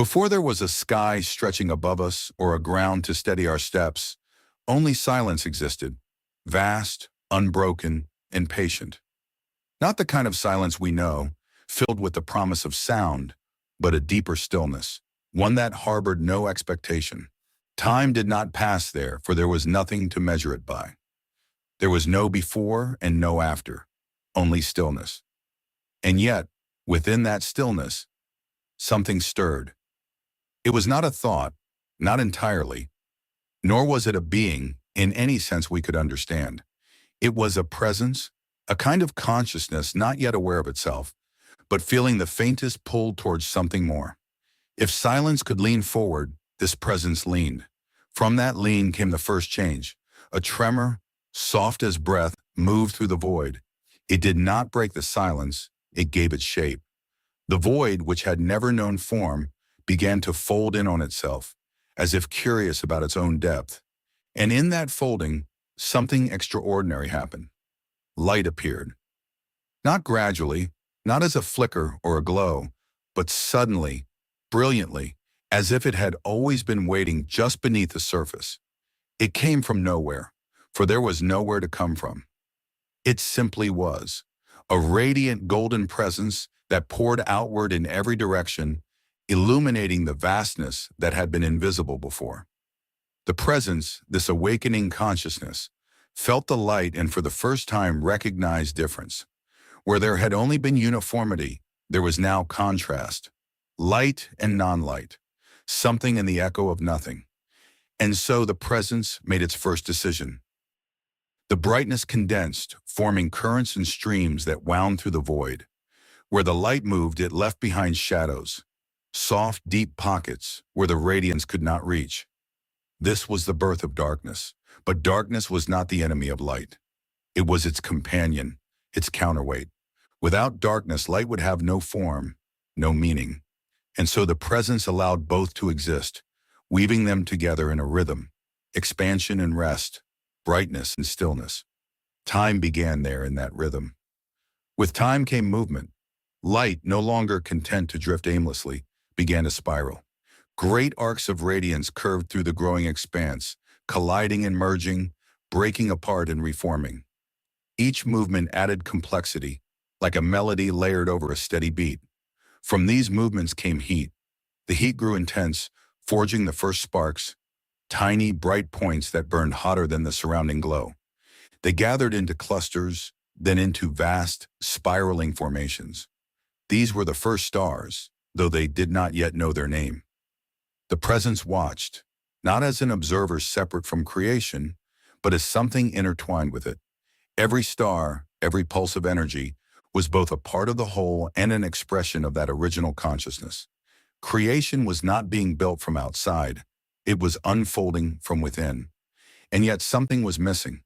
Before there was a sky stretching above us or a ground to steady our steps, only silence existed, vast, unbroken, and patient. Not the kind of silence we know, filled with the promise of sound, but a deeper stillness, one that harbored no expectation. Time did not pass there, for there was nothing to measure it by. There was no before and no after, only stillness. And yet, within that stillness, something stirred. It was not a thought, not entirely, nor was it a being in any sense we could understand. It was a presence, a kind of consciousness not yet aware of itself, but feeling the faintest pull towards something more. If silence could lean forward, this presence leaned. From that lean came the first change. A tremor, soft as breath, moved through the void. It did not break the silence, it gave it shape. The void, which had never known form, began to fold in on itself, as if curious about its own depth. And in that folding, something extraordinary happened. Light appeared. Not gradually, not as a flicker or a glow, but suddenly, brilliantly, as if it had always been waiting just beneath the surface. It came from nowhere, for there was nowhere to come from. It simply was, a radiant golden presence that poured outward in every direction, illuminating the vastness that had been invisible before. The presence, this awakening consciousness, felt the light and for the first time recognized difference. Where there had only been uniformity, there was now contrast. Light and non-light, something in the echo of nothing. And so the presence made its first decision. The brightness condensed, forming currents and streams that wound through the void. Where the light moved, it left behind shadows, soft, deep pockets where the radiance could not reach. This was the birth of darkness, but darkness was not the enemy of light. It was its companion, its counterweight. Without darkness, light would have no form, no meaning. And so the presence allowed both to exist, weaving them together in a rhythm, expansion and rest, brightness and stillness. Time began there in that rhythm. With time came movement. Light, no longer content to drift aimlessly, began to spiral. Great arcs of radiance curved through the growing expanse, colliding and merging, breaking apart and reforming. Each movement added complexity, like a melody layered over a steady beat. From these movements came heat. The heat grew intense, forging the first sparks, tiny, bright points that burned hotter than the surrounding glow. They gathered into clusters, then into vast, spiraling formations. These were the first stars, though they did not yet know their name. The presence watched, not as an observer separate from creation, but as something intertwined with it. Every star, every pulse of energy, was both a part of the whole and an expression of that original consciousness. Creation was not being built from outside, it was unfolding from within. And yet something was missing.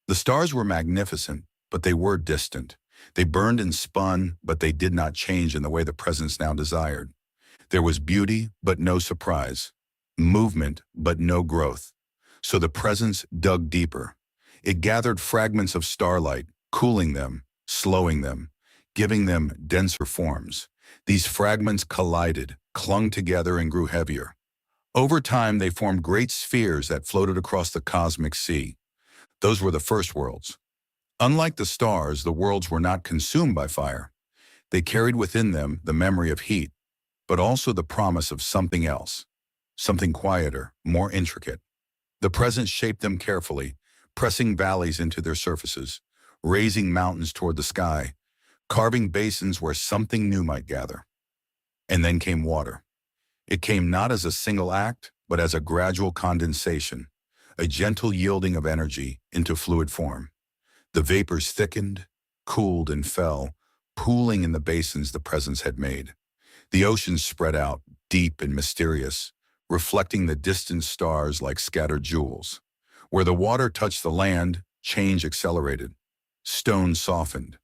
The stars were magnificent, but they were distant. They burned and spun, but they did not change in the way the presence now desired. There was beauty, but no surprise. Movement, but no growth. So the presence dug deeper. It gathered fragments of starlight, cooling them, slowing them, giving them denser forms. These fragments collided, clung together, and grew heavier. Over time, they formed great spheres that floated across the cosmic sea. Those were the first worlds. Unlike the stars, the worlds were not consumed by fire. They carried within them the memory of heat, but also the promise of something else, something quieter, more intricate. The presence shaped them carefully, pressing valleys into their surfaces, raising mountains toward the sky, carving basins where something new might gather. And then came water. It came not as a single act, but as a gradual condensation, a gentle yielding of energy into fluid form. The vapors thickened, cooled, and fell, pooling in the basins the presence had made. The oceans spread out, deep and mysterious, reflecting the distant stars like scattered jewels. Where the water touched the land, change accelerated. Stone softened.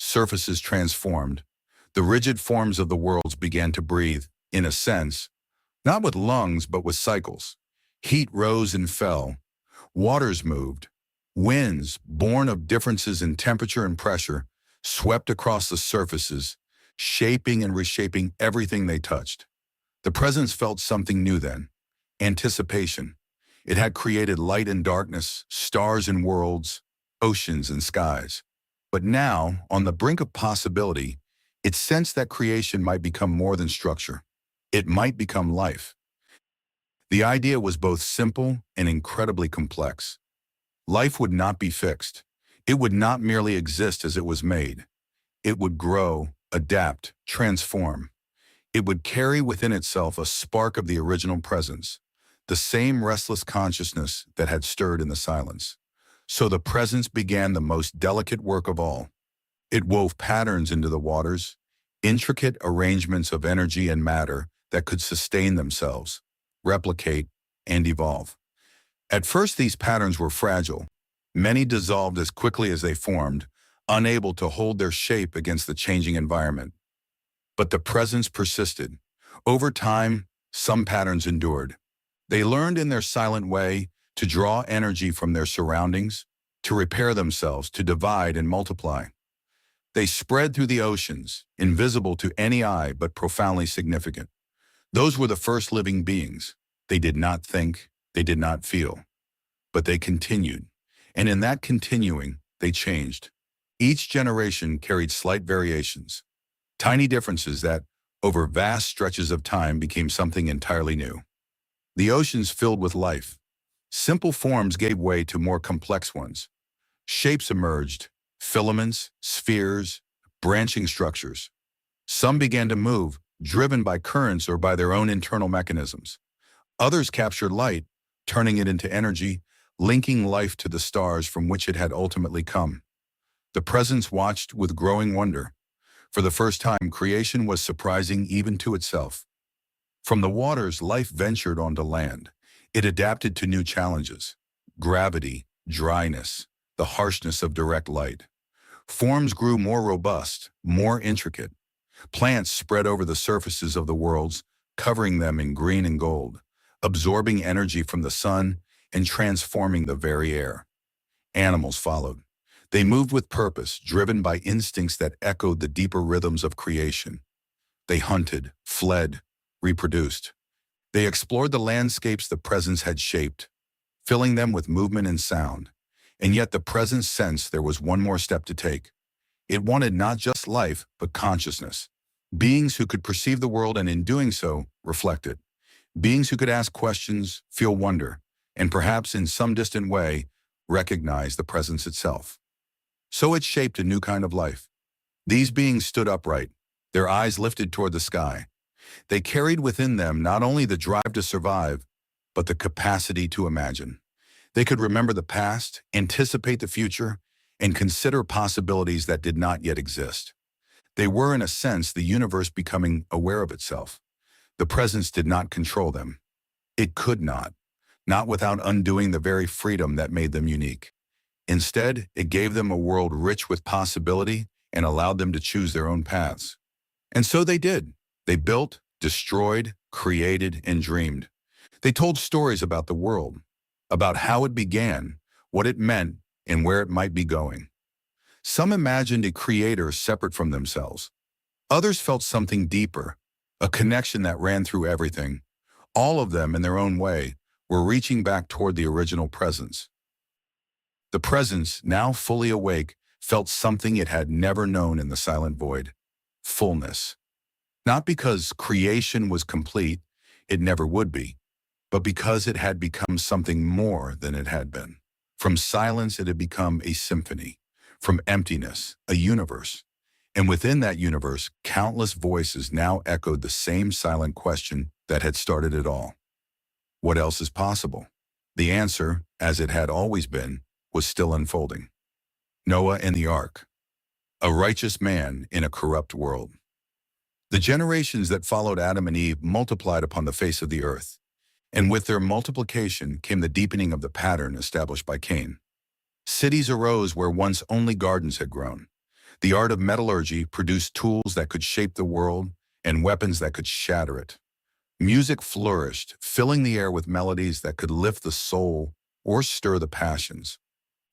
Surfaces transformed. The rigid forms of the worlds began to breathe, in a sense, not with lungs, but with cycles. Heat rose and fell. Waters moved. Winds, born of differences in temperature and pressure, swept across the surfaces, shaping and reshaping everything they touched. The presence felt something new then, anticipation. It had created light and darkness, stars and worlds, oceans and skies. But now, on the brink of possibility, it sensed that creation might become more than structure. It might become life. The idea was both simple and incredibly complex. Life would not be fixed. It would not merely exist as it was made. It would grow, adapt, transform. It would carry within itself a spark of the original presence, the same restless consciousness that had stirred in the silence. So the presence began the most delicate work of all. It wove patterns into the waters, intricate arrangements of energy and matter that could sustain themselves, replicate, and evolve. At first, these patterns were fragile. Many dissolved as quickly as they formed, unable to hold their shape against the changing environment. But the presence persisted. Over time, some patterns endured. They learned in their silent way to draw energy from their surroundings, to repair themselves, to divide and multiply. They spread through the oceans, invisible to any eye but profoundly significant. Those were the first living beings. They did not think, they did not feel, but they continued. And in that continuing, they changed. Each generation carried slight variations, tiny differences that, over vast stretches of time, became something entirely new. The oceans filled with life. Simple forms gave way to more complex ones. Shapes emerged, filaments, spheres, branching structures. Some began to move, driven by currents or by their own internal mechanisms. Others captured light, turning it into energy, linking life to the stars from which it had ultimately come. The presence watched with growing wonder. For the first time, creation was surprising even to itself. From the waters, life ventured onto land. It adapted to new challenges: gravity, dryness, the harshness of direct light. Forms grew more robust, more intricate. Plants spread over the surfaces of the worlds, covering them in green and gold, absorbing energy from the sun and transforming the very air. Animals followed. They moved with purpose, driven by instincts that echoed the deeper rhythms of creation. They hunted, fled, reproduced. They explored the landscapes the presence had shaped, filling them with movement and sound. And yet the presence sensed there was one more step to take. It wanted not just life, but consciousness. Beings who could perceive the world and, in doing so, reflect it. Beings who could ask questions, feel wonder, and perhaps in some distant way, recognize the presence itself. So it shaped a new kind of life. These beings stood upright, their eyes lifted toward the sky. They carried within them not only the drive to survive, but the capacity to imagine. They could remember the past, anticipate the future, and consider possibilities that did not yet exist. They were, in a sense, the universe becoming aware of itself. The presence did not control them. It could not without undoing the very freedom that made them unique. Instead, it gave them a world rich with possibility and allowed them to choose their own paths. And so they did. They built, destroyed, created, and dreamed. They told stories about the world, about how it began, what it meant, and where it might be going. Some imagined a creator separate from themselves. Others felt something deeper, a connection that ran through everything. All of them, in their own way, were reaching back toward the original presence. The presence, now fully awake, felt something it had never known in the silent void: fullness. Not because creation was complete, it never would be, but because it had become something more than it had been. From silence, it had become a symphony. From emptiness, a universe. And within that universe, countless voices now echoed the same silent question that had started it all. What else is possible? The answer, as it had always been, was still unfolding. Noah and the Ark. A righteous man in a corrupt world. The generations that followed Adam and Eve multiplied upon the face of the earth, and with their multiplication came the deepening of the pattern established by Cain. Cities arose where once only gardens had grown. The art of metallurgy produced tools that could shape the world and weapons that could shatter it. Music flourished, filling the air with melodies that could lift the soul or stir the passions.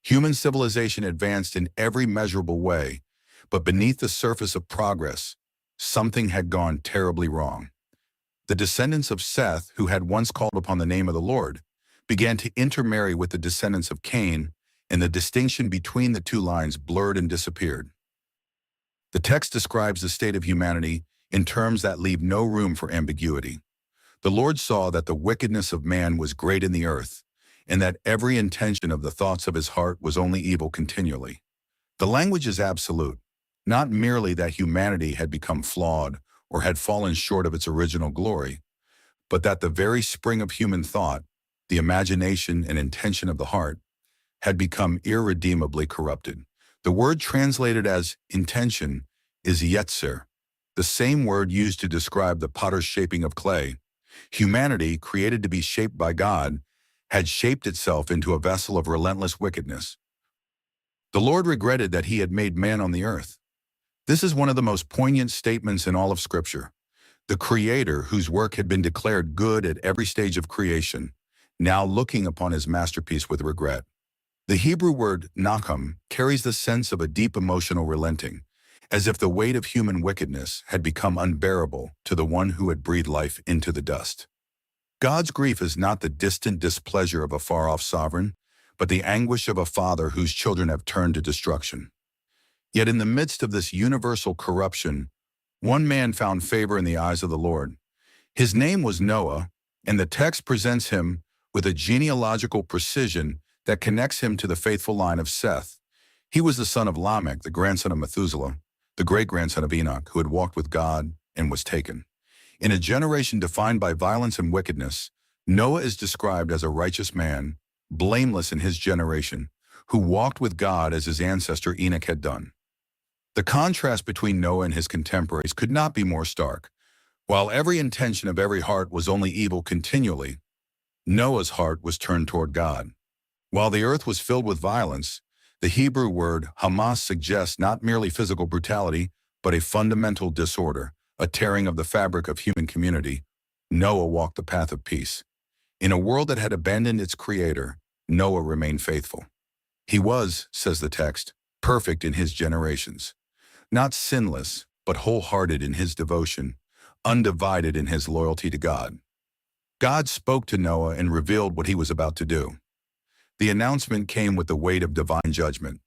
Human civilization advanced in every measurable way, but beneath the surface of progress, something had gone terribly wrong. The descendants of Seth, who had once called upon the name of the Lord, began to intermarry with the descendants of Cain, and the distinction between the two lines blurred and disappeared. The text describes the state of humanity in terms that leave no room for ambiguity. The Lord saw that the wickedness of man was great in the earth, and that every intention of the thoughts of his heart was only evil continually. The language is absolute, not merely that humanity had become flawed or had fallen short of its original glory, but that the very spring of human thought, the imagination and intention of the heart, had become irredeemably corrupted. The word translated as intention is yetzer, the same word used to describe the potter's shaping of clay. Humanity, created to be shaped by God, had shaped itself into a vessel of relentless wickedness. The Lord regretted that he had made man on the earth. This is one of the most poignant statements in all of Scripture. The Creator, whose work had been declared good at every stage of creation, now looking upon his masterpiece with regret. The Hebrew word nacham carries the sense of a deep emotional relenting, as if the weight of human wickedness had become unbearable to the one who had breathed life into the dust. God's grief is not the distant displeasure of a far-off sovereign, but the anguish of a father whose children have turned to destruction. Yet in the midst of this universal corruption, one man found favor in the eyes of the Lord. His name was Noah, and the text presents him with a genealogical precision that connects him to the faithful line of Seth. He was the son of Lamech, the grandson of Methuselah, the great-grandson of Enoch, who had walked with God and was taken. In a generation defined by violence and wickedness, Noah is described as a righteous man, blameless in his generation, who walked with God as his ancestor Enoch had done. The contrast between Noah and his contemporaries could not be more stark. While every intention of every heart was only evil continually, Noah's heart was turned toward God. While the earth was filled with violence, the Hebrew word Hamas suggests not merely physical brutality, but a fundamental disorder, a tearing of the fabric of human community. Noah walked the path of peace. In a world that had abandoned its creator, Noah remained faithful. He was, says the text, perfect in his generations. Not sinless, but wholehearted in his devotion, undivided in his loyalty to God. God spoke to Noah and revealed what he was about to do. The announcement came with the weight of divine judgment.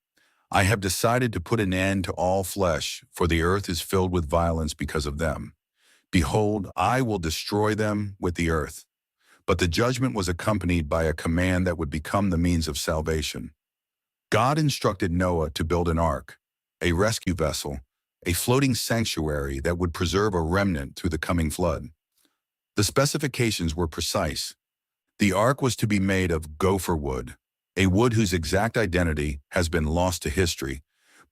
I have decided to put an end to all flesh, for the earth is filled with violence because of them. Behold, I will destroy them with the earth. But the judgment was accompanied by a command that would become the means of salvation. God instructed Noah to build an ark, a rescue vessel, a floating sanctuary that would preserve a remnant through the coming flood. The specifications were precise. The ark was to be made of gopher wood, a wood whose exact identity has been lost to history,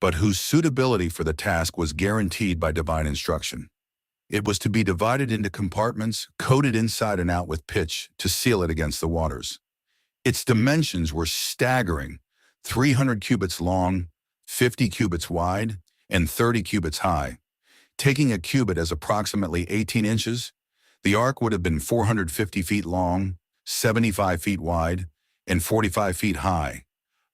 but whose suitability for the task was guaranteed by divine instruction. It was to be divided into compartments, coated inside and out with pitch to seal it against the waters. Its dimensions were staggering: 300 cubits long, 50 cubits wide, and 30 cubits high. Taking a cubit as approximately 18 inches, the ark would have been 450 feet long, 75 feet wide, and 45 feet high,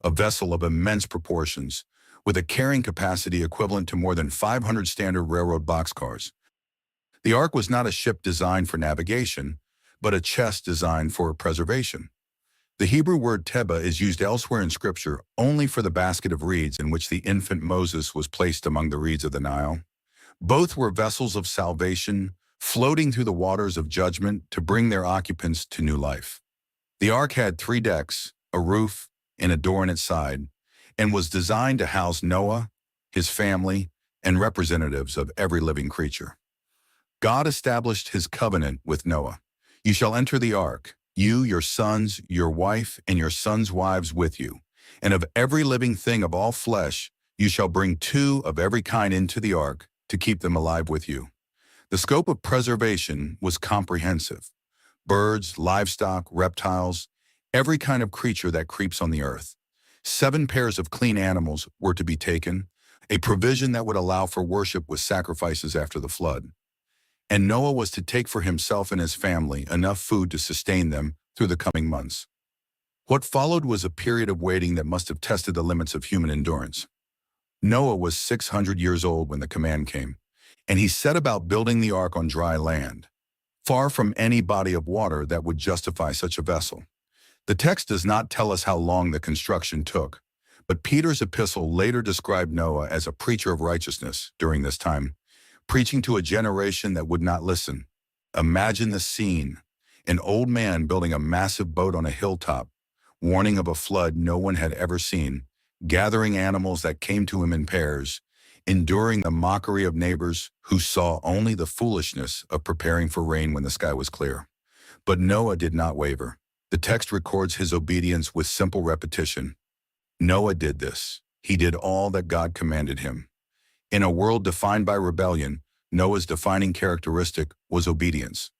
a vessel of immense proportions, with a carrying capacity equivalent to more than 500 standard railroad boxcars. The ark was not a ship designed for navigation, but a chest designed for preservation. The Hebrew word teba is used elsewhere in Scripture only for the basket of reeds in which the infant Moses was placed among the reeds of the Nile. Both were vessels of salvation, floating through the waters of judgment to bring their occupants to new life. The ark had 3 decks, a roof, and a door in its side, and was designed to house Noah, his family, and representatives of every living creature. God established his covenant with Noah. You shall enter the ark, you, your sons, your wife, and your sons' wives with you. And of every living thing of all flesh, you shall bring 2 of every kind into the ark to keep them alive with you. The scope of preservation was comprehensive. Birds, livestock, reptiles, every kind of creature that creeps on the earth. 7 pairs of clean animals were to be taken, a provision that would allow for worship with sacrifices after the flood. And Noah was to take for himself and his family enough food to sustain them through the coming months. What followed was a period of waiting that must have tested the limits of human endurance. Noah was 600 years old when the command came, and he set about building the ark on dry land. far from any body of water that would justify such a vessel. The text does not tell us how long the construction took, but Peter's epistle later described Noah as a preacher of righteousness during this time, preaching to a generation that would not listen. Imagine the scene: an old man building a massive boat on a hilltop, warning of a flood no one had ever seen, gathering animals that came to him in pairs, enduring the mockery of neighbors who saw only the foolishness of preparing for rain when the sky was clear. But Noah did not waver. The text records his obedience with simple repetition. Noah did this. He did all that God commanded him. In a world defined by rebellion, Noah's defining characteristic was obedience.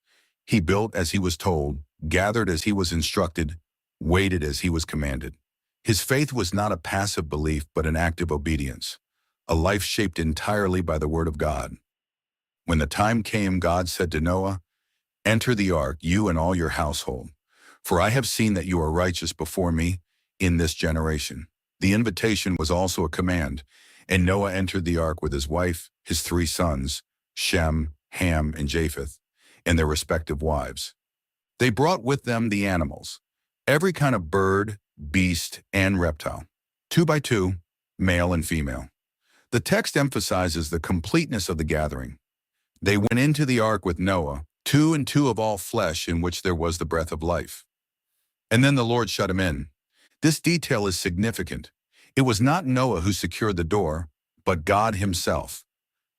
He built as he was told, gathered as he was instructed, waited as he was commanded. His faith was not a passive belief but an active obedience, a life shaped entirely by the word of God. When the time came, God said to Noah, "Enter the ark, you and all your household, for I have seen that you are righteous before me in this generation." The invitation was also a command, and Noah entered the ark with his wife, his 3 sons, Shem, Ham, and Japheth, and their respective wives. They brought with them the animals, every kind of bird, beast, and reptile, 2 by 2, male and female. The text emphasizes the completeness of the gathering. They went into the ark with Noah, 2 and 2 of all flesh in which there was the breath of life. And then the Lord shut him in. This detail is significant. It was not Noah who secured the door, but God himself.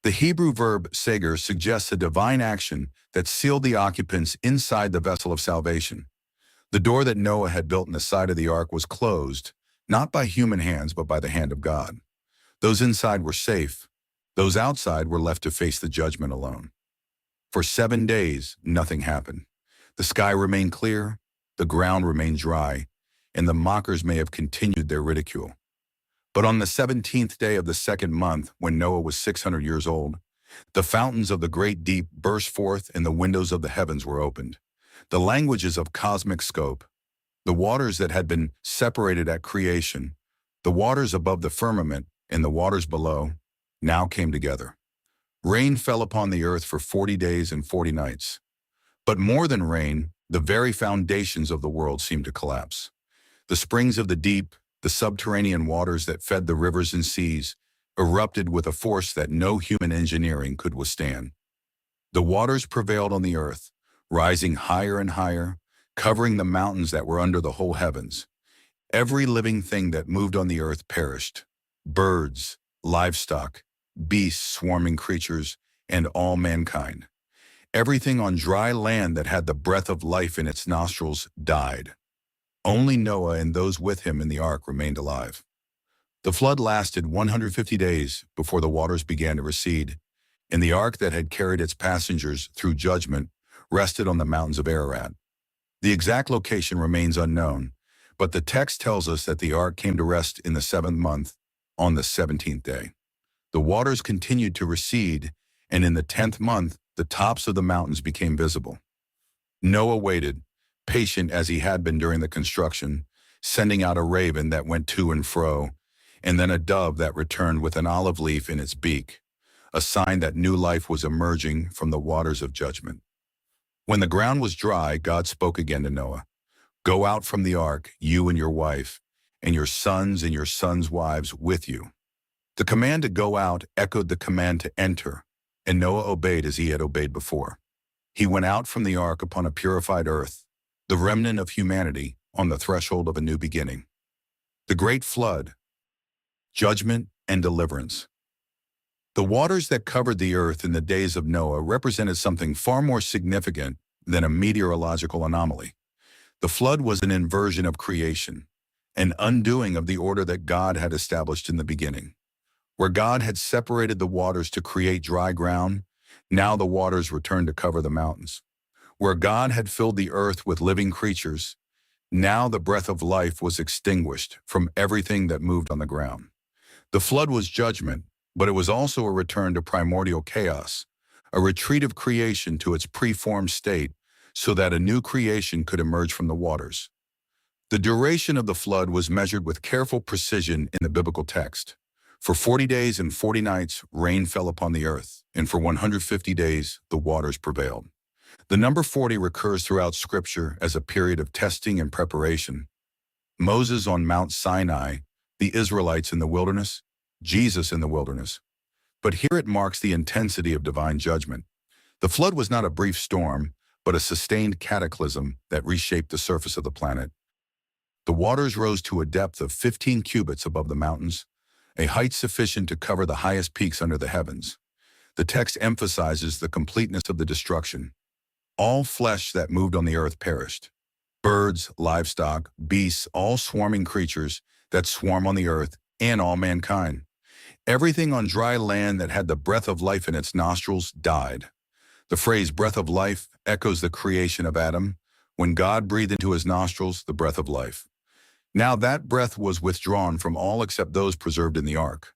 The Hebrew verb seger suggests a divine action that sealed the occupants inside the vessel of salvation. The door that Noah had built in the side of the ark was closed, not by human hands, but by the hand of God. Those inside were safe. Those outside were left to face the judgment alone. For 7 days, nothing happened. The sky remained clear, the ground remained dry, and the mockers may have continued their ridicule. But on the 17th day of the 2nd month, when Noah was 600 years old, the fountains of the great deep burst forth and the windows of the heavens were opened. The languages of cosmic scope, the waters that had been separated at creation, the waters above the firmament and the waters below, now came together. Rain fell upon the earth for 40 days and 40 nights. But more than rain, the very foundations of the world seemed to collapse. The springs of the deep, the subterranean waters that fed the rivers and seas, erupted with a force that no human engineering could withstand. The waters prevailed on the earth, rising higher and higher, covering the mountains that were under the whole heavens. Every living thing that moved on the earth perished: birds, livestock, beasts, swarming creatures, and all mankind. Everything on dry land that had the breath of life in its nostrils died. Only Noah and those with him in the ark remained alive. The flood lasted 150 days before the waters began to recede, and the ark that had carried its passengers through judgment rested on the mountains of Ararat. The exact location remains unknown, but the text tells us that the ark came to rest in the 7th month, on the 17th day. The waters continued to recede, and in the 10th month, the tops of the mountains became visible. Noah waited, patient as he had been during the construction, sending out a raven that went to and fro, and then a dove that returned with an olive leaf in its beak, a sign that new life was emerging from the waters of judgment. When the ground was dry, God spoke again to Noah. "Go out from the ark, you and your wife, and your sons' wives with you." The command to go out echoed the command to enter, and Noah obeyed as he had obeyed before. He went out from the ark upon a purified earth, the remnant of humanity on the threshold of a new beginning. The great flood, judgment and deliverance. The waters that covered the earth in the days of Noah represented something far more significant than a meteorological anomaly. The flood was an inversion of creation, an undoing of the order that God had established in the beginning. Where God had separated the waters to create dry ground, now the waters returned to cover the mountains. Where God had filled the earth with living creatures, now the breath of life was extinguished from everything that moved on the ground. The flood was judgment, but it was also a return to primordial chaos, a retreat of creation to its preformed state so that a new creation could emerge from the waters. The duration of the flood was measured with careful precision in the biblical text. For 40 days and 40 nights, rain fell upon the earth, and for 150 days, the waters prevailed. The number 40 recurs throughout Scripture as a period of testing and preparation. Moses on Mount Sinai, the Israelites in the wilderness, Jesus in the wilderness. But here it marks the intensity of divine judgment. The flood was not a brief storm, but a sustained cataclysm that reshaped the surface of the planet. The waters rose to a depth of 15 cubits above the mountains, a height sufficient to cover the highest peaks under the heavens. The text emphasizes the completeness of the destruction. All flesh that moved on the earth perished. Birds, livestock, beasts, all swarming creatures that swarm on the earth, and all mankind. Everything on dry land that had the breath of life in its nostrils died. The phrase breath of life echoes the creation of Adam, when God breathed into his nostrils the breath of life. Now that breath was withdrawn from all except those preserved in the ark.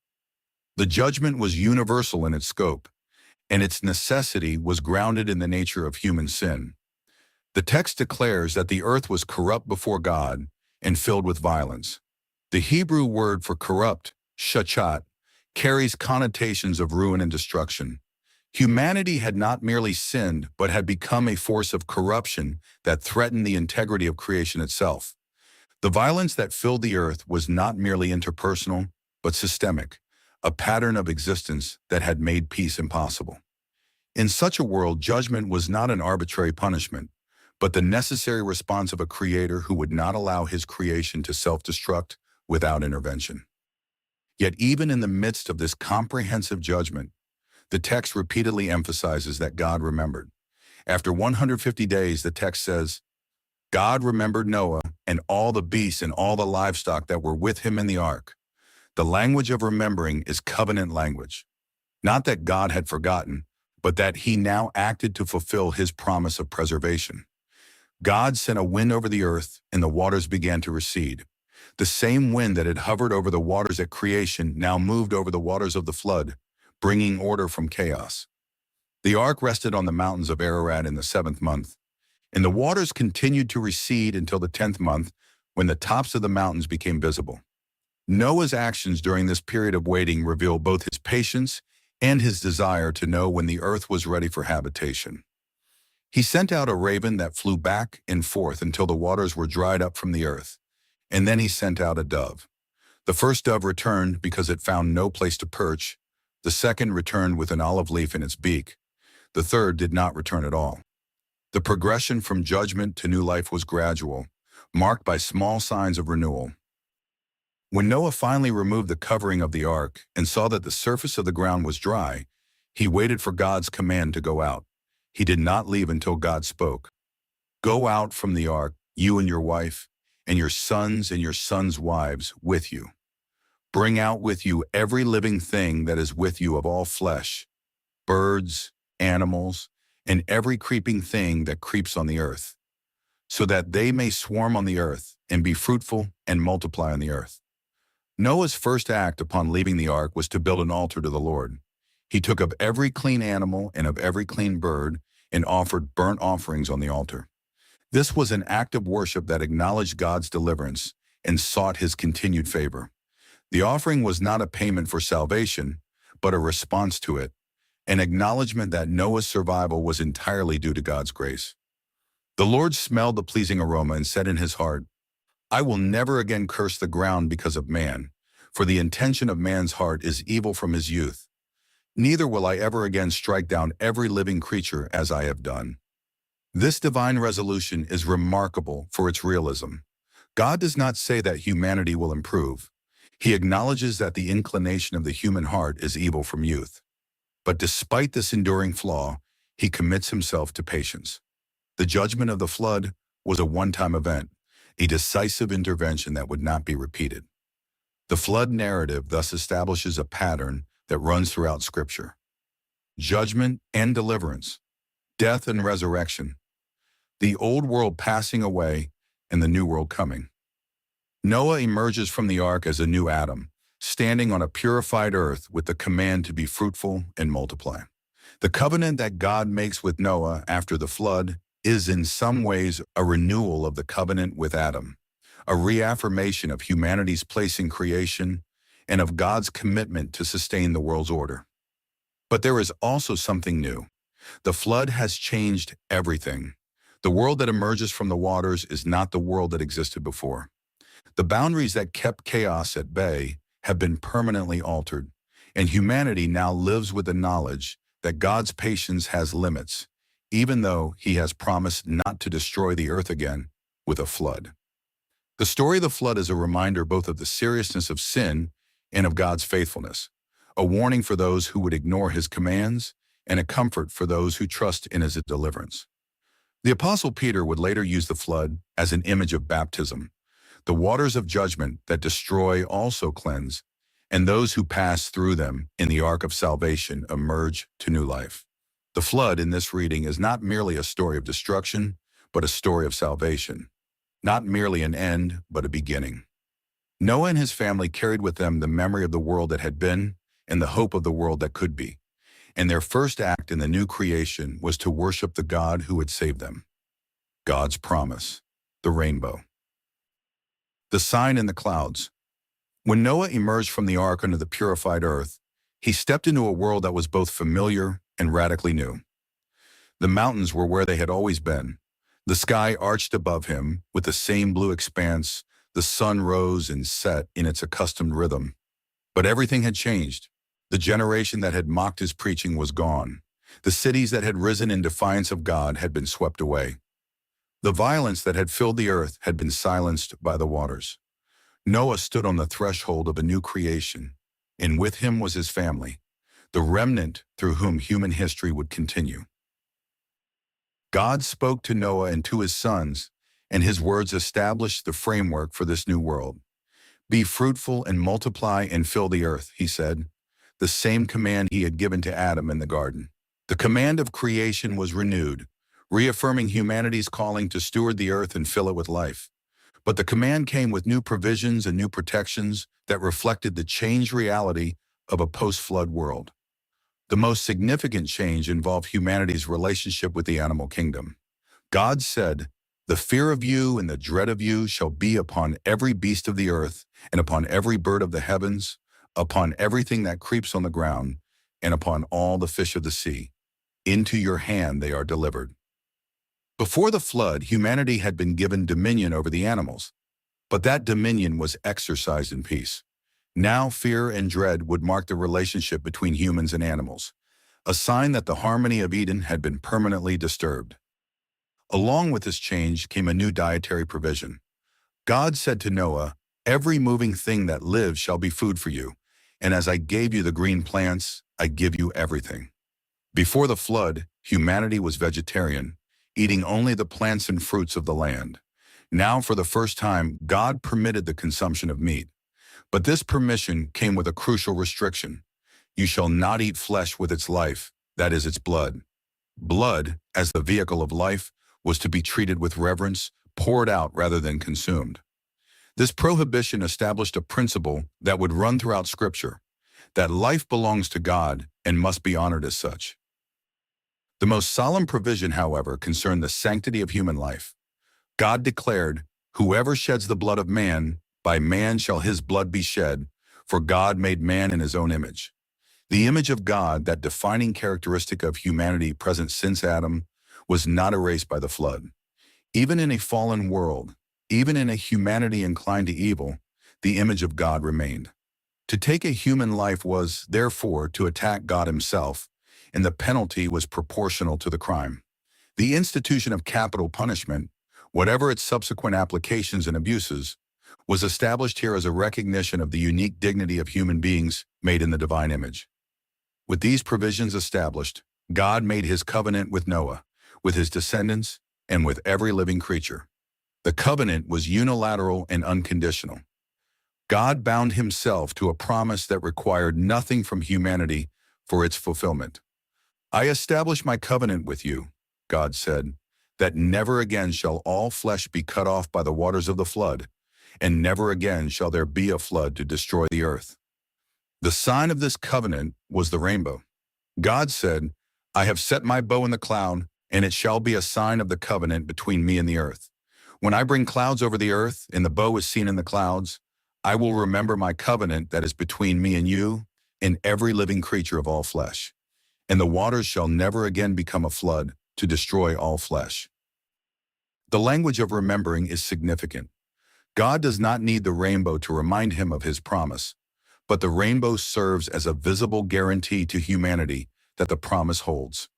The judgment was universal in its scope, and its necessity was grounded in the nature of human sin. The text declares that the earth was corrupt before God and filled with violence. The Hebrew word for corrupt, shachat, carries connotations of ruin and destruction. Humanity had not merely sinned, but had become a force of corruption that threatened the integrity of creation itself. The violence that filled the earth was not merely interpersonal, but systemic, a pattern of existence that had made peace impossible. In such a world, judgment was not an arbitrary punishment, but the necessary response of a creator who would not allow his creation to self-destruct without intervention. Yet even in the midst of this comprehensive judgment, the text repeatedly emphasizes that God remembered. After 150 days, the text says, God remembered Noah and all the beasts and all the livestock that were with him in the ark. The language of remembering is covenant language. Not that God had forgotten, but that he now acted to fulfill his promise of preservation. God sent a wind over the earth, and the waters began to recede. The same wind that had hovered over the waters at creation now moved over the waters of the flood, bringing order from chaos. The ark rested on the mountains of Ararat in the 7th month, and the waters continued to recede until the 10th month, when the tops of the mountains became visible. Noah's actions during this period of waiting reveal both his patience and his desire to know when the earth was ready for habitation. He sent out a raven that flew back and forth until the waters were dried up from the earth, and then he sent out a dove. The first dove returned because it found no place to perch. The second returned with an olive leaf in its beak. The third did not return at all. The progression from judgment to new life was gradual, marked by small signs of renewal. When Noah finally removed the covering of the ark and saw that the surface of the ground was dry, he waited for God's command to go out. He did not leave until God spoke. Go out from the ark, you and your wife, and your sons and your sons' wives with you. Bring out with you every living thing that is with you of all flesh, birds, animals, and every creeping thing that creeps on the earth, so that they may swarm on the earth and be fruitful and multiply on the earth. Noah's first act upon leaving the ark was to build an altar to the Lord. He took of every clean animal and of every clean bird and offered burnt offerings on the altar. This was an act of worship that acknowledged God's deliverance and sought his continued favor. The offering was not a payment for salvation, but a response to it, an acknowledgement that Noah's survival was entirely due to God's grace. The Lord smelled the pleasing aroma and said in his heart, I will never again curse the ground because of man, for the intention of man's heart is evil from his youth. Neither will I ever again strike down every living creature as I have done. This divine resolution is remarkable for its realism. God does not say that humanity will improve. He acknowledges that the inclination of the human heart is evil from youth. But despite this enduring flaw, he commits himself to patience. The judgment of the flood was a one-time event, a decisive intervention that would not be repeated. The flood narrative thus establishes a pattern that runs throughout Scripture. Judgment and deliverance, death and resurrection, the old world passing away and the new world coming. Noah emerges from the ark as a new Adam, standing on a purified earth with the command to be fruitful and multiply. The covenant that God makes with Noah after the flood is in some ways a renewal of the covenant with Adam, a reaffirmation of humanity's place in creation and of God's commitment to sustain the world's order. But there is also something new. The flood has changed everything. The world that emerges from the waters is not the world that existed before. The boundaries that kept chaos at bay have been permanently altered, and humanity now lives with the knowledge that God's patience has limits, even though he has promised not to destroy the earth again with a flood. The story of the flood is a reminder both of the seriousness of sin and of God's faithfulness, a warning for those who would ignore his commands and a comfort for those who trust in his deliverance. The Apostle Peter would later use the flood as an image of baptism. The waters of judgment that destroy also cleanse, and those who pass through them in the ark of salvation emerge to new life. The flood in this reading is not merely a story of destruction, but a story of salvation. Not merely an end, but a beginning. Noah and his family carried with them the memory of the world that had been and the hope of the world that could be. And their first act in the new creation was to worship the God who had saved them. God's promise, the rainbow. The sign in the clouds. When Noah emerged from the ark onto the purified earth, he stepped into a world that was both familiar and radically new. The mountains were where they had always been. The sky arched above him with the same blue expanse. The sun rose and set in its accustomed rhythm. But everything had changed. The generation that had mocked his preaching was gone. The cities that had risen in defiance of God had been swept away. The violence that had filled the earth had been silenced by the waters. Noah stood on the threshold of a new creation, and with him was his family, the remnant through whom human history would continue. God spoke to Noah and to his sons, and his words established the framework for this new world. Be fruitful and multiply and fill the earth, he said, the same command he had given to Adam in the garden. The command of creation was renewed, reaffirming humanity's calling to steward the earth and fill it with life. But the command came with new provisions and new protections that reflected the changed reality of a post-flood world. The most significant change involved humanity's relationship with the animal kingdom. God said, "The fear of you and the dread of you shall be upon every beast of the earth, and upon every bird of the heavens, upon everything that creeps on the ground, and upon all the fish of the sea. Into your hand they are delivered." Before the flood, humanity had been given dominion over the animals, but that dominion was exercised in peace. Now fear and dread would mark the relationship between humans and animals, a sign that the harmony of Eden had been permanently disturbed. Along with this change came a new dietary provision. God said to Noah, "Every moving thing that lives shall be food for you, and as I gave you the green plants, I give you everything." Before the flood, humanity was vegetarian, eating only the plants and fruits of the land. Now, for the first time, God permitted the consumption of meat. But this permission came with a crucial restriction. You shall not eat flesh with its life, that is its blood. Blood, as the vehicle of life, was to be treated with reverence, poured out rather than consumed. This prohibition established a principle that would run throughout Scripture, that life belongs to God and must be honored as such. The most solemn provision, however, concerned the sanctity of human life. God declared, "Whoever sheds the blood of man, by man shall his blood be shed, for God made man in his own image." The image of God, that defining characteristic of humanity present since Adam, was not erased by the flood. Even in a fallen world, even in a humanity inclined to evil, the image of God remained. To take a human life was, therefore, to attack God himself, and the penalty was proportional to the crime. The institution of capital punishment, whatever its subsequent applications and abuses, was established here as a recognition of the unique dignity of human beings made in the divine image. With these provisions established, God made his covenant with Noah, with his descendants, and with every living creature. The covenant was unilateral and unconditional. God bound himself to a promise that required nothing from humanity for its fulfillment. "I establish my covenant with you," God said, "that never again shall all flesh be cut off by the waters of the flood, and never again shall there be a flood to destroy the earth." The sign of this covenant was the rainbow. God said, "I have set my bow in the cloud, and it shall be a sign of the covenant between me and the earth. When I bring clouds over the earth, and the bow is seen in the clouds, I will remember my covenant that is between me and you and every living creature of all flesh. and the waters shall never again become a flood to destroy all flesh. The language of remembering is significant. God does not need the rainbow to remind him of his promise, but the rainbow serves as a visible guarantee to humanity that the promise holds.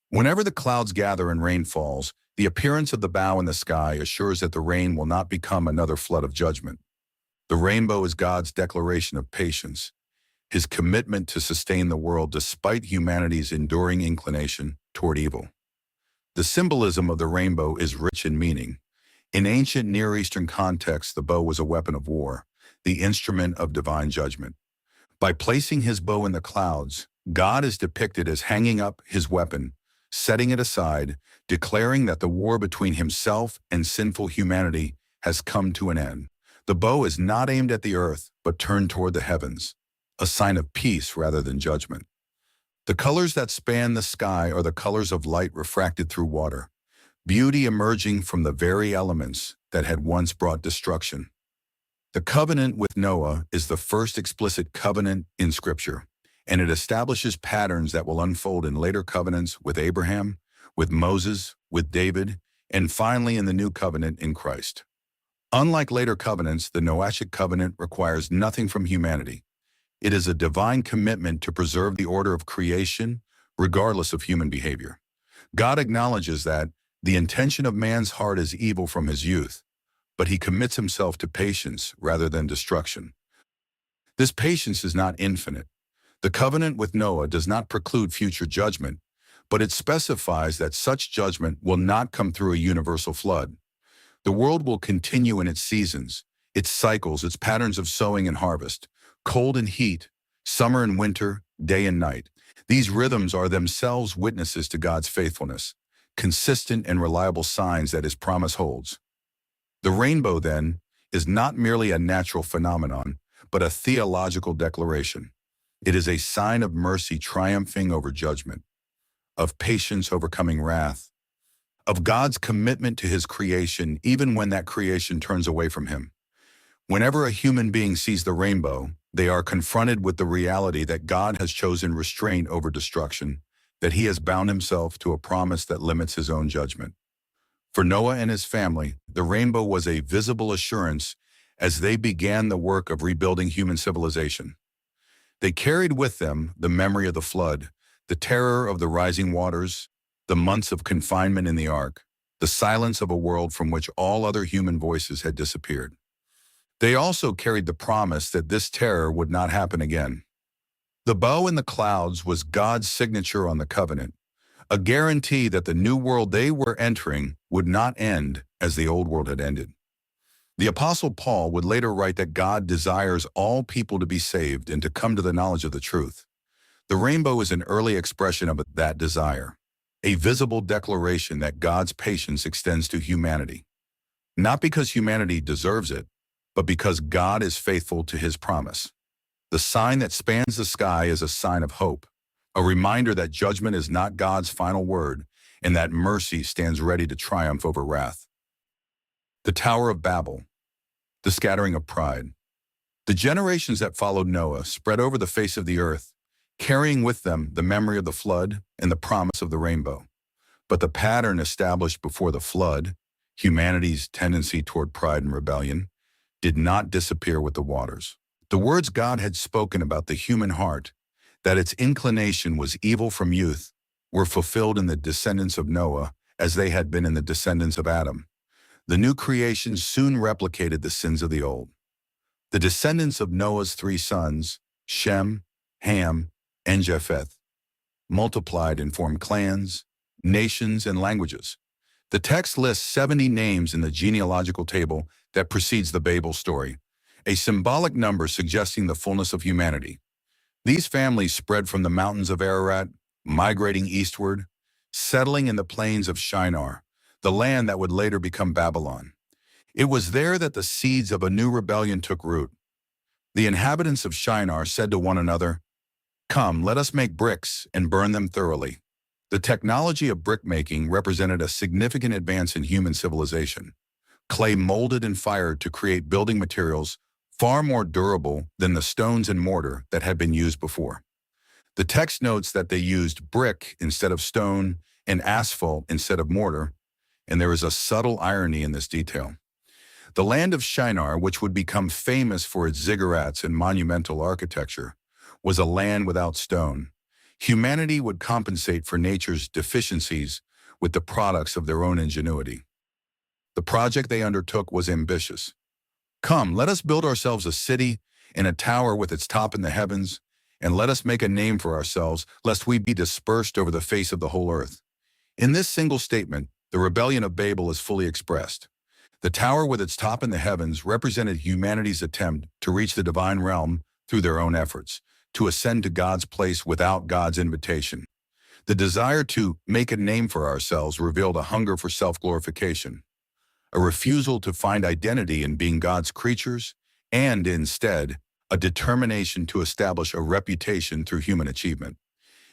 Whenever the clouds gather and rain falls, the appearance of the bow in the sky assures that the rain will not become another flood of judgment. The rainbow is God's declaration of patience, his commitment to sustain the world despite humanity's enduring inclination toward evil. The symbolism of the rainbow is rich in meaning. In ancient Near Eastern contexts, the bow was a weapon of war, the instrument of divine judgment. By placing his bow in the clouds, God is depicted as hanging up his weapon, setting it aside, declaring that the war between himself and sinful humanity has come to an end. The bow is not aimed at the earth, but turned toward the heavens, a sign of peace rather than judgment. The colors that span the sky are the colors of light refracted through water, beauty emerging from the very elements that had once brought destruction. The covenant with Noah is the first explicit covenant in Scripture, and it establishes patterns that will unfold in later covenants with Abraham, with Moses, with David, and finally in the new covenant in Christ. Unlike later covenants, the Noahic covenant requires nothing from humanity. It is a divine commitment to preserve the order of creation, regardless of human behavior. God acknowledges that the intention of man's heart is evil from his youth, but he commits himself to patience rather than destruction. This patience is not infinite. The covenant with Noah does not preclude future judgment, but it specifies that such judgment will not come through a universal flood. The world will continue in its seasons, its cycles, its patterns of sowing and harvest, cold and heat, summer and winter, day and night. These rhythms are themselves witnesses to God's faithfulness, consistent and reliable signs that his promise holds. The rainbow, then, is not merely a natural phenomenon, but a theological declaration. It is a sign of mercy triumphing over judgment, of patience overcoming wrath, of God's commitment to his creation even when that creation turns away from him. Whenever a human being sees the rainbow, they are confronted with the reality that God has chosen restraint over destruction, that he has bound himself to a promise that limits his own judgment. For Noah and his family, the rainbow was a visible assurance as they began the work of rebuilding human civilization. They carried with them the memory of the flood, the terror of the rising waters, the months of confinement in the ark, the silence of a world from which all other human voices had disappeared. They also carried the promise that this terror would not happen again. The bow in the clouds was God's signature on the covenant, a guarantee that the new world they were entering would not end as the old world had ended. The Apostle Paul would later write that God desires all people to be saved and to come to the knowledge of the truth. The rainbow is an early expression of that desire, a visible declaration that God's patience extends to humanity, not because humanity deserves it, but because God is faithful to his promise. The sign that spans the sky is a sign of hope, a reminder that judgment is not God's final word and that mercy stands ready to triumph over wrath. The Tower of Babel, the scattering of pride. The generations that followed Noah spread over the face of the earth, carrying with them the memory of the flood and the promise of the rainbow. But the pattern established before the flood, humanity's tendency toward pride and rebellion, did not disappear with the waters. The words God had spoken about the human heart, that its inclination was evil from youth, were fulfilled in the descendants of Noah as they had been in the descendants of Adam. The new creation soon replicated the sins of the old. The descendants of Noah's three sons, Shem, Ham, and Japheth, multiplied and formed clans, nations, and languages. The text lists 70 names in the genealogical table that precedes the Babel story, a symbolic number suggesting the fullness of humanity. These families spread from the mountains of Ararat, migrating eastward, settling in the plains of Shinar, the land that would later become Babylon. It was there that the seeds of a new rebellion took root. The inhabitants of Shinar said to one another, "Come, let us make bricks and burn them thoroughly." The technology of brickmaking represented a significant advance in human civilization. Clay molded and fired to create building materials far more durable than the stones and mortar that had been used before. The text notes that they used brick instead of stone and asphalt instead of mortar, and there is a subtle irony in this detail. The land of Shinar, which would become famous for its ziggurats and monumental architecture, was a land without stone. Humanity would compensate for nature's deficiencies with the products of their own ingenuity. The project they undertook was ambitious. Come, let us build ourselves a city and a tower with its top in the heavens, and let us make a name for ourselves, lest we be dispersed over the face of the whole earth. In this single statement, the rebellion of Babel is fully expressed. The tower with its top in the heavens represented humanity's attempt to reach the divine realm through their own efforts, to ascend to God's place without God's invitation. The desire to make a name for ourselves revealed a hunger for self-glorification, a refusal to find identity in being God's creatures, and instead, a determination to establish a reputation through human achievement.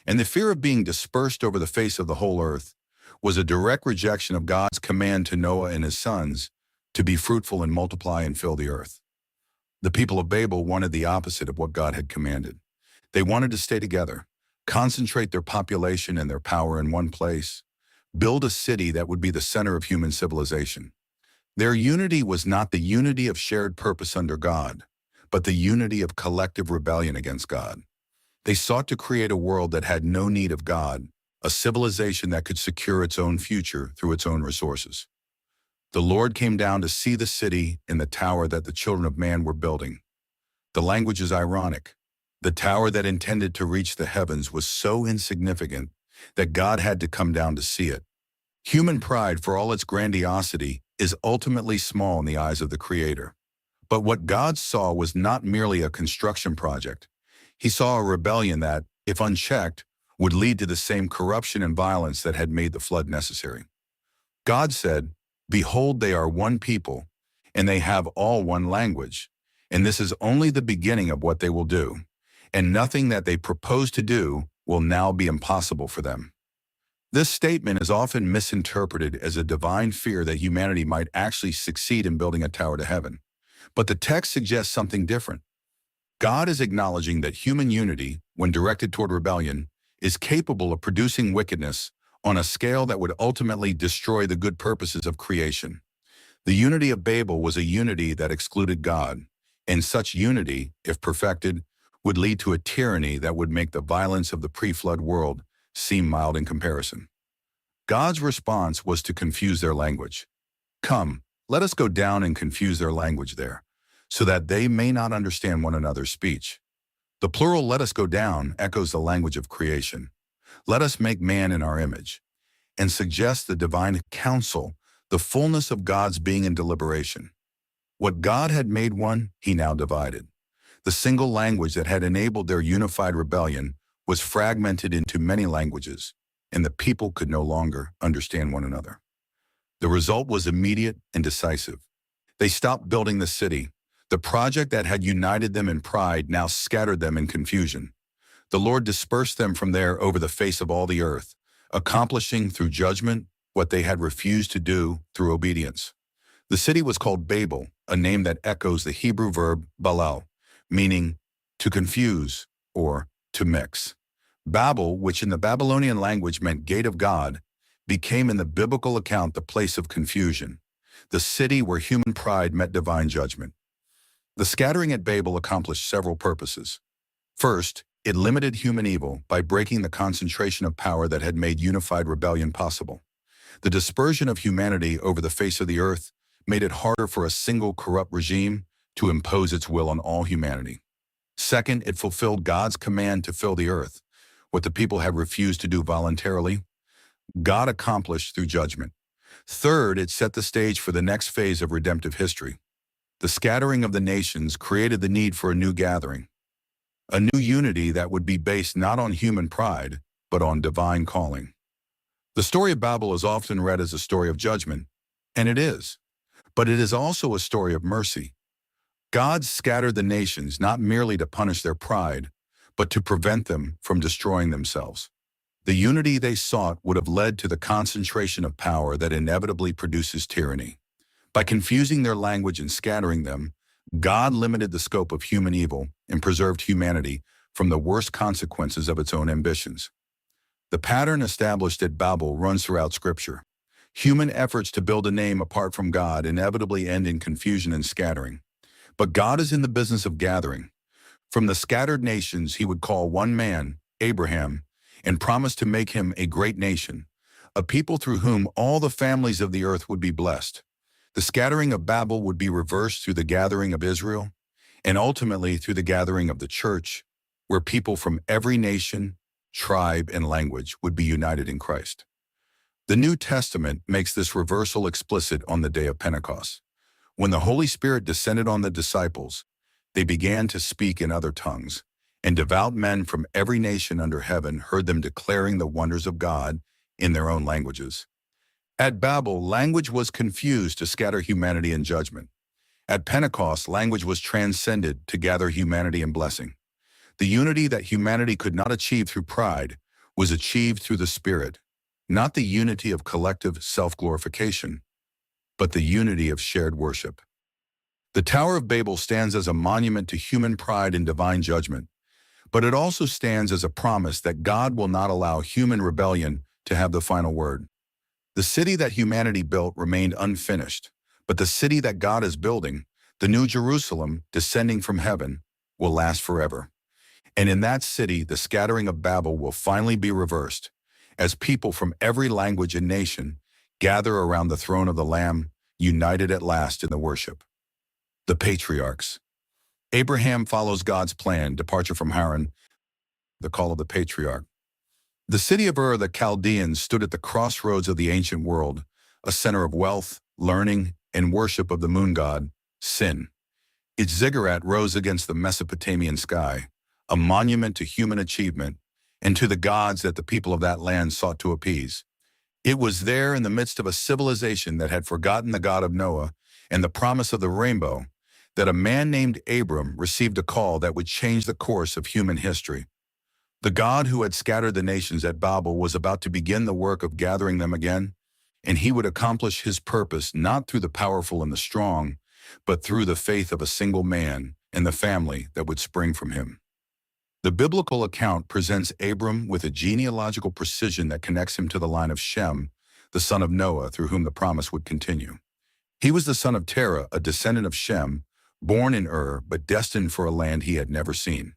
And the fear of being dispersed over the face of the whole earth was a direct rejection of God's command to Noah and his sons to be fruitful and multiply and fill the earth. The people of Babel wanted the opposite of what God had commanded. They wanted to stay together, concentrate their population and their power in one place, build a city that would be the center of human civilization. Their unity was not the unity of shared purpose under God, but the unity of collective rebellion against God. They sought to create a world that had no need of God, a civilization that could secure its own future through its own resources. The Lord came down to see the city and the tower that the children of man were building. The language is ironic. The tower that intended to reach the heavens was so insignificant that God had to come down to see it. Human pride, for all its grandiosity, is ultimately small in the eyes of the Creator. But what God saw was not merely a construction project. He saw a rebellion that, if unchecked, would lead to the same corruption and violence that had made the flood necessary. God said, "Behold, they are one people, and they have all one language, and this is only the beginning of what they will do, and nothing that they propose to do will now be impossible for them." This statement is often misinterpreted as a divine fear that humanity might actually succeed in building a tower to heaven. But the text suggests something different. God is acknowledging that human unity, when directed toward rebellion, is capable of producing wickedness on a scale that would ultimately destroy the good purposes of creation. The unity of Babel was a unity that excluded God, and such unity, if perfected, would lead to a tyranny that would make the violence of the pre-flood world seem mild in comparison. God's response was to confuse their language. Come, let us go down and confuse their language there, so that they may not understand one another's speech. The plural "let us go down" echoes the language of creation. Let us make man in our image, and suggests the divine counsel, the fullness of God's being and deliberation. What God had made one, he now divided. The single language that had enabled their unified rebellion was fragmented into many languages, and the people could no longer understand one another. The result was immediate and decisive. They stopped building the city. The project that had united them in pride now scattered them in confusion. The Lord dispersed them from there over the face of all the earth, accomplishing through judgment what they had refused to do through obedience. The city was called Babel, a name that echoes the Hebrew verb balal, meaning to confuse or to mix. Babel, which in the Babylonian language meant gate of God, became in the biblical account the place of confusion, the city where human pride met divine judgment. The scattering at Babel accomplished several purposes. First, it limited human evil by breaking the concentration of power that had made unified rebellion possible. The dispersion of humanity over the face of the earth made it harder for a single corrupt regime to impose its will on all humanity. Second, it fulfilled God's command to fill the earth. What the people had refused to do voluntarily, God accomplished through judgment. Third, it set the stage for the next phase of redemptive history. The scattering of the nations created the need for a new gathering, a new unity that would be based not on human pride, but on divine calling. The story of Babel is often read as a story of judgment, and it is, but it is also a story of mercy. God scattered the nations not merely to punish their pride, but to prevent them from destroying themselves. The unity they sought would have led to the concentration of power that inevitably produces tyranny. By confusing their language and scattering them, God limited the scope of human evil and preserved humanity from the worst consequences of its own ambitions. The pattern established at Babel runs throughout Scripture. Human efforts to build a name apart from God inevitably end in confusion and scattering. But God is in the business of gathering. From the scattered nations he would call one man, Abraham, and promise to make him a great nation, a people through whom all the families of the earth would be blessed. The scattering of Babel would be reversed through the gathering of Israel, and ultimately through the gathering of the church, where people from every nation, tribe, and language would be united in Christ. The New Testament makes this reversal explicit on the day of Pentecost. When the Holy Spirit descended on the disciples, they began to speak in other tongues, and devout men from every nation under heaven heard them declaring the wonders of God in their own languages. At Babel, language was confused to scatter humanity in judgment. At Pentecost, language was transcended to gather humanity in blessing. The unity that humanity could not achieve through pride was achieved through the Spirit, not the unity of collective self-glorification, but the unity of shared worship. The Tower of Babel stands as a monument to human pride and divine judgment, but it also stands as a promise that God will not allow human rebellion to have the final word. The city that humanity built remained unfinished, but the city that God is building, the New Jerusalem descending from heaven, will last forever. And in that city, the scattering of Babel will finally be reversed, as people from every language and nation gather around the throne of the Lamb, united at last in the worship. The patriarchs. Abraham follows God's plan, departure from Haran, the call of the patriarch. The city of Ur, the Chaldeans, stood at the crossroads of the ancient world, a center of wealth, learning, and worship of the moon god, Sin. Its ziggurat rose against the Mesopotamian sky, a monument to human achievement and to the gods that the people of that land sought to appease. It was there in the midst of a civilization that had forgotten the God of Noah and the promise of the rainbow that a man named Abram received a call that would change the course of human history. The God who had scattered the nations at Babel was about to begin the work of gathering them again, and he would accomplish his purpose not through the powerful and the strong, but through the faith of a single man and the family that would spring from him. The biblical account presents Abram with a genealogical precision that connects him to the line of Shem, the son of Noah, through whom the promise would continue. He was the son of Terah, a descendant of Shem, born in Ur, but destined for a land he had never seen.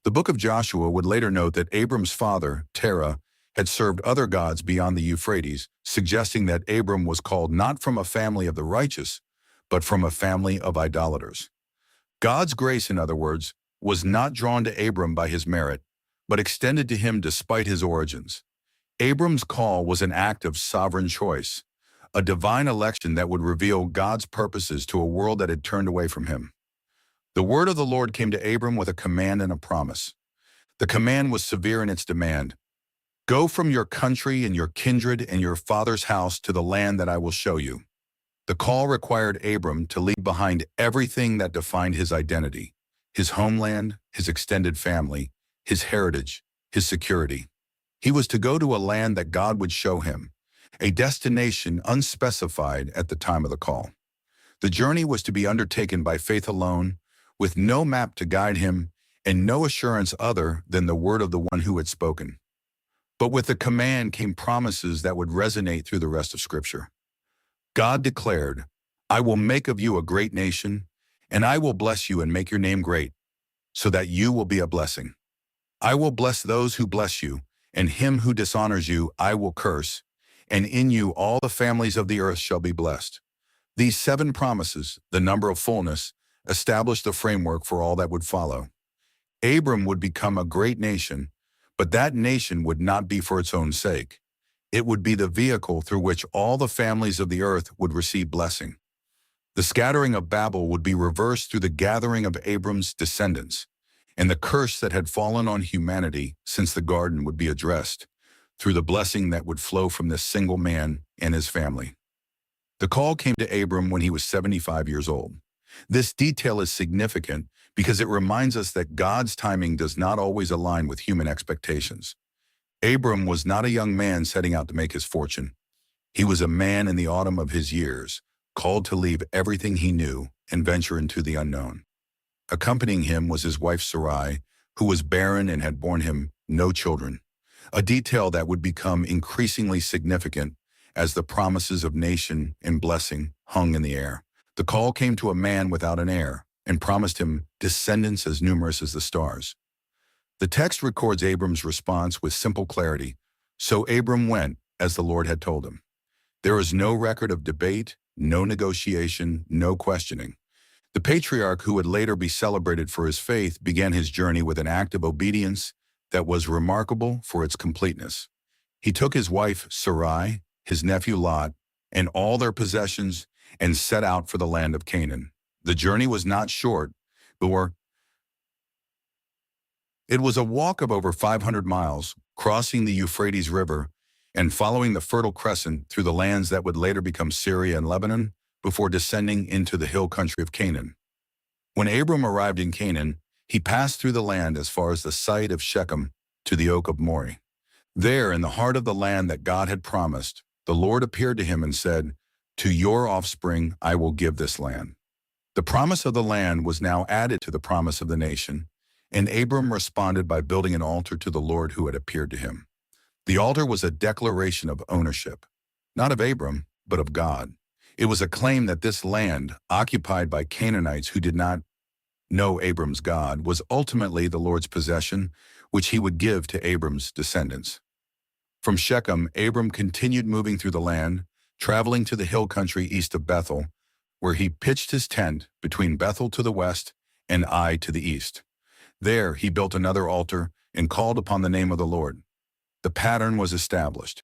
The book of Joshua would later note that Abram's father, Terah, had served other gods beyond the Euphrates, suggesting that Abram was called not from a family of the righteous, but from a family of idolaters. God's grace, in other words, was not drawn to Abram by his merit, but extended to him despite his origins. Abram's call was an act of sovereign choice, a divine election that would reveal God's purposes to a world that had turned away from him. The word of the Lord came to Abram with a command and a promise. The command was severe in its demand. Go from your country and your kindred and your father's house to the land that I will show you. The call required Abram to leave behind everything that defined his identity, his homeland, his extended family, his heritage, his security. He was to go to a land that God would show him, a destination unspecified at the time of the call. The journey was to be undertaken by faith alone, with no map to guide him and no assurance other than the word of the one who had spoken. But with the command came promises that would resonate through the rest of Scripture. God declared, I will make of you a great nation, and I will bless you and make your name great, so that you will be a blessing. I will bless those who bless you, and him who dishonors you I will curse, and in you all the families of the earth shall be blessed. These 7 promises, the number of fullness, established the framework for all that would follow. Abram would become a great nation, but that nation would not be for its own sake. It would be the vehicle through which all the families of the earth would receive blessing. The scattering of Babel would be reversed through the gathering of Abram's descendants, and the curse that had fallen on humanity since the garden would be addressed through the blessing that would flow from this single man and his family. The call came to Abram when he was 75 years old. This detail is significant because it reminds us that God's timing does not always align with human expectations. Abram was not a young man setting out to make his fortune. He was a man in the autumn of his years, called to leave everything he knew and venture into the unknown. Accompanying him was his wife Sarai, who was barren and had borne him no children, a detail that would become increasingly significant as the promises of nation and blessing hung in the air. The call came to a man without an heir and promised him descendants as numerous as the stars. The text records Abram's response with simple clarity. So Abram went, as the Lord had told him. There is no record of debate, no negotiation, no questioning. The patriarch, who would later be celebrated for his faith, began his journey with an act of obedience that was remarkable for its completeness. He took his wife Sarai, his nephew Lot, and all their possessions and set out for the land of Canaan. The journey was not short, but it was a walk of over 500 miles, crossing the Euphrates River and following the Fertile Crescent through the lands that would later become Syria and Lebanon before descending into the hill country of Canaan. When Abram arrived in Canaan, he passed through the land as far as the site of Shechem to the oak of Moreh. There, in the heart of the land that God had promised, the Lord appeared to him and said, "To your offspring I will give this land." The promise of the land was now added to the promise of the nation, and Abram responded by building an altar to the Lord who had appeared to him. The altar was a declaration of ownership, not of Abram, but of God. It was a claim that this land, occupied by Canaanites who did not know Abram's God, was ultimately the Lord's possession, which he would give to Abram's descendants. From Shechem, Abram continued moving through the land, traveling to the hill country east of Bethel, where he pitched his tent between Bethel to the west and Ai to the east. There he built another altar and called upon the name of the Lord. The pattern was established.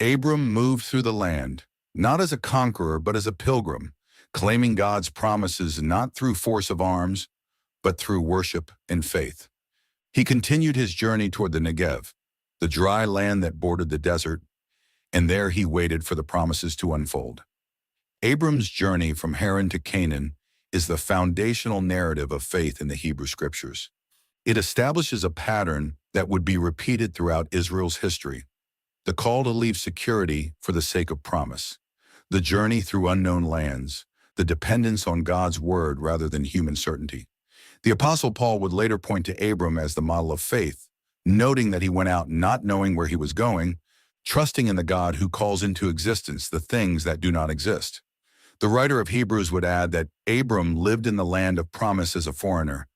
Abram moved through the land, not as a conqueror but as a pilgrim, claiming God's promises not through force of arms, but through worship and faith. He continued his journey toward the Negev, the dry land that bordered the desert, and there he waited for the promises to unfold. Abram's journey from Haran to Canaan is the foundational narrative of faith in the Hebrew Scriptures. It establishes a pattern that would be repeated throughout Israel's history: the call to leave security for the sake of promise, the journey through unknown lands, the dependence on God's word rather than human certainty. The Apostle Paul would later point to Abram as the model of faith, noting that he went out not knowing where he was going, trusting in the God who calls into existence the things that do not exist. The writer of Hebrews would add that Abram lived in the land of promise as a foreigner,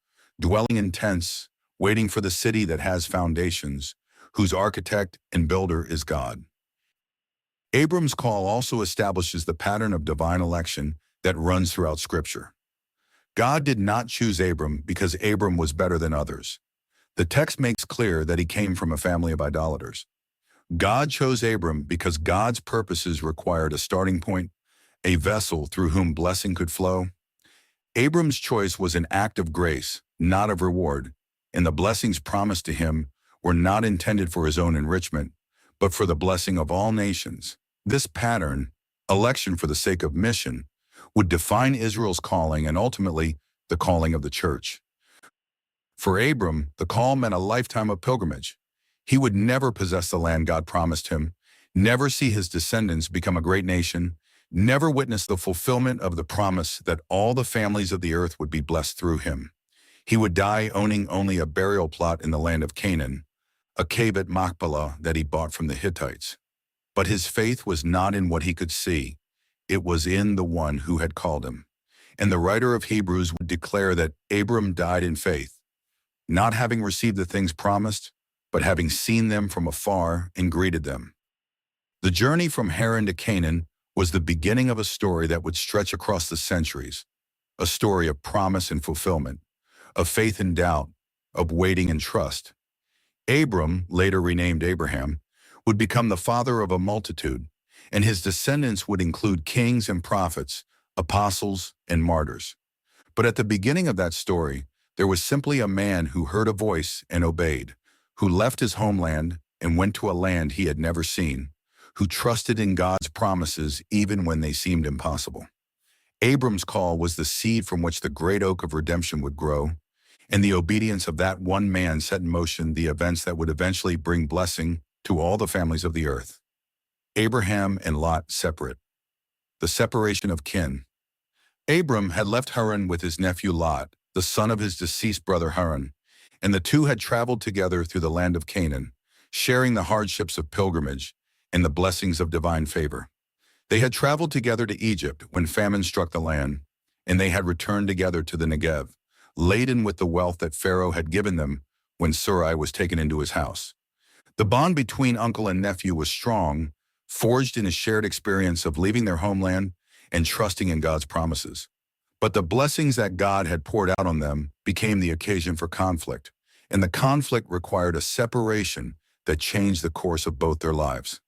dwelling in tents, waiting for the city that has foundations, whose architect and builder is God. Abram's call also establishes the pattern of divine election that runs throughout Scripture. God did not choose Abram because Abram was better than others. The text makes clear that he came from a family of idolaters. God chose Abram because God's purposes required a starting point, a vessel through whom blessing could flow. Abram's choice was an act of grace, not of reward, and the blessings promised to him were not intended for his own enrichment, but for the blessing of all nations. This pattern, election for the sake of mission, would define Israel's calling and ultimately the calling of the church. For Abram, the call meant a lifetime of pilgrimage. He would never possess the land God promised him, never see his descendants become a great nation, never witness the fulfillment of the promise that all the families of the earth would be blessed through him. He would die owning only a burial plot in the land of Canaan, a cave at Machpelah that he bought from the Hittites. But his faith was not in what he could see. It was in the one who had called him. And the writer of Hebrews would declare that Abram died in faith, not having received the things promised, but having seen them from afar and greeted them. The journey from Haran to Canaan was the beginning of a story that would stretch across the centuries, a story of promise and fulfillment, of faith and doubt, of waiting and trust. Abram, later renamed Abraham, would become the father of a multitude, and his descendants would include kings and prophets, apostles and martyrs. But at the beginning of that story, there was simply a man who heard a voice and obeyed, who left his homeland and went to a land he had never seen, who trusted in God's promises even when they seemed impossible. Abram's call was the seed from which the great oak of redemption would grow, and the obedience of that one man set in motion the events that would eventually bring blessing to all the families of the earth. Abraham and Lot separate. The separation of kin. Abram had left Haran with his nephew Lot, the son of his deceased brother Haran, and the two had traveled together through the land of Canaan, sharing the hardships of pilgrimage and the blessings of divine favor. They had traveled together to Egypt when famine struck the land, and they had returned together to the Negev, laden with the wealth that Pharaoh had given them when Sarai was taken into his house. The bond between uncle and nephew was strong, forged in a shared experience of leaving their homeland and trusting in God's promises. But the blessings that God had poured out on them became the occasion for conflict, and the conflict required a separation that changed the course of both their lives.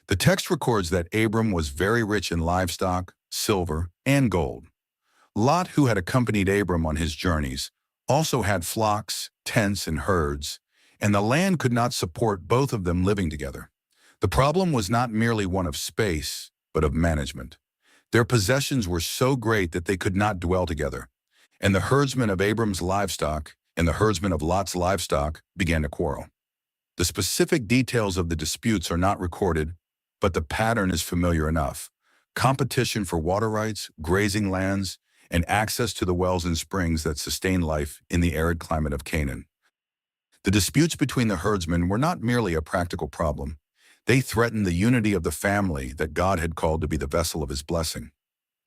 The text records that Abram was very rich in livestock, silver, and gold. Lot, who had accompanied Abram on his journeys, also had flocks, tents, and herds, and the land could not support both of them living together. The problem was not merely one of space, but of management. Their possessions were so great that they could not dwell together, and the herdsmen of Abram's livestock and the herdsmen of Lot's livestock began to quarrel. The specific details of the disputes are not recorded, but the pattern is familiar enough. Competition for water rights, grazing lands, and access to the wells and springs that sustain life in the arid climate of Canaan. The disputes between the herdsmen were not merely a practical problem. They threatened the unity of the family that God had called to be the vessel of his blessing.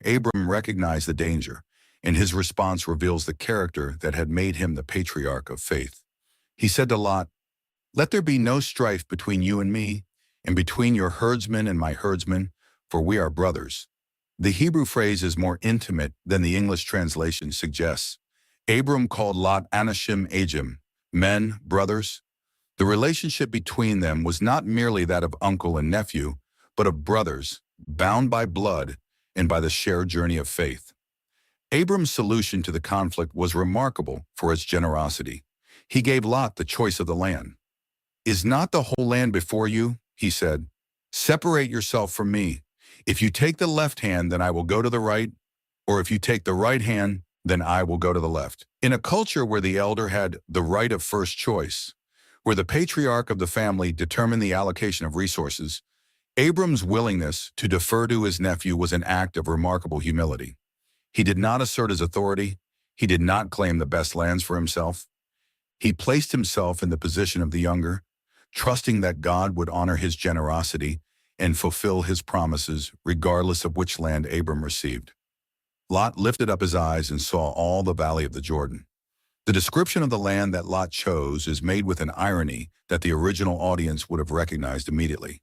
Abram recognized the danger, and his response reveals the character that had made him the patriarch of faith. He said to Lot, "Let there be no strife between you and me, and between your herdsmen and my herdsmen, for we are brothers." The Hebrew phrase is more intimate than the English translation suggests. Abram called Lot Anashim Ajim, men, brothers. The relationship between them was not merely that of uncle and nephew, but of brothers, bound by blood and by the shared journey of faith. Abram's solution to the conflict was remarkable for its generosity. He gave Lot the choice of the land. "Is not the whole land before you?" he said. "Separate yourself from me. If you take the left hand, then I will go to the right, or if you take the right hand, then I will go to the left." In a culture where the elder had the right of first choice, where the patriarch of the family determined the allocation of resources, Abram's willingness to defer to his nephew was an act of remarkable humility. He did not assert his authority. He did not claim the best lands for himself. He placed himself in the position of the younger, trusting that God would honor his generosity and fulfill his promises regardless of which land Abram received. Lot lifted up his eyes and saw all the valley of the Jordan. The description of the land that Lot chose is made with an irony that the original audience would have recognized immediately.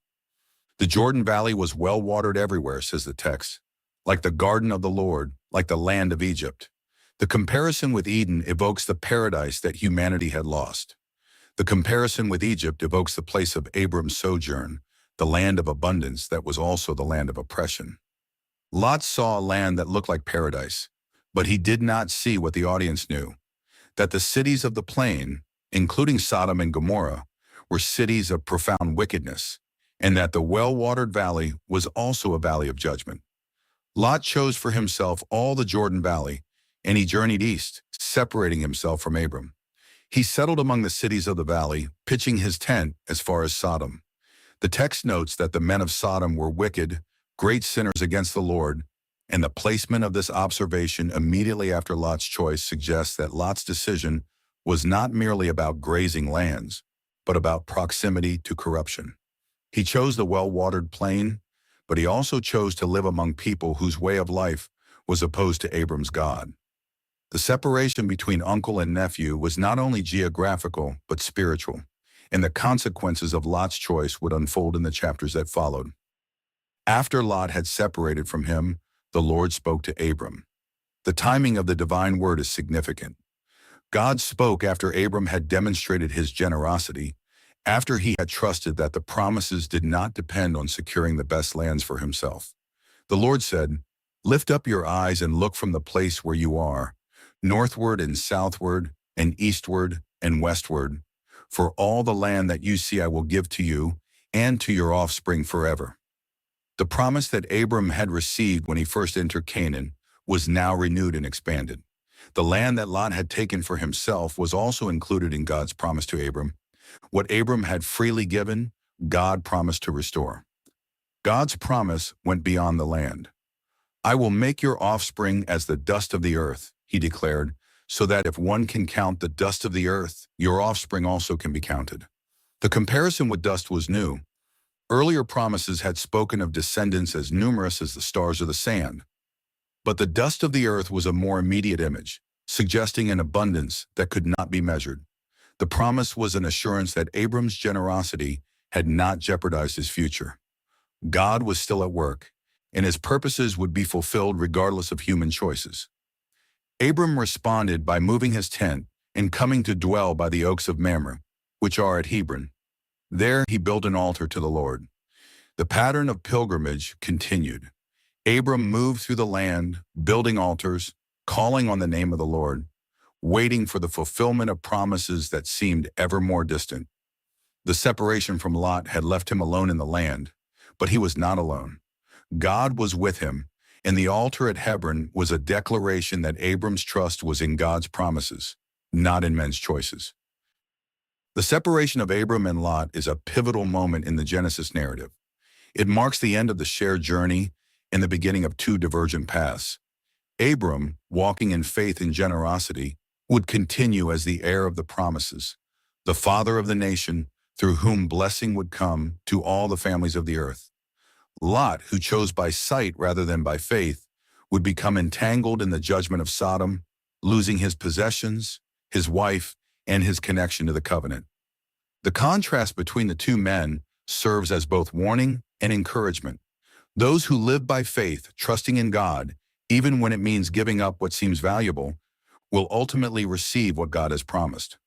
The Jordan Valley was well watered everywhere, says the text, like the garden of the Lord, like the land of Egypt. The comparison with Eden evokes the paradise that humanity had lost. The comparison with Egypt evokes the place of Abram's sojourn, the land of abundance that was also the land of oppression. Lot saw a land that looked like paradise, but he did not see what the audience knew, that the cities of the plain, including Sodom and Gomorrah, were cities of profound wickedness, and that the well-watered valley was also a valley of judgment. Lot chose for himself all the Jordan Valley, and he journeyed east, separating himself from Abram. He settled among the cities of the valley, pitching his tent as far as Sodom. The text notes that the men of Sodom were wicked, great sinners against the Lord, and the placement of this observation immediately after Lot's choice suggests that Lot's decision was not merely about grazing lands, but about proximity to corruption. He chose the well-watered plain, but he also chose to live among people whose way of life was opposed to Abram's God. The separation between uncle and nephew was not only geographical, but spiritual, and the consequences of Lot's choice would unfold in the chapters that followed. After Lot had separated from him, the Lord spoke to Abram. The timing of the divine word is significant. God spoke after Abram had demonstrated his generosity, after he had trusted that the promises did not depend on securing the best lands for himself. The Lord said, "Lift up your eyes and look from the place where you are, northward and southward and eastward and westward. For all the land that you see I will give to you and to your offspring forever." The promise that Abram had received when he first entered Canaan was now renewed and expanded. The land that Lot had taken for himself was also included in God's promise to Abram. What Abram had freely given, God promised to restore. God's promise went beyond the land. "I will make your offspring as the dust of the earth," he declared, so that if one can count the dust of the earth, your offspring also can be counted. The comparison with dust was new. Earlier promises had spoken of descendants as numerous as the stars of the sand. But the dust of the earth was a more immediate image, suggesting an abundance that could not be measured. The promise was an assurance that Abram's generosity had not jeopardized his future. God was still at work, and his purposes would be fulfilled regardless of human choices. Abram responded by moving his tent and coming to dwell by the oaks of Mamre, which are at Hebron. There he built an altar to the Lord. The pattern of pilgrimage continued. Abram moved through the land, building altars, calling on the name of the Lord, waiting for the fulfillment of promises that seemed ever more distant. The separation from Lot had left him alone in the land, but he was not alone. God was with him, and the altar at Hebron was a declaration that Abram's trust was in God's promises, not in men's choices. The separation of Abram and Lot is a pivotal moment in the Genesis narrative. It marks the end of the shared journey and the beginning of two divergent paths. Abram, walking in faith and generosity, would continue as the heir of the promises, the father of the nation, through whom blessing would come to all the families of the earth. Lot, who chose by sight rather than by faith, would become entangled in the judgment of Sodom, losing his possessions, his wife, and his connection to the covenant. The contrast between the two men serves as both warning and encouragement. Those who live by faith, trusting in God, even when it means giving up what seems valuable, will ultimately receive what God has promised.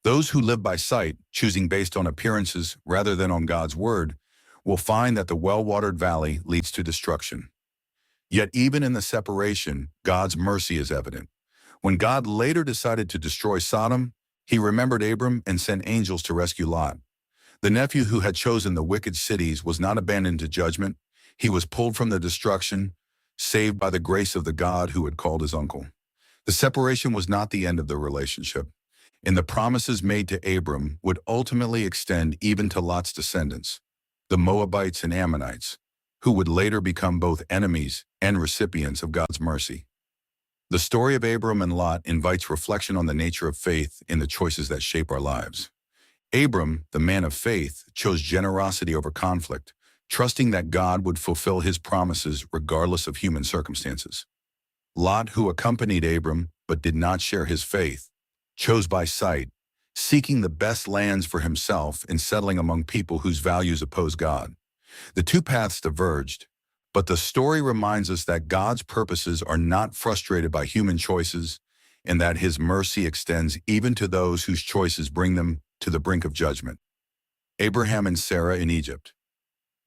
Those who live by sight, choosing based on appearances rather than on God's word, will find that the well-watered valley leads to destruction. Yet even in the separation, God's mercy is evident. When God later decided to destroy Sodom, he remembered Abram and sent angels to rescue Lot. The nephew who had chosen the wicked cities was not abandoned to judgment. He was pulled from the destruction, saved by the grace of the God who had called his uncle. The separation was not the end of the relationship, and the promises made to Abram would ultimately extend even to Lot's descendants, the Moabites and Ammonites, who would later become both enemies and recipients of God's mercy. The story of Abram and Lot invites reflection on the nature of faith in the choices that shape our lives. Abram, the man of faith, chose generosity over conflict, trusting that God would fulfill his promises regardless of human circumstances. Lot, who accompanied Abram but did not share his faith, chose by sight, seeking the best lands for himself and settling among people whose values oppose God. The two paths diverged, but the story reminds us that God's purposes are not frustrated by human choices and that his mercy extends even to those whose choices bring them to the brink of judgment. Abraham and Sarah in Egypt.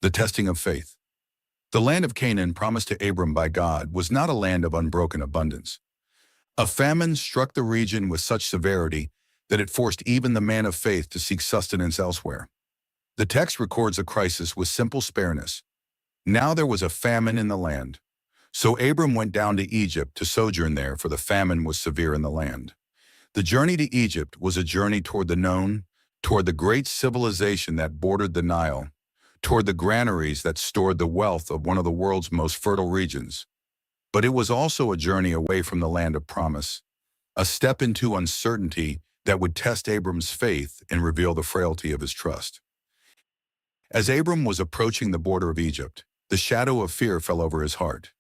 The testing of faith. The land of Canaan promised to Abram by God was not a land of unbroken abundance. A famine struck the region with such severity that it forced even the man of faith to seek sustenance elsewhere. The text records a crisis with simple spareness. Now there was a famine in the land. So Abram went down to Egypt to sojourn there, for the famine was severe in the land. The journey to Egypt was a journey toward the known, toward the great civilization that bordered the Nile, toward the granaries that stored the wealth of one of the world's most fertile regions. But it was also a journey away from the land of promise, a step into uncertainty that would test Abram's faith and reveal the frailty of his trust. As Abram was approaching the border of Egypt, the shadow of fear fell over his heart.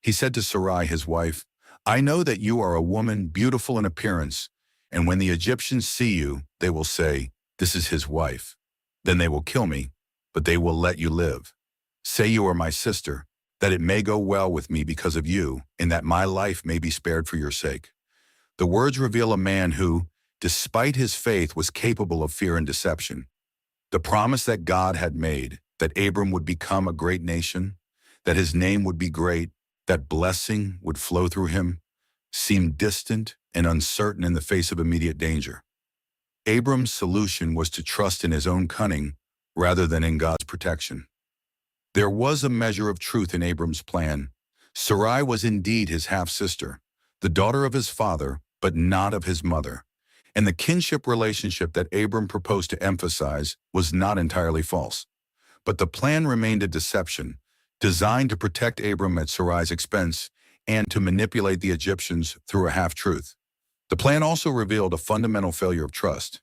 He said to Sarai, his wife, "I know that you are a woman beautiful in appearance, and when the Egyptians see you, they will say, 'This is his wife.' Then they will kill me, but they will let you live. Say you are my sister, that it may go well with me because of you, and that my life may be spared for your sake." The words reveal a man who, despite his faith, was capable of fear and deception. The promise that God had made, that Abram would become a great nation, that his name would be great, that blessing would flow through him, seemed distant and uncertain in the face of immediate danger. Abram's solution was to trust in his own cunning rather than in God's protection. There was a measure of truth in Abram's plan. Sarai was indeed his half-sister, the daughter of his father, but not of his mother. And the kinship relationship that Abram proposed to emphasize was not entirely false. But the plan remained a deception, designed to protect Abram at Sarai's expense and to manipulate the Egyptians through a half-truth. The plan also revealed a fundamental failure of trust.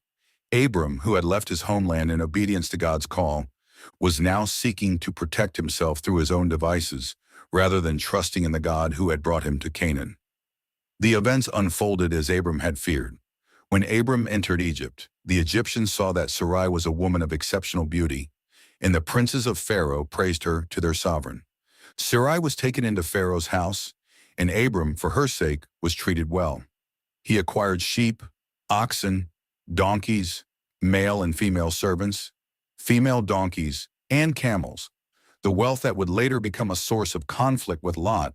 Abram, who had left his homeland in obedience to God's call, was now seeking to protect himself through his own devices, rather than trusting in the God who had brought him to Canaan. The events unfolded as Abram had feared. When Abram entered Egypt, the Egyptians saw that Sarai was a woman of exceptional beauty, and the princes of Pharaoh praised her to their sovereign. Sarai was taken into Pharaoh's house, and Abram, for her sake, was treated well. He acquired sheep, oxen, donkeys, male and female servants, female donkeys, and camels, the wealth that would later become a source of conflict with Lot,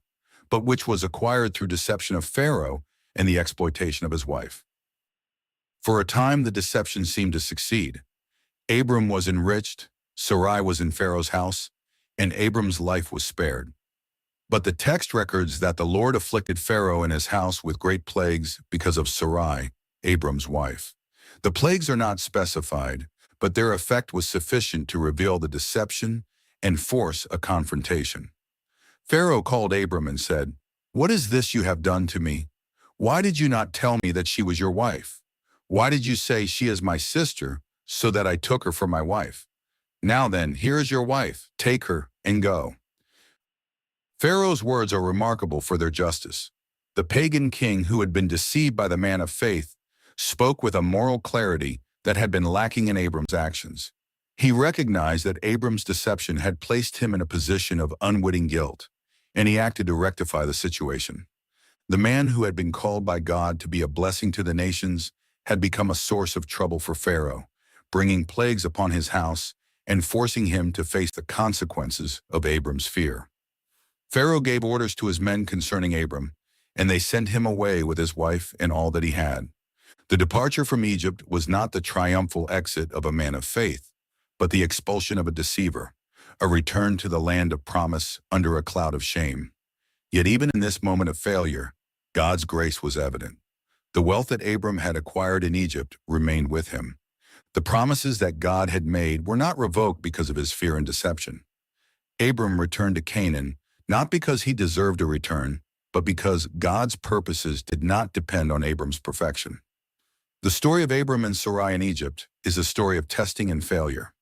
but which was acquired through deception of Pharaoh and the exploitation of his wife. For a time, the deception seemed to succeed. Abram was enriched, Sarai was in Pharaoh's house, and Abram's life was spared. But the text records that the Lord afflicted Pharaoh and his house with great plagues because of Sarai, Abram's wife. The plagues are not specified, but their effect was sufficient to reveal the deception and force a confrontation. Pharaoh called Abram and said, "What is this you have done to me? Why did you not tell me that she was your wife? Why did you say she is my sister, so that I took her for my wife? Now then, here is your wife, take her and go." Pharaoh's words are remarkable for their justice. The pagan king, who had been deceived by the man of faith, spoke with a moral clarity that had been lacking in Abram's actions. He recognized that Abram's deception had placed him in a position of unwitting guilt, and he acted to rectify the situation. The man who had been called by God to be a blessing to the nations had become a source of trouble for Pharaoh, bringing plagues upon his house and forcing him to face the consequences of Abram's fear. Pharaoh gave orders to his men concerning Abram, and they sent him away with his wife and all that he had. The departure from Egypt was not the triumphal exit of a man of faith, but the expulsion of a deceiver, a return to the land of promise under a cloud of shame. Yet even in this moment of failure, God's grace was evident. The wealth that Abram had acquired in Egypt remained with him. The promises that God had made were not revoked because of his fear and deception. Abram returned to Canaan, not because he deserved a return, but because God's purposes did not depend on Abram's perfection. The story of Abram and Sarai in Egypt is a story of testing and failure.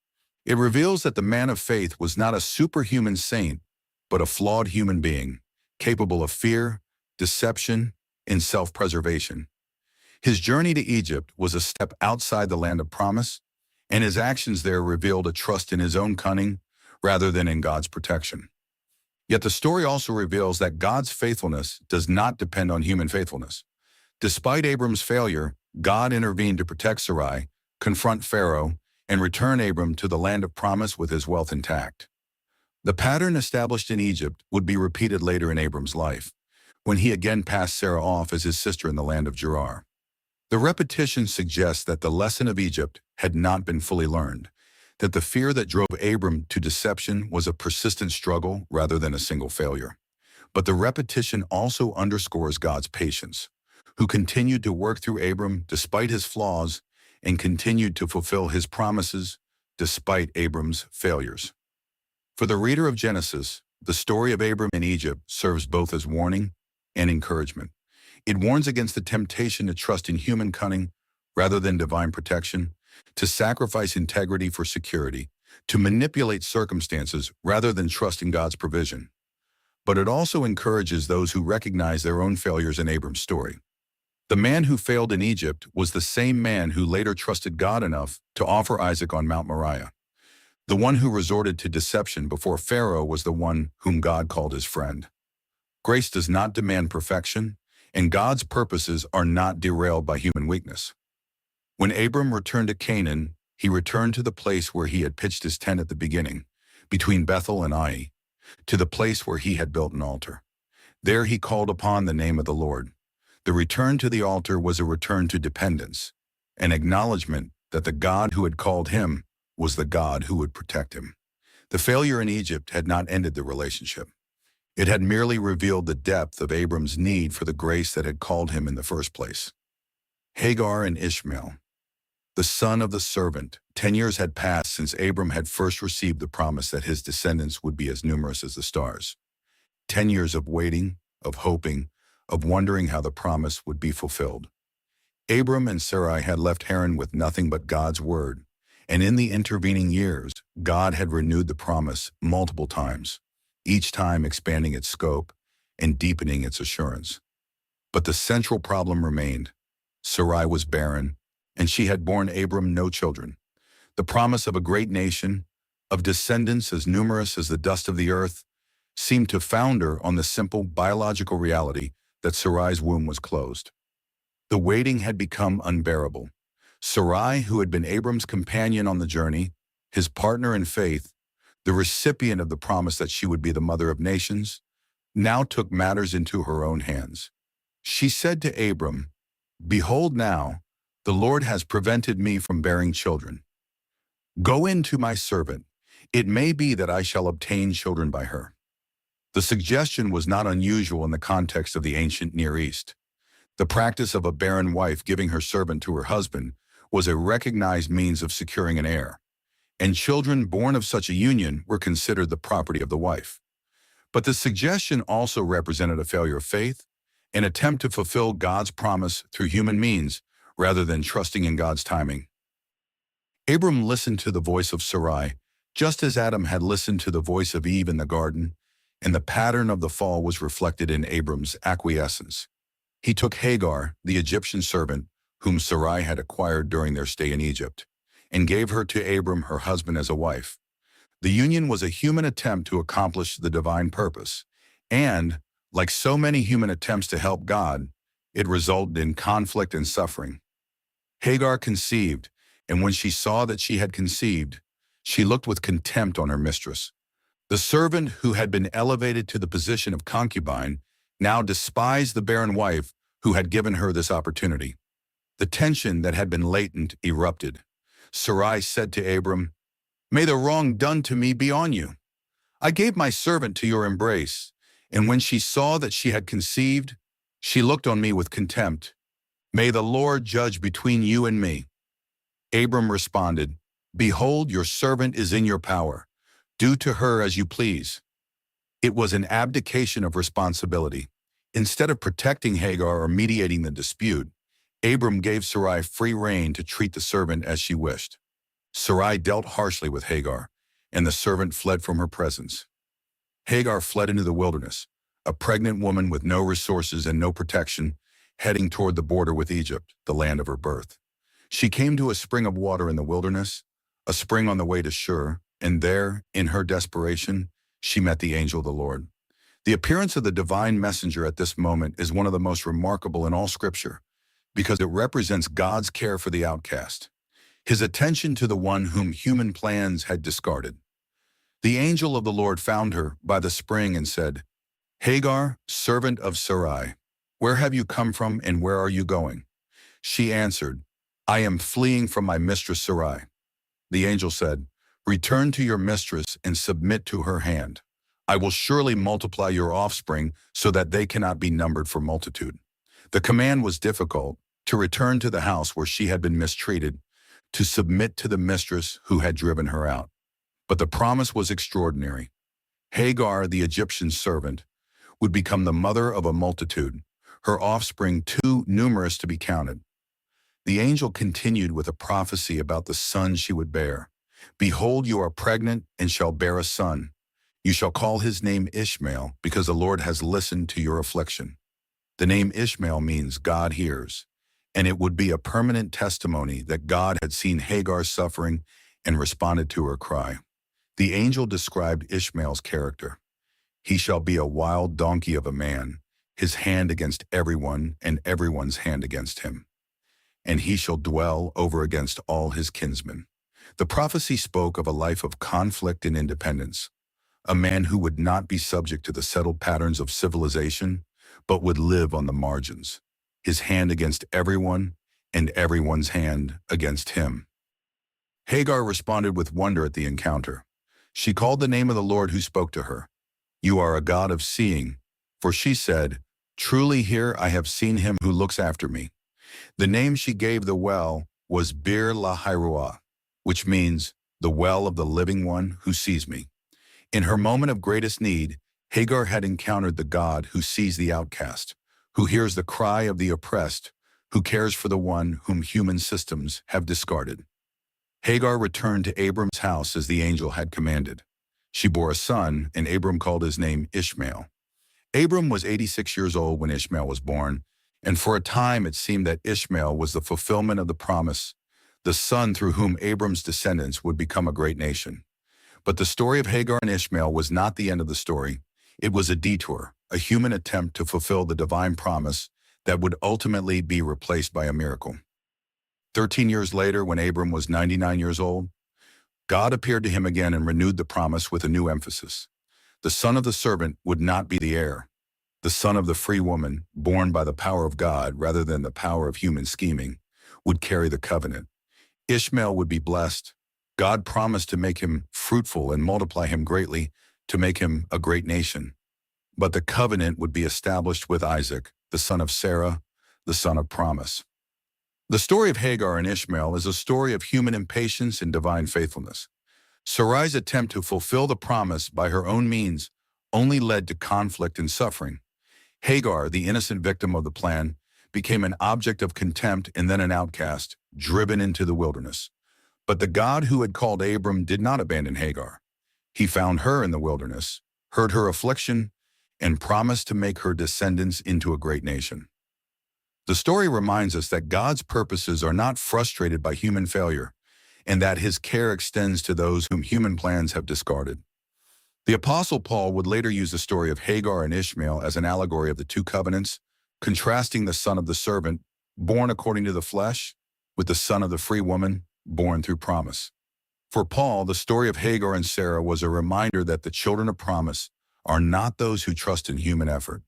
It reveals that the man of faith was not a superhuman saint, but a flawed human being, capable of fear, deception, and self-preservation. His journey to Egypt was a step outside the land of promise, and his actions there revealed a trust in his own cunning rather than in God's protection. Yet the story also reveals that God's faithfulness does not depend on human faithfulness. Despite Abram's failure, God intervened to protect Sarai, confront Pharaoh, and return Abram to the land of promise with his wealth intact. The pattern established in Egypt would be repeated later in Abram's life, when he again passed Sarah off as his sister in the land of Gerar. The repetition suggests that the lesson of Egypt had not been fully learned, that the fear that drove Abram to deception was a persistent struggle rather than a single failure. But the repetition also underscores God's patience, who continued to work through Abram despite his flaws and continued to fulfill his promises despite Abram's failures. For the reader of Genesis, the story of Abram in Egypt serves both as warning and encouragement. It warns against the temptation to trust in human cunning rather than divine protection, to sacrifice integrity for security, to manipulate circumstances rather than trust in God's provision. But it also encourages those who recognize their own failures in Abram's story. The man who failed in Egypt was the same man who later trusted God enough to offer Isaac on Mount Moriah. The one who resorted to deception before Pharaoh was the one whom God called his friend. Grace does not demand perfection, and God's purposes are not derailed by human weakness. When Abram returned to Canaan, he returned to the place where he had pitched his tent at the beginning, between Bethel and Ai, to the place where he had built an altar. There he called upon the name of the Lord. The return to the altar was a return to dependence, an acknowledgement that the God who had called him was the God who would protect him. The failure in Egypt had not ended the relationship. It had merely revealed the depth of Abram's need for the grace that had called him in the first place. Hagar and Ishmael, the son of the servant. 10 years had passed since Abram had first received the promise that his descendants would be as numerous as the stars. 10 years of waiting, of hoping, of wondering how the promise would be fulfilled. Abram and Sarai had left Haran with nothing but God's word, and in the intervening years, God had renewed the promise multiple times, each time expanding its scope and deepening its assurance. But the central problem remained. Sarai was barren, and she had borne Abram no children. The promise of a great nation, of descendants as numerous as the dust of the earth, seemed to founder on the simple biological reality that Sarai's womb was closed. The waiting had become unbearable. Sarai, who had been Abram's companion on the journey, his partner in faith, the recipient of the promise that she would be the mother of nations, now took matters into her own hands. She said to Abram, "Behold now, the Lord has prevented me from bearing children. Go in to my servant. It may be that I shall obtain children by her." The suggestion was not unusual in the context of the ancient Near East. The practice of a barren wife giving her servant to her husband was a recognized means of securing an heir, and children born of such a union were considered the property of the wife. But the suggestion also represented a failure of faith, an attempt to fulfill God's promise through human means rather than trusting in God's timing. Abram listened to the voice of Sarai, just as Adam had listened to the voice of Eve in the garden, and the pattern of the fall was reflected in Abram's acquiescence. He took Hagar, the Egyptian servant, whom Sarai had acquired during their stay in Egypt, and gave her to Abram, her husband, as a wife. The union was a human attempt to accomplish the divine purpose, and, like so many human attempts to help God, it resulted in conflict and suffering. Hagar conceived, and when she saw that she had conceived, she looked with contempt on her mistress. The servant who had been elevated to the position of concubine now despised the barren wife who had given her this opportunity. The tension that had been latent erupted. Sarai said to Abram, "May the wrong done to me be on you. I gave my servant to your embrace, and when she saw that she had conceived, she looked on me with contempt. May the Lord judge between you and me." Abram responded, "Behold, your servant is in your power. Do to her as you please." It was an abdication of responsibility. Instead of protecting Hagar or mediating the dispute, Abram gave Sarai free rein to treat the servant as she wished. Sarai dealt harshly with Hagar, and the servant fled from her presence. Hagar fled into the wilderness, a pregnant woman with no resources and no protection, heading toward the border with Egypt, the land of her birth. She came to a spring of water in the wilderness, a spring on the way to Shur, and there, in her desperation, she met the angel of the Lord. The appearance of the divine messenger at this moment is one of the most remarkable in all Scripture, because it represents God's care for the outcast, his attention to the one whom human plans had discarded. The angel of the Lord found her by the spring and said, "Hagar, servant of Sarai, where have you come from and where are you going?" She answered, "I am fleeing from my mistress Sarai." The angel said, "Return to your mistress and submit to her hand. I will surely multiply your offspring so that they cannot be numbered for multitude." The command was difficult: to return to the house where she had been mistreated, to submit to the mistress who had driven her out. But the promise was extraordinary. Hagar, the Egyptian servant, would become the mother of a multitude, her offspring too numerous to be counted. The angel continued with a prophecy about the son she would bear. "Behold, you are pregnant and shall bear a son. You shall call his name Ishmael, because the Lord has listened to your affliction." The name Ishmael means God hears, and it would be a permanent testimony that God had seen Hagar's suffering and responded to her cry. The angel described Ishmael's character. "He shall be a wild donkey of a man, his hand against everyone and everyone's hand against him. And he shall dwell over against all his kinsmen." The prophecy spoke of a life of conflict and independence, a man who would not be subject to the settled patterns of civilization, but would live on the margins, his hand against everyone and everyone's hand against him. Hagar responded with wonder at the encounter. She called the name of the Lord who spoke to her. "You are a God of seeing," for she said, "Truly here I have seen him who looks after me." The name she gave the well was Bir Lahairua, which means the well of the living one who sees me. In her moment of greatest need, Hagar had encountered the God who sees the outcast, who hears the cry of the oppressed, who cares for the one whom human systems have discarded. Hagar returned to Abram's house as the angel had commanded. She bore a son, and Abram called his name Ishmael. Abram was 86 years old when Ishmael was born, and for a time it seemed that Ishmael was the fulfillment of the promise, the son through whom Abram's descendants would become a great nation. But the story of Hagar and Ishmael was not the end of the story. It was a detour, a human attempt to fulfill the divine promise that would ultimately be replaced by a miracle. 13 years later, when Abram was 99 years old, God appeared to him again and renewed the promise with a new emphasis. The son of the servant would not be the heir. The son of the free woman, born by the power of God rather than the power of human scheming, would carry the covenant. Ishmael would be blessed. God promised to make him fruitful and multiply him greatly, to make him a great nation. But the covenant would be established with Isaac, the son of Sarah, the son of promise. The story of Hagar and Ishmael is a story of human impatience and divine faithfulness. Sarai's attempt to fulfill the promise by her own means only led to conflict and suffering. Hagar, the innocent victim of the plan, became an object of contempt and then an outcast, driven into the wilderness. But the God who had called Abram did not abandon Hagar. He found her in the wilderness, heard her affliction, and promised to make her descendants into a great nation. The story reminds us that God's purposes are not frustrated by human failure, and that his care extends to those whom human plans have discarded. The Apostle Paul would later use the story of Hagar and Ishmael as an allegory of the two covenants, contrasting the son of the servant, born according to the flesh, with the son of the free woman, born through promise. For Paul, the story of Hagar and Sarah was a reminder that the children of promise are not those who trust in human effort,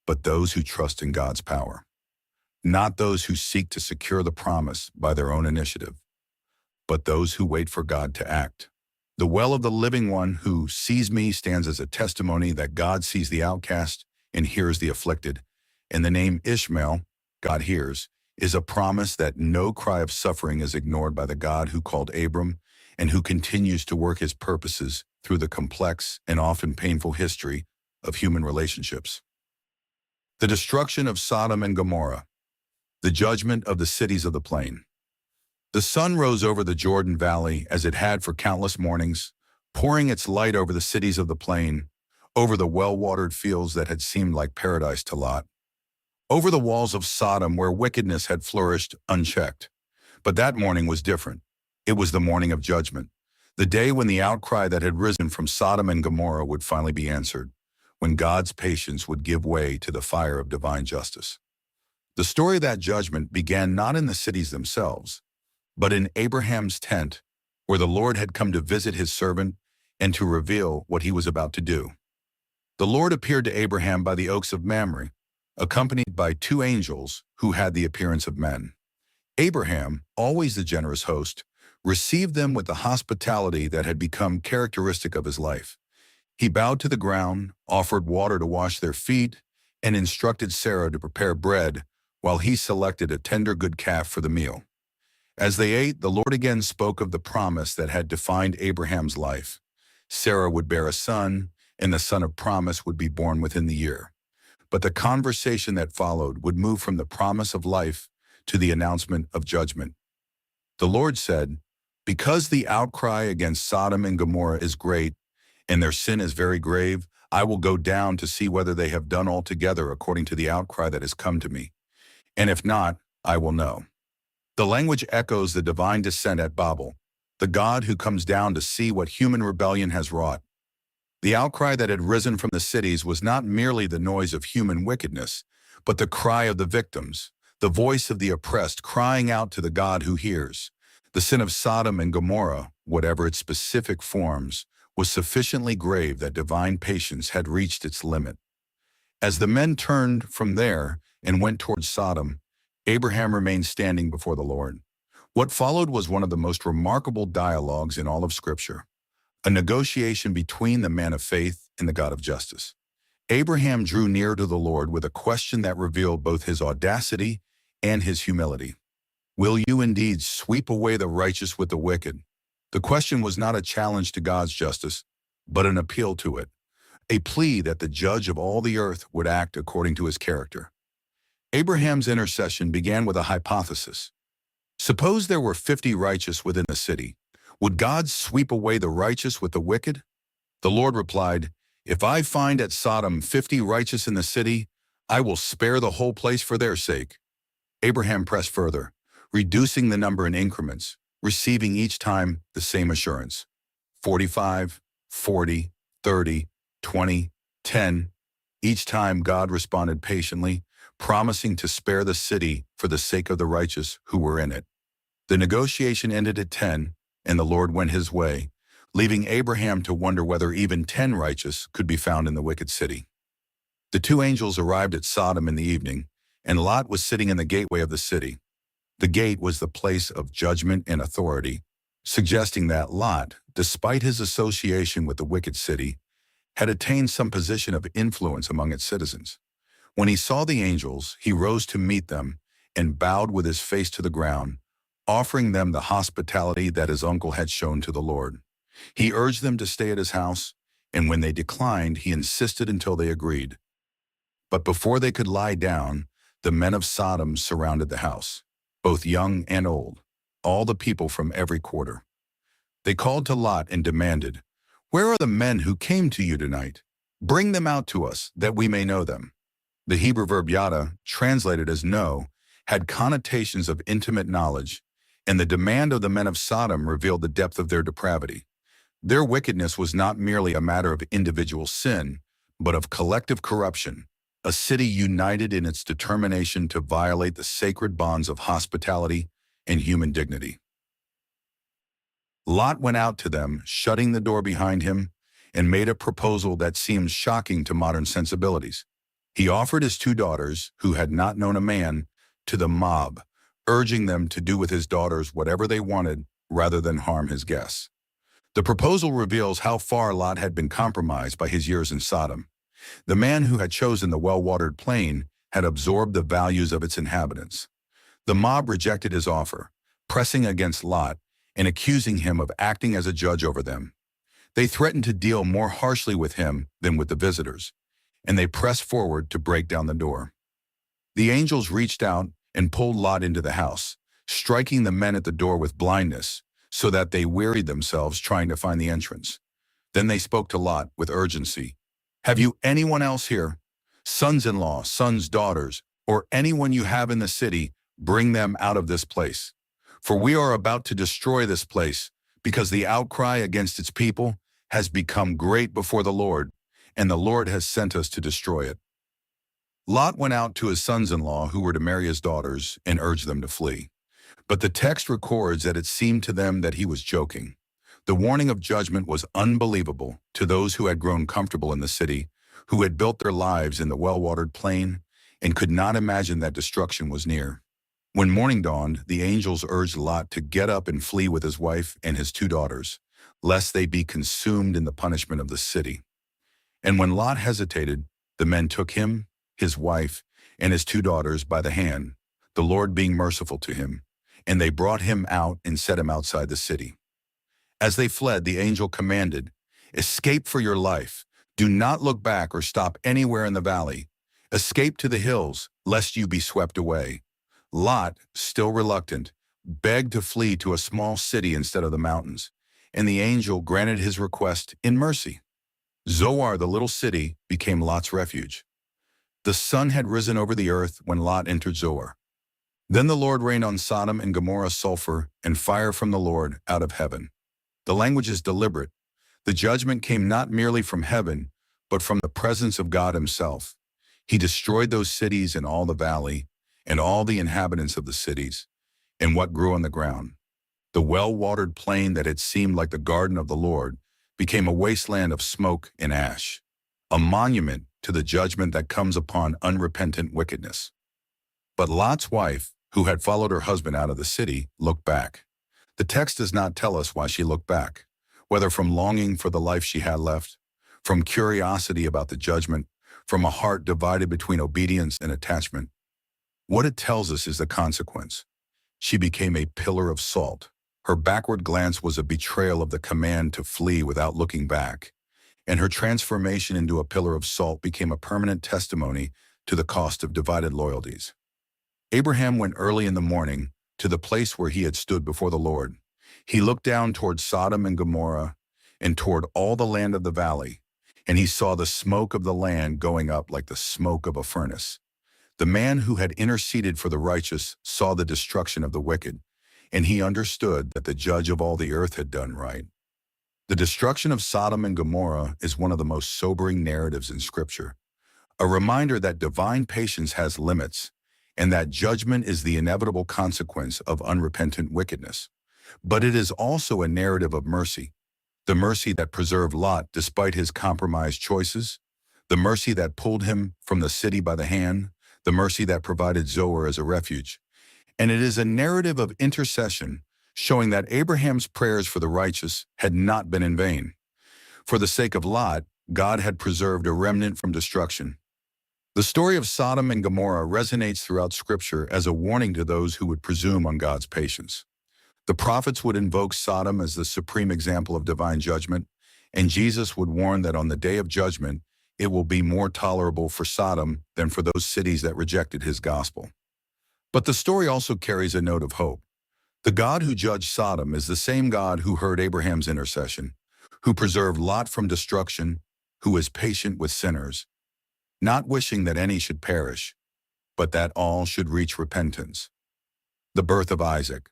but those who trust in God's power. Not those who seek to secure the promise by their own initiative, but those who wait for God to act. The well of the living one who sees me stands as a testimony that God sees the outcast and hears the afflicted. And the name Ishmael, God hears, is a promise that no cry of suffering is ignored by the God who called Abram and who continues to work his purposes through the complex and often painful history of human relationships. The destruction of Sodom and Gomorrah. The judgment of the cities of the plain. The sun rose over the Jordan Valley as it had for countless mornings, pouring its light over the cities of the plain, over the well-watered fields that had seemed like paradise to Lot, over the walls of Sodom where wickedness had flourished unchecked. But that morning was different. It was the morning of judgment, the day when the outcry that had risen from Sodom and Gomorrah would finally be answered, when God's patience would give way to the fire of divine justice. The story of that judgment began not in the cities themselves, but in Abraham's tent, where the Lord had come to visit his servant and to reveal what he was about to do. The Lord appeared to Abraham by the oaks of Mamre, accompanied by two angels who had the appearance of men. Abraham, always the generous host, received them with the hospitality that had become characteristic of his life. He bowed to the ground, offered water to wash their feet, and instructed Sarah to prepare bread while he selected a tender good calf for the meal. As they ate, the Lord again spoke of the promise that had defined Abraham's life. Sarah would bear a son, and the son of promise would be born within the year. But the conversation that followed would move from the promise of life to the announcement of judgment. The Lord said, "Because the outcry against Sodom and Gomorrah is great, and their sin is very grave, I will go down to see whether they have done altogether according to the outcry that has come to me. And if not, I will know." The language echoes the divine descent at Babel, the God who comes down to see what human rebellion has wrought. The outcry that had risen from the cities was not merely the noise of human wickedness, but the cry of the victims, the voice of the oppressed crying out to the God who hears. The sin of Sodom and Gomorrah, whatever its specific forms, was sufficiently grave that divine patience had reached its limit. As the men turned from there and went towards Sodom, Abraham remained standing before the Lord. What followed was one of the most remarkable dialogues in all of Scripture, a negotiation between the man of faith and the God of justice. Abraham drew near to the Lord with a question that revealed both his audacity and his humility. Will you indeed sweep away the righteous with the wicked? The question was not a challenge to God's justice, but an appeal to it, a plea that the judge of all the earth would act according to his character. Abraham's intercession began with a hypothesis. Suppose there were 50 righteous within the city. Would God sweep away the righteous with the wicked? The Lord replied, "If I find at Sodom 50 righteous in the city, I will spare the whole place for their sake." Abraham pressed further, reducing the number in increments, receiving each time the same assurance. 45, 40, 30, 20, 10. Each time God responded patiently, promising to spare the city for the sake of the righteous who were in it. The negotiation ended at 10, and the Lord went his way, leaving Abraham to wonder whether even 10 righteous could be found in the wicked city. The two angels arrived at Sodom in the evening, and Lot was sitting in the gateway of the city. The gate was the place of judgment and authority, suggesting that Lot, despite his association with the wicked city, had attained some position of influence among its citizens. When he saw the angels, he rose to meet them and bowed with his face to the ground, offering them the hospitality that his uncle had shown to the Lord. He urged them to stay at his house, and when they declined, he insisted until they agreed. But before they could lie down, the men of Sodom surrounded the house, both young and old, all the people from every quarter. They called to Lot and demanded, "Where are the men who came to you tonight? Bring them out to us, that we may know them." The Hebrew verb yada, translated as know, had connotations of intimate knowledge, and the demand of the men of Sodom revealed the depth of their depravity. Their wickedness was not merely a matter of individual sin, but of collective corruption, a city united in its determination to violate the sacred bonds of hospitality and human dignity. Lot went out to them, shutting the door behind him, and made a proposal that seems shocking to modern sensibilities. He offered his two daughters, who had not known a man, to the mob, urging them to do with his daughters whatever they wanted rather than harm his guests. The proposal reveals how far Lot had been compromised by his years in Sodom. The man who had chosen the well-watered plain had absorbed the values of its inhabitants. The mob rejected his offer, pressing against Lot and accusing him of acting as a judge over them. They threatened to deal more harshly with him than with the visitors, and they pressed forward to break down the door. The angels reached out and pulled Lot into the house, striking the men at the door with blindness, so that they wearied themselves trying to find the entrance. Then they spoke to Lot with urgency. "Have you anyone else here? Sons-in-law, sons, daughters, or anyone you have in the city, bring them out of this place. For we are about to destroy this place, because the outcry against its people has become great before the Lord, and the Lord has sent us to destroy it." Lot went out to his sons-in-law who were to marry his daughters and urged them to flee. But the text records that it seemed to them that he was joking. The warning of judgment was unbelievable to those who had grown comfortable in the city, who had built their lives in the well-watered plain, and could not imagine that destruction was near. When morning dawned, the angels urged Lot to get up and flee with his wife and his two daughters, lest they be consumed in the punishment of the city. And when Lot hesitated, the men took him, his wife, and his two daughters by the hand, the Lord being merciful to him, and they brought him out and set him outside the city. As they fled, the angel commanded, "Escape for your life. Do not look back or stop anywhere in the valley. Escape to the hills, lest you be swept away." Lot, still reluctant, begged to flee to a small city instead of the mountains, and the angel granted his request in mercy. Zoar, the little city, became Lot's refuge. The sun had risen over the earth when Lot entered Zoar. Then the Lord rained on Sodom and Gomorrah sulfur and fire from the Lord out of heaven. The language is deliberate. The judgment came not merely from heaven, but from the presence of God himself. He destroyed those cities and all the valley, and all the inhabitants of the cities, and what grew on the ground. The well-watered plain that had seemed like the garden of the Lord became a wasteland of smoke and ash, a monument to the judgment that comes upon unrepentant wickedness. But Lot's wife, who had followed her husband out of the city, looked back. The text does not tell us why she looked back, whether from longing for the life she had left, from curiosity about the judgment, from a heart divided between obedience and attachment. What it tells us is the consequence. She became a pillar of salt. Her backward glance was a betrayal of the command to flee without looking back, and her transformation into a pillar of salt became a permanent testimony to the cost of divided loyalties. Abraham went early in the morning to the place where he had stood before the Lord. He looked down toward Sodom and Gomorrah and toward all the land of the valley, and he saw the smoke of the land going up like the smoke of a furnace. The man who had interceded for the righteous saw the destruction of the wicked, and he understood that the judge of all the earth had done right. The destruction of Sodom and Gomorrah is one of the most sobering narratives in Scripture, a reminder that divine patience has limits and that judgment is the inevitable consequence of unrepentant wickedness. But it is also a narrative of mercy, the mercy that preserved Lot despite his compromised choices, the mercy that pulled him from the city by the hand, the mercy that provided Zoar as a refuge. And it is a narrative of intercession, showing that Abraham's prayers for the righteous had not been in vain. For the sake of Lot, God had preserved a remnant from destruction. The story of Sodom and Gomorrah resonates throughout Scripture as a warning to those who would presume on God's patience. The prophets would invoke Sodom as the supreme example of divine judgment, and Jesus would warn that on the day of judgment, it will be more tolerable for Sodom than for those cities that rejected his gospel. But the story also carries a note of hope. The God who judged Sodom is the same God who heard Abraham's intercession, who preserved Lot from destruction, who is patient with sinners, not wishing that any should perish, but that all should reach repentance. The birth of Isaac,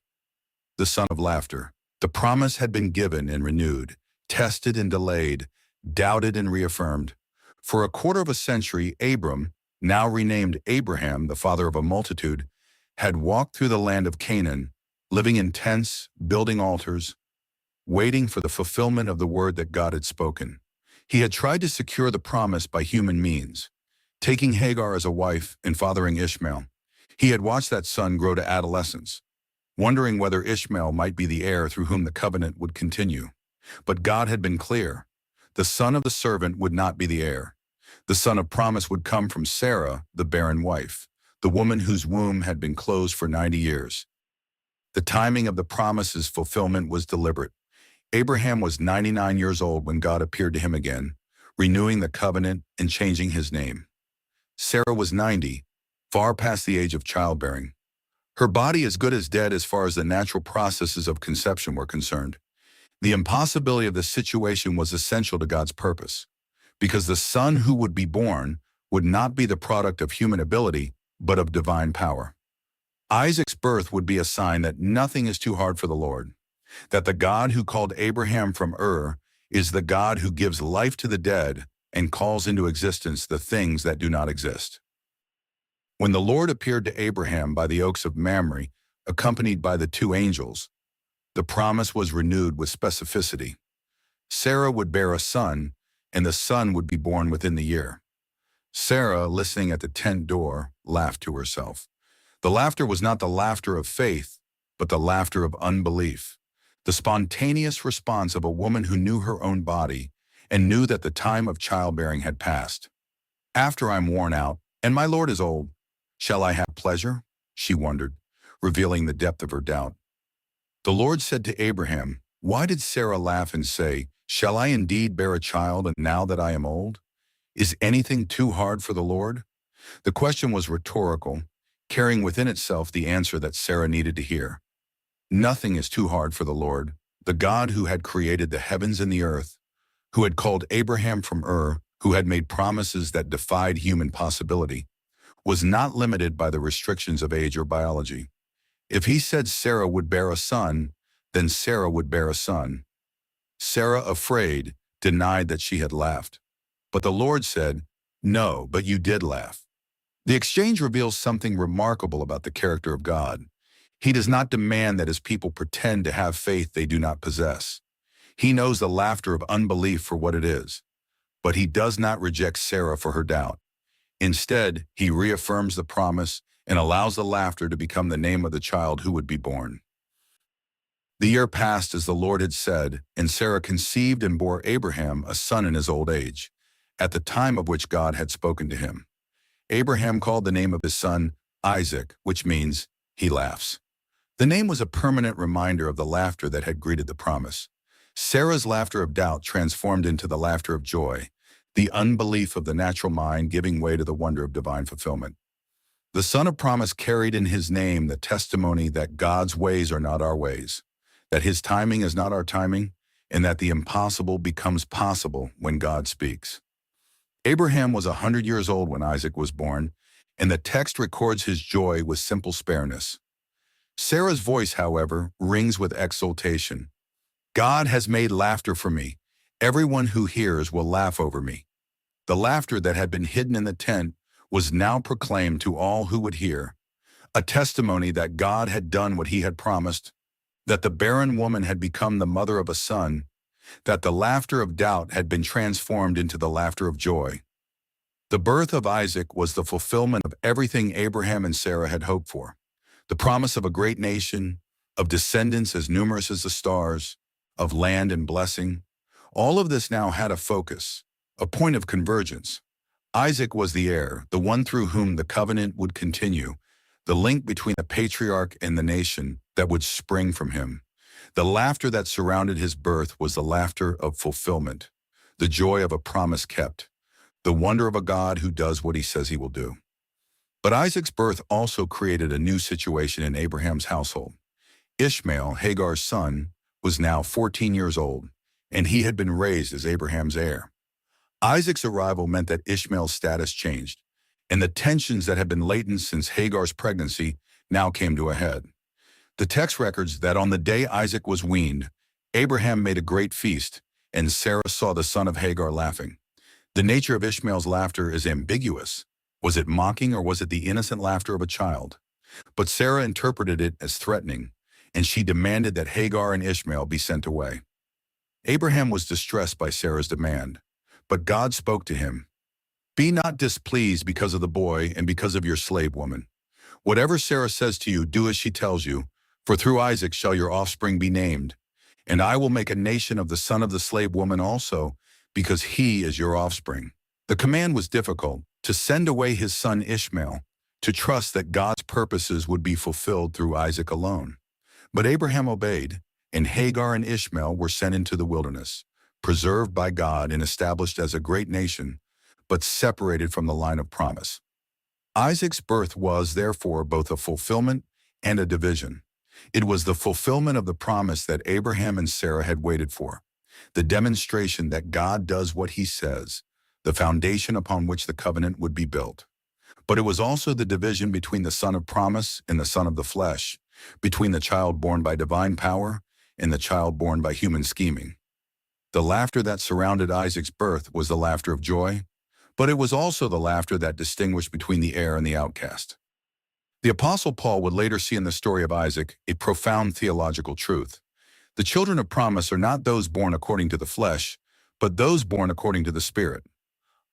the son of laughter. The promise had been given and renewed, tested and delayed, doubted and reaffirmed. For a quarter of a century, Abram, now renamed Abraham, the father of a multitude, had walked through the land of Canaan, living in tents, building altars, waiting for the fulfillment of the word that God had spoken. He had tried to secure the promise by human means, taking Hagar as a wife and fathering Ishmael. He had watched that son grow to adolescence, wondering whether Ishmael might be the heir through whom the covenant would continue. But God had been clear. The son of the servant would not be the heir. The son of promise would come from Sarah, the barren wife, the woman whose womb had been closed for 90 years. The timing of the promise's fulfillment was deliberate. Abraham was 99 years old when God appeared to him again, renewing the covenant and changing his name. Sarah was 90, far past the age of childbearing. Her body as good as dead as far as the natural processes of conception were concerned. The impossibility of the situation was essential to God's purpose, because the son who would be born would not be the product of human ability, but of divine power. Isaac's birth would be a sign that nothing is too hard for the Lord, that the God who called Abraham from Ur is the God who gives life to the dead and calls into existence the things that do not exist. When the Lord appeared to Abraham by the oaks of Mamre, accompanied by the two angels, the promise was renewed with specificity. Sarah would bear a son, and the son would be born within the year. Sarah, listening at the tent door, laughed to herself. The laughter was not the laughter of faith, but the laughter of unbelief, the spontaneous response of a woman who knew her own body and knew that the time of childbearing had passed. After I'm worn out, and my Lord is old, shall I have pleasure? She wondered, revealing the depth of her doubt. The Lord said to Abraham, "Why did Sarah laugh and say, 'Shall I indeed bear a child now that I am old?' Is anything too hard for the Lord?" The question was rhetorical, carrying within itself the answer that Sarah needed to hear. Nothing is too hard for the Lord, the God who had created the heavens and the earth, who had called Abraham from Ur, who had made promises that defied human possibility, was not limited by the restrictions of age or biology. If he said Sarah would bear a son, then Sarah would bear a son. Sarah, afraid, denied that she had laughed. But the Lord said, "No, but you did laugh." The exchange reveals something remarkable about the character of God. He does not demand that his people pretend to have faith they do not possess. He knows the laughter of unbelief for what it is, but he does not reject Sarah for her doubt. Instead, he reaffirms the promise and allows the laughter to become the name of the child who would be born. The year passed as the Lord had said, and Sarah conceived and bore Abraham a son in his old age, at the time of which God had spoken to him. Abraham called the name of his son Isaac, which means he laughs. The name was a permanent reminder of the laughter that had greeted the promise. Sarah's laughter of doubt transformed into the laughter of joy, the unbelief of the natural mind giving way to the wonder of divine fulfillment. The Son of Promise carried in his name the testimony that God's ways are not our ways, that his timing is not our timing, and that the impossible becomes possible when God speaks. Abraham was 100 years old when Isaac was born, and the text records his joy with simple spareness. Sarah's voice, however, rings with exultation. God has made laughter for me. Everyone who hears will laugh over me. The laughter that had been hidden in the tent was now proclaimed to all who would hear, a testimony that God had done what he had promised, that the barren woman had become the mother of a son, that the laughter of doubt had been transformed into the laughter of joy. The birth of Isaac was the fulfillment of everything Abraham and Sarah had hoped for. The promise of a great nation, of descendants as numerous as the stars, of land and blessing. All of this now had a focus, a point of convergence. Isaac was the heir, the one through whom the covenant would continue, the link between the patriarch and the nation that would spring from him. The laughter that surrounded his birth was the laughter of fulfillment, the joy of a promise kept, the wonder of a God who does what he says he will do. But Isaac's birth also created a new situation in Abraham's household. Ishmael, Hagar's son, was now 14 years old, and he had been raised as Abraham's heir. Isaac's arrival meant that Ishmael's status changed, and the tensions that had been latent since Hagar's pregnancy now came to a head. The text records that on the day Isaac was weaned, Abraham made a great feast, and Sarah saw the son of Hagar laughing. The nature of Ishmael's laughter is ambiguous. Was it mocking or was it the innocent laughter of a child? But Sarah interpreted it as threatening, and she demanded that Hagar and Ishmael be sent away. Abraham was distressed by Sarah's demand, but God spoke to him. Be not displeased because of the boy and because of your slave woman. Whatever Sarah says to you, do as she tells you, for through Isaac shall your offspring be named. And I will make a nation of the son of the slave woman also, because he is your offspring. The command was difficult, to send away his son Ishmael, to trust that God's purposes would be fulfilled through Isaac alone. But Abraham obeyed, and Hagar and Ishmael were sent into the wilderness, preserved by God and established as a great nation, but separated from the line of promise. Isaac's birth was, therefore, both a fulfillment and a division. It was the fulfillment of the promise that Abraham and Sarah had waited for, the demonstration that God does what he says, the foundation upon which the covenant would be built. But it was also the division between the son of promise and the son of the flesh, between the child born by divine power and the child born by human scheming. The laughter that surrounded Isaac's birth was the laughter of joy, but it was also the laughter that distinguished between the heir and the outcast. The Apostle Paul would later see in the story of Isaac a profound theological truth. The children of promise are not those born according to the flesh, but those born according to the Spirit.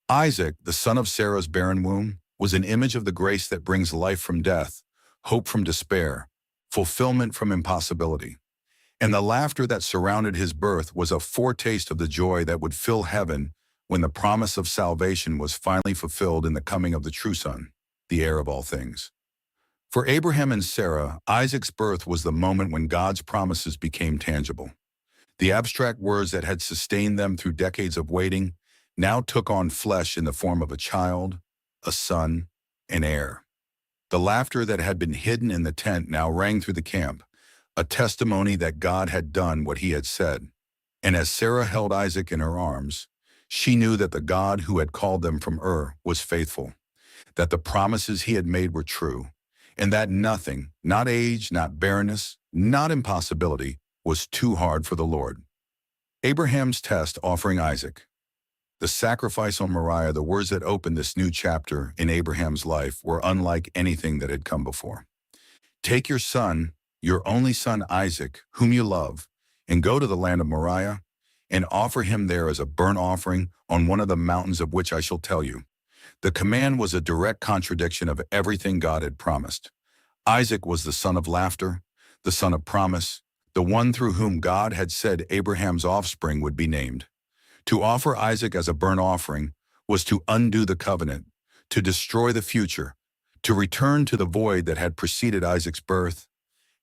Isaac, the son of Sarah's barren womb, was an image of the grace that brings life from death, hope from despair, fulfillment from impossibility. And the laughter that surrounded his birth was a foretaste of the joy that would fill heaven when the promise of salvation was finally fulfilled in the coming of the true Son, the heir of all things. For Abraham and Sarah, Isaac's birth was the moment when God's promises became tangible. The abstract words that had sustained them through decades of waiting now took on flesh in the form of a child, a son, an heir. The laughter that had been hidden in the tent now rang through the camp, a testimony that God had done what he had said. And as Sarah held Isaac in her arms, she knew that the God who had called them from Ur was faithful, that the promises he had made were true, and that nothing, not age, not barrenness, not impossibility, was too hard for the Lord. Abraham's test offering Isaac. The sacrifice on Moriah, the words that opened this new chapter in Abraham's life, were unlike anything that had come before. Take your son, your only son Isaac, whom you love, and go to the land of Moriah, and offer him there as a burnt offering on one of the mountains of which I shall tell you. The command was a direct contradiction of everything God had promised. Isaac was the son of laughter, the son of promise, the one through whom God had said Abraham's offspring would be named. To offer Isaac as a burnt offering was to undo the covenant, to destroy the future, to return to the void that had preceded Isaac's birth.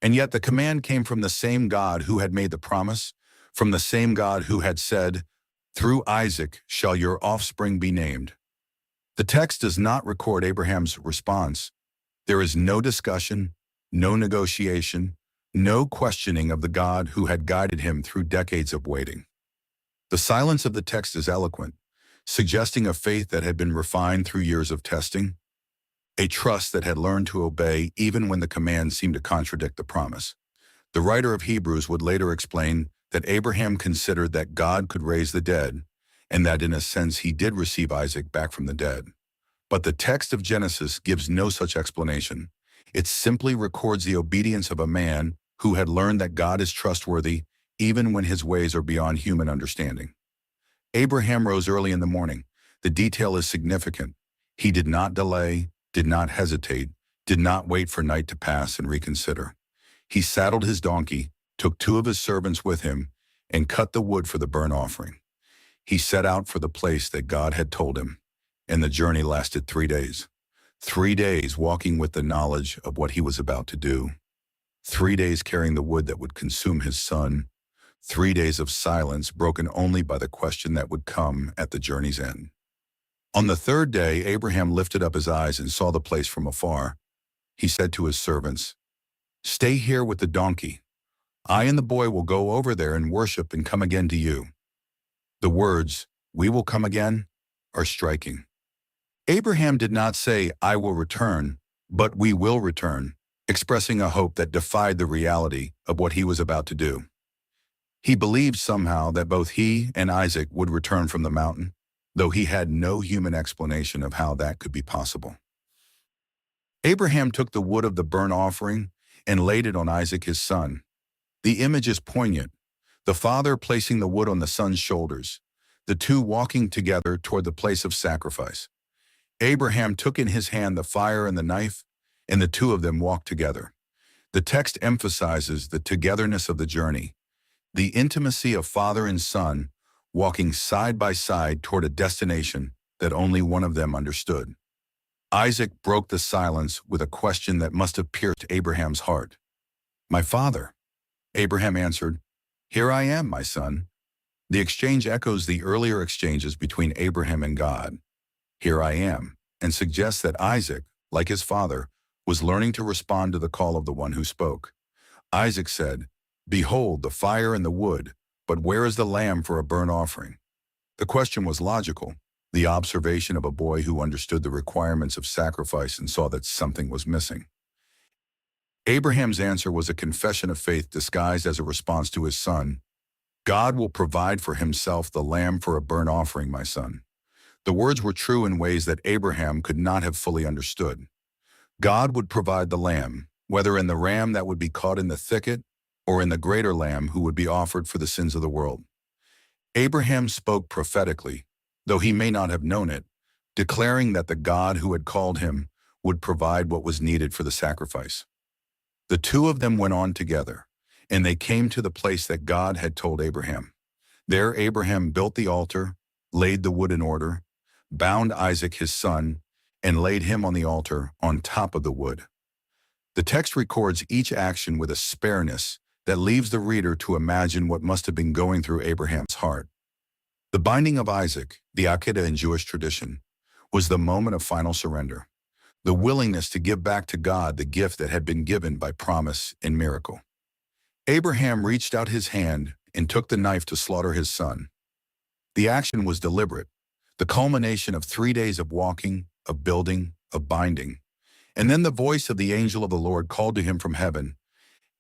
And yet the command came from the same God who had made the promise, from the same God who had said, "Through Isaac shall your offspring be named." The text does not record Abraham's response. There is no discussion, no negotiation, no questioning of the God who had guided him through decades of waiting. The silence of the text is eloquent, suggesting a faith that had been refined through years of testing, a trust that had learned to obey even when the command seemed to contradict the promise. The writer of Hebrews would later explain that Abraham considered that God could raise the dead, and that in a sense he did receive Isaac back from the dead. But the text of Genesis gives no such explanation. It simply records the obedience of a man who had learned that God is trustworthy even when his ways are beyond human understanding. Abraham rose early in the morning. The detail is significant. He did not delay, did not hesitate, did not wait for night to pass and reconsider. He saddled his donkey, took 2 of his servants with him, and cut the wood for the burnt offering. He set out for the place that God had told him, and the journey lasted 3 days. 3 days walking with the knowledge of what he was about to do. 3 days carrying the wood that would consume his son. 3 days of silence broken only by the question that would come at the journey's end. On the 3rd day, Abraham lifted up his eyes and saw the place from afar. He said to his servants, "Stay here with the donkey. I and the boy will go over there and worship and come again to you." The words, "we will come again," are striking. Abraham did not say, "I will return," but "we will return," expressing a hope that defied the reality of what he was about to do. He believed somehow that both he and Isaac would return from the mountain, though he had no human explanation of how that could be possible. Abraham took the wood of the burnt offering and laid it on Isaac his son. The image is poignant, the father placing the wood on the son's shoulders, the 2 walking together toward the place of sacrifice. Abraham took in his hand the fire and the knife, and the 2 of them walked together. The text emphasizes the togetherness of the journey, the intimacy of father and son walking side by side toward a destination that only one of them understood. Isaac broke the silence with a question that must have pierced Abraham's heart. "My father?" Abraham answered, "Here I am, my son." The exchange echoes the earlier exchanges between Abraham and God. "Here I am," and suggests that Isaac, like his father, was learning to respond to the call of the one who spoke. Isaac said, "Behold the fire and the wood, but where is the lamb for a burnt offering?" The question was logical, the observation of a boy who understood the requirements of sacrifice and saw that something was missing. Abraham's answer was a confession of faith disguised as a response to his son. "God will provide for himself the lamb for a burnt offering, my son." The words were true in ways that Abraham could not have fully understood. God would provide the lamb, whether in the ram that would be caught in the thicket or in the greater lamb who would be offered for the sins of the world. Abraham spoke prophetically, though he may not have known it, declaring that the God who had called him would provide what was needed for the sacrifice. The 2 of them went on together, and they came to the place that God had told Abraham. There Abraham built the altar, laid the wood in order, bound Isaac his son, and laid him on the altar on top of the wood. The text records each action with a spareness that leaves the reader to imagine what must have been going through Abraham's heart. The binding of Isaac, the Akedah in Jewish tradition, was the moment of final surrender, the willingness to give back to God the gift that had been given by promise and miracle. Abraham reached out his hand and took the knife to slaughter his son. The action was deliberate, the culmination of 3 days of walking, of building, of binding. And then the voice of the angel of the Lord called to him from heaven,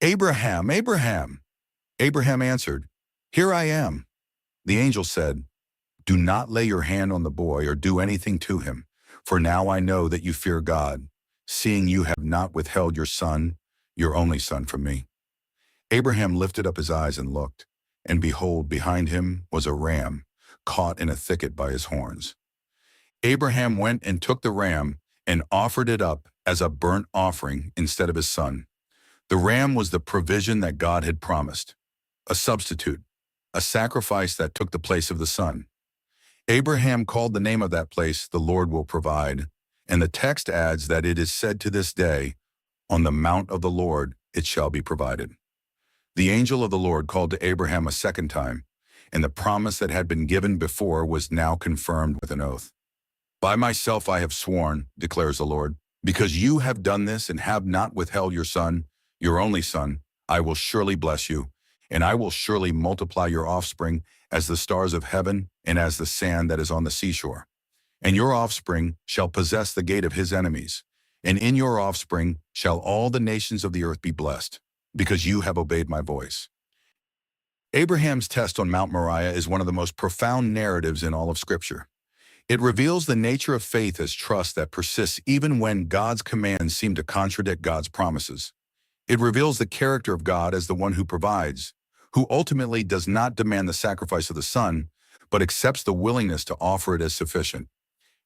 "Abraham, Abraham!" Abraham answered, "Here I am." The angel said, "Do not lay your hand on the boy or do anything to him, for now I know that you fear God, seeing you have not withheld your son, your only son, from me." Abraham lifted up his eyes and looked, and behold, behind him was a ram, caught in a thicket by his horns. Abraham went and took the ram and offered it up as a burnt offering instead of his son. The ram was the provision that God had promised, a substitute, a sacrifice that took the place of the son. Abraham called the name of that place, "The Lord will provide," and the text adds that it is said to this day, "On the mount of the Lord it shall be provided." The angel of the Lord called to Abraham a second time, and the promise that had been given before was now confirmed with an oath. "By myself I have sworn," declares the Lord, Because you have done this and have not withheld your son, your only son, I will surely bless you, and I will surely multiply your offspring as the stars of heaven and as the sand that is on the seashore. And your offspring shall possess the gate of his enemies, and in your offspring shall all the nations of the earth be blessed, because you have obeyed my voice. Abraham's test on Mount Moriah is one of the most profound narratives in all of Scripture. It reveals the nature of faith as trust that persists even when God's commands seem to contradict God's promises. It reveals the character of God as the one who provides, who ultimately does not demand the sacrifice of the son, but accepts the willingness to offer it as sufficient.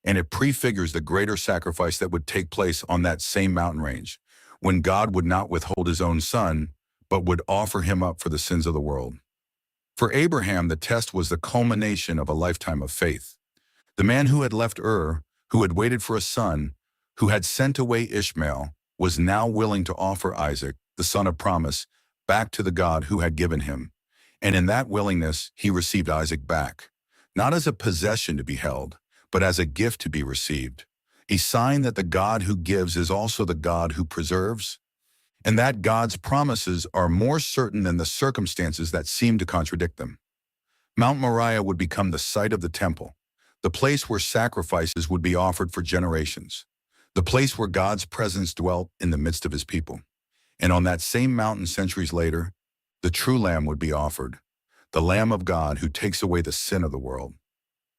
And it prefigures the greater sacrifice that would take place on that same mountain range, when God would not withhold his own son, but would offer him up for the sins of the world. For Abraham, the test was the culmination of a lifetime of faith. The man who had left Ur, who had waited for a son, who had sent away Ishmael, was now willing to offer Isaac, the son of promise, back to the God who had given him. And in that willingness, he received Isaac back, not as a possession to be held, but as a gift to be received, a sign that the God who gives is also the God who preserves, and that God's promises are more certain than the circumstances that seem to contradict them. Mount Moriah would become the site of the temple, the place where sacrifices would be offered for generations, the place where God's presence dwelt in the midst of his people. And on that same mountain centuries later, the true Lamb would be offered, the Lamb of God who takes away the sin of the world.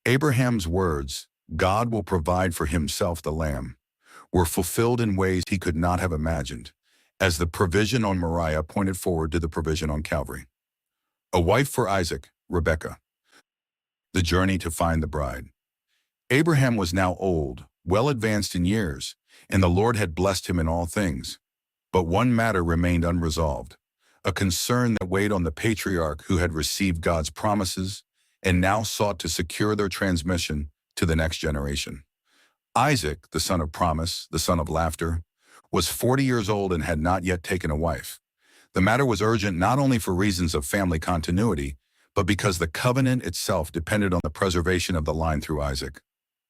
Abraham's words, "God will provide for himself the Lamb," were fulfilled in ways he could not have imagined, as the provision on Moriah pointed forward to the provision on Calvary. A wife for Isaac, Rebekah. The journey to find the bride. Abraham was now old, well advanced in years, and the Lord had blessed him in all things. But one matter remained unresolved, a concern that weighed on the patriarch who had received God's promises and now sought to secure their transmission to the next generation. Isaac, the son of promise, the son of laughter, was 40 years old and had not yet taken a wife. The matter was urgent not only for reasons of family continuity, but because the covenant itself depended on the preservation of the line through Isaac.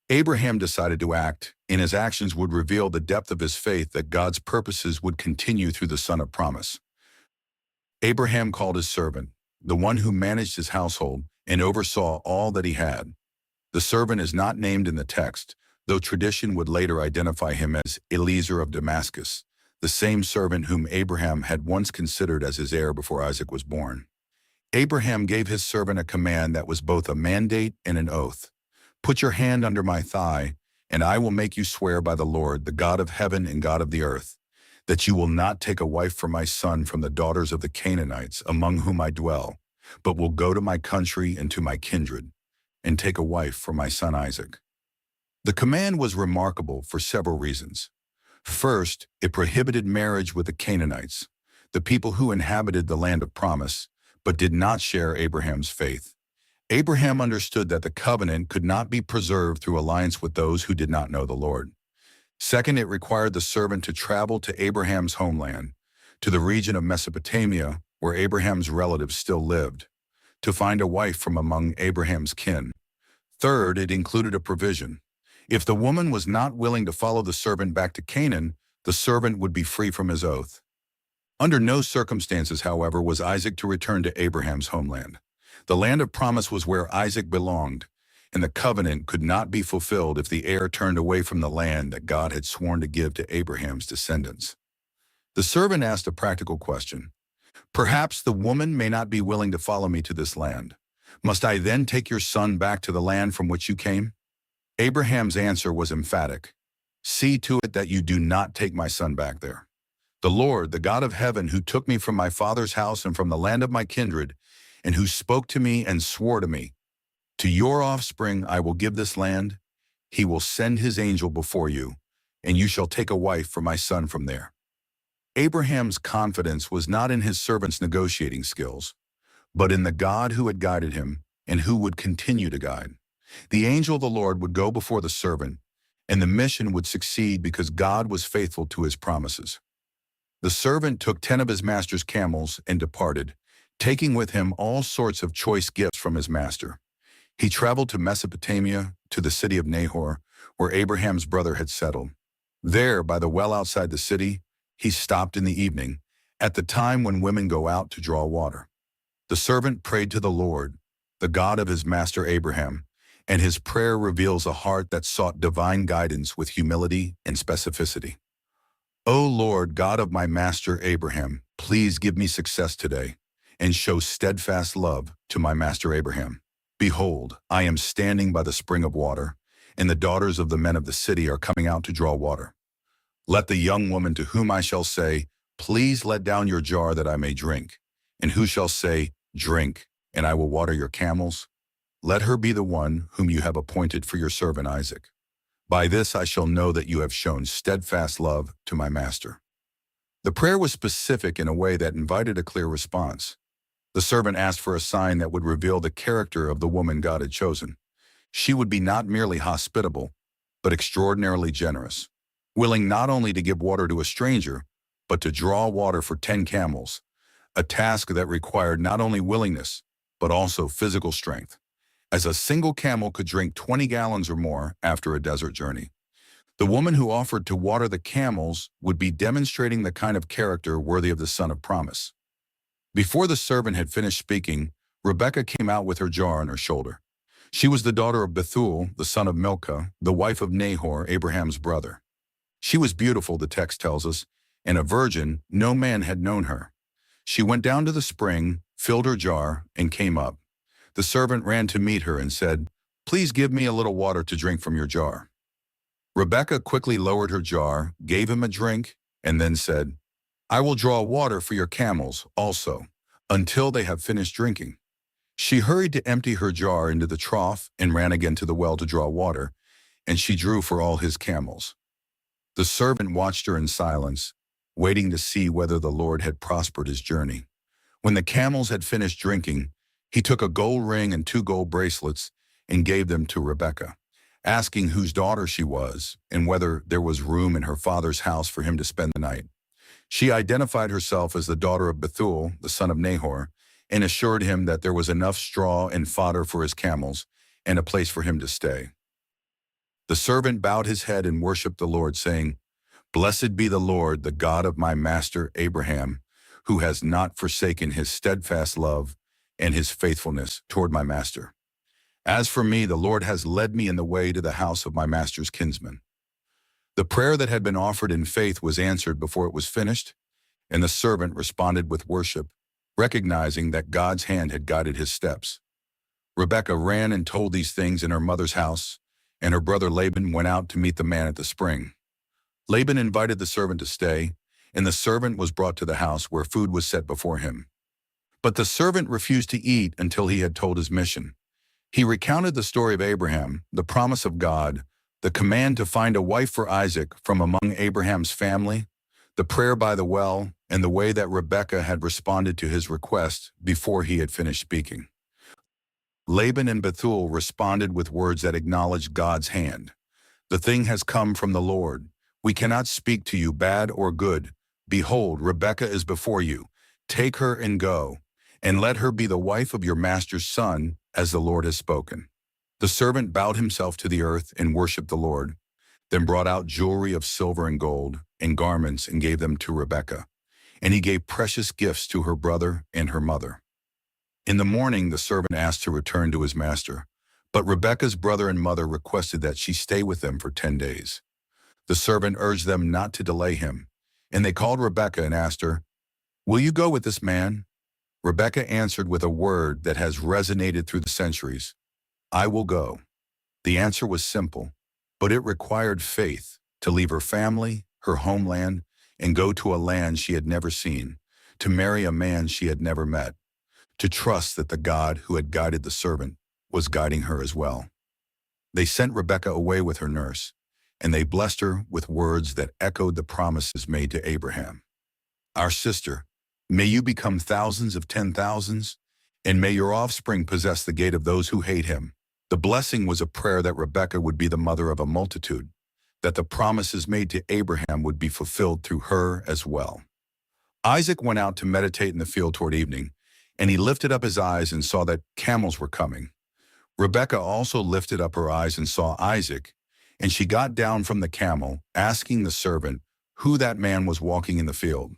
Abraham decided to act, and his actions would reveal the depth of his faith that God's purposes would continue through the son of promise. Abraham called his servant, the one who managed his household and oversaw all that he had. The servant is not named in the text, though tradition would later identify him as Eliezer of Damascus, the same servant whom Abraham had once considered as his heir before Isaac was born. Abraham gave his servant a command that was both a mandate and an oath. "Put your hand under my thigh, and I will make you swear by the Lord, the God of heaven and God of the earth, that you will not take a wife for my son from the daughters of the Canaanites among whom I dwell, but will go to my country and to my kindred, and take a wife for my son Isaac." The command was remarkable for several reasons. First, it prohibited marriage with the Canaanites, the people who inhabited the land of promise, but did not share Abraham's faith. Abraham understood that the covenant could not be preserved through alliance with those who did not know the Lord. Second, it required the servant to travel to Abraham's homeland, to the region of Mesopotamia where Abraham's relatives still lived, to find a wife from among Abraham's kin. Third, it included a provision. If the woman was not willing to follow the servant back to Canaan, the servant would be free from his oath. Under no circumstances, however, was Isaac to return to Abraham's homeland. The land of promise was where Isaac belonged, and the covenant could not be fulfilled if the heir turned away from the land that God had sworn to give to Abraham's descendants. The servant asked a practical question. "Perhaps the woman may not be willing to follow me to this land. Must I then take your son back to the land from which you came?" Abraham's answer was emphatic. "See to it that you do not take my son back there. The Lord, the God of heaven, who took me from my father's house and from the land of my kindred, and who spoke to me and swore to me, 'To your offspring I will give this land,' he will send his angel before you, and you shall take a wife for my son from there." Abraham's confidence was not in his servant's negotiating skills, but in the God who had guided him and who would continue to guide. The angel of the Lord would go before the servant, and the mission would succeed because God was faithful to his promises. The servant took 10 of his master's camels and departed, taking with him all sorts of choice gifts from his master. He traveled to Mesopotamia, to the city of Nahor, where Abraham's brother had settled. There, by the well outside the city, he stopped in the evening, at the time when women go out to draw water. The servant prayed to the Lord, the God of his master Abraham, and his prayer reveals a heart that sought divine guidance with humility and specificity. O Lord, God of my master Abraham, please give me success today, and show steadfast love to my master Abraham. Behold, I am standing by the spring of water, and the daughters of the men of the city are coming out to draw water. Let the young woman to whom I shall say, please let down your jar that I may drink, and who shall say, drink, and I will water your camels, let her be the one whom you have appointed for your servant Isaac. By this I shall know that you have shown steadfast love to my master. The prayer was specific in a way that invited a clear response. The servant asked for a sign that would reveal the character of the woman God had chosen. She would be not merely hospitable, but extraordinarily generous, willing not only to give water to a stranger, but to draw water for 10 camels, a task that required not only willingness, but also physical strength, as a single camel could drink 20 gallons or more after a desert journey. The woman who offered to water the camels would be demonstrating the kind of character worthy of the son of promise. Before the servant had finished speaking, Rebekah came out with her jar on her shoulder. She was the daughter of Bethuel, the son of Milcah, the wife of Nahor, Abraham's brother. She was beautiful, the text tells us, and a virgin, no man had known her. She went down to the spring, filled her jar, and came up. The servant ran to meet her and said, please give me a little water to drink from your jar. Rebekah quickly lowered her jar, gave him a drink, and then said, I will draw water for your camels also, until they have finished drinking. She hurried to empty her jar into the trough and ran again to the well to draw water, and she drew for all his camels. The servant watched her in silence, waiting to see whether the Lord had prospered his journey. When the camels had finished drinking, he took a gold ring and 2 gold bracelets and gave them to Rebekah, asking whose daughter she was and whether there was room in her father's house for him to spend the night. She identified herself as the daughter of Bethuel, the son of Nahor, and assured him that there was enough straw and fodder for his camels and a place for him to stay. The servant bowed his head and worshipped the Lord, saying, Blessed be the Lord, the God of my master Abraham, who has not forsaken his steadfast love and his faithfulness toward my master. As for me, the Lord has led me in the way to the house of my master's kinsman. The prayer that had been offered in faith was answered before it was finished, and the servant responded with worship, recognizing that God's hand had guided his steps. Rebekah ran and told these things in her mother's house, and her brother Laban went out to meet the man at the spring. Laban invited the servant to stay, and the servant was brought to the house where food was set before him. But the servant refused to eat until he had told his mission. He recounted the story of Abraham, the promise of God, the command to find a wife for Isaac from among Abraham's family, the prayer by the well, and the way that Rebekah had responded to his request before he had finished speaking. Laban and Bethuel responded with words that acknowledged God's hand. The thing has come from the Lord. We cannot speak to you bad or good. Behold, Rebekah is before you. Take her and go, and let her be the wife of your master's son, as the Lord has spoken. The servant bowed himself to the earth and worshipped the Lord, then brought out jewelry of silver and gold and garments and gave them to Rebekah. And he gave precious gifts to her brother and her mother. In the morning, the servant asked to return to his master, but Rebekah's brother and mother requested that she stay with them for 10 days. The servant urged them not to delay him, and they called Rebekah and asked her, Will you go with this man? Rebekah answered with a word that has resonated through the centuries, I will go. The answer was simple, but it required faith to leave her family, her homeland, and go to a land she had never seen, to marry a man she had never met, to trust that the God who had guided the servant was guiding her as well. They sent Rebekah away with her nurse, and they blessed her with words that echoed the promises made to Abraham. Our sister, may you become thousands of 10,000s, and may your offspring possess the gate of those who hate him. The blessing was a prayer that Rebekah would be the mother of a multitude, that the promises made to Abraham would be fulfilled through her as well. Isaac went out to meditate in the field toward evening, and he lifted up his eyes and saw that camels were coming. Rebekah also lifted up her eyes and saw Isaac, And she got down from the camel, asking the servant who that man was walking in the field.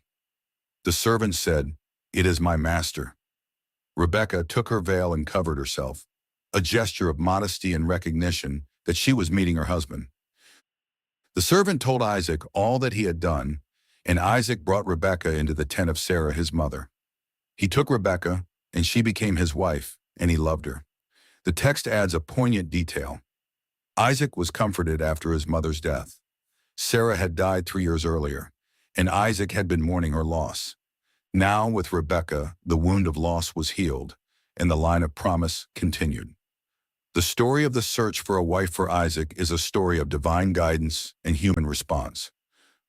The servant said, "It is my master." Rebekah took her veil and covered herself, a gesture of modesty and recognition that she was meeting her husband. The servant told Isaac all that he had done, and Isaac brought Rebekah into the tent of Sarah his mother. He took Rebekah, and she became his wife, and he loved her. The text adds a poignant detail. Isaac was comforted after his mother's death. Sarah had died 3 years earlier, and Isaac had been mourning her loss. Now, with Rebekah, the wound of loss was healed, and the line of promise continued. The story of the search for a wife for Isaac is a story of divine guidance and human response.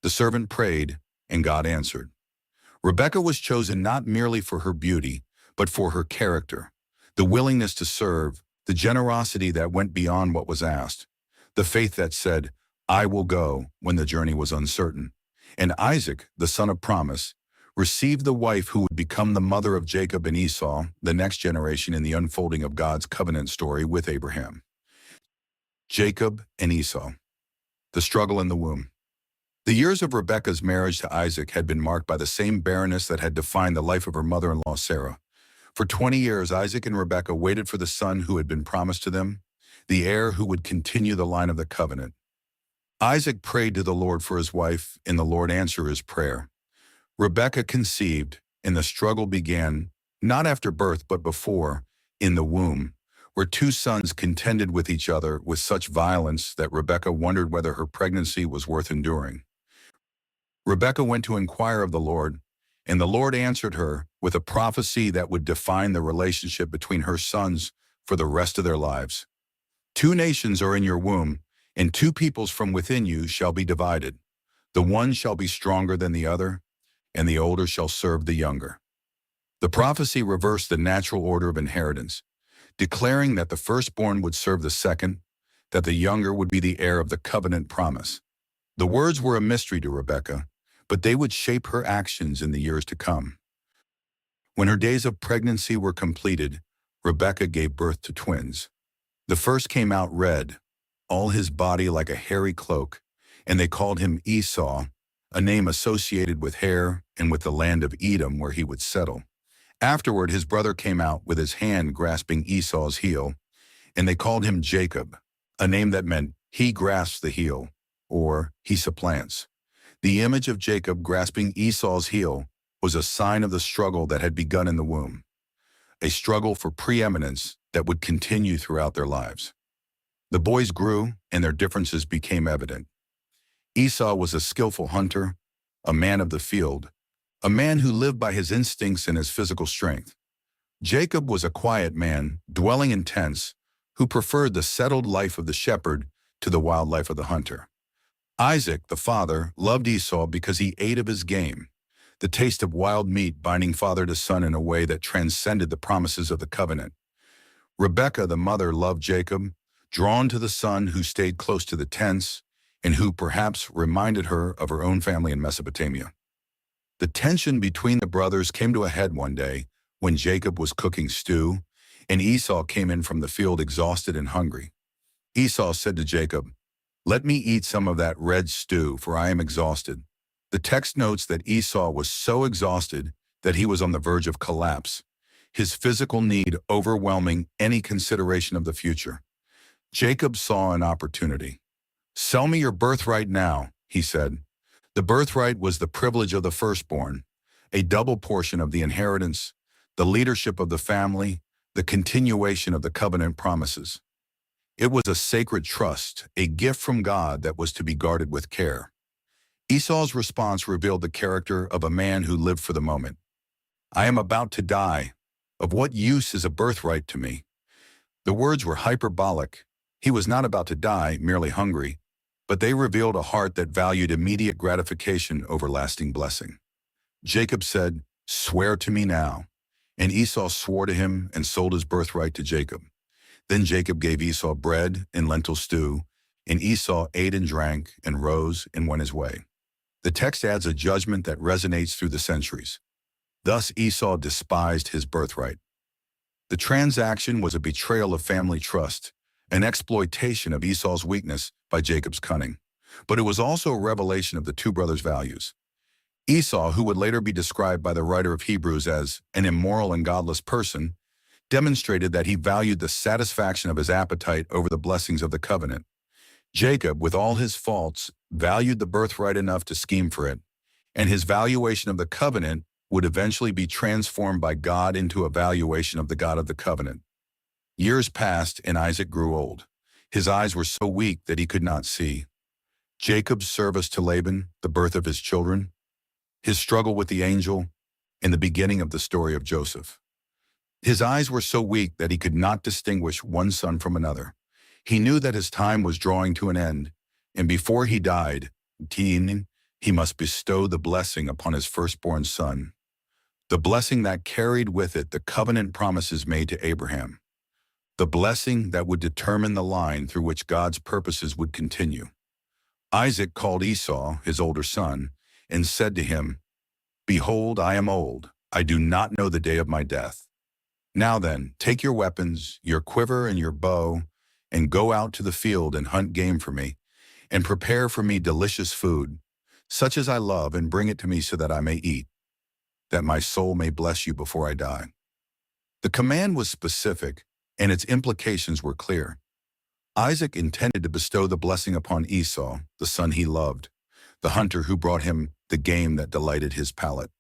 The servant prayed, and God answered. Rebekah was chosen not merely for her beauty, but for her character, the willingness to serve, the generosity that went beyond what was asked, the faith that said, "I will go," when the journey was uncertain. And Isaac, the son of promise, received the wife who would become the mother of Jacob and Esau, the next generation in the unfolding of God's covenant story with Abraham. Jacob and Esau. The struggle in the womb. The years of Rebekah's marriage to Isaac had been marked by the same barrenness that had defined the life of her mother-in-law Sarah. For 20 years, Isaac and Rebekah waited for the son who had been promised to them, the heir who would continue the line of the covenant. Isaac prayed to the Lord for his wife, and the Lord answered his prayer. Rebekah conceived, and the struggle began, not after birth but before, in the womb, where two sons contended with each other with such violence that Rebekah wondered whether her pregnancy was worth enduring. Rebekah went to inquire of the Lord, and the Lord answered her with a prophecy that would define the relationship between her sons for the rest of their lives. "Two nations are in your womb, and two peoples from within you shall be divided. The one shall be stronger than the other, and the older shall serve the younger." The prophecy reversed the natural order of inheritance, declaring that the firstborn would serve the second, that the younger would be the heir of the covenant promise. The words were a mystery to Rebekah, but they would shape her actions in the years to come. When her days of pregnancy were completed, Rebekah gave birth to twins. The first came out red, all his body like a hairy cloak, and they called him Esau, a name associated with hair and with the land of Edom where he would settle. Afterward, his brother came out with his hand grasping Esau's heel, and they called him Jacob, a name that meant he grasps the heel, or he supplants. The image of Jacob grasping Esau's heel was a sign of the struggle that had begun in the womb, a struggle for preeminence that would continue throughout their lives. The boys grew, and their differences became evident. Esau was a skillful hunter, a man of the field, a man who lived by his instincts and his physical strength. Jacob was a quiet man, dwelling in tents, who preferred the settled life of the shepherd to the wild life of the hunter. Isaac, the father, loved Esau because he ate of his game, the taste of wild meat binding father to son in a way that transcended the promises of the covenant. Rebekah, the mother, loved Jacob, drawn to the son who stayed close to the tents and who perhaps reminded her of her own family in Mesopotamia. The tension between the brothers came to a head one day when Jacob was cooking stew, and Esau came in from the field exhausted and hungry. Esau said to Jacob, "Let me eat some of that red stew, for I am exhausted." The text notes that Esau was so exhausted that he was on the verge of collapse, his physical need overwhelming any consideration of the future. Jacob saw an opportunity. "Sell me your birthright now," he said. The birthright was the privilege of the firstborn, a double portion of the inheritance, the leadership of the family, the continuation of the covenant promises. It was a sacred trust, a gift from God that was to be guarded with care. Esau's response revealed the character of a man who lived for the moment. "I am about to die. Of what use is a birthright to me?" The words were hyperbolic. He was not about to die, merely hungry, but they revealed a heart that valued immediate gratification over lasting blessing. Jacob said, "Swear to me now." And Esau swore to him and sold his birthright to Jacob. Then Jacob gave Esau bread and lentil stew, and Esau ate and drank and rose and went his way. The text adds a judgment that resonates through the centuries. Thus Esau despised his birthright. The transaction was a betrayal of family trust, an exploitation of Esau's weakness by Jacob's cunning. But it was also a revelation of the two brothers' values. Esau, who would later be described by the writer of Hebrews as an immoral and godless person, demonstrated that he valued the satisfaction of his appetite over the blessings of the covenant. Jacob, with all his faults, valued the birthright enough to scheme for it, and his valuation of the covenant would eventually be transformed by God into a valuation of the God of the covenant. Years passed, and Isaac grew old. His eyes were so weak that he could not see. Jacob's service to Laban, the birth of his children, his struggle with the angel, and the beginning of the story of Joseph. His eyes were so weak that he could not distinguish one son from another. He knew that his time was drawing to an end, and before he died, he must bestow the blessing upon his firstborn son, the blessing that carried with it the covenant promises made to Abraham, the blessing that would determine the line through which God's purposes would continue. Isaac called Esau, his older son, and said to him, "Behold, I am old. I do not know the day of my death. Now then, take your weapons, your quiver and your bow, and go out to the field and hunt game for me, and prepare for me delicious food, such as I love, and bring it to me so that I may eat, that my soul may bless you before I die." The command was specific, and its implications were clear. Isaac intended to bestow the blessing upon Esau, the son he loved, the hunter who brought him the game that delighted his palate.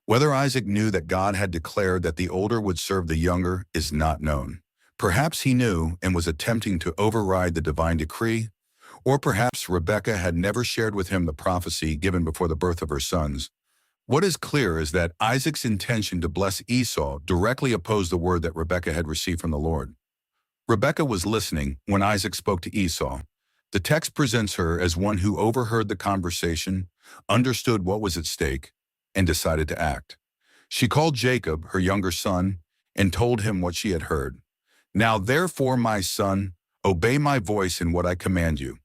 Whether Isaac knew that God had declared that the older would serve the younger is not known. Perhaps he knew and was attempting to override the divine decree, or perhaps Rebekah had never shared with him the prophecy given before the birth of her sons. What is clear is that Isaac's intention to bless Esau directly opposed the word that Rebekah had received from the Lord. Rebekah was listening when Isaac spoke to Esau. The text presents her as one who overheard the conversation, understood what was at stake, and decided to act. She called Jacob, her younger son, and told him what she had heard. "Now therefore, my son, obey my voice in what I command you.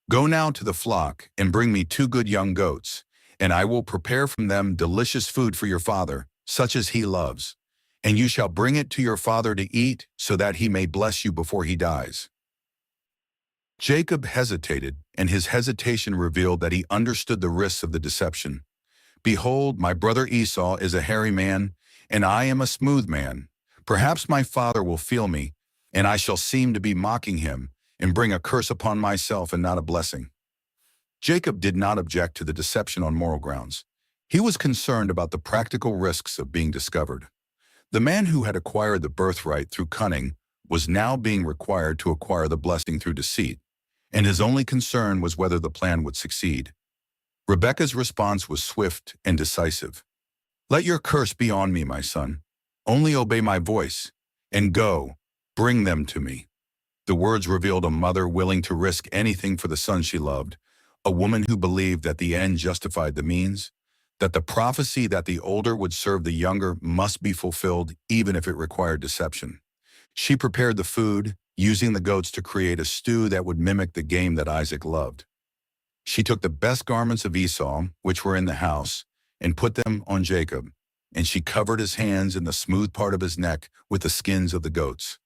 Go now to the flock and bring me 2 good young goats, and I will prepare from them delicious food for your father, such as he loves. And you shall bring it to your father to eat, so that he may bless you before he dies." Jacob hesitated, and his hesitation revealed that he understood the risks of the deception. "Behold, my brother Esau is a hairy man, and I am a smooth man. Perhaps my father will feel me, and I shall seem to be mocking him, and bring a curse upon myself and not a blessing." Jacob did not object to the deception on moral grounds. He was concerned about the practical risks of being discovered. The man who had acquired the birthright through cunning was now being required to acquire the blessing through deceit, and his only concern was whether the plan would succeed. Rebekah's response was swift and decisive. "Let your curse be on me, my son. Only obey my voice, and go, bring them to me." The words revealed a mother willing to risk anything for the son she loved, a woman who believed that the end justified the means, that the prophecy that the older would serve the younger must be fulfilled even if it required deception. She prepared the food, using the goats to create a stew that would mimic the game that Isaac loved. She took the best garments of Esau, which were in the house, and put them on Jacob, and she covered his hands and the smooth part of his neck with the skins of the goats.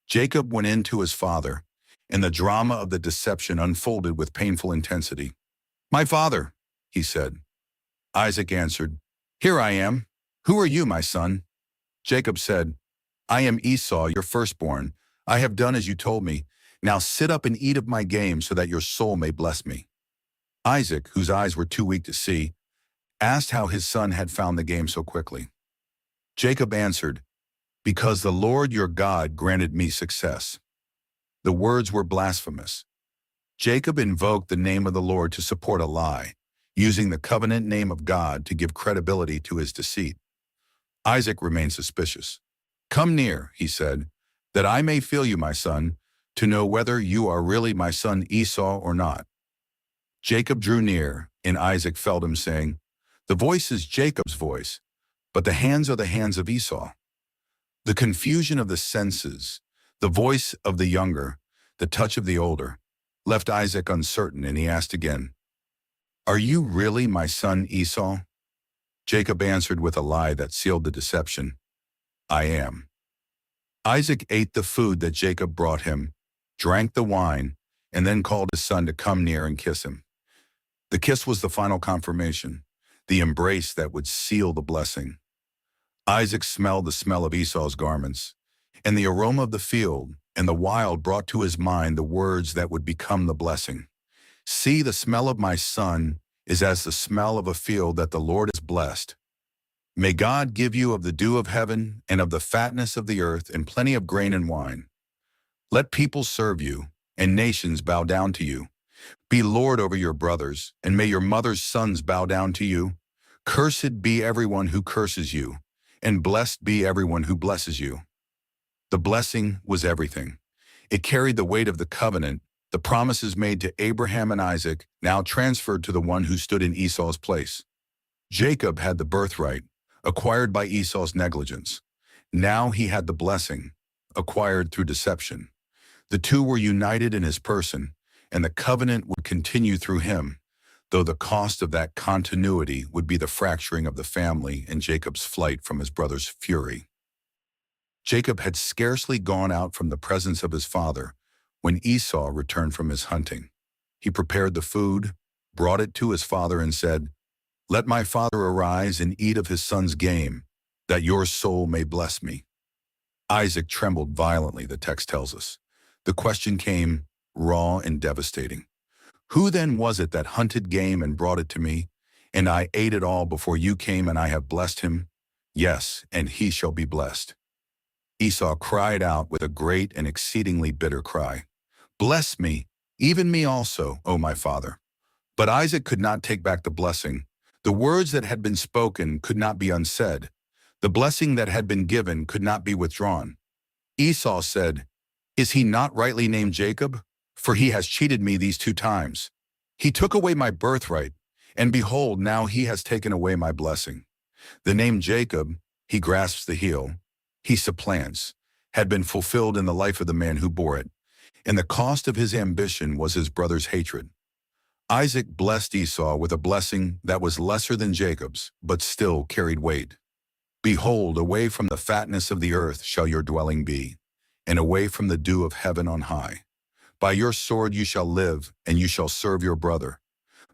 Jacob went in to his father, and the drama of the deception unfolded with painful intensity. "My father," he said. Isaac answered, "Here I am. Who are you, my son?" Jacob said, "I am Esau, your firstborn. I have done as you told me. Now sit up and eat of my game so that your soul may bless me." Isaac, whose eyes were too weak to see, asked how his son had found the game so quickly. Jacob answered, "Because the Lord your God granted me success." The words were blasphemous. Jacob invoked the name of the Lord to support a lie, using the covenant name of God to give credibility to his deceit. Isaac remained suspicious. "Come near," he said, "that I may feel you, my son, to know whether you are really my son Esau or not." Jacob drew near, and Isaac felt him, saying, "The voice is Jacob's voice, but the hands are the hands of Esau." The confusion of the senses, the voice of the younger, the touch of the older, left Isaac uncertain, and he asked again, "Are you really my son Esau?" Jacob answered with a lie that sealed the deception, "I am." Isaac ate the food that Jacob brought him, drank the wine, and then called his son to come near and kiss him. The kiss was the final confirmation, the embrace that would seal the blessing. Isaac smelled the smell of Esau's garments, and the aroma of the field and the wild brought to his mind the words that would become the blessing. See, the smell of my son is as the smell of a field that the Lord has blessed. May God give you of the dew of heaven and of the fatness of the earth and plenty of grain and wine. Let people serve you, and nations bow down to you. Be Lord over your brothers, and may your mother's sons bow down to you. Cursed be everyone who curses you, and blessed be everyone who blesses you. The blessing was everything. It carried the weight of the covenant, the promises made to Abraham and Isaac, now transferred to the one who stood in Esau's place. Jacob had the birthright, acquired by Esau's negligence. Now he had the blessing, acquired through deception. The two were united in his person, and the covenant would continue through him, though the cost of that continuity would be the fracturing of the family and Jacob's flight from his brother's fury. Jacob had scarcely gone out from the presence of his father when Esau returned from his hunting. He prepared the food, brought it to his father, and said, "Let my father arise and eat of his son's game, that your soul may bless me." Isaac trembled violently, the text tells us. The question came, raw and devastating. Who then was it that hunted game and brought it to me? And I ate it all before you came, and I have blessed him. Yes, and he shall be blessed. Esau cried out with a great and exceedingly bitter cry, "Bless me, even me also, O my father." But Isaac could not take back the blessing. The words that had been spoken could not be unsaid. The blessing that had been given could not be withdrawn. Esau said, "Is he not rightly named Jacob? For he has cheated me these 2 times. He took away my birthright, and behold, now he has taken away my blessing." The name Jacob, he grasps the heel, he supplants, had been fulfilled in the life of the man who bore it, and the cost of his ambition was his brother's hatred. Isaac blessed Esau with a blessing that was lesser than Jacob's, but still carried weight. "Behold, away from the fatness of the earth shall your dwelling be, and away from the dew of heaven on high. By your sword you shall live, and you shall serve your brother.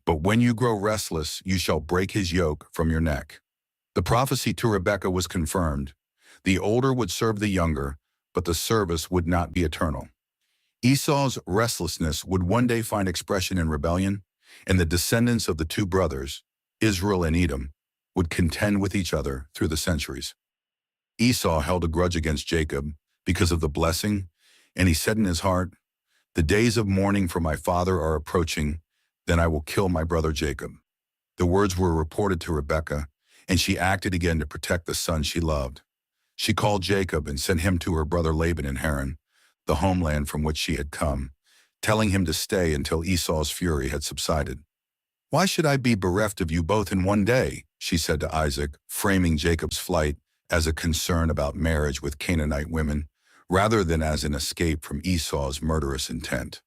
But when you grow restless, you shall break his yoke from your neck." The prophecy to Rebekah was confirmed. The older would serve the younger, but the service would not be eternal. Esau's restlessness would one day find expression in rebellion, and the descendants of the 2 brothers, Israel and Edom, would contend with each other through the centuries. Esau held a grudge against Jacob because of the blessing, and he said in his heart, "The days of mourning for my father are approaching, then I will kill my brother Jacob." The words were reported to Rebekah, and she acted again to protect the son she loved. She called Jacob and sent him to her brother Laban in Haran, the homeland from which she had come, telling him to stay until Esau's fury had subsided. "Why should I be bereft of you both in one day?" she said to Isaac, framing Jacob's flight as a concern about marriage with Canaanite women, rather than as an escape from Esau's murderous intent.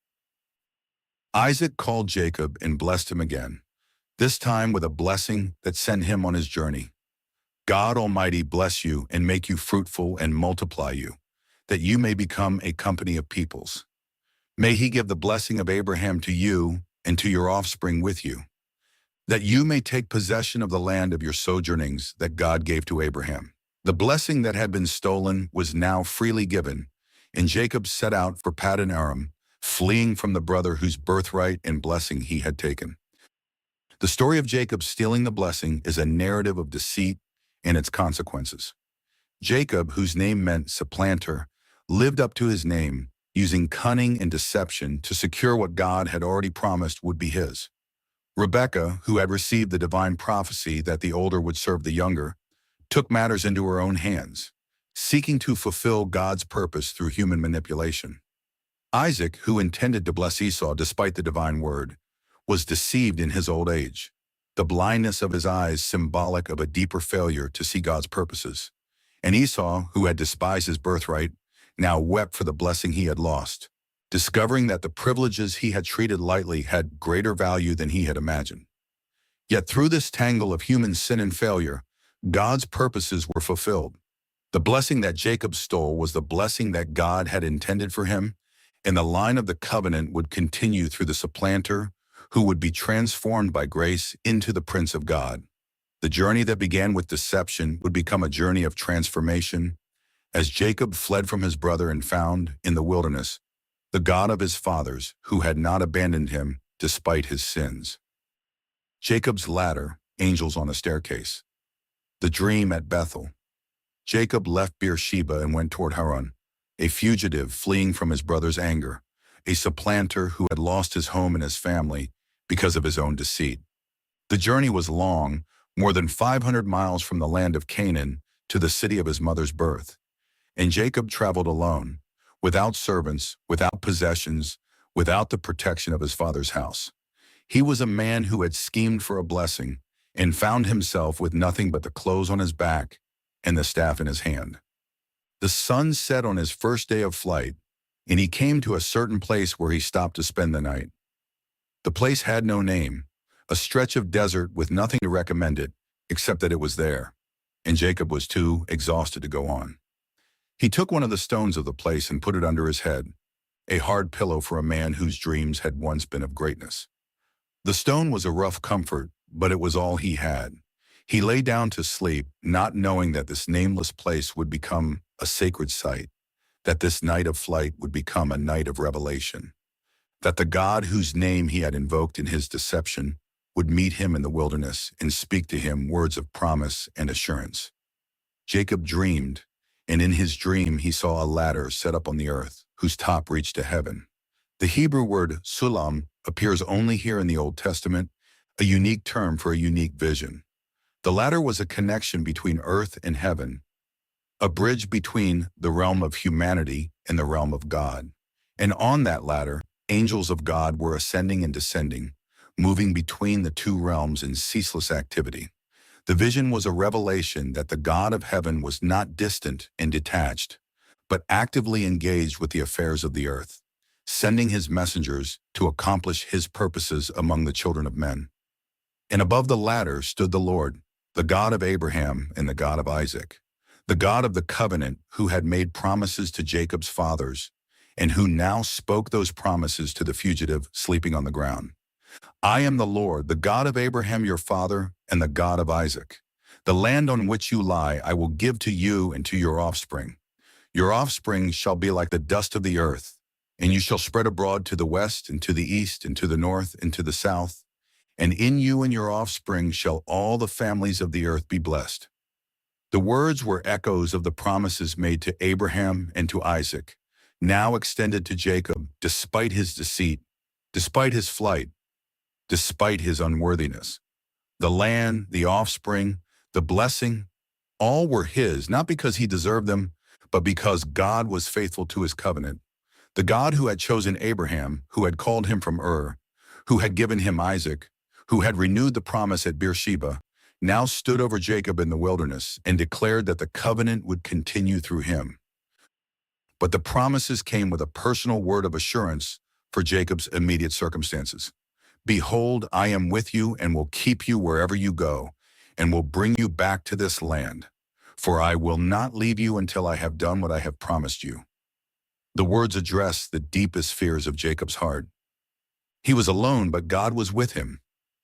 Isaac called Jacob and blessed him again, this time with a blessing that sent him on his journey. "God Almighty bless you and make you fruitful and multiply you, that you may become a company of peoples. May he give the blessing of Abraham to you and to your offspring with you, that you may take possession of the land of your sojournings that God gave to Abraham." The blessing that had been stolen was now freely given, and Jacob set out for Paddan Aram, fleeing from the brother whose birthright and blessing he had taken. The story of Jacob stealing the blessing is a narrative of deceit and its consequences. Jacob, whose name meant supplanter, lived up to his name, using cunning and deception to secure what God had already promised would be his. Rebekah, who had received the divine prophecy that the older would serve the younger, took matters into her own hands, seeking to fulfill God's purpose through human manipulation. Isaac, who intended to bless Esau despite the divine word, was deceived in his old age, the blindness of his eyes symbolic of a deeper failure to see God's purposes. And Esau, who had despised his birthright, now wept for the blessing he had lost, discovering that the privileges he had treated lightly had greater value than he had imagined. Yet through this tangle of human sin and failure, God's purposes were fulfilled. The blessing that Jacob stole was the blessing that God had intended for him, and the line of the covenant would continue through the supplanter, who would be transformed by grace into the Prince of God. The journey that began with deception would become a journey of transformation, as Jacob fled from his brother and found, in the wilderness, the God of his fathers, who had not abandoned him despite his sins. Jacob's ladder, angels on a staircase. The dream at Bethel. Jacob left Beersheba and went toward Haran, a fugitive fleeing from his brother's anger, a supplanter who had lost his home and his family because of his own deceit. The journey was long, more than 500 miles from the land of Canaan to the city of his mother's birth. And Jacob traveled alone, without servants, without possessions, without the protection of his father's house. He was a man who had schemed for a blessing and found himself with nothing but the clothes on his back and the staff in his hand. The sun set on his first day of flight, and he came to a certain place where he stopped to spend the night. The place had no name, a stretch of desert with nothing to recommend it, except that it was there, and Jacob was too exhausted to go on. He took one of the stones of the place and put it under his head, a hard pillow for a man whose dreams had once been of greatness. The stone was a rough comfort, but it was all he had. He lay down to sleep, not knowing that this nameless place would become a sacred site, that this night of flight would become a night of revelation, that the God whose name he had invoked in his deception would meet him in the wilderness and speak to him words of promise and assurance. Jacob dreamed, and in his dream he saw a ladder set up on the earth, whose top reached to heaven. The Hebrew word sulam appears only here in the Old Testament, a unique term for a unique vision. The ladder was a connection between earth and heaven, a bridge between the realm of humanity and the realm of God. And on that ladder, angels of God were ascending and descending, moving between the two realms in ceaseless activity. The vision was a revelation that the God of heaven was not distant and detached, but actively engaged with the affairs of the earth, sending his messengers to accomplish his purposes among the children of men. And above the ladder stood the Lord, the God of Abraham and the God of Isaac, the God of the covenant who had made promises to Jacob's fathers, and who now spoke those promises to the fugitive sleeping on the ground. I am the Lord, the God of Abraham your father, and the God of Isaac. The land on which you lie I will give to you and to your offspring. Your offspring shall be like the dust of the earth, and you shall spread abroad to the west and to the east and to the north and to the south. And in you and your offspring shall all the families of the earth be blessed. The words were echoes of the promises made to Abraham and to Isaac, now extended to Jacob despite his deceit, despite his flight, despite his unworthiness. The land, the offspring, the blessing, all were his, not because he deserved them, but because God was faithful to his covenant. The God who had chosen Abraham, who had called him from Ur, who had given him Isaac, who had renewed the promise at Beersheba, now stood over Jacob in the wilderness and declared that the covenant would continue through him. But the promises came with a personal word of assurance for Jacob's immediate circumstances. Behold, I am with you and will keep you wherever you go, and will bring you back to this land. For I will not leave you until I have done what I have promised you. The words address the deepest fears of Jacob's heart. He was alone, but God was with him.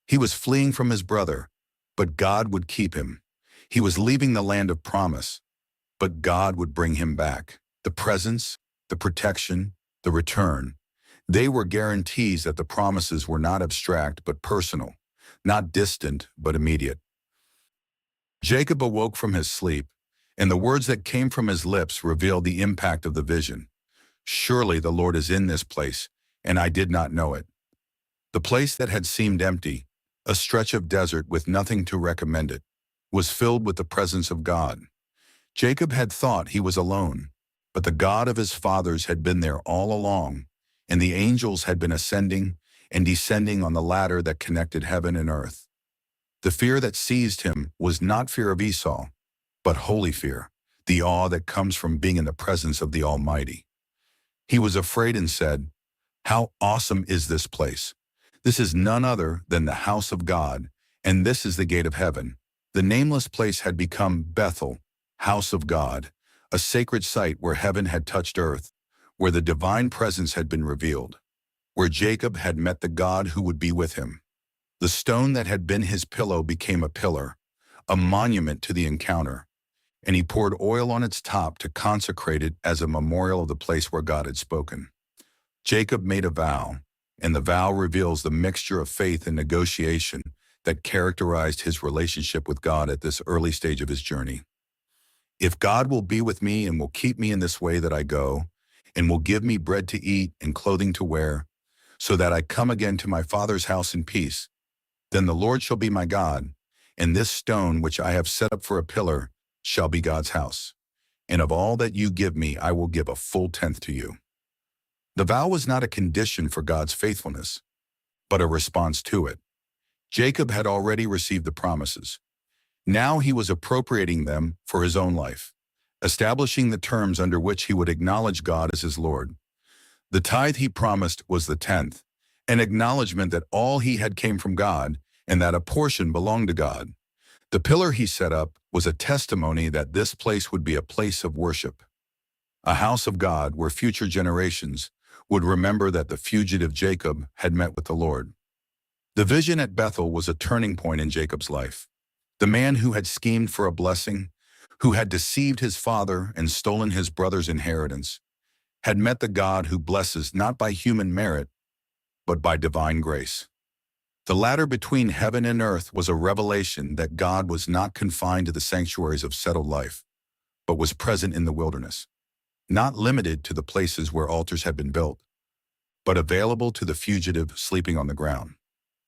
He was fleeing from his brother, but God would keep him. He was leaving the land of promise, but God would bring him back. The presence, the protection, the return, they were guarantees that the promises were not abstract but personal, not distant but immediate. Jacob awoke from his sleep, and the words that came from his lips revealed the impact of the vision. Surely the Lord is in this place, and I did not know it. The place that had seemed empty, a stretch of desert with nothing to recommend it, was filled with the presence of God. Jacob had thought he was alone, but the God of his fathers had been there all along, and the angels had been ascending and descending on the ladder that connected heaven and earth. The fear that seized him was not fear of Esau, but holy fear, the awe that comes from being in the presence of the Almighty. He was afraid and said, "How awesome is this place! This is none other than the house of God, and this is the gate of heaven." The nameless place had become Bethel, house of God, a sacred site where heaven had touched earth, where the divine presence had been revealed, where Jacob had met the God who would be with him. The stone that had been his pillow became a pillar, a monument to the encounter, and he poured oil on its top to consecrate it as a memorial of the place where God had spoken. Jacob made a vow, and the vow reveals the mixture of faith and negotiation that characterized his relationship with God at this early stage of his journey. If God will be with me and will keep me in this way that I go, and will give me bread to eat and clothing to wear, so that I come again to my father's house in peace, then the Lord shall be my God, and this stone which I have set up for a pillar shall be God's house. And of all that you give me, I will give a full tenth to you. The vow was not a condition for God's faithfulness, but a response to it. Jacob had already received the promises. Now he was appropriating them for his own life, establishing the terms under which he would acknowledge God as his Lord. The tithe he promised was the tenth, an acknowledgement that all he had came from God and that a portion belonged to God. The pillar he set up was a testimony that this place would be a place of worship, a house of God where future generations would remember that the fugitive Jacob had met with the Lord. The vision at Bethel was a turning point in Jacob's life. The man who had schemed for a blessing, who had deceived his father and stolen his brother's inheritance, had met the God who blesses not by human merit, but by divine grace. The ladder between heaven and earth was a revelation that God was not confined to the sanctuaries of settled life, but was present in the wilderness, not limited to the places where altars had been built, but available to the fugitive sleeping on the ground.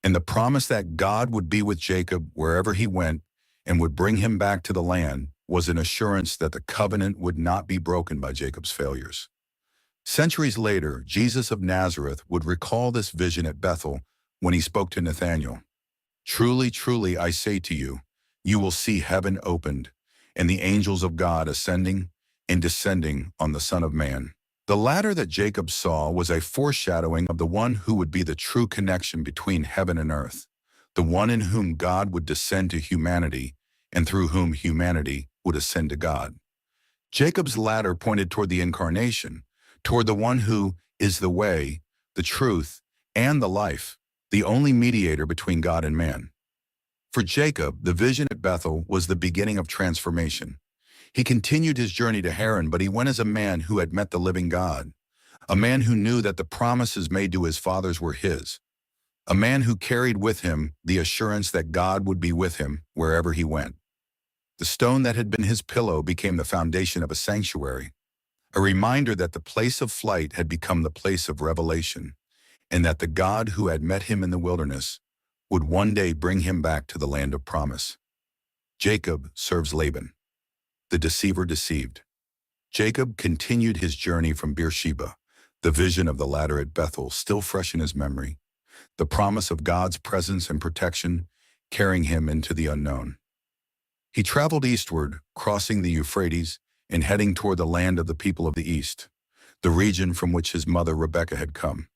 And the promise that God would be with Jacob wherever he went and would bring him back to the land was an assurance that the covenant would not be broken by Jacob's failures. Centuries later, Jesus of Nazareth would recall this vision at Bethel when he spoke to Nathanael. Truly, truly, I say to you, you will see heaven opened and the angels of God ascending and descending on the Son of Man. The ladder that Jacob saw was a foreshadowing of the one who would be the true connection between heaven and earth, the one in whom God would descend to humanity and through whom humanity would ascend to God. Jacob's ladder pointed toward the incarnation, toward the one who is the way, the truth, and the life, the only mediator between God and man. For Jacob, the vision at Bethel was the beginning of transformation. He continued his journey to Haran, but he went as a man who had met the living God, a man who knew that the promises made to his fathers were his, a man who carried with him the assurance that God would be with him wherever he went. The stone that had been his pillow became the foundation of a sanctuary, a reminder that the place of flight had become the place of revelation, and that the God who had met him in the wilderness would one day bring him back to the land of promise. Jacob serves Laban. The deceiver deceived. Jacob continued his journey from Beersheba, the vision of the ladder at Bethel still fresh in his memory, the promise of God's presence and protection carrying him into the unknown. He traveled eastward, crossing the Euphrates and heading toward the land of the people of the East, the region from which his mother Rebekah had come.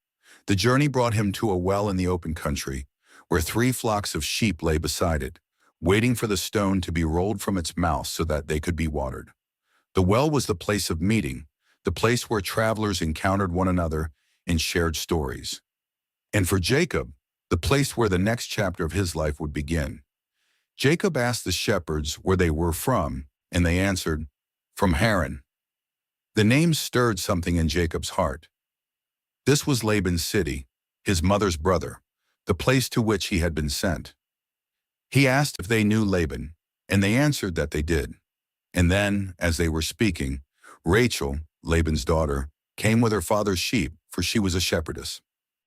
The journey brought him to a well in the open country, where 3 flocks of sheep lay beside it, waiting for the stone to be rolled from its mouth so that they could be watered. The well was the place of meeting, the place where travelers encountered one another and shared stories. And for Jacob, the place where the next chapter of his life would begin. Jacob asked the shepherds where they were from, and they answered, "From Haran." The name stirred something in Jacob's heart. This was Laban's city, his mother's brother, the place to which he had been sent. He asked if they knew Laban, and they answered that they did. And then, as they were speaking, Rachel, Laban's daughter, came with her father's sheep, for she was a shepherdess.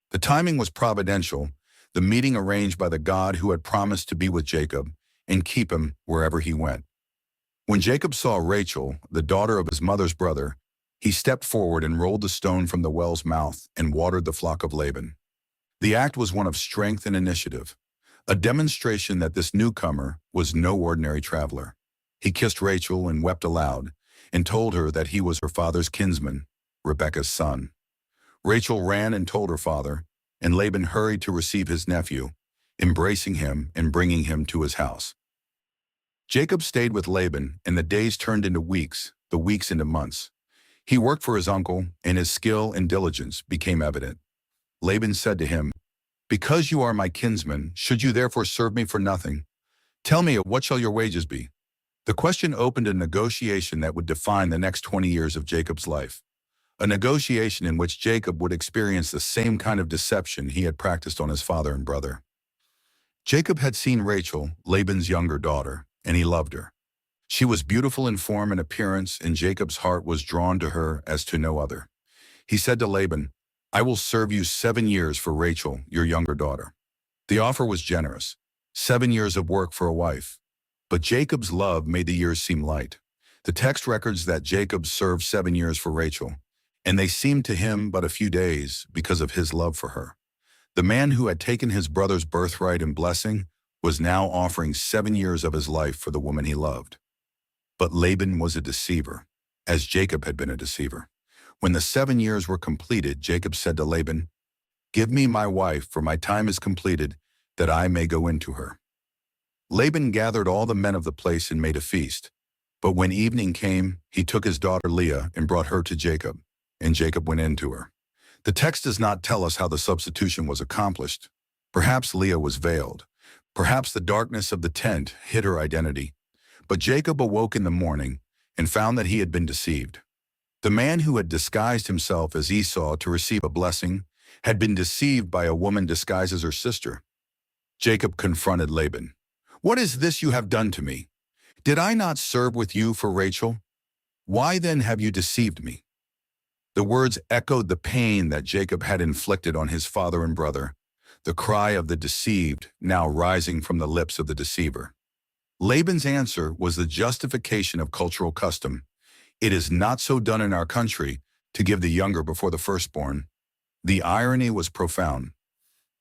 The timing was providential, the meeting arranged by the God who had promised to be with Jacob and keep him wherever he went. When Jacob saw Rachel, the daughter of his mother's brother, he stepped forward and rolled the stone from the well's mouth and watered the flock of Laban. The act was one of strength and initiative, a demonstration that this newcomer was no ordinary traveler. He kissed Rachel and wept aloud, and told her that he was her father's kinsman, Rebekah's son. Rachel ran and told her father, and Laban hurried to receive his nephew, embracing him and bringing him to his house. Jacob stayed with Laban, and the days turned into weeks, the weeks into months. He worked for his uncle, and his skill and diligence became evident. Laban said to him, "Because you are my kinsman, should you therefore serve me for nothing? Tell me, what shall your wages be?" The question opened a negotiation that would define the next 20 years of Jacob's life. A negotiation in which Jacob would experience the same kind of deception he had practiced on his father and brother. Jacob had seen Rachel, Laban's younger daughter, and he loved her. She was beautiful in form and appearance, and Jacob's heart was drawn to her as to no other. He said to Laban, "I will serve you 7 years for Rachel, your younger daughter." The offer was generous, 7 years of work for a wife. But Jacob's love made the years seem light. The text records that Jacob served 7 years for Rachel, and they seemed to him but a few days because of his love for her. The man who had taken his brother's birthright and blessing was now offering 7 years of his life for the woman he loved. But Laban was a deceiver, as Jacob had been a deceiver. When the 7 years were completed, Jacob said to Laban, "Give me my wife, for my time is completed, that I may go into her." Laban gathered all the men of the place and made a feast. But when evening came, he took his daughter Leah and brought her to Jacob, and Jacob went in to her. The text does not tell us how the substitution was accomplished. Perhaps Leah was veiled. Perhaps the darkness of the tent hid her identity. But Jacob awoke in the morning and found that he had been deceived. The man who had disguised himself as Esau to receive a blessing had been deceived by a woman disguised as her sister. Jacob confronted Laban. "What is this you have done to me? Did I not serve with you for Rachel? Why then have you deceived me?" The words echoed the pain that Jacob had inflicted on his father and brother, the cry of the deceived now rising from the lips of the deceiver. Laban's answer was the justification of cultural custom. "It is not so done in our country to give the younger before the firstborn." The irony was profound.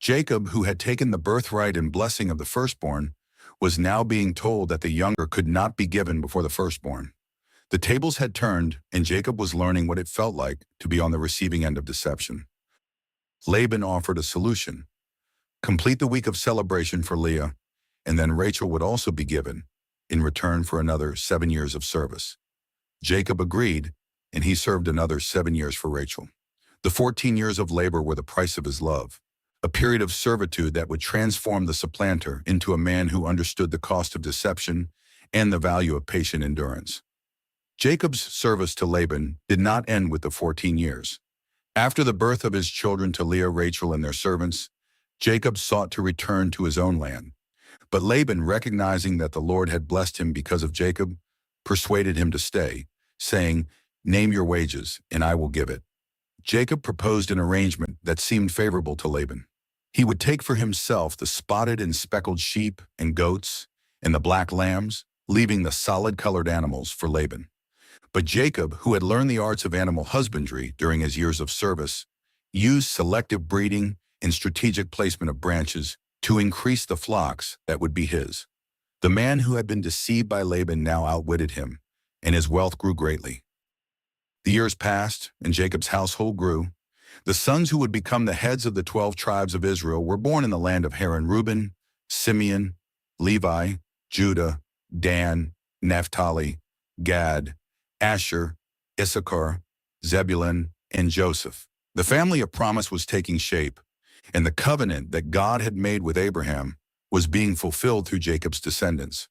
Jacob, who had taken the birthright and blessing of the firstborn, was now being told that the younger could not be given before the firstborn. The tables had turned, and Jacob was learning what it felt like to be on the receiving end of deception. Laban offered a solution. Complete the week of celebration for Leah, and then Rachel would also be given, in return for another 7 years of service. Jacob agreed, and he served another 7 years for Rachel. The 14 years of labor were the price of his love, a period of servitude that would transform the supplanter into a man who understood the cost of deception and the value of patient endurance. Jacob's service to Laban did not end with the 14 years. After the birth of his children to Leah, Rachel, and their servants, Jacob sought to return to his own land. But Laban, recognizing that the Lord had blessed him because of Jacob, persuaded him to stay, saying, "Name your wages, and I will give it." Jacob proposed an arrangement that seemed favorable to Laban. He would take for himself the spotted and speckled sheep and goats and the black lambs, leaving the solid-colored animals for Laban. But Jacob, who had learned the arts of animal husbandry during his years of service, used selective breeding and strategic placement of branches to increase the flocks that would be his. The man who had been deceived by Laban now outwitted him, and his wealth grew greatly. The years passed, and Jacob's household grew. The sons who would become the heads of the 12 tribes of Israel were born in the land of Haran: Reuben, Simeon, Levi, Judah, Dan, Naphtali, Gad, Asher, Issachar, Zebulun, and Joseph. The family of promise was taking shape, and the covenant that God had made with Abraham was being fulfilled through Jacob's descendants.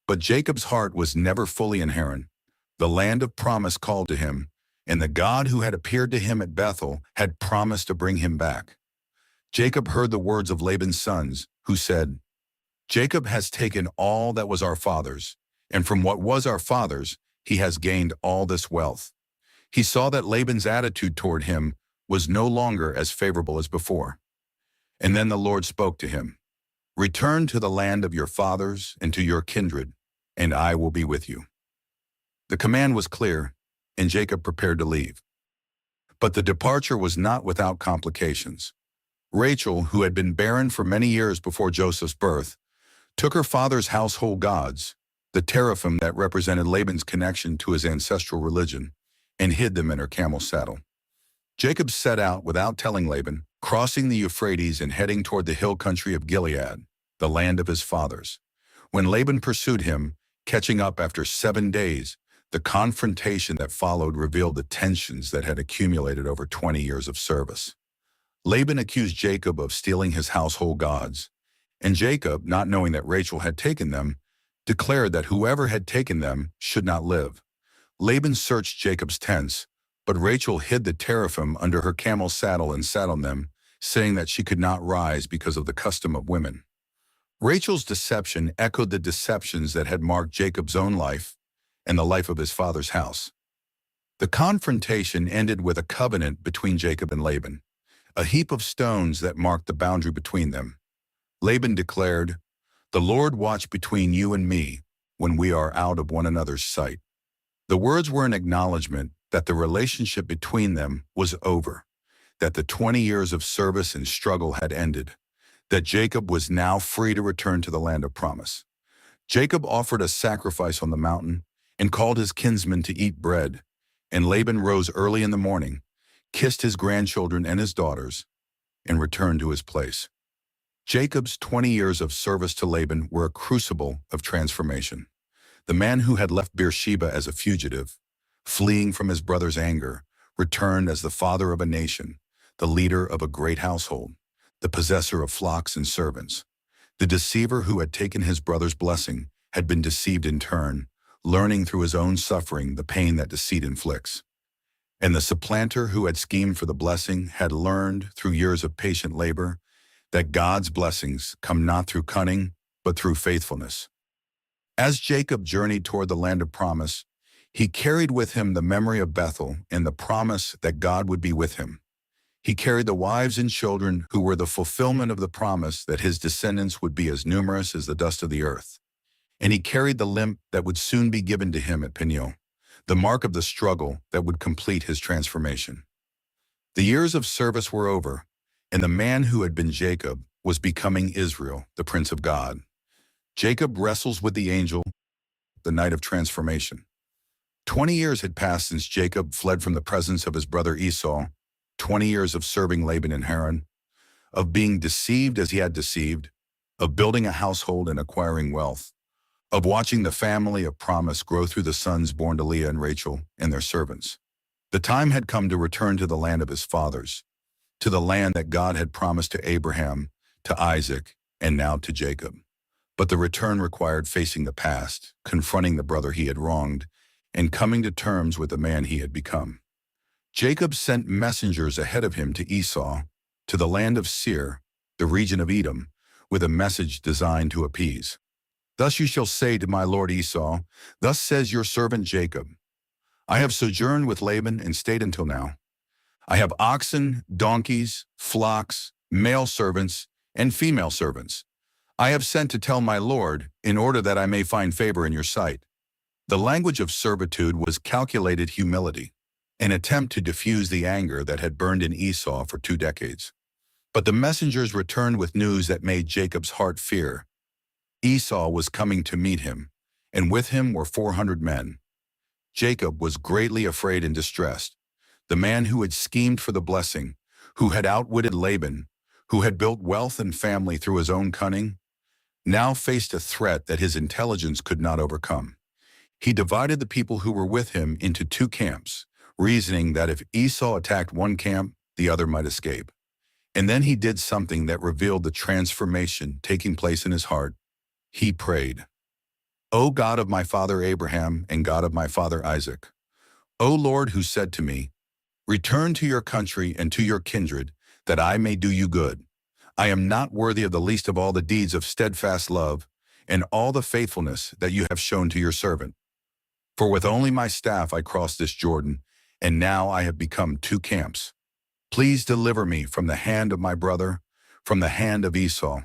But Jacob's heart was never fully in Haran. The land of promise called to him, and the God who had appeared to him at Bethel had promised to bring him back. Jacob heard the words of Laban's sons, who said, "Jacob has taken all that was our father's, and from what was our father's, he has gained all this wealth." He saw that Laban's attitude toward him was no longer as favorable as before. And then the Lord spoke to him, "Return to the land of your fathers and to your kindred, and I will be with you." The command was clear, and Jacob prepared to leave. But the departure was not without complications. Rachel, who had been barren for many years before Joseph's birth, took her father's household gods, the teraphim that represented Laban's connection to his ancestral religion, and hid them in her camel's saddle. Jacob set out without telling Laban, crossing the Euphrates and heading toward the hill country of Gilead, the land of his fathers. When Laban pursued him, catching up after 7 days, The confrontation that followed revealed the tensions that had accumulated over 20 years of service. Laban accused Jacob of stealing his household gods, and Jacob, not knowing that Rachel had taken them, declared that whoever had taken them should not live. Laban searched Jacob's tents, but Rachel hid the teraphim under her camel's saddle and sat on them, saying that she could not rise because of the custom of women. Rachel's deception echoed the deceptions that had marked Jacob's own life and the life of his father's house. The confrontation ended with a covenant between Jacob and Laban, a heap of stones that marked the boundary between them. Laban declared, "The Lord watch between you and me when we are out of one another's sight." The words were an acknowledgement that the relationship between them was over, that the 20 years of service and struggle had ended, that Jacob was now free to return to the land of promise. Jacob offered a sacrifice on the mountain and called his kinsmen to eat bread, and Laban rose early in the morning, kissed his grandchildren and his daughters, and returned to his place. Jacob's 20 years of service to Laban were a crucible of transformation. The man who had left Beersheba as a fugitive, fleeing from his brother's anger, returned as the father of a nation, the leader of a great household, the possessor of flocks and servants. The deceiver who had taken his brother's blessing had been deceived in turn, learning through his own suffering the pain that deceit inflicts. And the supplanter who had schemed for the blessing had learned through years of patient labor that God's blessings come not through cunning, but through faithfulness. As Jacob journeyed toward the land of promise, he carried with him the memory of Bethel and the promise that God would be with him. He carried the wives and children who were the fulfillment of the promise that his descendants would be as numerous as the dust of the earth. And he carried the limp that would soon be given to him at Peniel, the mark of the struggle that would complete his transformation. The years of service were over, and the man who had been Jacob was becoming Israel, the Prince of God. Jacob wrestles with the angel, the night of transformation. 20 years had passed since Jacob fled from the presence of his brother Esau, 20 years of serving Laban in Haran, of being deceived as he had deceived, of building a household and acquiring wealth, of watching the family of promise grow through the sons born to Leah and Rachel and their servants. The time had come to return to the land of his fathers, to the land that God had promised to Abraham, to Isaac, and now to Jacob. But the return required facing the past, confronting the brother he had wronged, and coming to terms with the man he had become. Jacob sent messengers ahead of him to Esau, to the land of Seir, the region of Edom, with a message designed to appease. "Thus you shall say to my lord Esau, thus says your servant Jacob, I have sojourned with Laban and stayed until now. I have oxen, donkeys, flocks, male servants, and female servants. I have sent to tell my lord, in order that I may find favor in your sight." The language of servitude was calculated humility, an attempt to diffuse the anger that had burned in Esau for 2 decades. But the messengers returned with news that made Jacob's heart fear. Esau was coming to meet him, and with him were 400 men. Jacob was greatly afraid and distressed. The man who had schemed for the blessing, who had outwitted Laban, who had built wealth and family through his own cunning, now faced a threat that his intelligence could not overcome. He divided the people who were with him into 2 camps, reasoning that if Esau attacked one camp, the other might escape. And then he did something that revealed the transformation taking place in his heart. He prayed, "O God of my father Abraham and God of my father Isaac, O Lord, who said to me, 'Return to your country and to your kindred, that I may do you good.' I am not worthy of the least of all the deeds of steadfast love and all the faithfulness that you have shown to your servant. For with only my staff I crossed this Jordan, and now I have become 2 camps. Please deliver me from the hand of my brother, from the hand of Esau.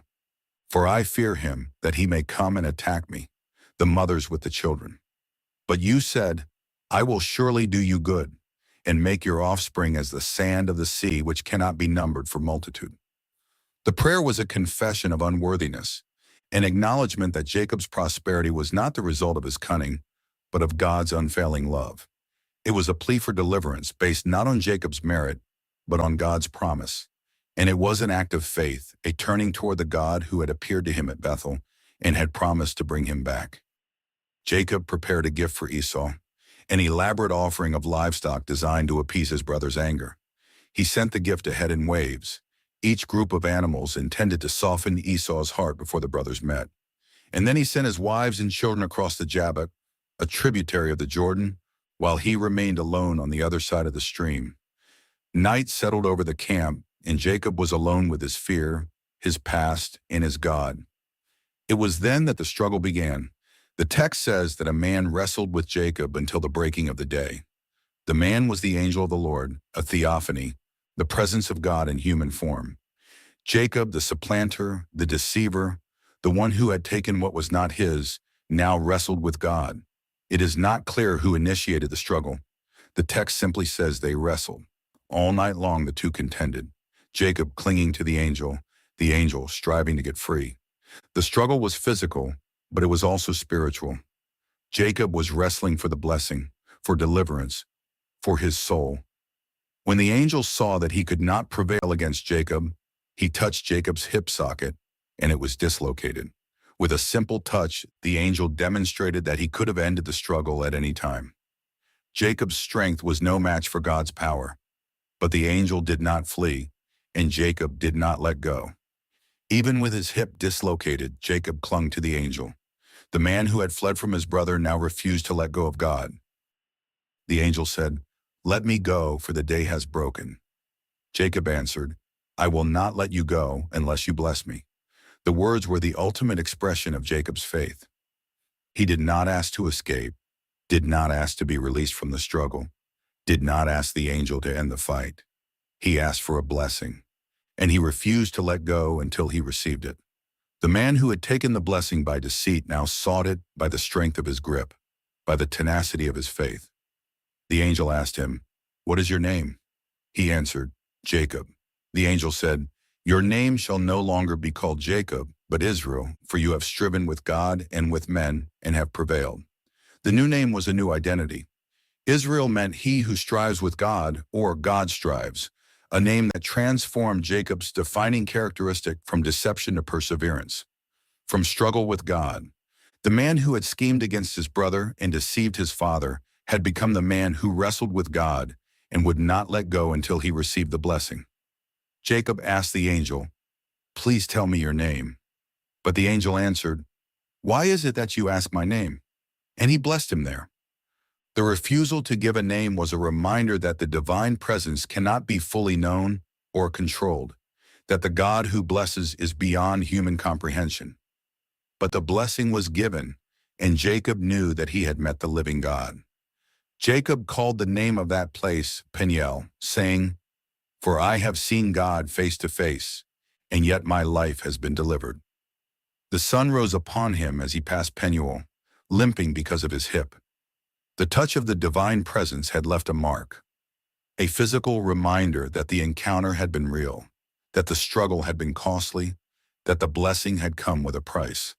For I fear him, that he may come and attack me, the mothers with the children. But you said, I will surely do you good, and make your offspring as the sand of the sea, which cannot be numbered for multitude." The prayer was a confession of unworthiness, an acknowledgement that Jacob's prosperity was not the result of his cunning, but of God's unfailing love. It was a plea for deliverance based not on Jacob's merit, but on God's promise. And it was an act of faith, a turning toward the God who had appeared to him at Bethel and had promised to bring him back. Jacob prepared a gift for Esau, an elaborate offering of livestock designed to appease his brother's anger. He sent the gift ahead in waves, each group of animals intended to soften Esau's heart before the brothers met. And then he sent his wives and children across the Jabbok, a tributary of the Jordan, while he remained alone on the other side of the stream. Night settled over the camp, and Jacob was alone with his fear, his past, and his God. It was then that the struggle began. The text says that a man wrestled with Jacob until the breaking of the day. The man was the angel of the Lord, a theophany, the presence of God in human form. Jacob, the supplanter, the deceiver, the one who had taken what was not his, now wrestled with God. It is not clear who initiated the struggle. The text simply says they wrestled. All night long the two contended, Jacob clinging to the angel striving to get free. The struggle was physical, but it was also spiritual. Jacob was wrestling for the blessing, for deliverance, for his soul. When the angel saw that he could not prevail against Jacob, he touched Jacob's hip socket, and it was dislocated. With a simple touch, the angel demonstrated that he could have ended the struggle at any time. Jacob's strength was no match for God's power. But the angel did not flee, and Jacob did not let go. Even with his hip dislocated, Jacob clung to the angel. The man who had fled from his brother now refused to let go of God. The angel said, "Let me go, for the day has broken." Jacob answered, "I will not let you go unless you bless me." The words were the ultimate expression of Jacob's faith. He did not ask to escape, did not ask to be released from the struggle, did not ask the angel to end the fight. He asked for a blessing, and he refused to let go until he received it. The man who had taken the blessing by deceit now sought it by the strength of his grip, by the tenacity of his faith. The angel asked him, "What is your name?" He answered, "Jacob." The angel said, "Your name shall no longer be called Jacob, but Israel, for you have striven with God and with men and have prevailed." The new name was a new identity. Israel meant he who strives with God, or God strives, a name that transformed Jacob's defining characteristic from deception to perseverance, from struggle with God. The man who had schemed against his brother and deceived his father had become the man who wrestled with God and would not let go until he received the blessing. Jacob asked the angel, "Please tell me your name." But the angel answered, "Why is it that you ask my name?" And he blessed him there. The refusal to give a name was a reminder that the divine presence cannot be fully known or controlled, that the God who blesses is beyond human comprehension. But the blessing was given, and Jacob knew that he had met the living God. Jacob called the name of that place Peniel, saying, "For I have seen God face to face, and yet my life has been delivered." The sun rose upon him as he passed Peniel, limping because of his hip. The touch of the divine presence had left a mark, a physical reminder that the encounter had been real, that the struggle had been costly, that the blessing had come with a price.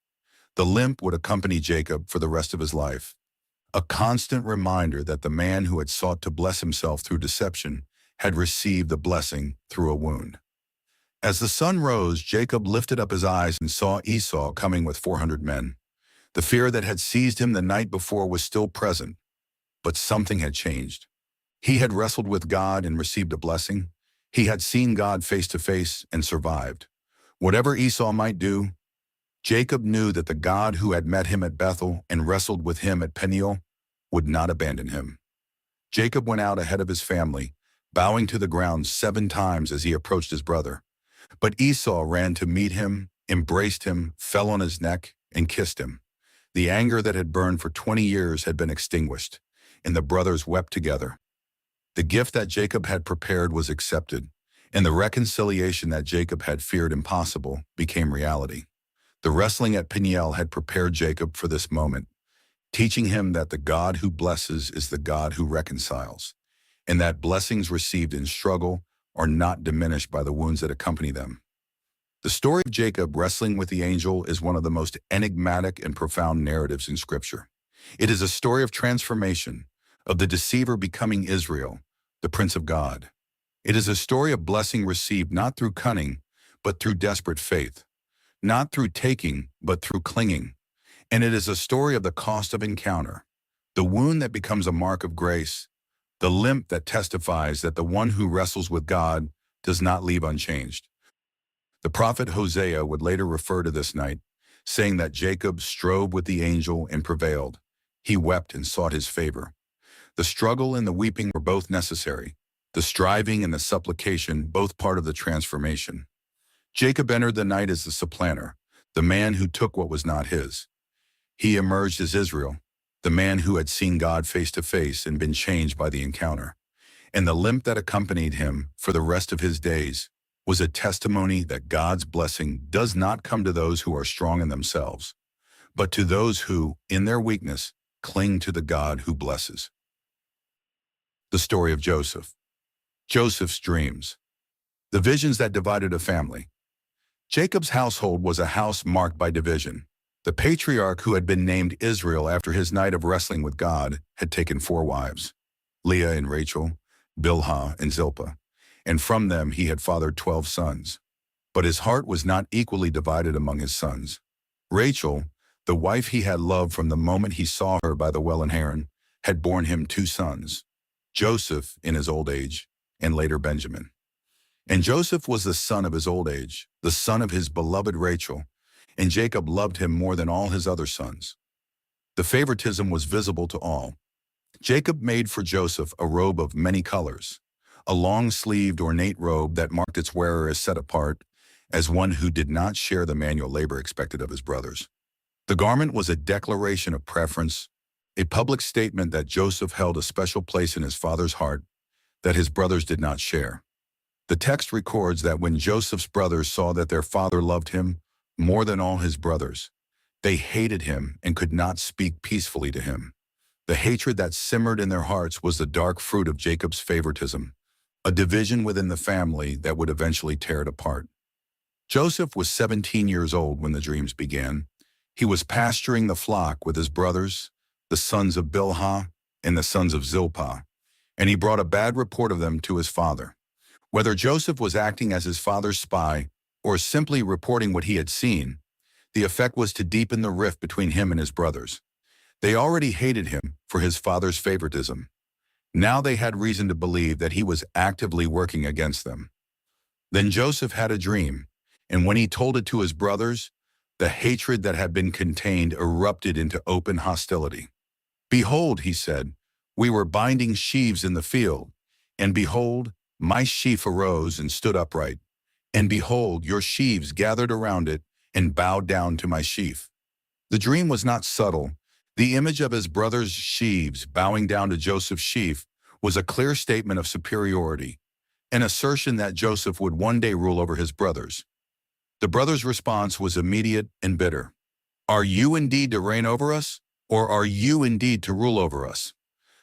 The limp would accompany Jacob for the rest of his life, a constant reminder that the man who had sought to bless himself through deception had received the blessing through a wound. As the sun rose, Jacob lifted up his eyes and saw Esau coming with 400 men. The fear that had seized him the night before was still present, but something had changed. He had wrestled with God and received a blessing. He had seen God face to face and survived. Whatever Esau might do, Jacob knew that the God who had met him at Bethel and wrestled with him at Peniel would not abandon him. Jacob went out ahead of his family, bowing to the ground 7 times as he approached his brother. But Esau ran to meet him, embraced him, fell on his neck, and kissed him. The anger that had burned for 20 years had been extinguished, and the brothers wept together. The gift that Jacob had prepared was accepted, and the reconciliation that Jacob had feared impossible became reality. The wrestling at Peniel had prepared Jacob for this moment, teaching him that the God who blesses is the God who reconciles, and that blessings received in struggle are not diminished by the wounds that accompany them. The story of Jacob wrestling with the angel is one of the most enigmatic and profound narratives in Scripture. It is a story of transformation, of the deceiver becoming Israel, the Prince of God. It is a story of blessing received not through cunning, but through desperate faith, not through taking, but through clinging. And it is a story of the cost of encounter, The wound that becomes a mark of grace, the limp that testifies that the one who wrestles with God does not leave unchanged. The prophet Hosea would later refer to this night, saying that Jacob strove with the angel and prevailed. He wept and sought his favor. The struggle and the weeping were both necessary, the striving and the supplication both part of the transformation. Jacob entered the night as the supplanter, the man who took what was not his. He emerged as Israel, the man who had seen God face to face and been changed by the encounter. And the limp that accompanied him for the rest of his days was a testimony that God's blessing does not come to those who are strong in themselves, but to those who, in their weakness, cling to the God who blesses. The story of Joseph. Joseph's dreams. The visions that divided a family. Jacob's household was a house marked by division. The patriarch who had been named Israel after his night of wrestling with God had taken 4 wives, Leah and Rachel, Bilhah and Zilpah, and from them he had fathered 12 sons. But his heart was not equally divided among his sons. Rachel, the wife he had loved from the moment he saw her by the well in Haran, had borne him 2 sons, Joseph in his old age, and later Benjamin. And Joseph was the son of his old age, the son of his beloved Rachel, and Jacob loved him more than all his other sons. The favoritism was visible to all. Jacob made for Joseph a robe of many colors, a long-sleeved ornate robe that marked its wearer as set apart, as one who did not share the manual labor expected of his brothers. The garment was a declaration of preference, a public statement that Joseph held a special place in his father's heart that his brothers did not share. The text records that when Joseph's brothers saw that their father loved him more than all his brothers, they hated him and could not speak peacefully to him. The hatred that simmered in their hearts was the dark fruit of Jacob's favoritism, a division within the family that would eventually tear it apart. Joseph was 17 years old when the dreams began. He was pasturing the flock with his brothers, the sons of Bilhah and the sons of Zilpah, and he brought a bad report of them to his father. Whether Joseph was acting as his father's spy or simply reporting what he had seen, the effect was to deepen the rift between him and his brothers. They already hated him for his father's favoritism. Now they had reason to believe that he was actively working against them. Then Joseph had a dream, and when he told it to his brothers, the hatred that had been contained erupted into open hostility. "Behold," he said, "we were binding sheaves in the field, and behold, my sheaf arose and stood upright, and behold, your sheaves gathered around it and bowed down to my sheaf." The dream was not subtle. The image of his brothers' sheaves bowing down to Joseph's sheaf was a clear statement of superiority, an assertion that Joseph would one day rule over his brothers. The brothers' response was immediate and bitter. "Are you indeed to reign over us, or are you indeed to rule over us?"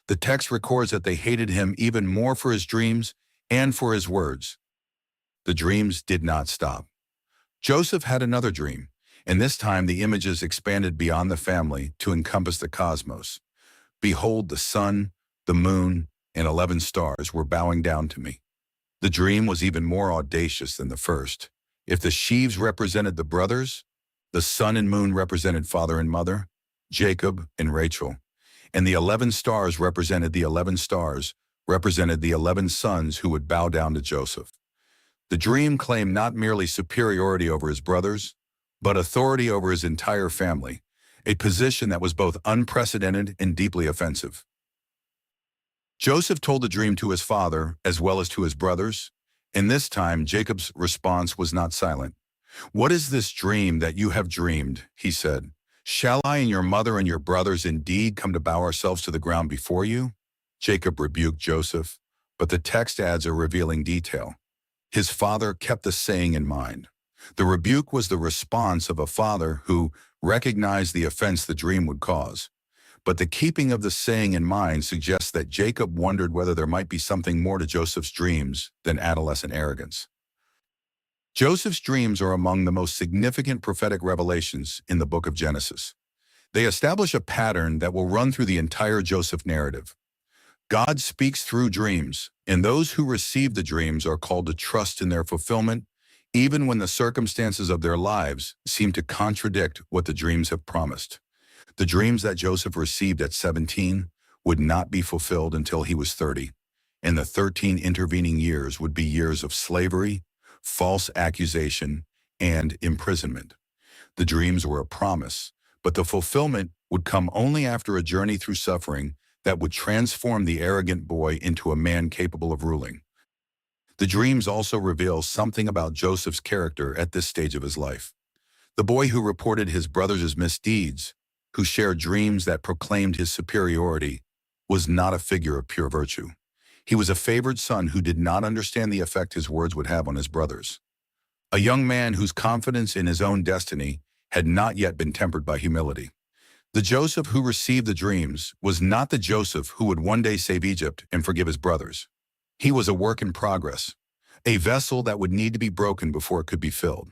The text records that they hated him even more for his dreams and for his words. The dreams did not stop. Joseph had another dream, and this time the images expanded beyond the family to encompass the cosmos. "Behold, the sun, the moon, and 11 stars were bowing down to me." The dream was even more audacious than the first. If the sheaves represented the brothers, the sun and moon represented father and mother, Jacob and Rachel, and the 11 stars represented the 11 sons who would bow down to Joseph. The dream claimed not merely superiority over his brothers, but authority over his entire family, a position that was both unprecedented and deeply offensive. Joseph told the dream to his father as well as to his brothers, and this time Jacob's response was not silent. "What is this dream that you have dreamed?" he said. "Shall I and your mother and your brothers indeed come to bow ourselves to the ground before you?" Jacob rebuked Joseph, but the text adds a revealing detail. His father kept the saying in mind. The rebuke was the response of a father who recognized the offense the dream would cause. But the keeping of the saying in mind suggests that Jacob wondered whether there might be something more to Joseph's dreams than adolescent arrogance. Joseph's dreams are among the most significant prophetic revelations in the book of Genesis. They establish a pattern that will run through the entire Joseph narrative. God speaks through dreams, and those who receive the dreams are called to trust in their fulfillment, even when the circumstances of their lives seem to contradict what the dreams have promised. The dreams that Joseph received at 17 would not be fulfilled until he was 30, and the 13 intervening years would be years of slavery, false accusation, and imprisonment. The dreams were a promise, but the fulfillment would come only after a journey through suffering that would transform the arrogant boy into a man capable of ruling. The dreams also reveal something about Joseph's character at this stage of his life. The boy who reported his brothers' misdeeds, who shared dreams that proclaimed his superiority, was not a figure of pure virtue. He was a favored son who did not understand the effect his words would have on his brothers. A young man whose confidence in his own destiny had not yet been tempered by humility. The Joseph who received the dreams was not the Joseph who would one day save Egypt and forgive his brothers. He was a work in progress, a vessel that would need to be broken before it could be filled.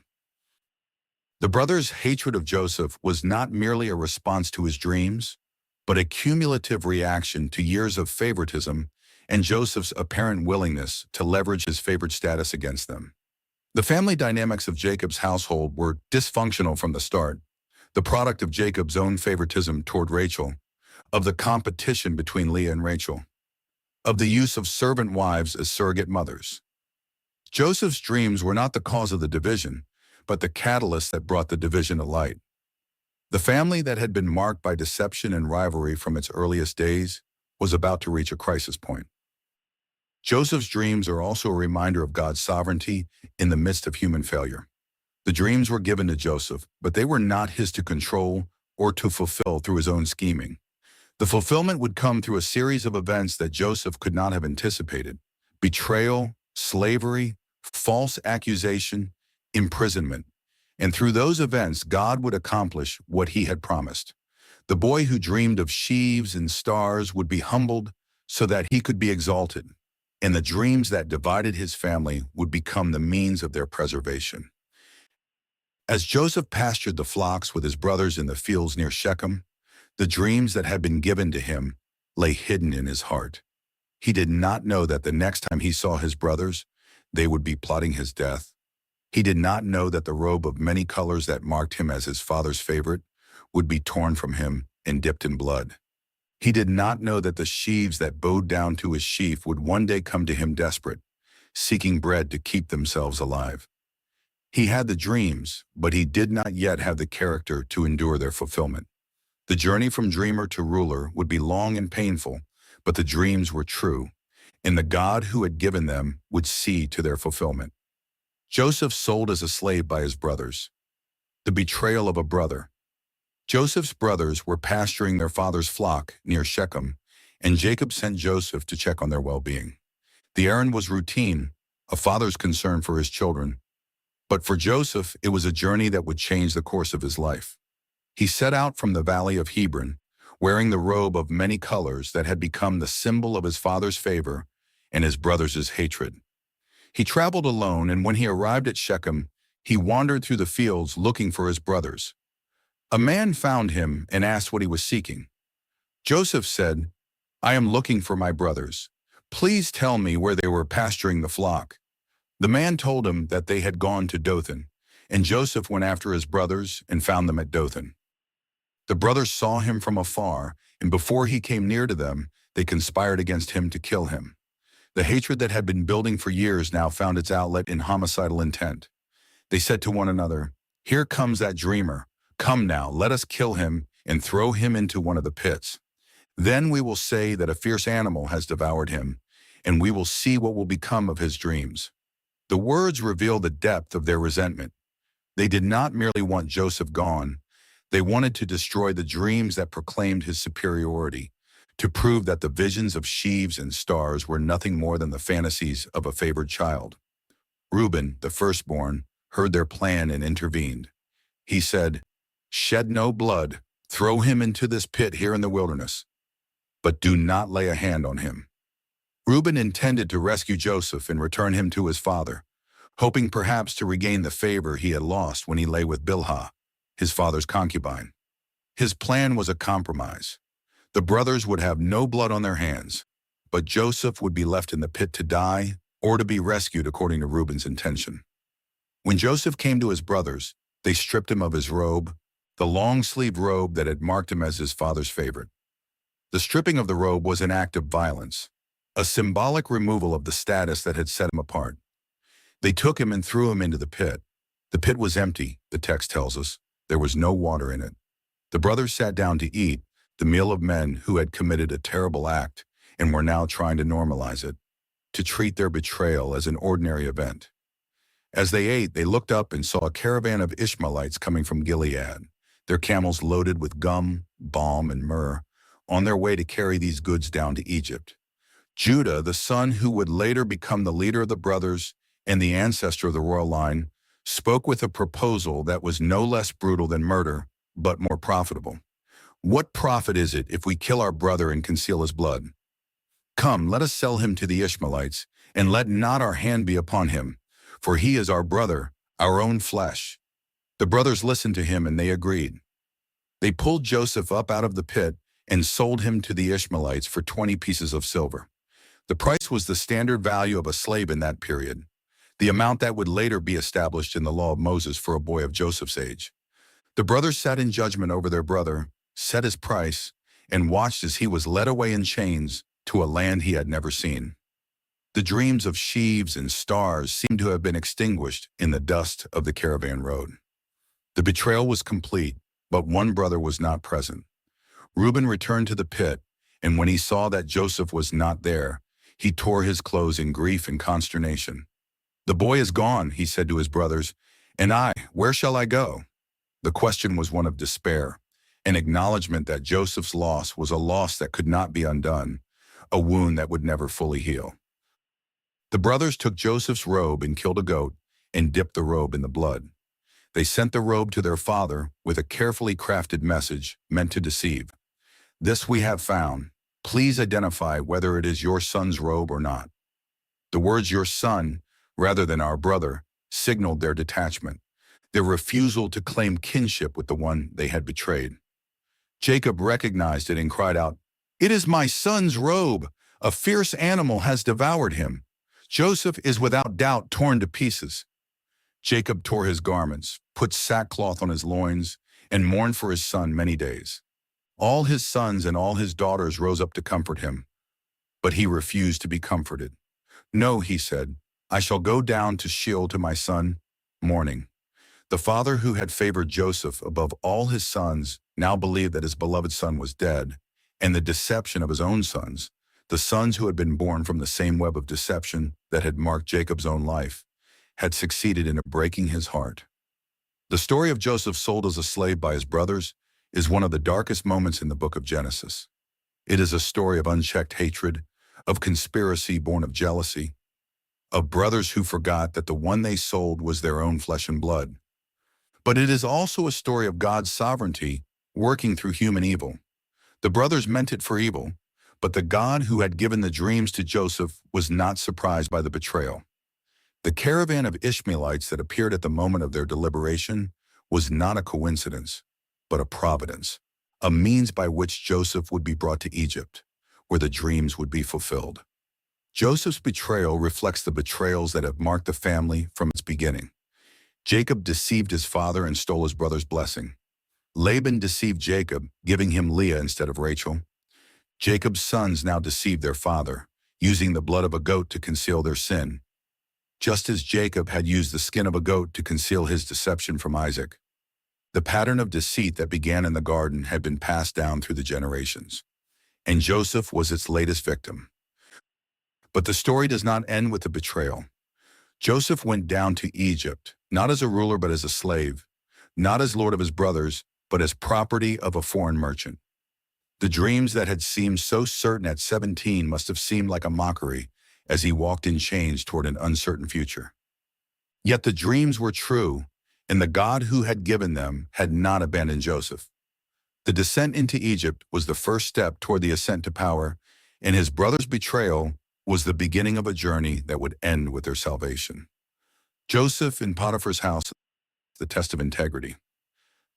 The brothers' hatred of Joseph was not merely a response to his dreams, but a cumulative reaction to years of favoritism and Joseph's apparent willingness to leverage his favored status against them. The family dynamics of Jacob's household were dysfunctional from the start, the product of Jacob's own favoritism toward Rachel, of the competition between Leah and Rachel, of the use of servant wives as surrogate mothers. Joseph's dreams were not the cause of the division, but the catalyst that brought the division to light. The family that had been marked by deception and rivalry from its earliest days was about to reach a crisis point. Joseph's dreams are also a reminder of God's sovereignty in the midst of human failure. The dreams were given to Joseph, but they were not his to control or to fulfill through his own scheming. The fulfillment would come through a series of events that Joseph could not have anticipated: betrayal, slavery, false accusation, imprisonment. And through those events, God would accomplish what he had promised. The boy who dreamed of sheaves and stars would be humbled so that he could be exalted, and the dreams that divided his family would become the means of their preservation. As Joseph pastured the flocks with his brothers in the fields near Shechem, the dreams that had been given to him lay hidden in his heart. He did not know that the next time he saw his brothers, they would be plotting his death. He did not know that the robe of many colors that marked him as his father's favorite would be torn from him and dipped in blood. He did not know that the sheaves that bowed down to his sheaf would one day come to him desperate, seeking bread to keep themselves alive. He had the dreams, but he did not yet have the character to endure their fulfillment. The journey from dreamer to ruler would be long and painful, but the dreams were true, and the God who had given them would see to their fulfillment. Joseph sold as a slave by his brothers. The betrayal of a brother. Joseph's brothers were pasturing their father's flock near Shechem, and Jacob sent Joseph to check on their well-being. The errand was routine, a father's concern for his children. But for Joseph, it was a journey that would change the course of his life. He set out from the valley of Hebron, wearing the robe of many colors that had become the symbol of his father's favor and his brothers' hatred. He traveled alone, and when he arrived at Shechem, he wandered through the fields looking for his brothers. A man found him and asked what he was seeking. Joseph said, "I am looking for my brothers. Please tell me where they were pasturing the flock." The man told him that they had gone to Dothan, and Joseph went after his brothers and found them at Dothan. The brothers saw him from afar, and before he came near to them, they conspired against him to kill him. The hatred that had been building for years now found its outlet in homicidal intent. They said to one another, "Here comes that dreamer. Come now, let us kill him and throw him into one of the pits. Then we will say that a fierce animal has devoured him, and we will see what will become of his dreams." The words reveal the depth of their resentment. They did not merely want Joseph gone. They wanted to destroy the dreams that proclaimed his superiority, to prove that the visions of sheaves and stars were nothing more than the fantasies of a favored child. Reuben, the firstborn, heard their plan and intervened. He said, "Shed no blood, throw him into this pit here in the wilderness, but do not lay a hand on him." Reuben intended to rescue Joseph and return him to his father, hoping perhaps to regain the favor he had lost when he lay with Bilhah, his father's concubine. His plan was a compromise. The brothers would have no blood on their hands, but Joseph would be left in the pit to die or to be rescued according to Reuben's intention. When Joseph came to his brothers, they stripped him of his robe, the long-sleeved robe that had marked him as his father's favorite. The stripping of the robe was an act of violence, a symbolic removal of the status that had set him apart. They took him and threw him into the pit. The pit was empty, the text tells us. There was no water in it. The brothers sat down to eat, the meal of men who had committed a terrible act and were now trying to normalize it, to treat their betrayal as an ordinary event. As they ate, they looked up and saw a caravan of Ishmaelites coming from Gilead, their camels loaded with gum, balm, and myrrh, on their way to carry these goods down to Egypt. Judah, the son who would later become the leader of the brothers and the ancestor of the royal line, spoke with a proposal that was no less brutal than murder, but more profitable. What profit is it if we kill our brother and conceal his blood? Come, let us sell him to the Ishmaelites, and let not our hand be upon him, for he is our brother, our own flesh. The brothers listened to him, and they agreed. They pulled Joseph up out of the pit and sold him to the Ishmaelites for 20 pieces of silver. The price was the standard value of a slave in that period, the amount that would later be established in the law of Moses for a boy of Joseph's age. The brothers sat in judgment over their brother, set his price, and watched as he was led away in chains to a land he had never seen. The dreams of sheaves and stars seemed to have been extinguished in the dust of the caravan road. The betrayal was complete, but one brother was not present. Reuben returned to the pit, and when he saw that Joseph was not there, he tore his clothes in grief and consternation. "The boy is gone," he said to his brothers, "and where shall I go?" The question was one of despair, an acknowledgement that Joseph's loss was a loss that could not be undone, a wound that would never fully heal. The brothers took Joseph's robe and killed a goat and dipped the robe in the blood. They sent the robe to their father with a carefully crafted message meant to deceive. "This we have found. Please identify whether it is your son's robe or not." The words "your son," rather than "our brother," signaled their detachment, their refusal to claim kinship with the one they had betrayed. Jacob recognized it and cried out, "It is my son's robe! A fierce animal has devoured him. Joseph is without doubt torn to pieces." Jacob tore his garments, put sackcloth on his loins, and mourned for his son many days. All his sons and all his daughters rose up to comfort him, but he refused to be comforted. "No," he said, "I shall go down to Sheol to my son, mourning." The father who had favored Joseph above all his sons now believed that his beloved son was dead, and the deception of his own sons, the sons who had been born from the same web of deception that had marked Jacob's own life, had succeeded in breaking his heart. The story of Joseph sold as a slave by his brothers is one of the darkest moments in the book of Genesis. It is a story of unchecked hatred, of conspiracy born of jealousy, of brothers who forgot that the one they sold was their own flesh and blood. But it is also a story of God's sovereignty working through human evil. The brothers meant it for evil, but the God who had given the dreams to Joseph was not surprised by the betrayal. The caravan of Ishmaelites that appeared at the moment of their deliberation was not a coincidence, but a providence, a means by which Joseph would be brought to Egypt, where the dreams would be fulfilled. Joseph's betrayal reflects the betrayals that have marked the family from its beginning. Jacob deceived his father and stole his brother's blessing. Laban deceived Jacob, giving him Leah instead of Rachel. Jacob's sons now deceived their father, using the blood of a goat to conceal their sin, just as Jacob had used the skin of a goat to conceal his deception from Isaac. The pattern of deceit that began in the garden had been passed down through the generations, and Joseph was its latest victim. But the story does not end with the betrayal. Joseph went down to Egypt, not as a ruler but as a slave, not as lord of his brothers, but as property of a foreign merchant. The dreams that had seemed so certain at 17 must have seemed like a mockery as he walked in chains toward an uncertain future. Yet the dreams were true, and the God who had given them had not abandoned Joseph. The descent into Egypt was the first step toward the ascent to power, and his brother's betrayal was the beginning of a journey that would end with their salvation. Joseph in Potiphar's house, the test of integrity.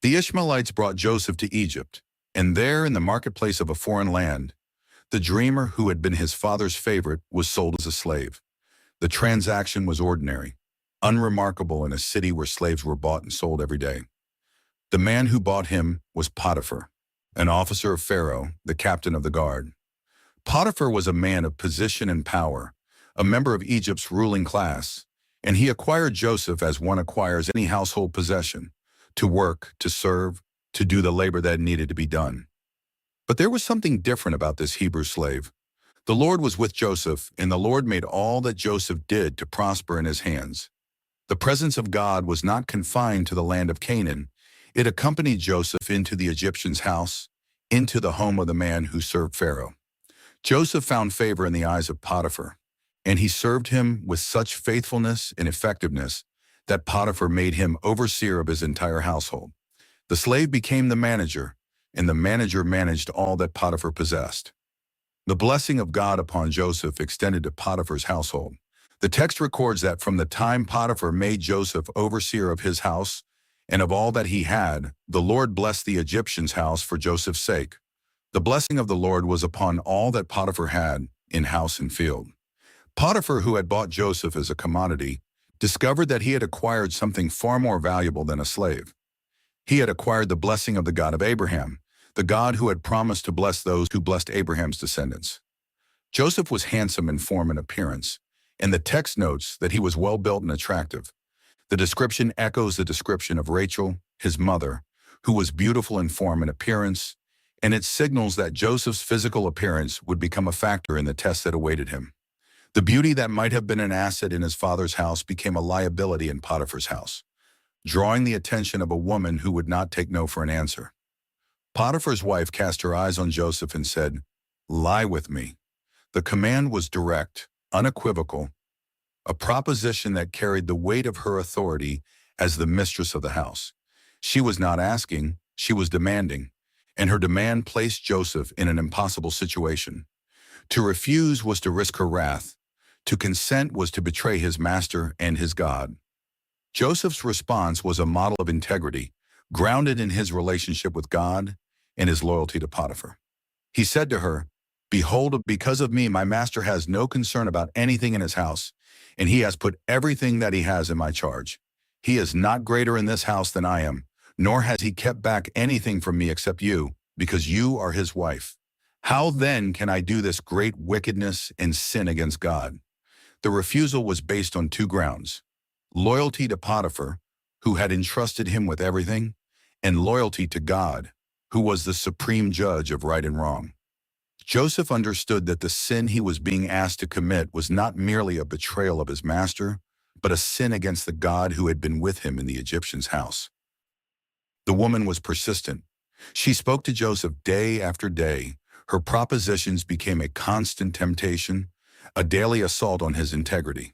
The Ishmaelites brought Joseph to Egypt, and there in the marketplace of a foreign land, the dreamer who had been his father's favorite was sold as a slave. The transaction was ordinary, unremarkable in a city where slaves were bought and sold every day. The man who bought him was Potiphar, an officer of Pharaoh, the captain of the guard. Potiphar was a man of position and power, a member of Egypt's ruling class, and he acquired Joseph as one acquires any household possession, to work, to serve, to do the labor that needed to be done. But there was something different about this Hebrew slave. The Lord was with Joseph, and the Lord made all that Joseph did to prosper in his hands. The presence of God was not confined to the land of Canaan. It accompanied Joseph into the Egyptian's house, into the home of the man who served Pharaoh. Joseph found favor in the eyes of Potiphar, and he served him with such faithfulness and effectiveness that Potiphar made him overseer of his entire household. The slave became the manager, and the manager managed all that Potiphar possessed. The blessing of God upon Joseph extended to Potiphar's household. The text records that from the time Potiphar made Joseph overseer of his house and of all that he had, the Lord blessed the Egyptian's house for Joseph's sake. The blessing of the Lord was upon all that Potiphar had in house and field. Potiphar, who had bought Joseph as a commodity, discovered that he had acquired something far more valuable than a slave. He had acquired the blessing of the God of Abraham, the God who had promised to bless those who blessed Abraham's descendants. Joseph was handsome in form and appearance, and the text notes that he was well-built and attractive. The description echoes the description of Rachel, his mother, who was beautiful in form and appearance, and it signals that Joseph's physical appearance would become a factor in the test that awaited him. The beauty that might have been an asset in his father's house became a liability in Potiphar's house, drawing the attention of a woman who would not take no for an answer. Potiphar's wife cast her eyes on Joseph and said, "Lie with me." The command was direct, unequivocal, a proposition that carried the weight of her authority as the mistress of the house. She was not asking, she was demanding, and her demand placed Joseph in an impossible situation. To refuse was to risk her wrath. To consent was to betray his master and his God. Joseph's response was a model of integrity, grounded in his relationship with God and his loyalty to Potiphar. He said to her, "Behold, because of me, my master has no concern about anything in his house, and he has put everything that he has in my charge. He is not greater in this house than I am, nor has he kept back anything from me except you, because you are his wife. How then can I do this great wickedness and sin against God?" The refusal was based on two grounds: loyalty to Potiphar, who had entrusted him with everything, and loyalty to God, who was the supreme judge of right and wrong. Joseph understood that the sin he was being asked to commit was not merely a betrayal of his master, but a sin against the God who had been with him in the Egyptian's house. The woman was persistent. She spoke to Joseph day after day. Her propositions became a constant temptation, a daily assault on his integrity.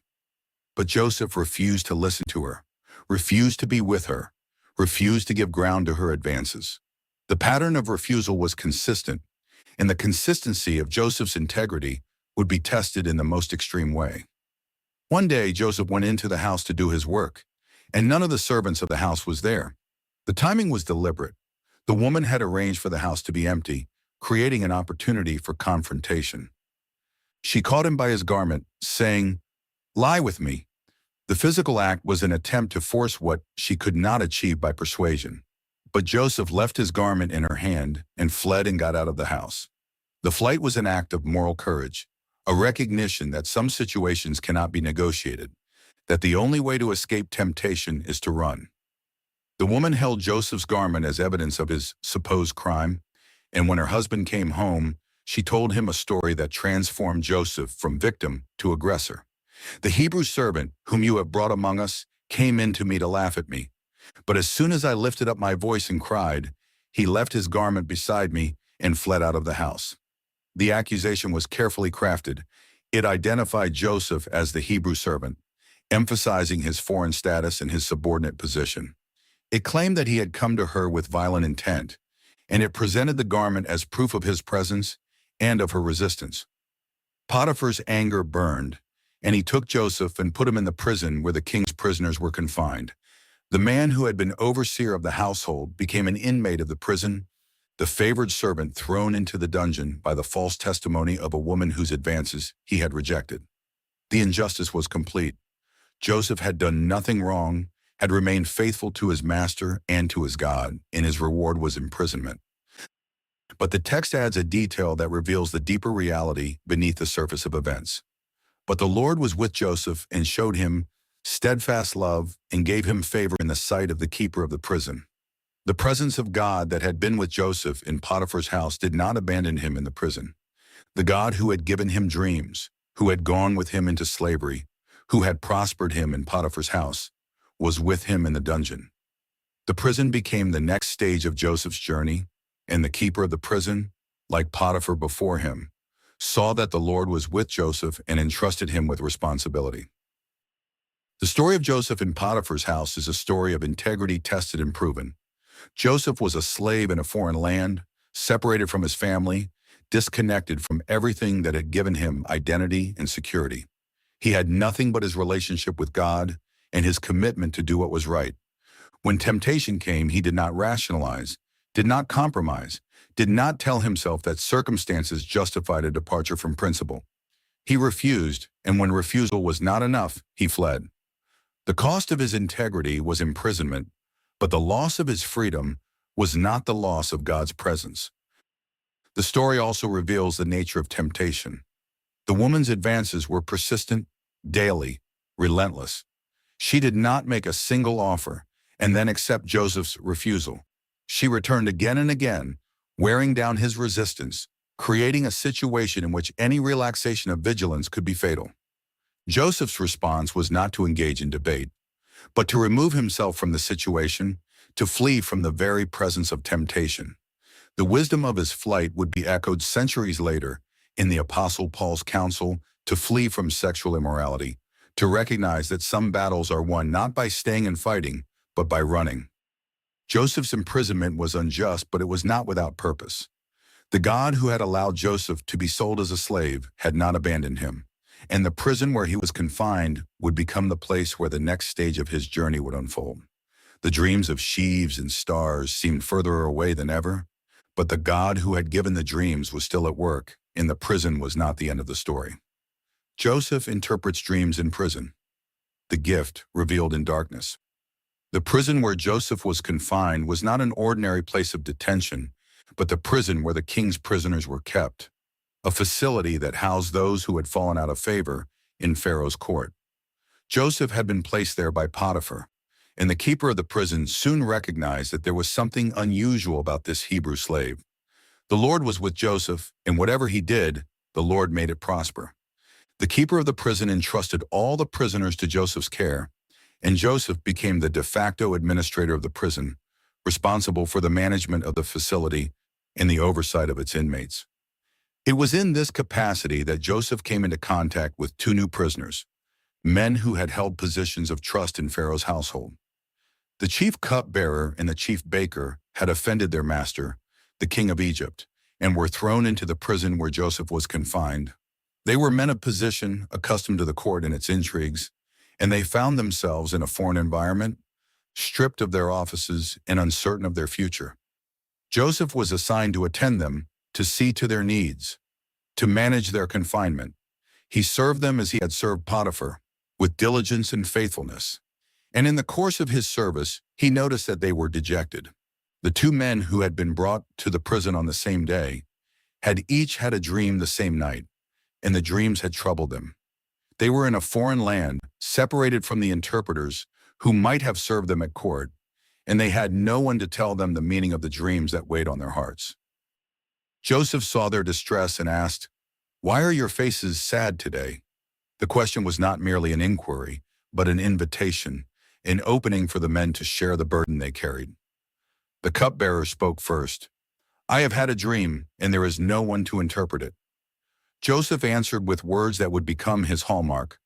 But Joseph refused to listen to her, refused to be with her, refused to give ground to her advances. The pattern of refusal was consistent, and the consistency of Joseph's integrity would be tested in the most extreme way. One day, Joseph went into the house to do his work, and none of the servants of the house was there. The timing was deliberate. The woman had arranged for the house to be empty, creating an opportunity for confrontation. She caught him by his garment, saying, "Lie with me." The physical act was an attempt to force what she could not achieve by persuasion. But Joseph left his garment in her hand and fled and got out of the house. The flight was an act of moral courage, a recognition that some situations cannot be negotiated, that the only way to escape temptation is to run. The woman held Joseph's garment as evidence of his supposed crime, and when her husband came home, she told him a story that transformed Joseph from victim to aggressor. "The Hebrew servant whom you have brought among us came in to me to laugh at me. But as soon as I lifted up my voice and cried, he left his garment beside me and fled out of the house." The accusation was carefully crafted. It identified Joseph as the Hebrew servant, emphasizing his foreign status and his subordinate position. It claimed that he had come to her with violent intent, and it presented the garment as proof of his presence and of her resistance. Potiphar's anger burned, and he took Joseph and put him in the prison where the king's prisoners were confined. The man who had been overseer of the household became an inmate of the prison, the favored servant thrown into the dungeon by the false testimony of a woman whose advances he had rejected. The injustice was complete. Joseph had done nothing wrong, had remained faithful to his master and to his God, and his reward was imprisonment. But the text adds a detail that reveals the deeper reality beneath the surface of events. But the Lord was with Joseph and showed him steadfast love and gave him favor in the sight of the keeper of the prison. The presence of God that had been with Joseph in Potiphar's house did not abandon him in the prison. The God who had given him dreams, who had gone with him into slavery, who had prospered him in Potiphar's house, was with him in the dungeon. The prison became the next stage of Joseph's journey, and the keeper of the prison, like Potiphar before him, saw that the Lord was with Joseph and entrusted him with responsibility. The story of Joseph in Potiphar's house is a story of integrity tested and proven. Joseph was a slave in a foreign land, separated from his family, disconnected from everything that had given him identity and security. He had nothing but his relationship with God and his commitment to do what was right. When temptation came, he did not rationalize, did not compromise, did not tell himself that circumstances justified a departure from principle. He refused, and when refusal was not enough, he fled. The cost of his integrity was imprisonment, but the loss of his freedom was not the loss of God's presence. The story also reveals the nature of temptation. The woman's advances were persistent, daily, relentless. She did not make a single offer and then accept Joseph's refusal. She returned again and again, wearing down his resistance, creating a situation in which any relaxation of vigilance could be fatal. Joseph's response was not to engage in debate, but to remove himself from the situation, to flee from the very presence of temptation. The wisdom of his flight would be echoed centuries later in the Apostle Paul's counsel to flee from sexual immorality, to recognize that some battles are won not by staying and fighting, but by running. Joseph's imprisonment was unjust, but it was not without purpose. The God who had allowed Joseph to be sold as a slave had not abandoned him, and the prison where he was confined would become the place where the next stage of his journey would unfold. The dreams of sheaves and stars seemed further away than ever, but the God who had given the dreams was still at work, and the prison was not the end of the story. Joseph interprets dreams in prison, the gift revealed in darkness. The prison where Joseph was confined was not an ordinary place of detention, but the prison where the king's prisoners were kept, a facility that housed those who had fallen out of favor in Pharaoh's court. Joseph had been placed there by Potiphar, and the keeper of the prison soon recognized that there was something unusual about this Hebrew slave. The Lord was with Joseph, and whatever he did, the Lord made it prosper. The keeper of the prison entrusted all the prisoners to Joseph's care, and Joseph became the de facto administrator of the prison, responsible for the management of the facility and the oversight of its inmates. It was in this capacity that Joseph came into contact with two new prisoners, men who had held positions of trust in Pharaoh's household. The chief cupbearer and the chief baker had offended their master, the king of Egypt, and were thrown into the prison where Joseph was confined. They were men of position, accustomed to the court and its intrigues, and they found themselves in a foreign environment, stripped of their offices and uncertain of their future. Joseph was assigned to attend them, to see to their needs, to manage their confinement. He served them as he had served Potiphar, with diligence and faithfulness. And in the course of his service, he noticed that they were dejected. The two men who had been brought to the prison on the same day had each had a dream the same night, and the dreams had troubled them. They were in a foreign land, separated from the interpreters who might have served them at court, and they had no one to tell them the meaning of the dreams that weighed on their hearts. Joseph saw their distress and asked, "Why are your faces sad today?" The question was not merely an inquiry, but an invitation, an opening for the men to share the burden they carried. The cupbearer spoke first. "I have had a dream, and there is no one to interpret it." Joseph answered with words that would become his hallmark.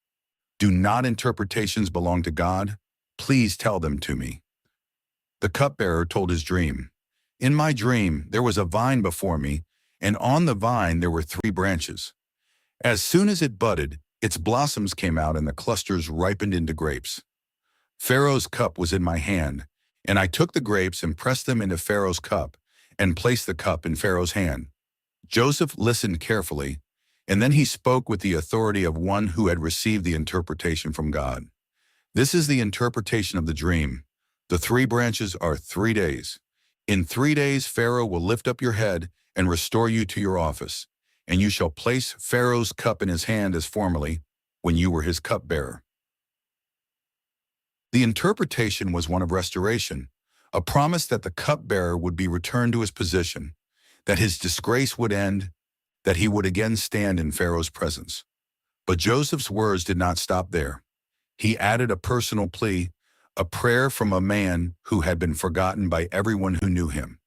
"Do not interpretations belong to God? Please tell them to me." The cupbearer told his dream. "In my dream, there was a vine before me, and on the vine there were 3 branches. As soon as it budded, its blossoms came out and the clusters ripened into grapes. Pharaoh's cup was in my hand, and I took the grapes and pressed them into Pharaoh's cup and placed the cup in Pharaoh's hand." Joseph listened carefully, and then he spoke with the authority of one who had received the interpretation from God. This is the interpretation of the dream. The 3 branches are 3 days. In 3 days Pharaoh will lift up your head and restore you to your office, and you shall place Pharaoh's cup in his hand as formerly, when you were his cupbearer. The interpretation was one of restoration, a promise that the cupbearer would be returned to his position, that his disgrace would end, that he would again stand in Pharaoh's presence. But Joseph's words did not stop there. He added a personal plea, a prayer from a man who had been forgotten by everyone who knew him.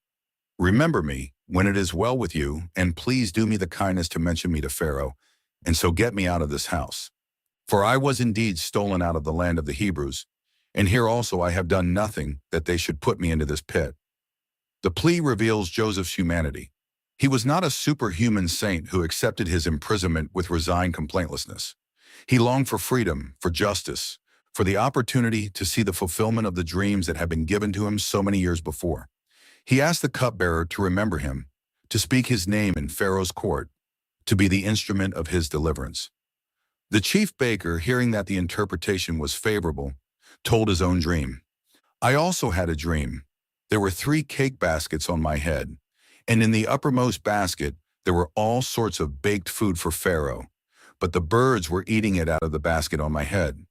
Remember me when it is well with you, and please do me the kindness to mention me to Pharaoh, and so get me out of this house. For I was indeed stolen out of the land of the Hebrews, and here also I have done nothing that they should put me into this pit. The plea reveals Joseph's humanity. He was not a superhuman saint who accepted his imprisonment with resigned complaintlessness. He longed for freedom, for justice, for the opportunity to see the fulfillment of the dreams that had been given to him so many years before. He asked the cupbearer to remember him, to speak his name in Pharaoh's court, to be the instrument of his deliverance. The chief baker, hearing that the interpretation was favorable, told his own dream. I also had a dream. There were 3 cake baskets on my head, and in the uppermost basket there were all sorts of baked food for Pharaoh, but the birds were eating it out of the basket on my head.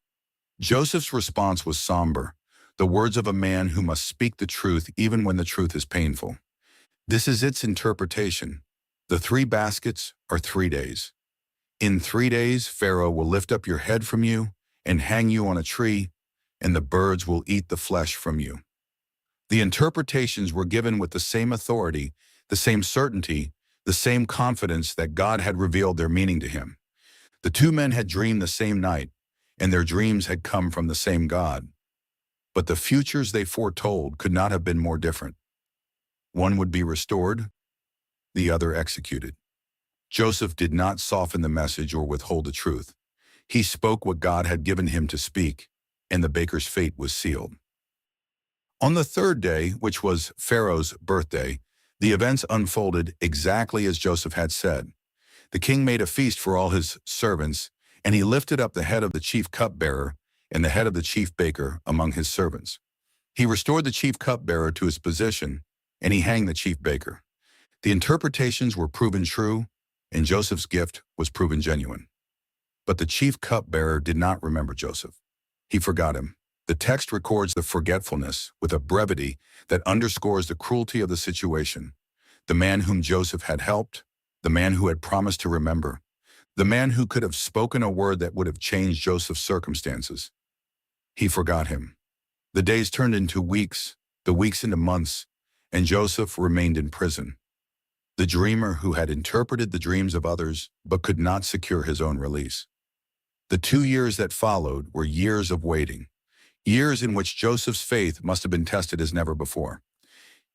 Joseph's response was somber, the words of a man who must speak the truth even when the truth is painful. This is its interpretation. The 3 baskets are 3 days. In 3 days Pharaoh will lift up your head from you and hang you on a tree, and the birds will eat the flesh from you. The interpretations were given with the same authority, the same certainty, the same confidence that God had revealed their meaning to him. The 2 men had dreamed the same night, and their dreams had come from the same God. But the futures they foretold could not have been more different. One would be restored, the other executed. Joseph did not soften the message or withhold the truth. He spoke what God had given him to speak, and the baker's fate was sealed. On the 3rd day, which was Pharaoh's birthday, the events unfolded exactly as Joseph had said. The king made a feast for all his servants, and he lifted up the head of the chief cupbearer and the head of the chief baker among his servants. He restored the chief cupbearer to his position, and he hanged the chief baker. The interpretations were proven true, and Joseph's gift was proven genuine. But the chief cupbearer did not remember Joseph. He forgot him. The text records the forgetfulness with a brevity that underscores the cruelty of the situation. The man whom Joseph had helped, the man who had promised to remember, the man who could have spoken a word that would have changed Joseph's circumstances. He forgot him. The days turned into weeks, the weeks into months, and Joseph remained in prison. The dreamer who had interpreted the dreams of others but could not secure his own release. The 2 years that followed were years of waiting, years in which Joseph's faith must have been tested as never before.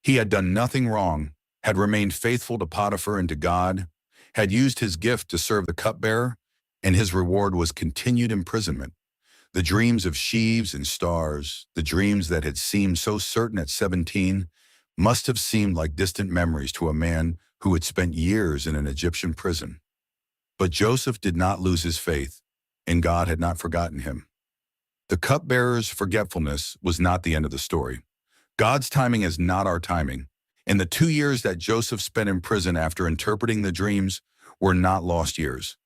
He had done nothing wrong, had remained faithful to Potiphar and to God, had used his gift to serve the cupbearer, and his reward was continued imprisonment. The dreams of sheaves and stars, the dreams that had seemed so certain at 17, must have seemed like distant memories to a man who had spent years in an Egyptian prison. But Joseph did not lose his faith, and God had not forgotten him. The cupbearer's forgetfulness was not the end of the story. God's timing is not our timing, and the 2 years that Joseph spent in prison after interpreting the dreams were not lost years.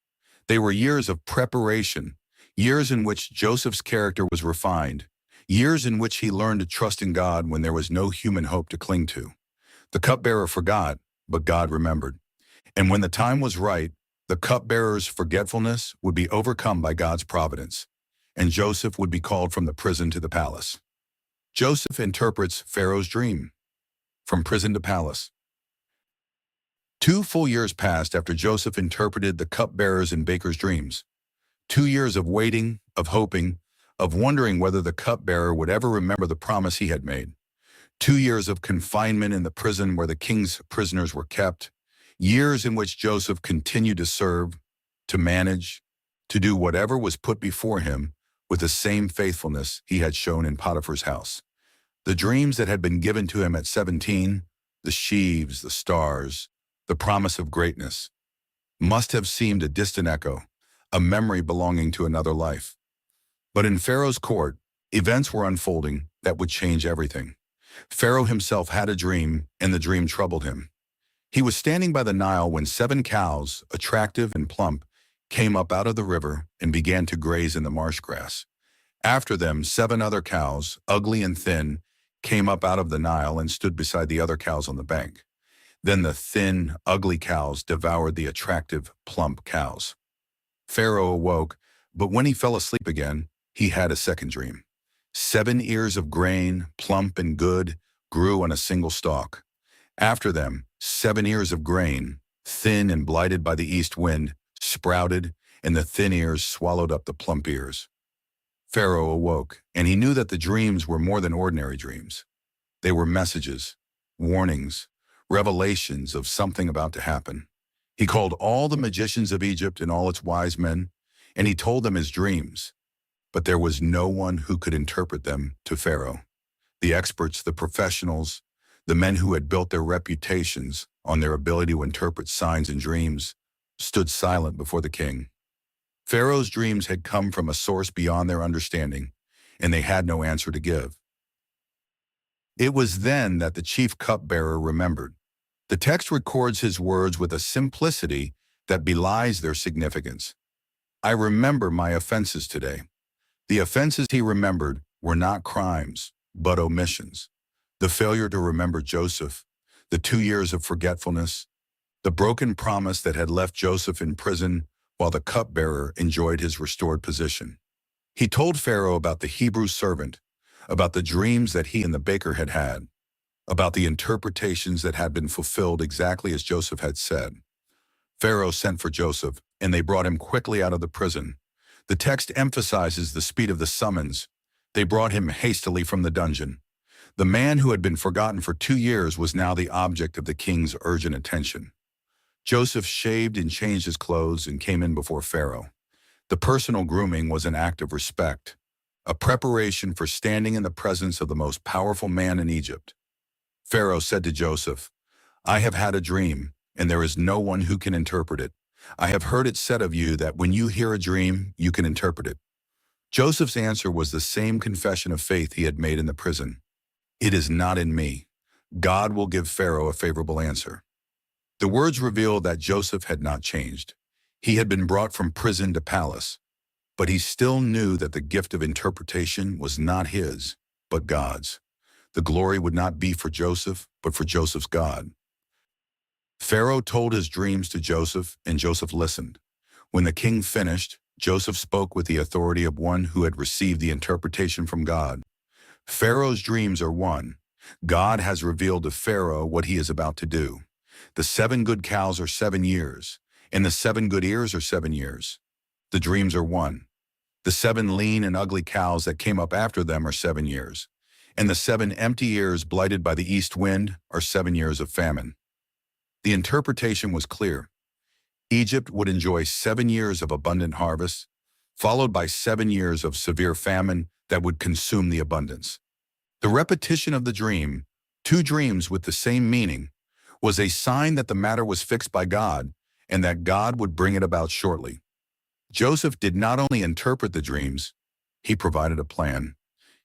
They were years of preparation, years in which Joseph's character was refined, years in which he learned to trust in God when there was no human hope to cling to. The cupbearer forgot, but God remembered. And when the time was right, the cupbearer's forgetfulness would be overcome by God's providence, and Joseph would be called from the prison to the palace. Joseph interprets Pharaoh's dream. From prison to palace. 2 full years passed after Joseph interpreted the cupbearer's and baker's dreams. 2 years of waiting, of hoping, of wondering whether the cupbearer would ever remember the promise he had made. 2 years of confinement in the prison where the king's prisoners were kept. Years in which Joseph continued to serve, to manage, to do whatever was put before him with the same faithfulness he had shown in Potiphar's house. The dreams that had been given to him at 17, the sheaves, the stars, the promise of greatness, must have seemed a distant echo, a memory belonging to another life. But in Pharaoh's court, events were unfolding that would change everything. Pharaoh himself had a dream, and the dream troubled him. He was standing by the Nile when 7 cows, attractive and plump, came up out of the river and began to graze in the marsh grass. After them, 7 other cows, ugly and thin, came up out of the Nile and stood beside the other cows on the bank. Then the thin, ugly cows devoured the attractive, plump cows. Pharaoh awoke, but when he fell asleep again, he had a second dream. 7 ears of grain, plump and good, grew on a single stalk. After them, 7 ears of grain, thin and blighted by the east wind, sprouted, and the thin ears swallowed up the plump ears. Pharaoh awoke, and he knew that the dreams were more than ordinary dreams. They were messages, warnings, revelations of something about to happen. He called all the magicians of Egypt and all its wise men, and he told them his dreams. But there was no one who could interpret them to Pharaoh. The experts, the professionals, the men who had built their reputations on their ability to interpret signs and dreams, stood silent before the king. Pharaoh's dreams had come from a source beyond their understanding, and they had no answer to give. It was then that the chief cupbearer remembered. The text records his words with a simplicity that belies their significance. I remember my offenses today. The offenses he remembered were not crimes, but omissions. The failure to remember Joseph, the 2 years of forgetfulness, the broken promise that had left Joseph in prison while the cupbearer enjoyed his restored position. He told Pharaoh about the Hebrew servant, about the dreams that he and the baker had had, about the interpretations that had been fulfilled exactly as Joseph had said. Pharaoh sent for Joseph, and they brought him quickly out of the prison. The text emphasizes the speed of the summons. They brought him hastily from the dungeon. The man who had been forgotten for 2 years was now the object of the king's urgent attention. Joseph shaved and changed his clothes and came in before Pharaoh. The personal grooming was an act of respect, a preparation for standing in the presence of the most powerful man in Egypt. Pharaoh said to Joseph, I have had a dream, and there is no one who can interpret it. I have heard it said of you that when you hear a dream, you can interpret it. Joseph's answer was the same confession of faith he had made in the prison. It is not in me. God will give Pharaoh a favorable answer. The words revealed that Joseph had not changed. He had been brought from prison to palace, but he still knew that the gift of interpretation was not his, but God's. The glory would not be for Joseph, but for Joseph's God. Pharaoh told his dreams to Joseph, and Joseph listened. When the king finished, Joseph spoke with the authority of one who had received the interpretation from God. Pharaoh's dreams are one. God has revealed to Pharaoh what he is about to do. The 7 good cows are 7 years, and the 7 good ears are 7 years. The dreams are one. The 7 lean and ugly cows that came up after them are 7 years, and the 7 empty ears blighted by the east wind are 7 years of famine. The interpretation was clear. Egypt would enjoy 7 years of abundant harvest, followed by 7 years of severe famine that would consume the abundance. The repetition of the dream, 2 dreams with the same meaning, was a sign that the matter was fixed by God and that God would bring it about shortly. Joseph did not only interpret the dreams, he provided a plan.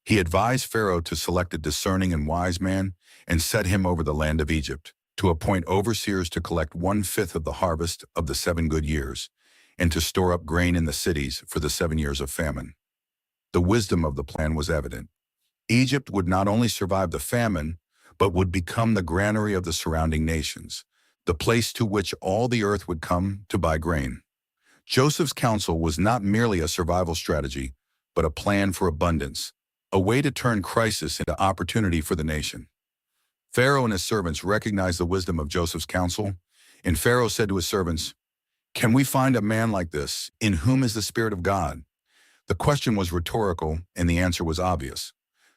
He advised Pharaoh to select a discerning and wise man and set him over the land of Egypt, to appoint overseers to collect 1/5 of the harvest of the 7 good years, and to store up grain in the cities for the 7 years of famine. The wisdom of the plan was evident. Egypt would not only survive the famine, but would become the granary of the surrounding nations, the place to which all the earth would come to buy grain. Joseph's counsel was not merely a survival strategy, but a plan for abundance, a way to turn crisis into opportunity for the nation. Pharaoh and his servants recognized the wisdom of Joseph's counsel, and Pharaoh said to his servants, "Can we find a man like this, in whom is the Spirit of God?" The question was rhetorical, and the answer was obvious.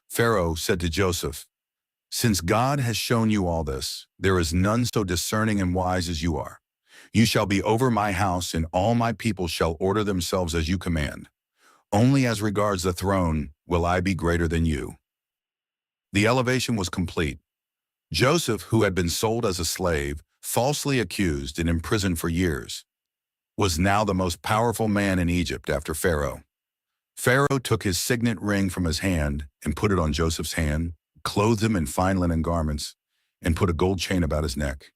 Pharaoh said to Joseph, "Since God has shown you all this, there is none so discerning and wise as you are. You shall be over my house, and all my people shall order themselves as you command. Only as regards the throne will I be greater than you." The elevation was complete. Joseph, who had been sold as a slave, falsely accused and imprisoned for years, was now the most powerful man in Egypt after Pharaoh. Pharaoh took his signet ring from his hand and put it on Joseph's hand, clothed him in fine linen garments, and put a gold chain about his neck.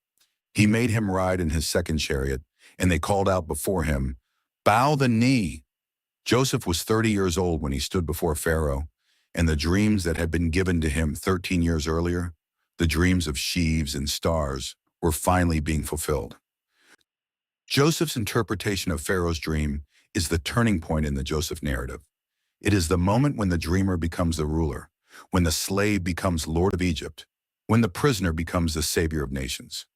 He made him ride in his second chariot, and they called out before him, "Bow the knee!" Joseph was 30 years old when he stood before Pharaoh, and the dreams that had been given to him 13 years earlier, the dreams of sheaves and stars, were finally being fulfilled. Joseph's interpretation of Pharaoh's dream is the turning point in the Joseph narrative. It is the moment when the dreamer becomes the ruler, when the slave becomes Lord of Egypt, when the prisoner becomes the savior of nations.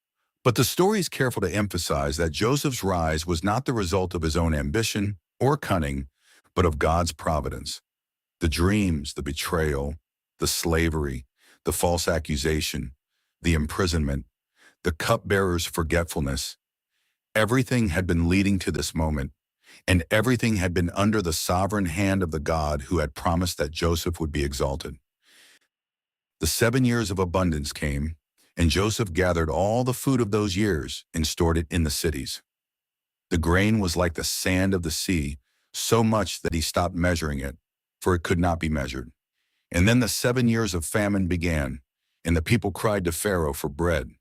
But the story is careful to emphasize that Joseph's rise was not the result of his own ambition or cunning, but of God's providence. The dreams, the betrayal, the slavery, the false accusation, the imprisonment, the cupbearer's forgetfulness, everything had been leading to this moment, and everything had been under the sovereign hand of the God who had promised that Joseph would be exalted. The 7 years of abundance came, and Joseph gathered all the food of those years and stored it in the cities. The grain was like the sand of the sea, so much that he stopped measuring it, for it could not be measured. And then the 7 years of famine began, and the people cried to Pharaoh for bread.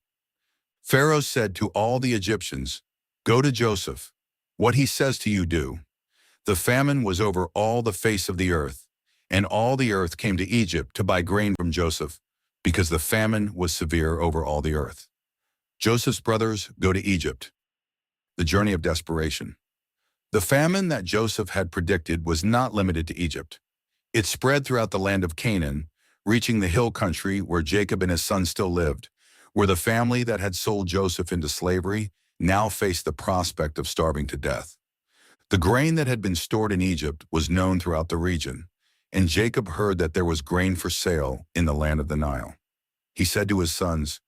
Pharaoh said to all the Egyptians, "Go to Joseph. What he says to you do." The famine was over all the face of the earth, and all the earth came to Egypt to buy grain from Joseph, because the famine was severe over all the earth. Joseph's brothers go to Egypt. The journey of desperation. The famine that Joseph had predicted was not limited to Egypt. It spread throughout the land of Canaan, reaching the hill country where Jacob and his sons still lived, where the family that had sold Joseph into slavery now faced the prospect of starving to death. The grain that had been stored in Egypt was known throughout the region, and Jacob heard that there was grain for sale in the land of the Nile. He said to his sons,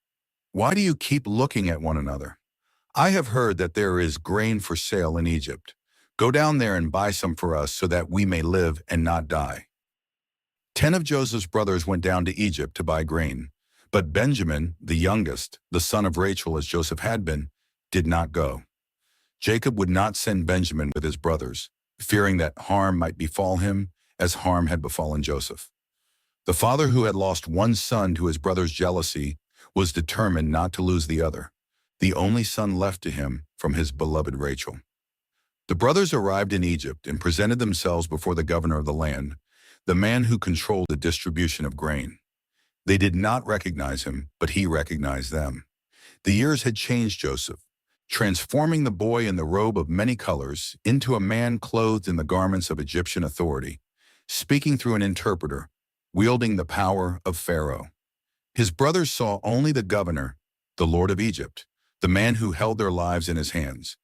"Why do you keep looking at one another? I have heard that there is grain for sale in Egypt. Go down there and buy some for us so that we may live and not die." 10 of Joseph's brothers went down to Egypt to buy grain, but Benjamin, the youngest, the son of Rachel as Joseph had been, did not go. Jacob would not send Benjamin with his brothers, fearing that harm might befall him as harm had befallen Joseph. The father who had lost one son to his brother's jealousy was determined not to lose the other, the only son left to him from his beloved Rachel. The brothers arrived in Egypt and presented themselves before the governor of the land, the man who controlled the distribution of grain. They did not recognize him, but he recognized them. The years had changed Joseph, transforming the boy in the robe of many colors into a man clothed in the garments of Egyptian authority, speaking through an interpreter, wielding the power of Pharaoh. His brothers saw only the governor, the Lord of Egypt, the man who held their lives in his hands.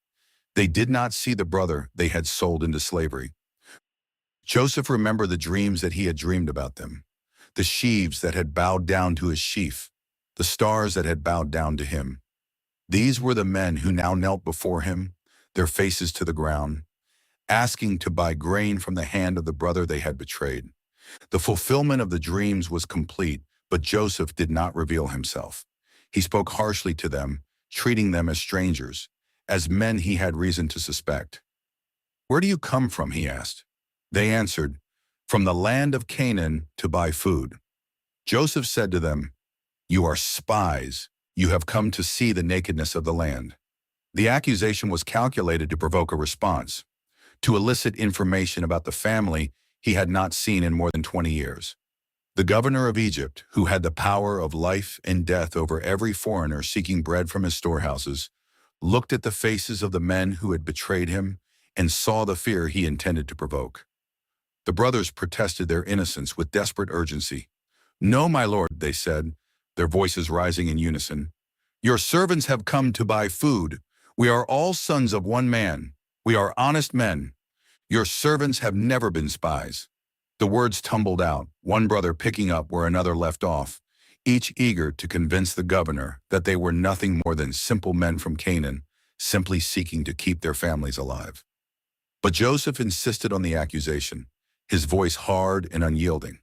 They did not see the brother they had sold into slavery. Joseph remembered the dreams that he had dreamed about them, the sheaves that had bowed down to his sheaf, the stars that had bowed down to him. These were the men who now knelt before him, their faces to the ground, asking to buy grain from the hand of the brother they had betrayed. The fulfillment of the dreams was complete, but Joseph did not reveal himself. He spoke harshly to them, treating them as strangers, as men he had reason to suspect. "Where do you come from?" he asked. They answered, "From the land of Canaan to buy food." Joseph said to them, "You are spies. You have come to see the nakedness of the land." The accusation was calculated to provoke a response, to elicit information about the family he had not seen in more than 20 years. The governor of Egypt, who had the power of life and death over every foreigner seeking bread from his storehouses, looked at the faces of the men who had betrayed him and saw the fear he intended to provoke. The brothers protested their innocence with desperate urgency. "No, my lord," they said, their voices rising in unison. "Your servants have come to buy food. We are all sons of one man. We are honest men. Your servants have never been spies." The words tumbled out, one brother picking up where another left off, each eager to convince the governor that they were nothing more than simple men from Canaan, simply seeking to keep their families alive. But Joseph insisted on the accusation, his voice hard and unyielding.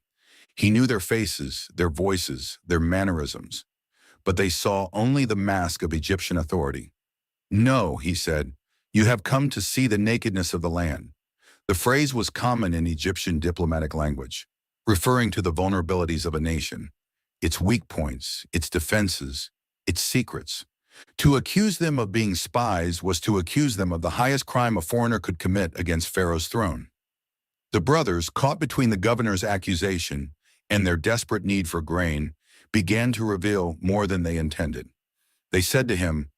He knew their faces, their voices, their mannerisms, but they saw only the mask of Egyptian authority. "No," he said, "you have come to see the nakedness of the land. The phrase was common in Egyptian diplomatic language, referring to the vulnerabilities of a nation, its weak points, its defenses, its secrets. To accuse them of being spies was to accuse them of the highest crime a foreigner could commit against Pharaoh's throne. The brothers, caught between the governor's accusation and their desperate need for grain, began to reveal more than they intended. They said to him,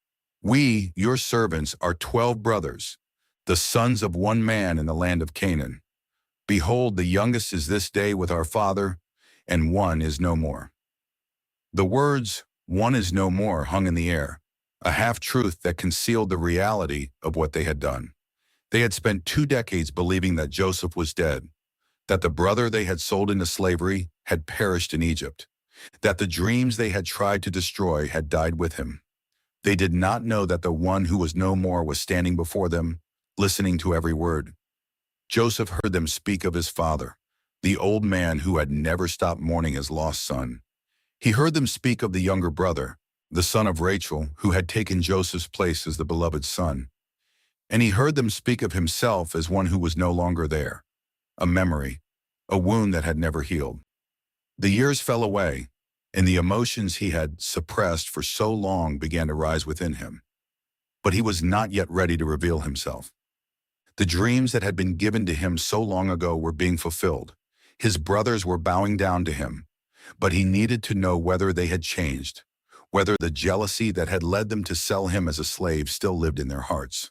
"We, your servants, are 12 brothers, the sons of one man in the land of Canaan. Behold, the youngest is this day with our father, and one is no more." The words, "one is no more," hung in the air, a half-truth that concealed the reality of what they had done. They had spent 2 decades believing that Joseph was dead, that the brother they had sold into slavery had perished in Egypt, that the dreams they had tried to destroy had died with him. They did not know that the one who was no more was standing before them, listening to every word. Joseph heard them speak of his father, the old man who had never stopped mourning his lost son. He heard them speak of the younger brother, the son of Rachel, who had taken Joseph's place as the beloved son. And he heard them speak of himself as one who was no longer there, a memory, a wound that had never healed. The years fell away, and the emotions he had suppressed for so long began to rise within him. But he was not yet ready to reveal himself. The dreams that had been given to him so long ago were being fulfilled. His brothers were bowing down to him, but he needed to know whether they had changed, whether the jealousy that had led them to sell him as a slave still lived in their hearts.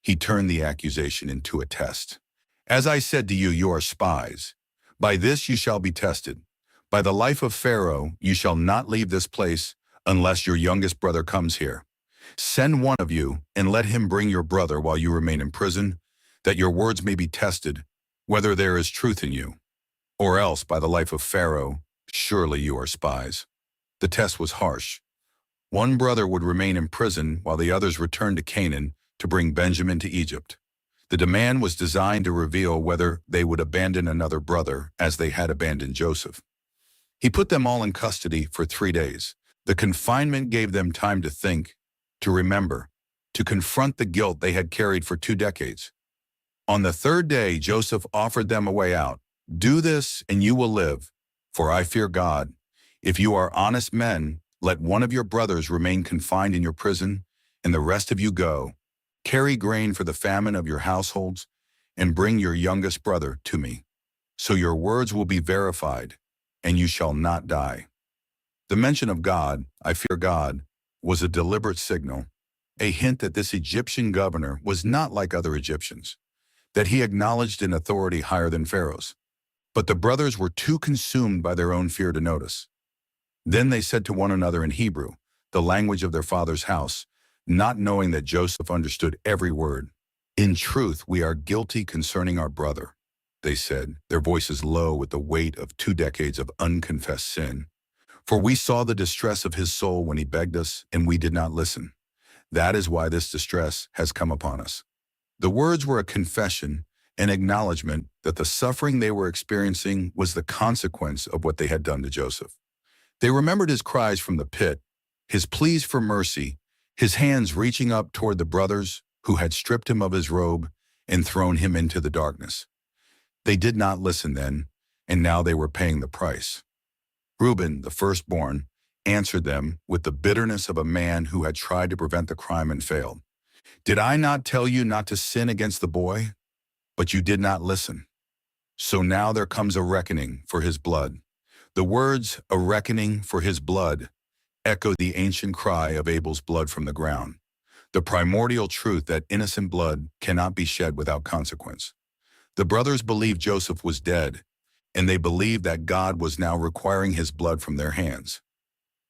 He turned the accusation into a test. "As I said to you, you are spies. By this you shall be tested. By the life of Pharaoh, you shall not leave this place unless your youngest brother comes here. Send one of you and let him bring your brother while you remain in prison, that your words may be tested, whether there is truth in you. Or else, by the life of Pharaoh, surely you are spies." The test was harsh. One brother would remain in prison while the others returned to Canaan to bring Benjamin to Egypt. The demand was designed to reveal whether they would abandon another brother as they had abandoned Joseph. He put them all in custody for 3 days. The confinement gave them time to think, to remember, to confront the guilt they had carried for 2 decades. On the 3rd day, Joseph offered them a way out. "Do this and you will live, for I fear God. If you are honest men, let one of your brothers remain confined in your prison, and the rest of you go. Carry grain for the famine of your households, and bring your youngest brother to me. So your words will be verified, and you shall not die." The mention of God, "I fear God," was a deliberate signal, a hint that this Egyptian governor was not like other Egyptians, that he acknowledged an authority higher than Pharaoh's. But the brothers were too consumed by their own fear to notice. Then they said to one another in Hebrew, the language of their father's house, not knowing that Joseph understood every word, "In truth, we are guilty concerning our brother," they said, their voices low with the weight of 2 decades of unconfessed sin. "For we saw the distress of his soul when he begged us, and we did not listen. That is why this distress has come upon us." The words were a confession, an acknowledgement that the suffering they were experiencing was the consequence of what they had done to Joseph. They remembered his cries from the pit, his pleas for mercy, his hands reaching up toward the brothers who had stripped him of his robe and thrown him into the darkness. They did not listen then, and now they were paying the price. Reuben, the firstborn, answered them with the bitterness of a man who had tried to prevent the crime and failed. "Did I not tell you not to sin against the boy? But you did not listen. So now there comes a reckoning for his blood." The words, "a reckoning for his blood," echo the ancient cry of Abel's blood from the ground, the primordial truth that innocent blood cannot be shed without consequence. The brothers believed Joseph was dead, and they believed that God was now requiring his blood from their hands.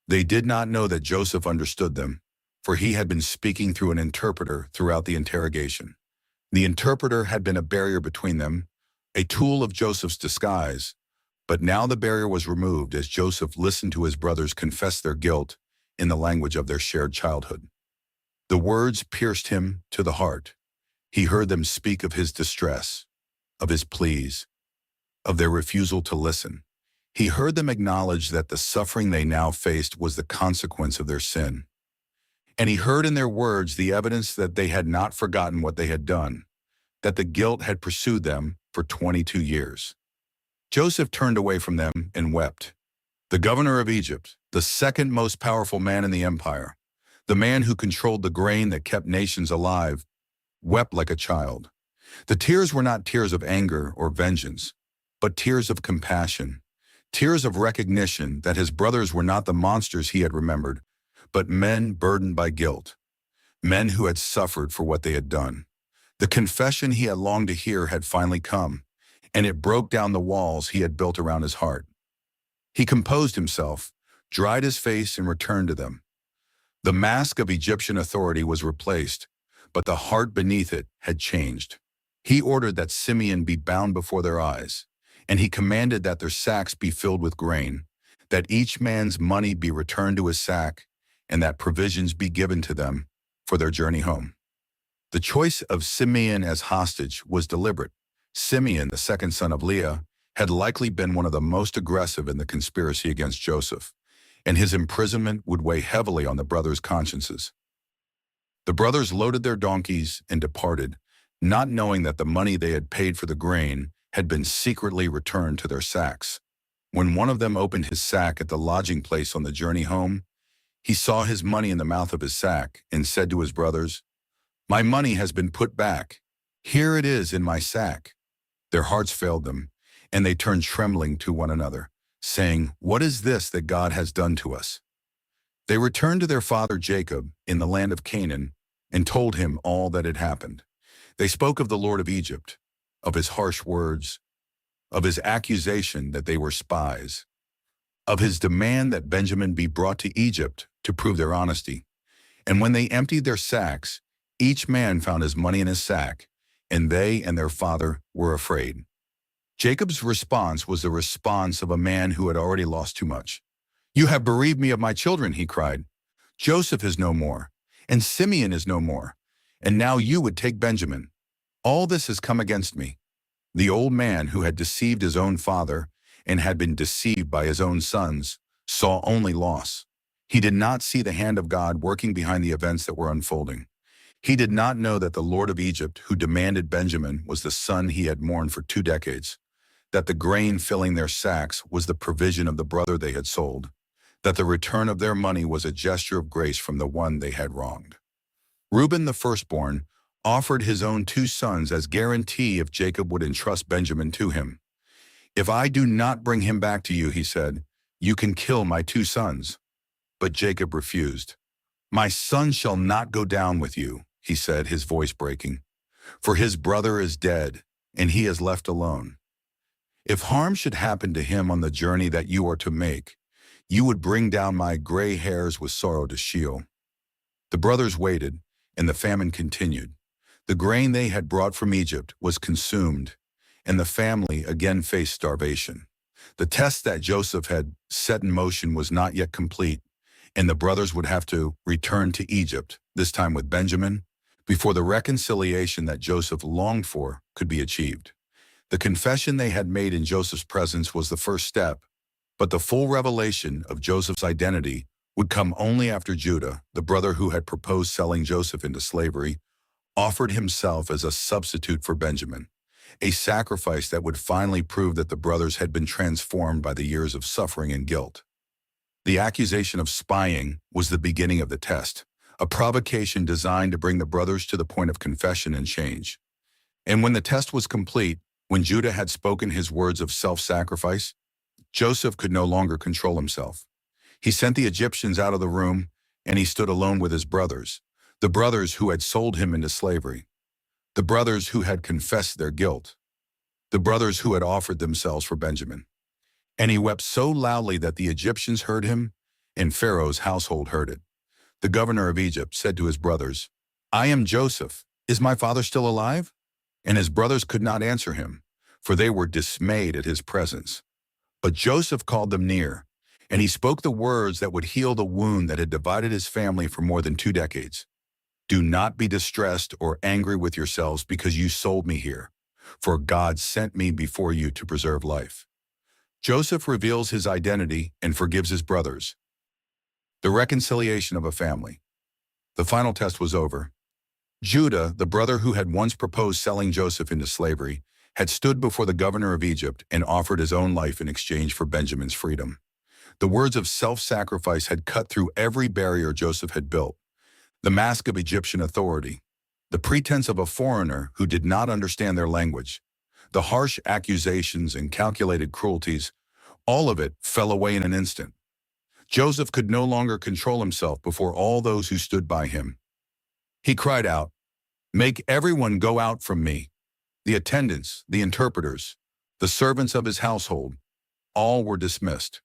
They did not know that Joseph understood them, for he had been speaking through an interpreter throughout the interrogation. The interpreter had been a barrier between them, a tool of Joseph's disguise, but now the barrier was removed as Joseph listened to his brothers confess their guilt in the language of their shared childhood. The words pierced him to the heart. He heard them speak of his distress, of his pleas, of their refusal to listen. He heard them acknowledge that the suffering they now faced was the consequence of their sin. And he heard in their words the evidence that they had not forgotten what they had done. that the guilt had pursued them for 22 years. Joseph turned away from them and wept. The governor of Egypt, the second most powerful man in the empire, the man who controlled the grain that kept nations alive, wept like a child. The tears were not tears of anger or vengeance, but tears of compassion, tears of recognition that his brothers were not the monsters he had remembered, but men burdened by guilt, men who had suffered for what they had done. The confession he had longed to hear had finally come, and it broke down the walls he had built around his heart. He composed himself, dried his face, and returned to them. The mask of Egyptian authority was replaced, but the heart beneath it had changed. He ordered that Simeon be bound before their eyes, and he commanded that their sacks be filled with grain, that each man's money be returned to his sack, and that provisions be given to them for their journey home. The choice of Simeon as hostage was deliberate. Simeon, the second son of Leah, had likely been one of the most aggressive in the conspiracy against Joseph, and his imprisonment would weigh heavily on the brothers' consciences. The brothers loaded their donkeys and departed, not knowing that the money they had paid for the grain had been secretly returned to their sacks. When one of them opened his sack at the lodging place on the journey home, he saw his money in the mouth of his sack and said to his brothers, "My money has been put back. Here it is in my sack." Their hearts failed them, and they turned trembling to one another, saying, "What is this that God has done to us?" They returned to their father Jacob in the land of Canaan and told him all that had happened. They spoke of the Lord of Egypt, of his harsh words, of his accusation that they were spies, of his demand that Benjamin be brought to Egypt to prove their honesty. And when they emptied their sacks, each man found his money in his sack, and they and their father were afraid. Jacob's response was the response of a man who had already lost too much. "You have bereaved me of my children," he cried. "Joseph is no more, and Simeon is no more, and now you would take Benjamin. All this has come against me." The old man who had deceived his own father and had been deceived by his own sons saw only loss. He did not see the hand of God working behind the events that were unfolding. He did not know that the Lord of Egypt who demanded Benjamin was the son he had mourned for 2 decades, that the grain filling their sacks was the provision of the brother they had sold, that the return of their money was a gesture of grace from the one they had wronged. Reuben, the firstborn, offered his own 2 sons as guarantee if Jacob would entrust Benjamin to him. "If I do not bring him back to you," he said, "you can kill my 2 sons." But Jacob refused. "My son shall not go down with you," he said, his voice breaking, "for his brother is dead, and he is left alone. If harm should happen to him on the journey that you are to make, you would bring down my gray hairs with sorrow to Sheol." The brothers waited, and the famine continued. The grain they had brought from Egypt was consumed, and the family again faced starvation. The test that Joseph had set in motion was not yet complete, and the brothers would have to return to Egypt, this time with Benjamin, before the reconciliation that Joseph longed for could be achieved. The confession they had made in Joseph's presence was the first step, but the full revelation of Joseph's identity would come only after Judah, the brother who had proposed selling Joseph into slavery, offered himself as a substitute for Benjamin, a sacrifice that would finally prove that the brothers had been transformed by the years of suffering and guilt. The accusation of spying was the beginning of the test, a provocation designed to bring the brothers to the point of confession and change. And when the test was complete, when Judah had spoken his words of self-sacrifice, Joseph could no longer control himself. He sent the Egyptians out of the room, and he stood alone with his brothers, the brothers who had sold him into slavery, the brothers who had confessed their guilt, the brothers who had offered themselves for Benjamin. And he wept so loudly that the Egyptians heard him, and Pharaoh's household heard it. The governor of Egypt said to his brothers, "I am Joseph. Is my father still alive?" And his brothers could not answer him, for they were dismayed at his presence. But Joseph called them near, and he spoke the words that would heal the wound that had divided his family for more than 2 decades. "Do not be distressed or angry with yourselves because you sold me here, for God sent me before you to preserve life." Joseph reveals his identity and forgives his brothers. The reconciliation of a family. The final test was over. Judah, the brother who had once proposed selling Joseph into slavery, had stood before the governor of Egypt and offered his own life in exchange for Benjamin's freedom. The words of self-sacrifice had cut through every barrier Joseph had built. The mask of Egyptian authority, the pretense of a foreigner who did not understand their language, the harsh accusations and calculated cruelties, all of it fell away in an instant. Joseph could no longer control himself before all those who stood by him. He cried out, "Make everyone go out from me." The attendants, the interpreters, the servants of his household, all were dismissed.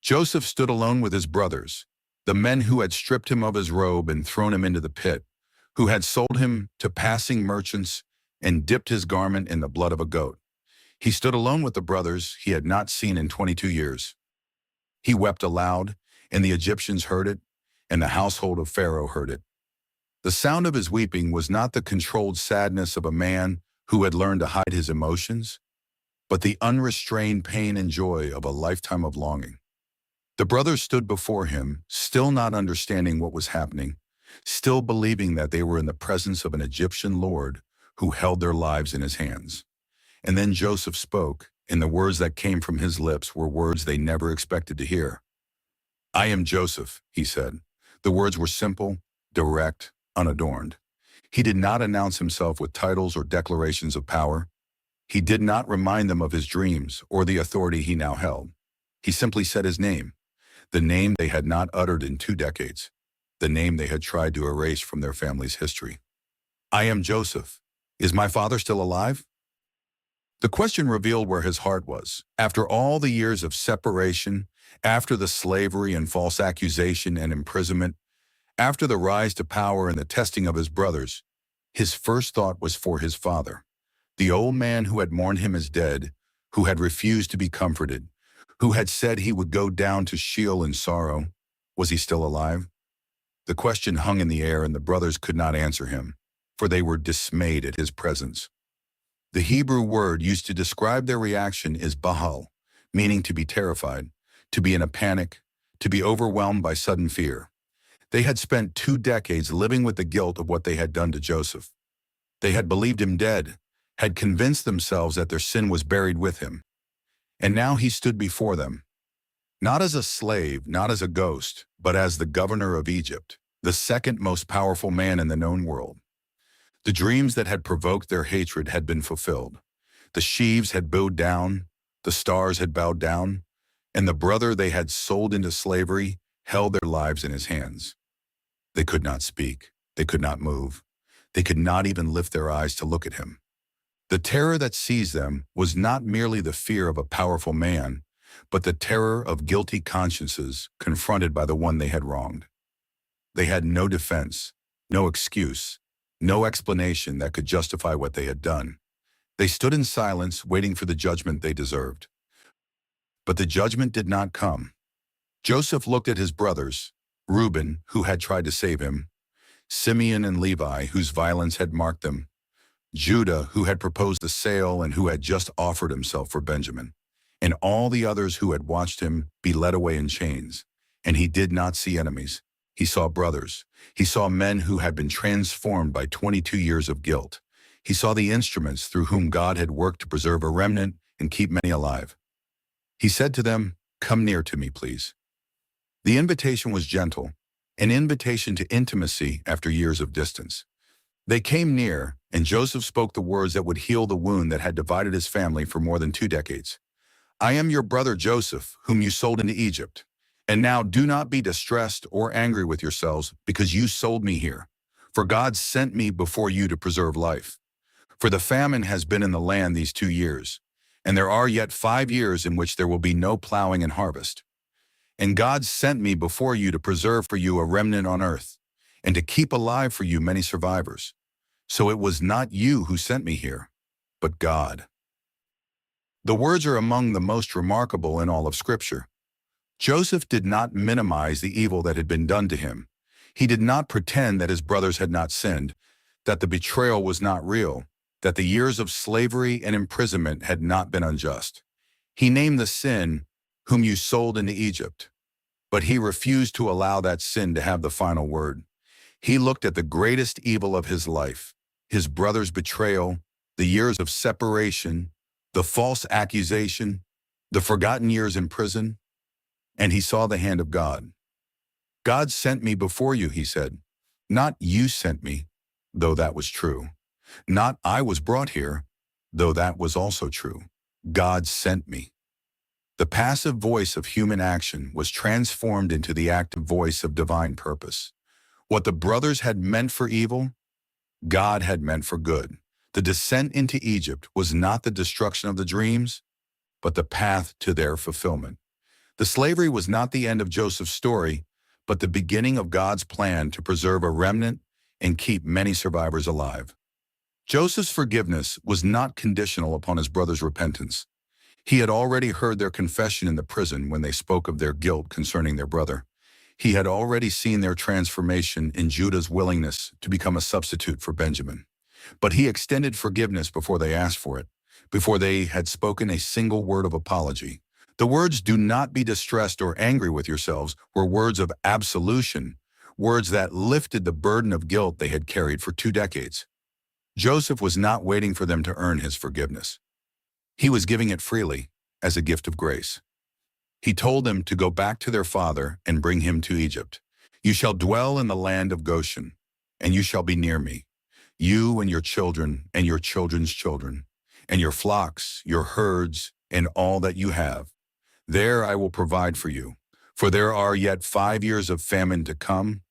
Joseph stood alone with his brothers, the men who had stripped him of his robe and thrown him into the pit, who had sold him to passing merchants and dipped his garment in the blood of a goat. He stood alone with the brothers he had not seen in 22 years. He wept aloud, and the Egyptians heard it, and the household of Pharaoh heard it. The sound of his weeping was not the controlled sadness of a man who had learned to hide his emotions, but the unrestrained pain and joy of a lifetime of longing. The brothers stood before him, still not understanding what was happening, still believing that they were in the presence of an Egyptian lord who held their lives in his hands. And then Joseph spoke, and the words that came from his lips were words they never expected to hear. "I am Joseph," he said. The words were simple, direct, unadorned. He did not announce himself with titles or declarations of power. He did not remind them of his dreams or the authority he now held. He simply said his name, the name they had not uttered in 2 decades, the name they had tried to erase from their family's history. "I am Joseph. Is my father still alive?" The question revealed where his heart was. After all the years of separation, after the slavery and false accusation and imprisonment, after the rise to power and the testing of his brothers, his first thought was for his father, the old man who had mourned him as dead, who had refused to be comforted, who had said he would go down to Sheol in sorrow. Was he still alive? The question hung in the air, and the brothers could not answer him, for they were dismayed at his presence. The Hebrew word used to describe their reaction is bahal, meaning to be terrified, to be in a panic, to be overwhelmed by sudden fear. They had spent 2 decades living with the guilt of what they had done to Joseph. They had believed him dead, had convinced themselves that their sin was buried with him. And now he stood before them, not as a slave, not as a ghost, but as the governor of Egypt, the second most powerful man in the known world. The dreams that had provoked their hatred had been fulfilled. The sheaves had bowed down, the stars had bowed down, and the brother they had sold into slavery held their lives in his hands. They could not speak. They could not move. They could not even lift their eyes to look at him. The terror that seized them was not merely the fear of a powerful man, but the terror of guilty consciences confronted by the one they had wronged. They had no defense, no excuse, no explanation that could justify what they had done. They stood in silence, waiting for the judgment they deserved. But the judgment did not come. Joseph looked at his brothers, Reuben, who had tried to save him, Simeon and Levi, whose violence had marked them, Judah, who had proposed the sale and who had just offered himself for Benjamin, and all the others who had watched him be led away in chains. And he did not see enemies. He saw brothers. He saw men who had been transformed by 22 years of guilt. He saw the instruments through whom God had worked to preserve a remnant and keep many alive. He said to them, "Come near to me, please." The invitation was gentle, an invitation to intimacy after years of distance. They came near, and Joseph spoke the words that would heal the wound that had divided his family for more than 2 decades. "I am your brother Joseph, whom you sold into Egypt. And now do not be distressed or angry with yourselves because you sold me here. For God sent me before you to preserve life. For the famine has been in the land these 2 years, and there are yet 5 years in which there will be no plowing and harvest. And God sent me before you to preserve for you a remnant on earth, and to keep alive for you many survivors. So it was not you who sent me here, but God." The words are among the most remarkable in all of Scripture. Joseph did not minimize the evil that had been done to him. He did not pretend that his brothers had not sinned, that the betrayal was not real, that the years of slavery and imprisonment had not been unjust. He named the sin, "whom you sold into Egypt," but he refused to allow that sin to have the final word. He looked at the greatest evil of his life, his brother's betrayal, the years of separation, the false accusation, the forgotten years in prison, and he saw the hand of God. God sent me before you, he said. Not you sent me, though that was true. Not I was brought here, though that was also true. God sent me. The passive voice of human action was transformed into the active voice of divine purpose. What the brothers had meant for evil, God had meant for good. The descent into Egypt was not the destruction of the dreams, but the path to their fulfillment. The slavery was not the end of Joseph's story, but the beginning of God's plan to preserve a remnant and keep many survivors alive. Joseph's forgiveness was not conditional upon his brother's repentance. He had already heard their confession in the prison when they spoke of their guilt concerning their brother. He had already seen their transformation in Judah's willingness to become a substitute for Benjamin. But he extended forgiveness before they asked for it, before they had spoken a single word of apology. The words, "Do not be distressed or angry with yourselves," were words of absolution, words that lifted the burden of guilt they had carried for 2 decades. Joseph was not waiting for them to earn his forgiveness. He was giving it freely, as a gift of grace. He told them to go back to their father and bring him to Egypt. "You shall dwell in the land of Goshen, and you shall be near me, you and your children and your children's children, and your flocks, your herds, and all that you have. There I will provide for you, for there are yet 5 years of famine to come,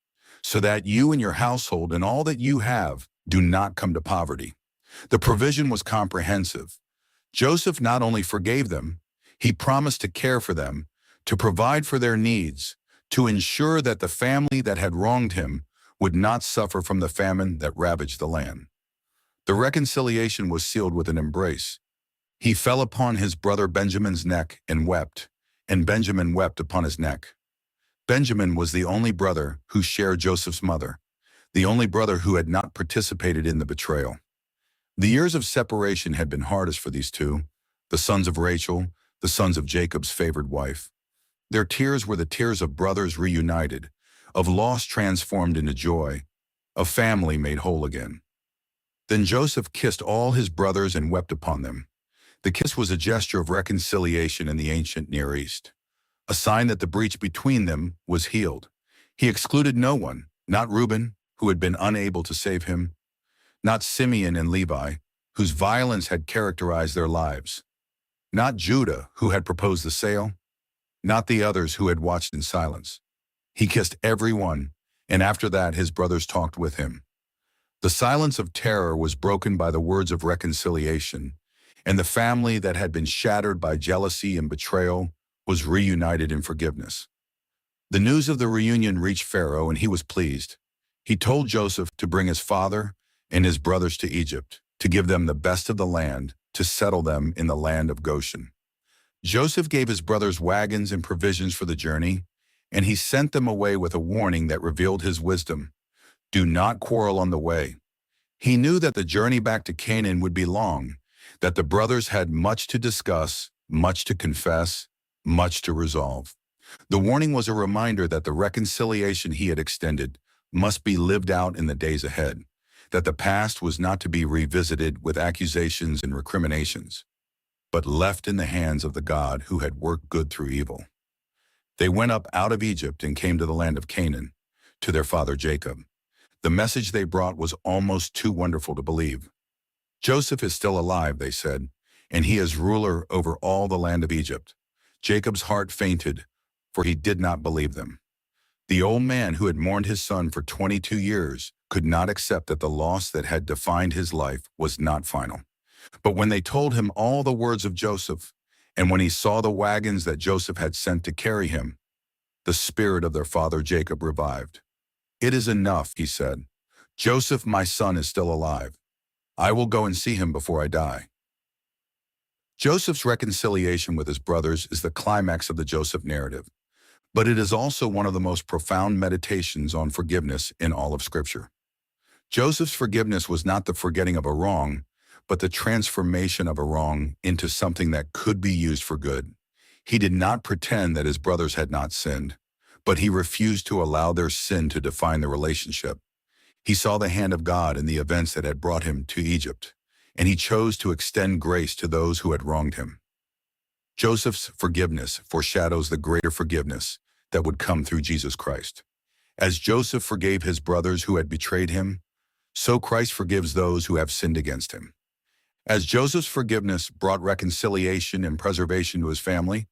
so that you and your household and all that you have do not come to poverty." The provision was comprehensive. Joseph not only forgave them, he promised to care for them, to provide for their needs, to ensure that the family that had wronged him would not suffer from the famine that ravaged the land. The reconciliation was sealed with an embrace. He fell upon his brother Benjamin's neck and Benjamin wept upon his neck. Benjamin was the only brother who shared Joseph's mother, the only brother who had not participated in the betrayal. The years of separation had been hardest for these two, the sons of Rachel, the sons of Jacob's favored wife. Their tears were the tears of brothers reunited, of loss transformed into joy, of family made whole again. Then Joseph kissed all his brothers and wept upon them. The kiss was a gesture of reconciliation in the ancient Near East, a sign that the breach between them was healed. He excluded no one, not Reuben, who had been unable to save him, not Simeon and Levi, whose violence had characterized their lives, not Judah, who had proposed the sale, not the others who had watched in silence. He kissed everyone, and after that his brothers talked with him. The silence of terror was broken by the words of reconciliation, and the family that had been shattered by jealousy and betrayal was reunited in forgiveness. The news of the reunion reached Pharaoh, and he was pleased. He told Joseph to bring his father and his brothers to Egypt, to give them the best of the land, to settle them in the land of Goshen. Joseph gave his brothers wagons and provisions for the journey, and he sent them away with a warning that revealed his wisdom. Do not quarrel on the way. He knew that the journey back to Canaan would be long, that the brothers had much to discuss, much to confess, much to resolve. The warning was a reminder that the reconciliation he had extended must be lived out in the days ahead, that the past was not to be revisited with accusations and recriminations, but left in the hands of the God who had worked good through evil. They went up out of Egypt and came to the land of Canaan, to their father Jacob. The message they brought was almost too wonderful to believe. "Joseph is still alive," they said, "and he is ruler over all the land of Egypt." Jacob's heart fainted, for he did not believe them. The old man who had mourned his son for 22 years could not accept that the loss that had defined his life was not final. But when they told him all the words of Joseph, and when he saw the wagons that Joseph had sent to carry him, the spirit of their father Jacob revived. "It is enough," he said. "Joseph, my son, is still alive. I will go and see him before I die." Joseph's reconciliation with his brothers is the climax of the Joseph narrative, but it is also one of the most profound meditations on forgiveness in all of Scripture. Joseph's forgiveness was not the forgetting of a wrong, but the transformation of a wrong into something that could be used for good. He did not pretend that his brothers had not sinned, but he refused to allow their sin to define the relationship. He saw the hand of God in the events that had brought him to Egypt, and he chose to extend grace to those who had wronged him. Joseph's forgiveness foreshadows the greater forgiveness that would come through Jesus Christ. As Joseph forgave his brothers who had betrayed him, so Christ forgives those who have sinned against him. As Joseph's forgiveness brought reconciliation and preservation to his family,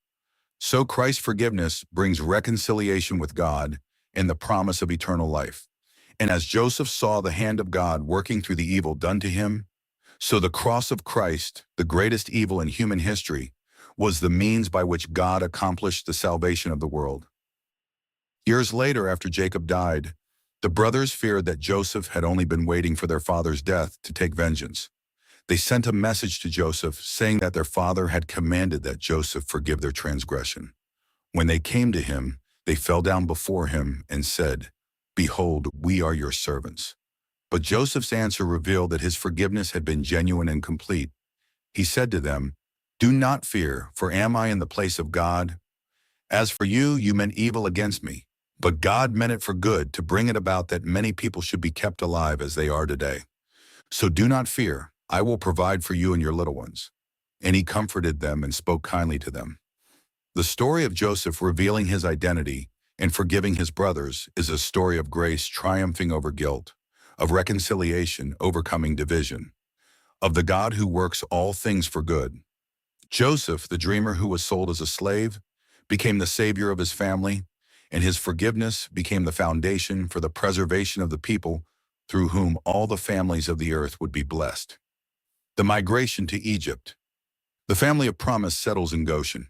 so Christ's forgiveness brings reconciliation with God and the promise of eternal life. And as Joseph saw the hand of God working through the evil done to him, so the cross of Christ, the greatest evil in human history, was the means by which God accomplished the salvation of the world. Years later, after Jacob died, the brothers feared that Joseph had only been waiting for their father's death to take vengeance. They sent a message to Joseph saying that their father had commanded that Joseph forgive their transgression. When they came to him, they fell down before him and said, "Behold, we are your servants." But Joseph's answer revealed that his forgiveness had been genuine and complete. He said to them, "Do not fear, for am I in the place of God? As for you, you meant evil against me, but God meant it for good to bring it about that many people should be kept alive as they are today. So do not fear, I will provide for you and your little ones." And he comforted them and spoke kindly to them. The story of Joseph revealing his identity and forgiving his brothers is a story of grace triumphing over guilt, of reconciliation overcoming division, of the God who works all things for good. Joseph, the dreamer who was sold as a slave, became the savior of his family, and his forgiveness became the foundation for the preservation of the people through whom all the families of the earth would be blessed. The migration to Egypt. The family of promise settles in Goshen.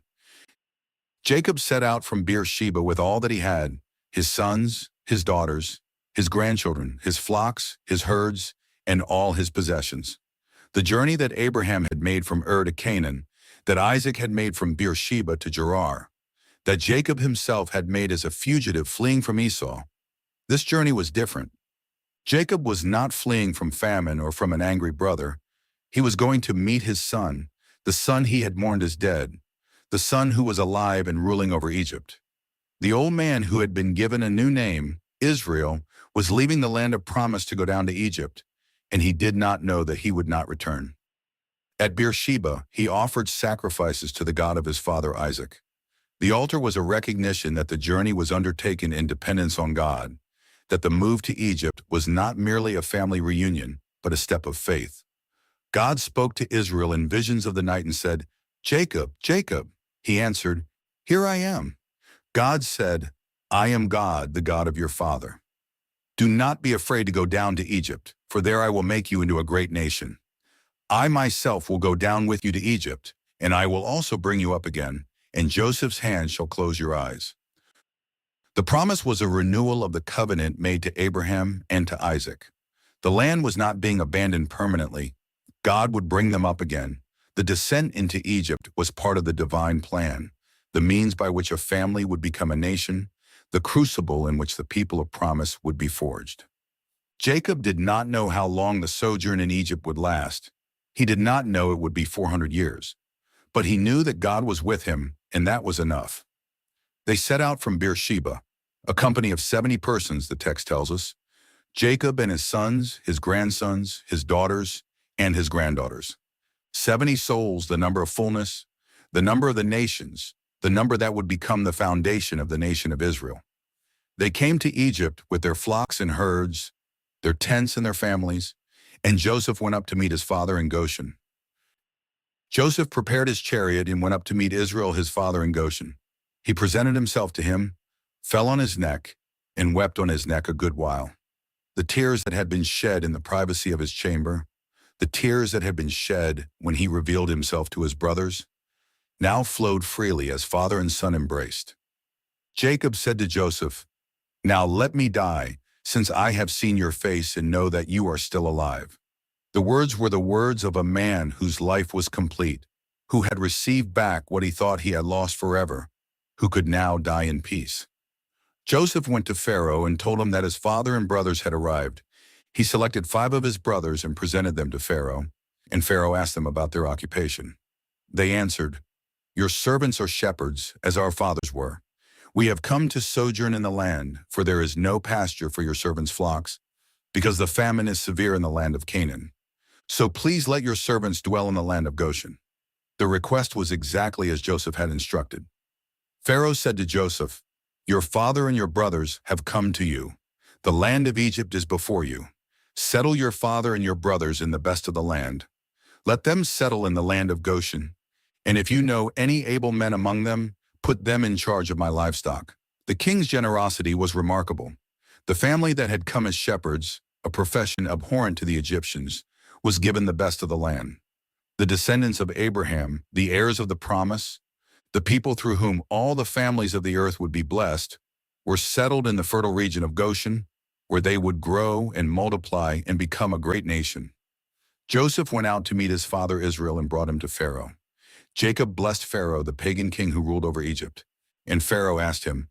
Jacob set out from Beersheba with all that he had, his sons, his daughters, his grandchildren, his flocks, his herds, and all his possessions. The journey that Abraham had made from Ur to Canaan, that Isaac had made from Beersheba to Gerar, that Jacob himself had made as a fugitive fleeing from Esau. This journey was different. Jacob was not fleeing from famine or from an angry brother. He was going to meet his son, the son he had mourned as dead, the son who was alive and ruling over Egypt. The old man who had been given a new name, Israel, was leaving the land of promise to go down to Egypt, and he did not know that he would not return. At Beersheba, he offered sacrifices to the God of his father Isaac. The altar was a recognition that the journey was undertaken in dependence on God, that the move to Egypt was not merely a family reunion, but a step of faith. God spoke to Israel in visions of the night and said, "Jacob, Jacob." He answered, "Here I am." God said, "I am God, the God of your father. Do not be afraid to go down to Egypt, for there I will make you into a great nation. I myself will go down with you to Egypt, and I will also bring you up again, and Joseph's hand shall close your eyes." The promise was a renewal of the covenant made to Abraham and to Isaac. The land was not being abandoned permanently. God would bring them up again. The descent into Egypt was part of the divine plan, the means by which a family would become a nation, the crucible in which the people of promise would be forged. Jacob did not know how long the sojourn in Egypt would last. He did not know it would be 400 years. But he knew that God was with him, and that was enough. They set out from Beersheba, a company of 70 persons, the text tells us, Jacob and his sons, his grandsons, his daughters, and his granddaughters. 70 souls, the number of fullness, the number of the nations, the number that would become the foundation of the nation of Israel. They came to Egypt with their flocks and herds, their tents and their families, and Joseph went up to meet his father in Goshen. Joseph prepared his chariot and went up to meet Israel his father in Goshen. He presented himself to him, fell on his neck, and wept on his neck a good while. The tears that had been shed in the privacy of his chamber, the tears that had been shed when he revealed himself to his brothers, now flowed freely as father and son embraced. Jacob said to Joseph, "Now let me die, since I have seen your face and know that you are still alive." The words were the words of a man whose life was complete, who had received back what he thought he had lost forever, who could now die in peace. Joseph went to Pharaoh and told him that his father and brothers had arrived. He selected 5 of his brothers and presented them to Pharaoh, and Pharaoh asked them about their occupation. They answered, "Your servants are shepherds, as our fathers were. We have come to sojourn in the land, for there is no pasture for your servants' flocks, because the famine is severe in the land of Canaan. So please let your servants dwell in the land of Goshen." The request was exactly as Joseph had instructed. Pharaoh said to Joseph, "Your father and your brothers have come to you. The land of Egypt is before you. Settle your father and your brothers in the best of the land. Let them settle in the land of Goshen. And if you know any able men among them, put them in charge of my livestock." The king's generosity was remarkable. The family that had come as shepherds, a profession abhorrent to the Egyptians, was given the best of the land. The descendants of Abraham, the heirs of the promise, the people through whom all the families of the earth would be blessed, were settled in the fertile region of Goshen, where they would grow and multiply and become a great nation. Joseph went out to meet his father Israel and brought him to Pharaoh. Jacob blessed Pharaoh, the pagan king who ruled over Egypt. And Pharaoh asked him,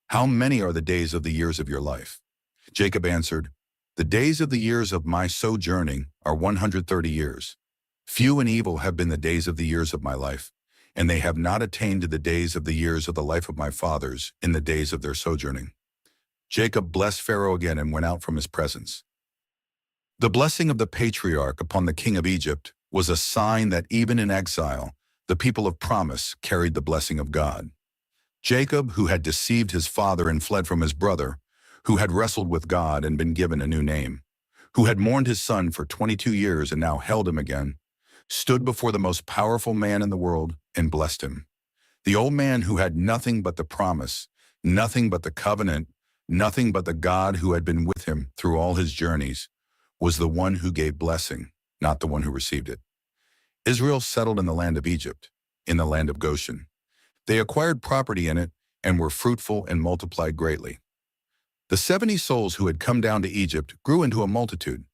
"How many are the days of the years of your life?" Jacob answered, "The days of the years of my sojourning are 130 years. Few and evil have been the days of the years of my life, and they have not attained to the days of the years of the life of my fathers in the days of their sojourning." Jacob blessed Pharaoh again and went out from his presence. The blessing of the patriarch upon the king of Egypt was a sign that even in exile, the people of promise carried the blessing of God. Jacob, who had deceived his father and fled from his brother, who had wrestled with God and been given a new name, who had mourned his son for 22 years and now held him again, stood before the most powerful man in the world and blessed him. The old man who had nothing but the promise, nothing but the covenant, nothing but the God who had been with him through all his journeys, was the one who gave blessing, not the one who received it. Israel settled in the land of Egypt, in the land of Goshen. They acquired property in it and were fruitful and multiplied greatly. The 70 souls who had come down to Egypt grew into a multitude,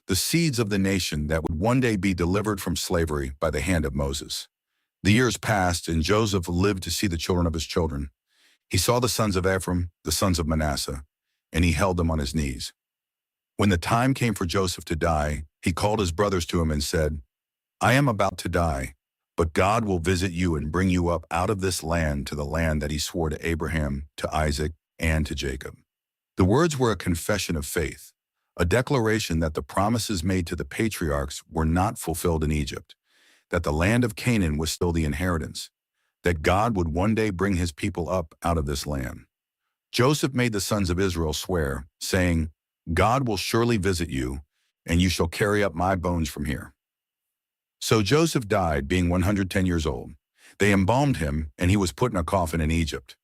the seeds of the nation that would one day be delivered from slavery by the hand of Moses. The years passed, and Joseph lived to see the children of his children. He saw the sons of Ephraim, the sons of Manasseh, and he held them on his knees. When the time came for Joseph to die, he called his brothers to him and said, "I am about to die, but God will visit you and bring you up out of this land to the land that he swore to Abraham, to Isaac, and to Jacob." The words were a confession of faith, a declaration that the promises made to the patriarchs were not fulfilled in Egypt, that the land of Canaan was still the inheritance, that God would one day bring his people up out of this land. Joseph made the sons of Israel swear, saying, "God will surely visit you, and you shall carry up my bones from here." So Joseph died, being 110 years old. They embalmed him, and he was put in a coffin in Egypt.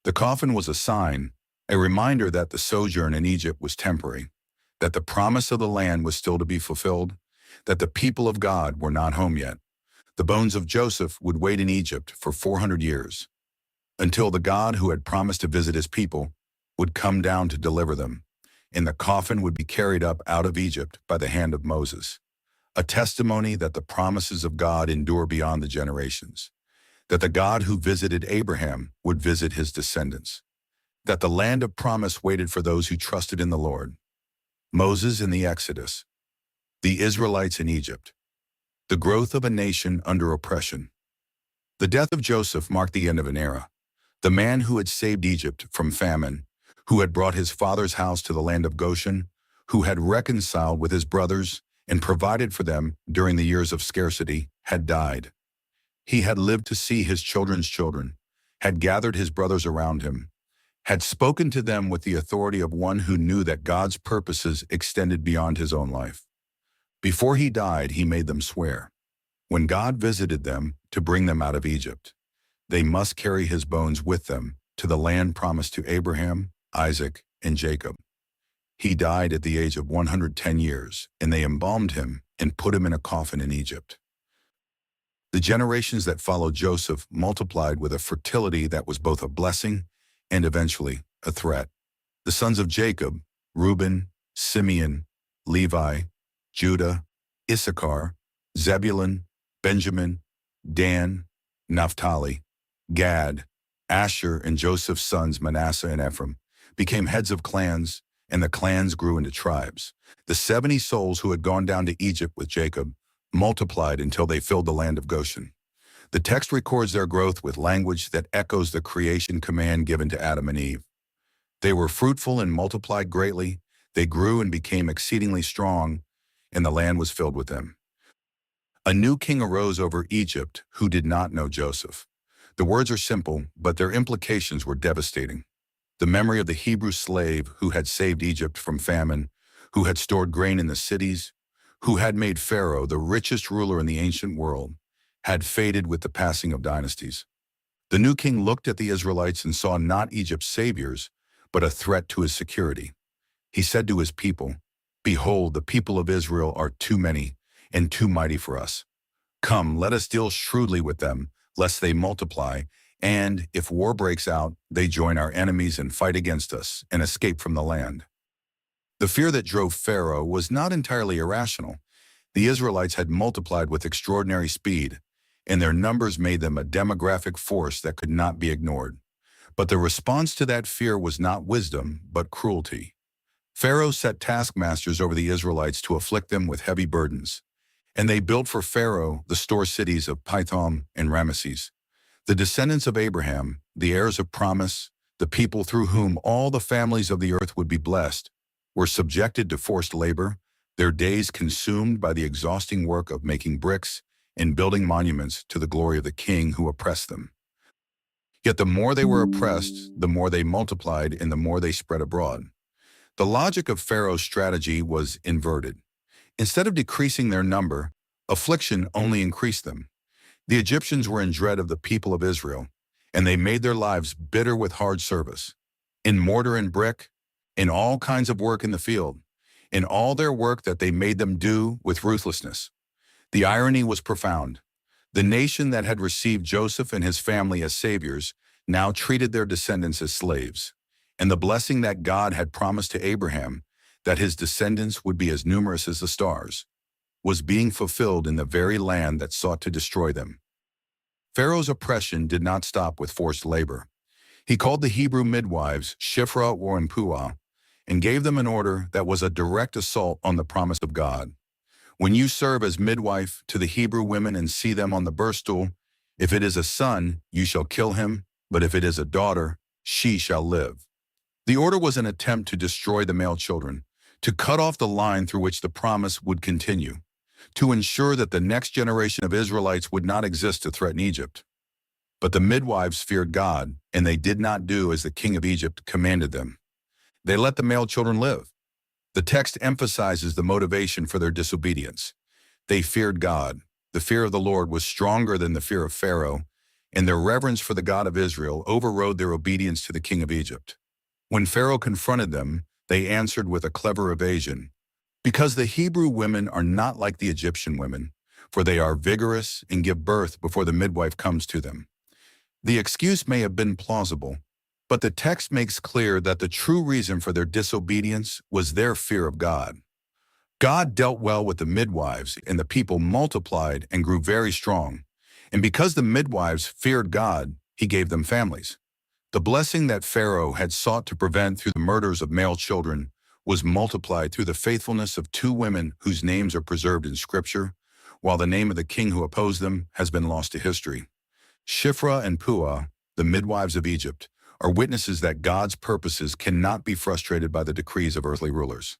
The coffin was a sign, a reminder that the sojourn in Egypt was temporary, that the promise of the land was still to be fulfilled, that the people of God were not home yet. The bones of Joseph would wait in Egypt for 400 years, until the God who had promised to visit his people would come down to deliver them, and the coffin would be carried up out of Egypt by the hand of Moses, a testimony that the promises of God endure beyond the generations, that the God who visited Abraham would visit his descendants, that the land of promise waited for those who trusted in the Lord. Moses in the Exodus, the Israelites in Egypt, the growth of a nation under oppression. The death of Joseph marked the end of an era. The man who had saved Egypt from famine, who had brought his father's house to the land of Goshen, who had reconciled with his brothers and provided for them during the years of scarcity, had died. He had lived to see his children's children, had gathered his brothers around him, had spoken to them with the authority of one who knew that God's purposes extended beyond his own life. Before he died, he made them swear, when God visited them to bring them out of Egypt, they must carry his bones with them to the land promised to Abraham, Isaac, and Jacob. He died at the age of 110 years, and they embalmed him and put him in a coffin in Egypt. The generations that followed Joseph multiplied with a fertility that was both a blessing and eventually a threat. The sons of Jacob, Reuben, Simeon, Levi, Judah, Issachar, Zebulun, Benjamin, Dan, Naphtali, Gad, Asher, and Joseph's sons Manasseh and Ephraim became heads of clans, and the clans grew into tribes. The 70 souls who had gone down to Egypt with Jacob multiplied until they filled the land of Goshen. The text records their growth with language that echoes the creation command given to Adam and Eve. They were fruitful and multiplied greatly. They grew and became exceedingly strong, and the land was filled with them. A new king arose over Egypt who did not know Joseph. The words are simple, but their implications were devastating. The memory of the Hebrew slave who had saved Egypt from famine, who had stored grain in the cities, who had made Pharaoh the richest ruler in the ancient world, had faded with the passing of dynasties. The new king looked at the Israelites and saw not Egypt's saviors, but a threat to his security. He said to his people, "Behold, the people of Israel are too many and too mighty for us. Come, let us deal shrewdly with them, lest they multiply, and, if war breaks out, they join our enemies and fight against us and escape from the land." The fear that drove Pharaoh was not entirely irrational. The Israelites had multiplied with extraordinary speed, and their numbers made them a demographic force that could not be ignored. But the response to that fear was not wisdom, but cruelty. Pharaoh set taskmasters over the Israelites to afflict them with heavy burdens, and they built for Pharaoh the store cities of Pithom and Ramesses. The descendants of Abraham, the heirs of promise, the people through whom all the families of the earth would be blessed, were subjected to forced labor, their days consumed by the exhausting work of making bricks and building monuments to the glory of the king who oppressed them. Yet the more they were oppressed, the more they multiplied and the more they spread abroad. The logic of Pharaoh's strategy was inverted. Instead of decreasing their number, affliction only increased them. The Egyptians were in dread of the people of Israel, and they made their lives bitter with hard service. In mortar and brick, in all kinds of work in the field, in all their work that they made them do with ruthlessness. The irony was profound. The nation that had received Joseph and his family as saviors now treated their descendants as slaves. And the blessing that God had promised to Abraham, that his descendants would be as numerous as the stars, was being fulfilled in the very land that sought to destroy them. Pharaoh's oppression did not stop with forced labor. He called the Hebrew midwives Shiphrah or Puah and gave them an order that was a direct assault on the promise of God. When you serve as midwife to the Hebrew women and see them on the birth stool, if it is a son, you shall kill him, but if it is a daughter, she shall live. The order was an attempt to destroy the male children, to cut off the line through which the promise would continue, to ensure that the next generation of Israelites would not exist to threaten Egypt. But the midwives feared God, and they did not do as the king of Egypt commanded them. They let the male children live. The text emphasizes the motivation for their disobedience. They feared God. The fear of the Lord was stronger than the fear of Pharaoh, and their reverence for the God of Israel overrode their obedience to the king of Egypt. When Pharaoh confronted them, they answered with a clever evasion. Because the Hebrew women are not like the Egyptian women, for they are vigorous and give birth before the midwife comes to them. The excuse may have been plausible, but the text makes clear that the true reason for their disobedience was their fear of God. God dealt well with the midwives, and the people multiplied and grew very strong. And because the midwives feared God, he gave them families. The blessing that Pharaoh had sought to prevent through the murders of male children was multiplied through the faithfulness of two women whose names are preserved in Scripture, while the name of the king who opposed them has been lost to history. Shiphrah and Puah, the midwives of Egypt, are witnesses that God's purposes cannot be frustrated by the decrees of earthly rulers.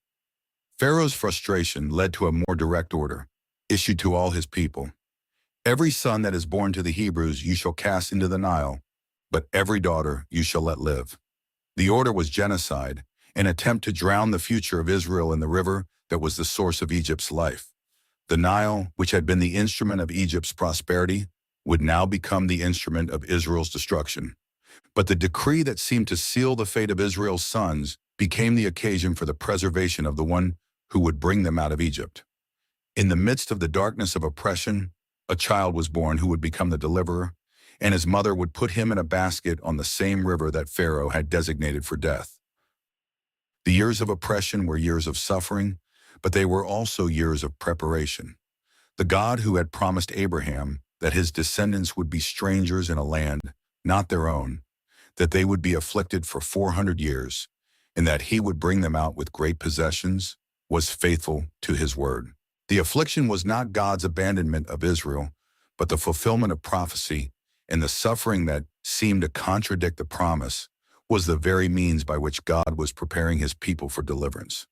Pharaoh's frustration led to a more direct order, issued to all his people. Every son that is born to the Hebrews you shall cast into the Nile, but every daughter you shall let live. The order was genocide, an attempt to drown the future of Israel in the river that was the source of Egypt's life. The Nile, which had been the instrument of Egypt's prosperity, would now become the instrument of Israel's destruction. But the decree that seemed to seal the fate of Israel's sons became the occasion for the preservation of the one who would bring them out of Egypt. In the midst of the darkness of oppression, a child was born who would become the deliverer, and his mother would put him in a basket on the same river that Pharaoh had designated for death. The years of oppression were years of suffering, but they were also years of preparation. The God who had promised Abraham that his descendants would be strangers in a land not their own, that they would be afflicted for 400 years, and that he would bring them out with great possessions, was faithful to his word. The affliction was not God's abandonment of Israel, but the fulfillment of prophecy, and the suffering that seemed to contradict the promise was the very means by which God was preparing his people for deliverance.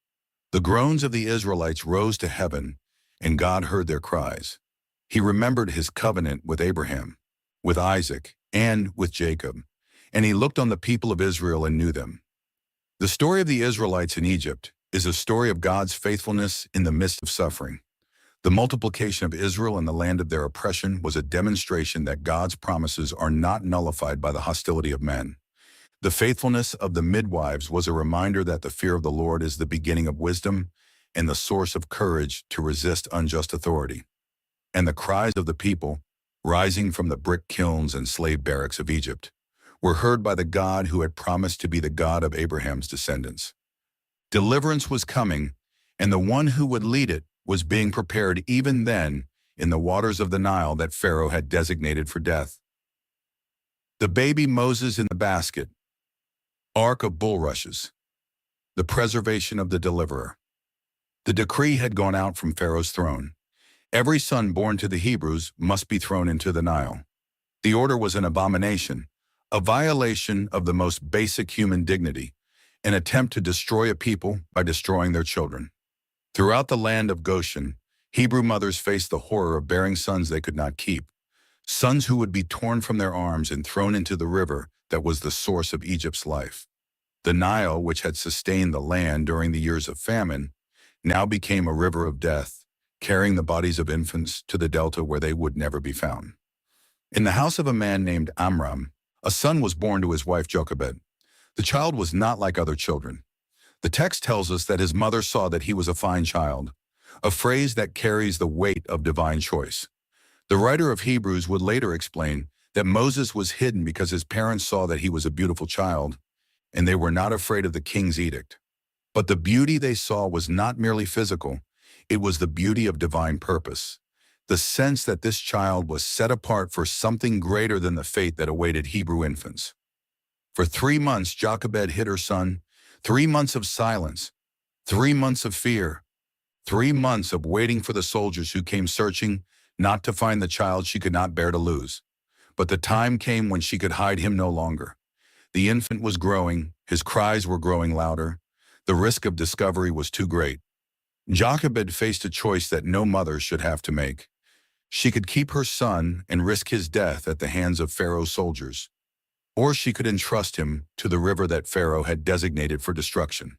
The groans of the Israelites rose to heaven, and God heard their cries. He remembered his covenant with Abraham, with Isaac, and with Jacob, and he looked on the people of Israel and knew them. The story of the Israelites in Egypt is a story of God's faithfulness in the midst of suffering. The multiplication of Israel in the land of their oppression was a demonstration that God's promises are not nullified by the hostility of men. The faithfulness of the midwives was a reminder that the fear of the Lord is the beginning of wisdom and the source of courage to resist unjust authority. And the cries of the people, rising from the brick kilns and slave barracks of Egypt, were heard by the God who had promised to be the God of Abraham's descendants. Deliverance was coming, and the one who would lead it was being prepared even then in the waters of the Nile that Pharaoh had designated for death. The baby Moses in the basket. Ark of bulrushes. The preservation of the deliverer. The decree had gone out from Pharaoh's throne. Every son born to the Hebrews must be thrown into the Nile. The order was an abomination, a violation of the most basic human dignity, an attempt to destroy a people by destroying their children. Throughout the land of Goshen, Hebrew mothers faced the horror of bearing sons they could not keep, sons who would be torn from their arms and thrown into the river that was the source of Egypt's life. The Nile, which had sustained the land during the years of famine, now became a river of death, carrying the bodies of infants to the delta where they would never be found. In the house of a man named Amram, a son was born to his wife Jochebed. The child was not like other children. The text tells us that his mother saw that he was a fine child, a phrase that carries the weight of divine choice. The writer of Hebrews would later explain that Moses was hidden because his parents saw that he was a beautiful child, and they were not afraid of the king's edict. But the beauty they saw was not merely physical, it was the beauty of divine purpose, the sense that this child was set apart for something greater than the fate that awaited Hebrew infants. For 3 months Jochebed hid her son, 3 months of silence, 3 months of fear, 3 months of waiting for the soldiers who came searching, not to find the child she could not bear to lose. But the time came when she could hide him no longer. The infant was growing, his cries were growing louder. The risk of discovery was too great. Jochebed faced a choice that no mother should have to make. She could keep her son and risk his death at the hands of Pharaoh's soldiers, or she could entrust him to the river that Pharaoh had designated for destruction.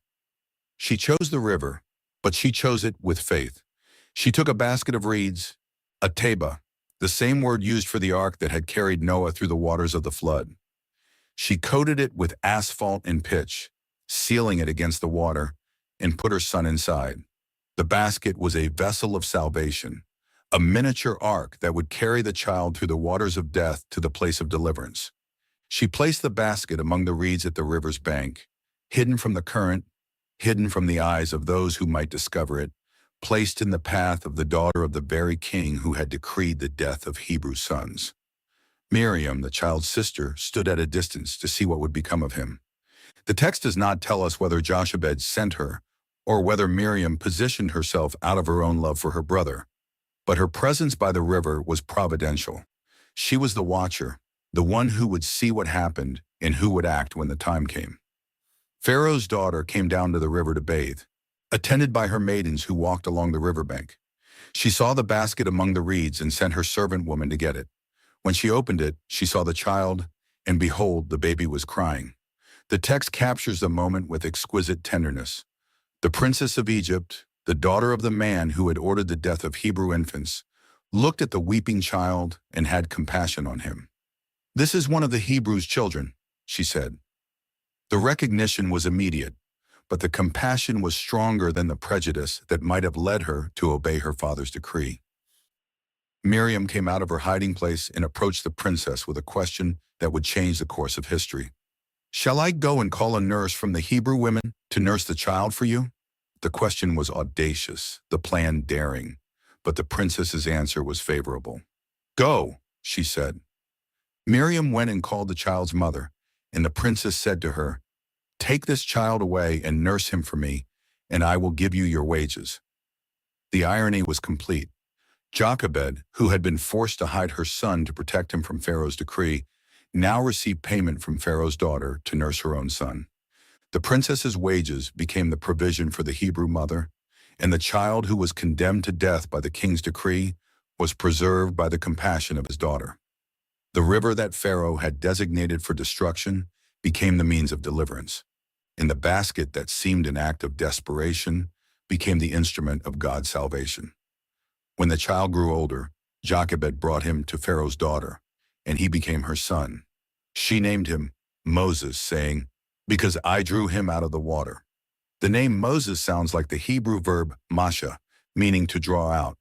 She chose the river, but she chose it with faith. She took a basket of reeds, a teba, the same word used for the ark that had carried Noah through the waters of the flood. She coated it with asphalt and pitch, sealing it against the water, and put her son inside. The basket was a vessel of salvation, a miniature ark that would carry the child through the waters of death to the place of deliverance. She placed the basket among the reeds at the river's bank, hidden from the current, hidden from the eyes of those who might discover it, placed in the path of the daughter of the very king who had decreed the death of Hebrew sons. Miriam, the child's sister, stood at a distance to see what would become of him. The text does not tell us whether Jochebed sent her or whether Miriam positioned herself out of her own love for her brother, but her presence by the river was providential. She was the watcher, the one who would see what happened and who would act when the time came. Pharaoh's daughter came down to the river to bathe, attended by her maidens who walked along the riverbank. She saw the basket among the reeds and sent her servant woman to get it. When she opened it, she saw the child, and behold, the baby was crying. The text captures the moment with exquisite tenderness. The princess of Egypt, the daughter of the man who had ordered the death of Hebrew infants, looked at the weeping child and had compassion on him. "This is one of the Hebrews' children," she said. The recognition was immediate, but the compassion was stronger than the prejudice that might have led her to obey her father's decree. Miriam came out of her hiding place and approached the princess with a question that would change the course of history. "Shall I go and call a nurse from the Hebrew women to nurse the child for you?" The question was audacious, the plan daring, but the princess's answer was favorable. "Go," she said. Miriam went and called the child's mother, and the princess said to her, "Take this child away and nurse him for me, and I will give you your wages." The irony was complete. Jochebed, who had been forced to hide her son to protect him from Pharaoh's decree, now received payment from Pharaoh's daughter to nurse her own son. The princess's wages became the provision for the Hebrew mother, and the child who was condemned to death by the king's decree was preserved by the compassion of his daughter. The river that Pharaoh had designated for destruction became the means of deliverance, and the basket that seemed an act of desperation became the instrument of God's salvation. When the child grew older, Jochebed brought him to Pharaoh's daughter, and he became her son. She named him Moses, saying, "Because I drew him out of the water." The name Moses sounds like the Hebrew verb masha, meaning to draw out,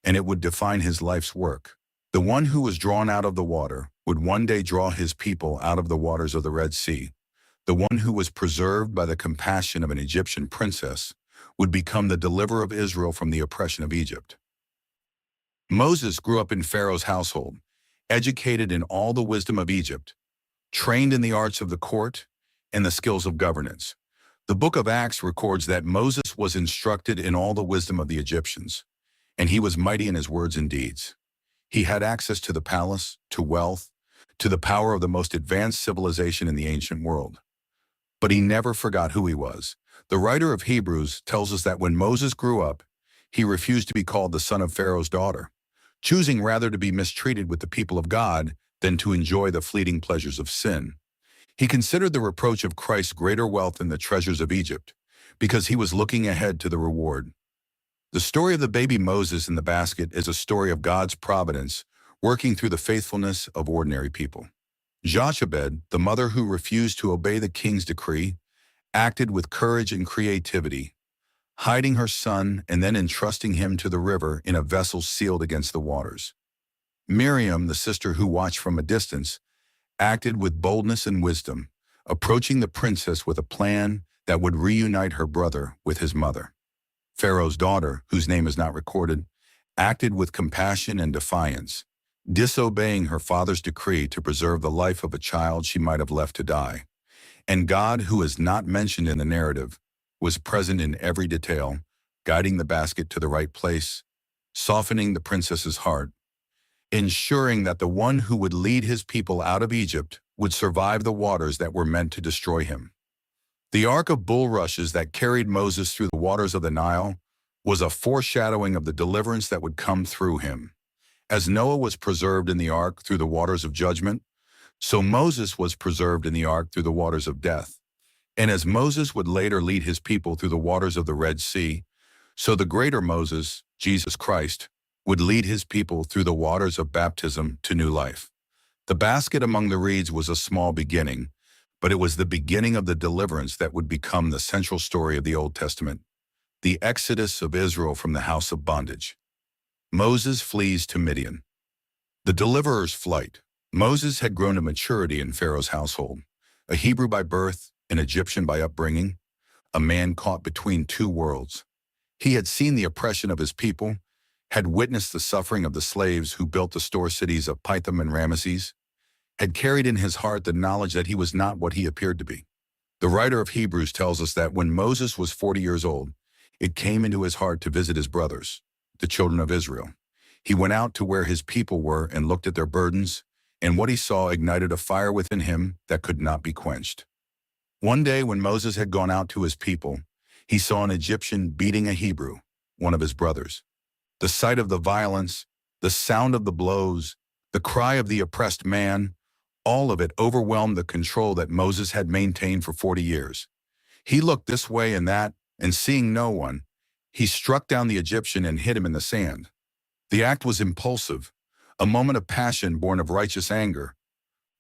and it would define his life's work. The one who was drawn out of the water would one day draw his people out of the waters of the Red Sea. The one who was preserved by the compassion of an Egyptian princess would become the deliverer of Israel from the oppression of Egypt. Moses grew up in Pharaoh's household, educated in all the wisdom of Egypt, trained in the arts of the court and the skills of governance. The book of Acts records that Moses was instructed in all the wisdom of the Egyptians, and he was mighty in his words and deeds. He had access to the palace, to wealth, to the power of the most advanced civilization in the ancient world. But he never forgot who he was. The writer of Hebrews tells us that when Moses grew up, he refused to be called the son of Pharaoh's daughter, choosing rather to be mistreated with the people of God than to enjoy the fleeting pleasures of sin. He considered the reproach of Christ greater wealth than the treasures of Egypt, because he was looking ahead to the reward. The story of the baby Moses in the basket is a story of God's providence working through the faithfulness of ordinary people. Jochebed, the mother who refused to obey the king's decree, acted with courage and creativity, hiding her son and then entrusting him to the river in a vessel sealed against the waters. Miriam, the sister who watched from a distance, acted with boldness and wisdom, approaching the princess with a plan that would reunite her brother with his mother. Pharaoh's daughter, whose name is not recorded, acted with compassion and defiance, disobeying her father's decree to preserve the life of a child she might have left to die. And God, who is not mentioned in the narrative, was present in every detail, guiding the basket to the right place, softening the princess's heart, ensuring that the one who would lead his people out of Egypt would survive the waters that were meant to destroy him. The ark of bulrushes that carried Moses through the waters of the Nile was a foreshadowing of the deliverance that would come through him. As Noah was preserved in the ark through the waters of judgment, so Moses was preserved in the ark through the waters of death. And as Moses would later lead his people through the waters of the Red Sea, so the greater Moses, Jesus Christ, would lead his people through the waters of baptism to new life. The basket among the reeds was a small beginning, but it was the beginning of the deliverance that would become the central story of the Old Testament, the exodus of Israel from the house of bondage. Moses flees to Midian. The deliverer's flight. Moses had grown to maturity in Pharaoh's household, a Hebrew by birth, an Egyptian by upbringing, a man caught between two worlds. He had seen the oppression of his people, had witnessed the suffering of the slaves who built the store cities of Pithom and Ramesses, had carried in his heart the knowledge that he was not what he appeared to be. The writer of Hebrews tells us that when Moses was 40 years old, it came into his heart to visit his brothers, the children of Israel. He went out to where his people were and looked at their burdens, and what he saw ignited a fire within him that could not be quenched. One day when Moses had gone out to his people, he saw an Egyptian beating a Hebrew, one of his brothers. The sight of the violence, the sound of the blows, the cry of the oppressed man, all of it overwhelmed the control that Moses had maintained for 40 years. He looked this way and that, and seeing no one, he struck down the Egyptian and hit him in the sand. The act was impulsive, a moment of passion born of righteous anger,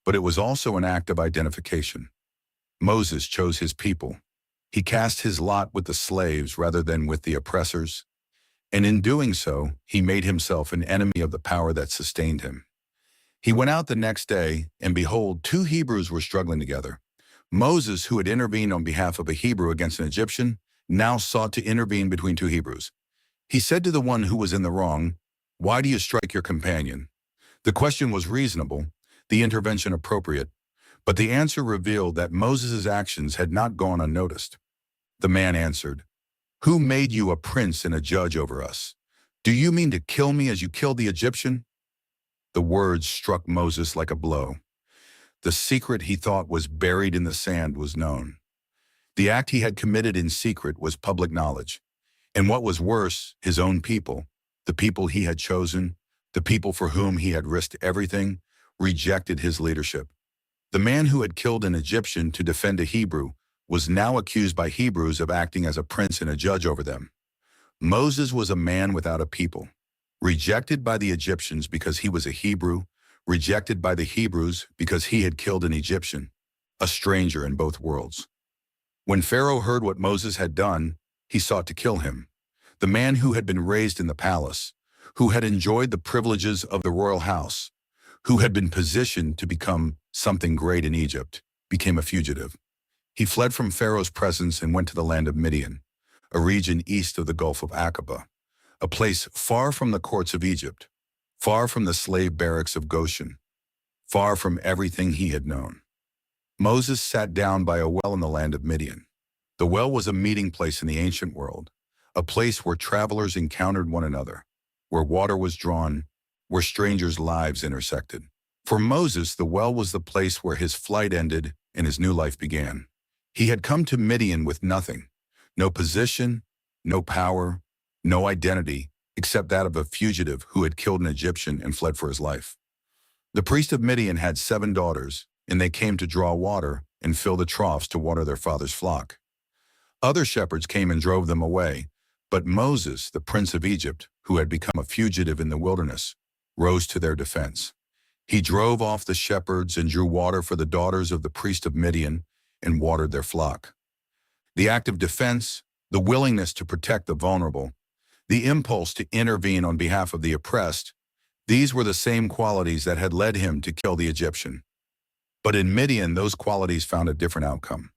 but it was also an act of identification. Moses chose his people. He cast his lot with the slaves rather than with the oppressors, and in doing so, he made himself an enemy of the power that sustained him. He went out the next day, and behold, two Hebrews were struggling together. Moses, who had intervened on behalf of a Hebrew against an Egyptian, now sought to intervene between two Hebrews. He said to the one who was in the wrong, "Why do you strike your companion?" The question was reasonable, the intervention appropriate, but the answer revealed that Moses' actions had not gone unnoticed. The man answered, "Who made you a prince and a judge over us? Do you mean to kill me as you killed the Egyptian?" The words struck Moses like a blow. The secret he thought was buried in the sand was known. The act he had committed in secret was public knowledge. And what was worse, his own people, the people he had chosen, the people for whom he had risked everything, rejected his leadership. The man who had killed an Egyptian to defend a Hebrew was now accused by Hebrews of acting as a prince and a judge over them. Moses was a man without a people, rejected by the Egyptians because he was a Hebrew, rejected by the Hebrews because he had killed an Egyptian, a stranger in both worlds. When Pharaoh heard what Moses had done, he sought to kill him. The man who had been raised in the palace, who had enjoyed the privileges of the royal house, who had been positioned to become something great in Egypt, became a fugitive. He fled from Pharaoh's presence and went to the land of Midian, a region east of the Gulf of Aqaba, a place far from the courts of Egypt, far from the slave barracks of Goshen, far from everything he had known. Moses sat down by a well in the land of Midian. The well was a meeting place in the ancient world, a place where travelers encountered one another, where water was drawn, where strangers' lives intersected. For Moses, the well was the place where his flight ended and his new life began. He had come to Midian with nothing, no position, no power, no identity, except that of a fugitive who had killed an Egyptian and fled for his life. The priest of Midian had 7 daughters, and they came to draw water and fill the troughs to water their father's flock. Other shepherds came and drove them away, but Moses, the prince of Egypt, who had become a fugitive in the wilderness, rose to their defense. He drove off the shepherds and drew water for the daughters of the priest of Midian and watered their flock. The act of defense, the willingness to protect the vulnerable, the impulse to intervene on behalf of the oppressed, these were the same qualities that had led him to kill the Egyptian. But in Midian, those qualities found a different outcome.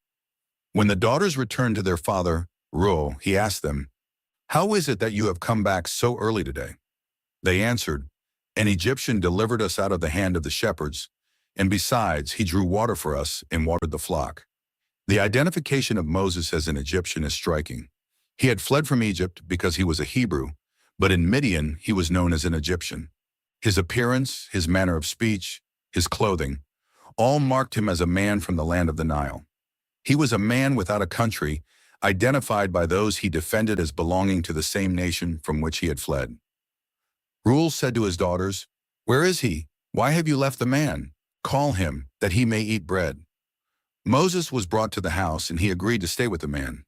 When the daughters returned to their father, Reuel, he asked them, "How is it that you have come back so early today?" They answered, "An Egyptian delivered us out of the hand of the shepherds, and besides, he drew water for us and watered the flock." The identification of Moses as an Egyptian is striking. He had fled from Egypt because he was a Hebrew, but in Midian he was known as an Egyptian. His appearance, his manner of speech, his clothing, all marked him as a man from the land of the Nile. He was a man without a country, identified by those he defended as belonging to the same nation from which he had fled. Reuel said to his daughters, "Where is he? Why have you left the man? Call him, that he may eat bread." Moses was brought to the house, and he agreed to stay with the man.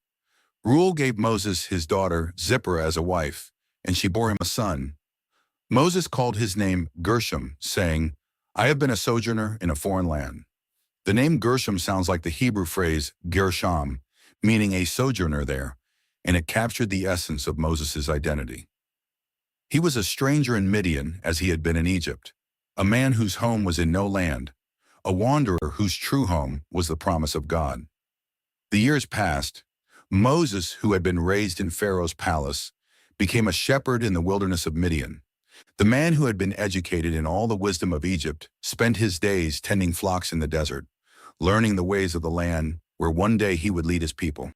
Reuel gave Moses his daughter Zipporah as a wife, and she bore him a son. Moses called his name Gershom, saying, "I have been a sojourner in a foreign land." The name Gershom sounds like the Hebrew phrase Gershom, meaning a sojourner there, and it captured the essence of Moses' identity. He was a stranger in Midian as he had been in Egypt, a man whose home was in no land, a wanderer whose true home was the promise of God. The years passed. Moses, who had been raised in Pharaoh's palace, became a shepherd in the wilderness of Midian. The man who had been educated in all the wisdom of Egypt spent his days tending flocks in the desert, learning the ways of the land where one day he would lead his people.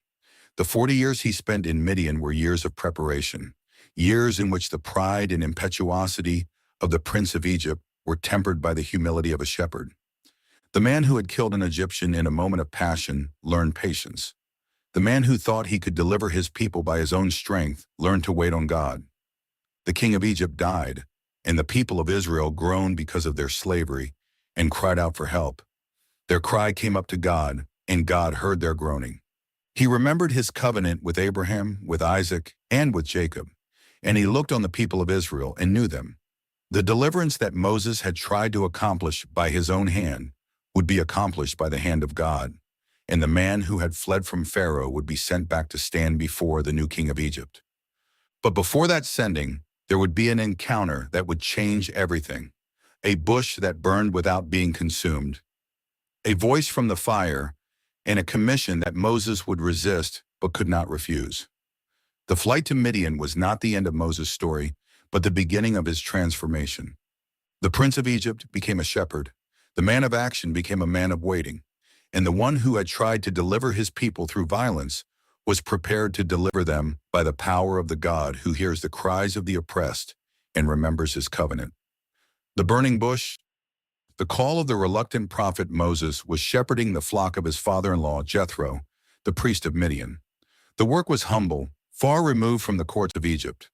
The 40 years he spent in Midian were years of preparation, years in which the pride and impetuosity of the prince of Egypt were tempered by the humility of a shepherd. The man who had killed an Egyptian in a moment of passion learned patience. The man who thought he could deliver his people by his own strength learned to wait on God. The king of Egypt died, and the people of Israel groaned because of their slavery and cried out for help. Their cry came up to God, and God heard their groaning. He remembered his covenant with Abraham, with Isaac, and with Jacob, and he looked on the people of Israel and knew them. The deliverance that Moses had tried to accomplish by his own hand would be accomplished by the hand of God, and the man who had fled from Pharaoh would be sent back to stand before the new king of Egypt. But before that sending, there would be an encounter that would change everything, a bush that burned without being consumed, a voice from the fire, and a commission that Moses would resist but could not refuse. The flight to Midian was not the end of Moses' story, but the beginning of his transformation. The prince of Egypt became a shepherd, the man of action became a man of waiting, and the one who had tried to deliver his people through violence was prepared to deliver them by the power of the God who hears the cries of the oppressed and remembers his covenant. The burning bush, the call of the reluctant prophet Moses was shepherding the flock of his father-in-law Jethro, the priest of Midian. The work was humble, far removed from the courts of Egypt,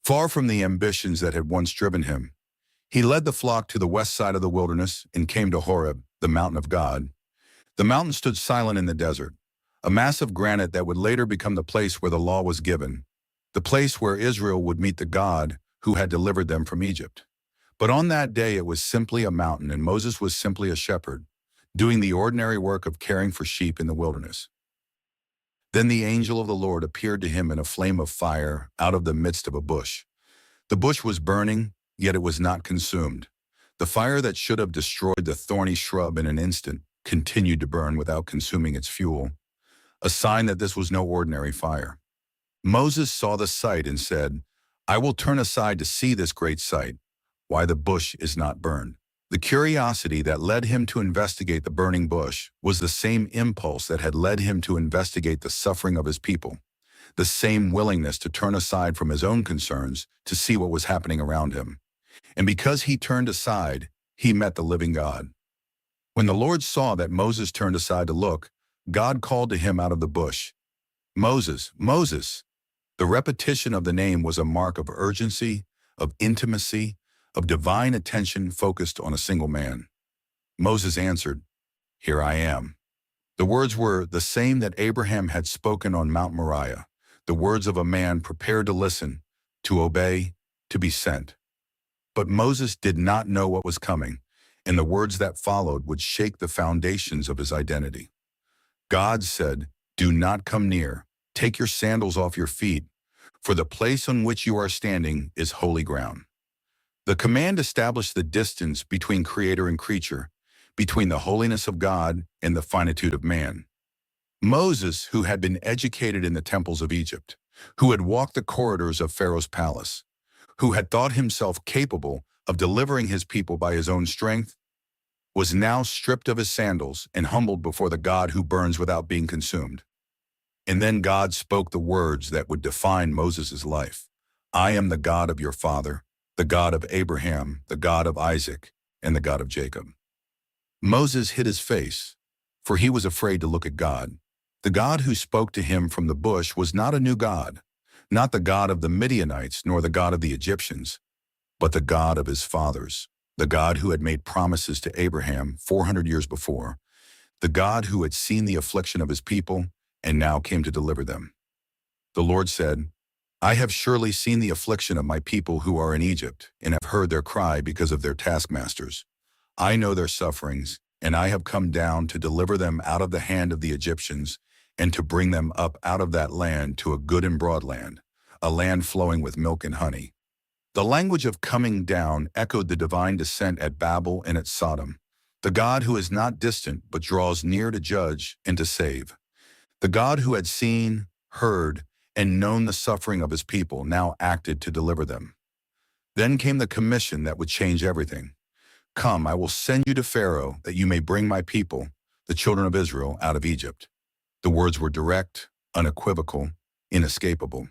far from the ambitions that had once driven him. He led the flock to the west side of the wilderness and came to Horeb, the mountain of God. The mountain stood silent in the desert, a mass of granite that would later become the place where the law was given, the place where Israel would meet the God who had delivered them from Egypt. But on that day it was simply a mountain, and Moses was simply a shepherd, doing the ordinary work of caring for sheep in the wilderness. Then the angel of the Lord appeared to him in a flame of fire out of the midst of a bush. The bush was burning, yet it was not consumed. The fire that should have destroyed the thorny shrub in an instant continued to burn without consuming its fuel, a sign that this was no ordinary fire. Moses saw the sight and said, "I will turn aside to see this great sight, why the bush is not burned." The curiosity that led him to investigate the burning bush was the same impulse that had led him to investigate the suffering of his people, the same willingness to turn aside from his own concerns to see what was happening around him. And because he turned aside, he met the living God. When the Lord saw that Moses turned aside to look, God called to him out of the bush, "Moses, Moses." The repetition of the name was a mark of urgency, of intimacy, of divine attention focused on a single man. Moses answered, "Here I am." The words were the same that Abraham had spoken on Mount Moriah, the words of a man prepared to listen, to obey, to be sent. But Moses did not know what was coming, and the words that followed would shake the foundations of his identity. God said, "Do not come near. Take your sandals off your feet, for the place on which you are standing is holy ground." The command established the distance between creator and creature, between the holiness of God and the finitude of man. Moses, who had been educated in the temples of Egypt, who had walked the corridors of Pharaoh's palace, who had thought himself capable of delivering his people by his own strength, was now stripped of his sandals and humbled before the God who burns without being consumed. And then God spoke the words that would define Moses' life. "I am the God of your father, the God of Abraham, the God of Isaac, and the God of Jacob." Moses hid his face, for he was afraid to look at God. The God who spoke to him from the bush was not a new God, not the God of the Midianites nor the God of the Egyptians, but the God of his fathers, the God who had made promises to Abraham 400 years before, the God who had seen the affliction of his people and now came to deliver them. The Lord said, "I have surely seen the affliction of my people who are in Egypt, and have heard their cry because of their taskmasters. I know their sufferings, and I have come down to deliver them out of the hand of the Egyptians, and to bring them up out of that land to a good and broad land, a land flowing with milk and honey." The language of coming down echoed the divine descent at Babel and at Sodom, the God who is not distant but draws near to judge and to save. The God who had seen, heard, and known the suffering of his people now acted to deliver them. Then came the commission that would change everything. "Come, I will send you to Pharaoh, that you may bring my people, the children of Israel, out of Egypt." The words were direct, unequivocal, inescapable.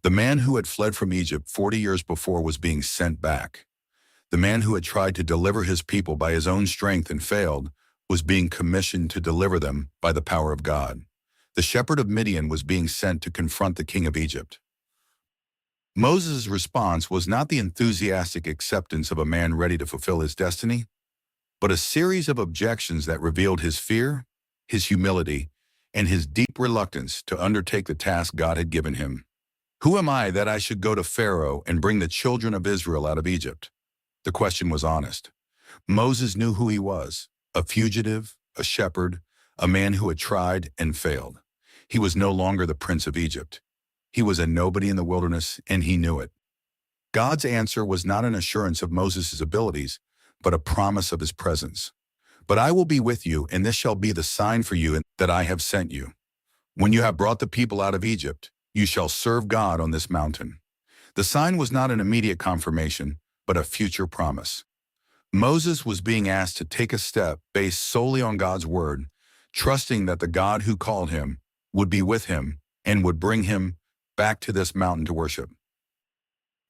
The man who had fled from Egypt 40 years before was being sent back. The man who had tried to deliver his people by his own strength and failed was being commissioned to deliver them by the power of God. The shepherd of Midian was being sent to confront the king of Egypt. Moses' response was not the enthusiastic acceptance of a man ready to fulfill his destiny, but a series of objections that revealed his fear, his humility, and his deep reluctance to undertake the task God had given him. "Who am I that I should go to Pharaoh and bring the children of Israel out of Egypt?" The question was honest. Moses knew who he was, a fugitive, a shepherd, a man who had tried and failed. He was no longer the prince of Egypt. He was a nobody in the wilderness, and he knew it. God's answer was not an assurance of Moses' abilities, but a promise of his presence. "But I will be with you, and this shall be the sign for you that I have sent you. When you have brought the people out of Egypt, you shall serve God on this mountain." The sign was not an immediate confirmation, but a future promise. Moses was being asked to take a step based solely on God's word, trusting that the God who called him would be with him and would bring him back to this mountain to worship.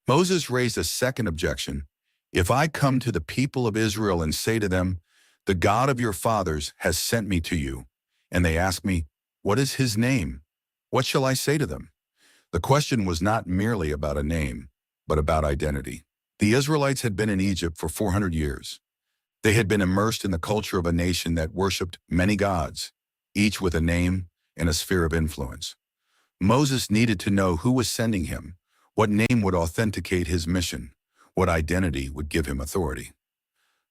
Moses raised a second objection. "If I come to the people of Israel and say to them, 'The God of your fathers has sent me to you,' and they ask me, What is his name? What shall I say to them? The question was not merely about a name, but about identity. The Israelites had been in Egypt for 400 years. They had been immersed in the culture of a nation that worshipped many gods, each with a name and a sphere of influence. Moses needed to know who was sending him, what name would authenticate his mission, what identity would give him authority.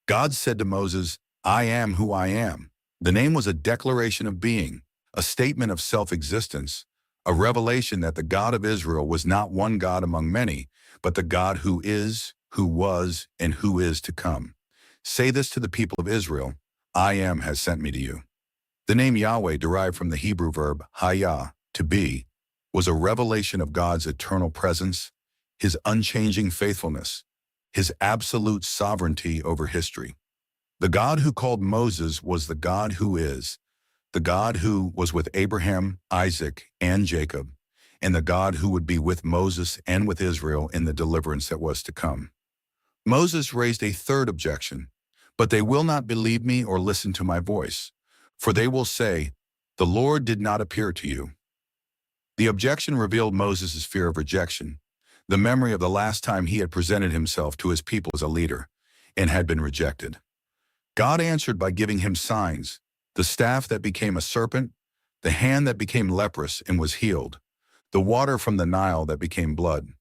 God said to Moses, "I am who I am." The name was a declaration of being, a statement of self-existence, a revelation that the God of Israel was not one God among many, but the God who is, who was, and who is to come. Say this to the people of Israel, "I am has sent me to you." The name Yahweh, derived from the Hebrew verb hayah, to be, was a revelation of God's eternal presence, his unchanging faithfulness, his absolute sovereignty over history. The God who called Moses was the God who is, the God who was with Abraham, Isaac, and Jacob, and the God who would be with Moses and with Israel in the deliverance that was to come. Moses raised a third objection, "But they will not believe me or listen to my voice, for they will say, 'The Lord did not appear to you.'" The objection revealed Moses' fear of rejection, the memory of the last time he had presented himself to his people as a leader and had been rejected. God answered by giving him signs, the staff that became a serpent, the hand that became leprous and was healed, the water from the Nile that became blood.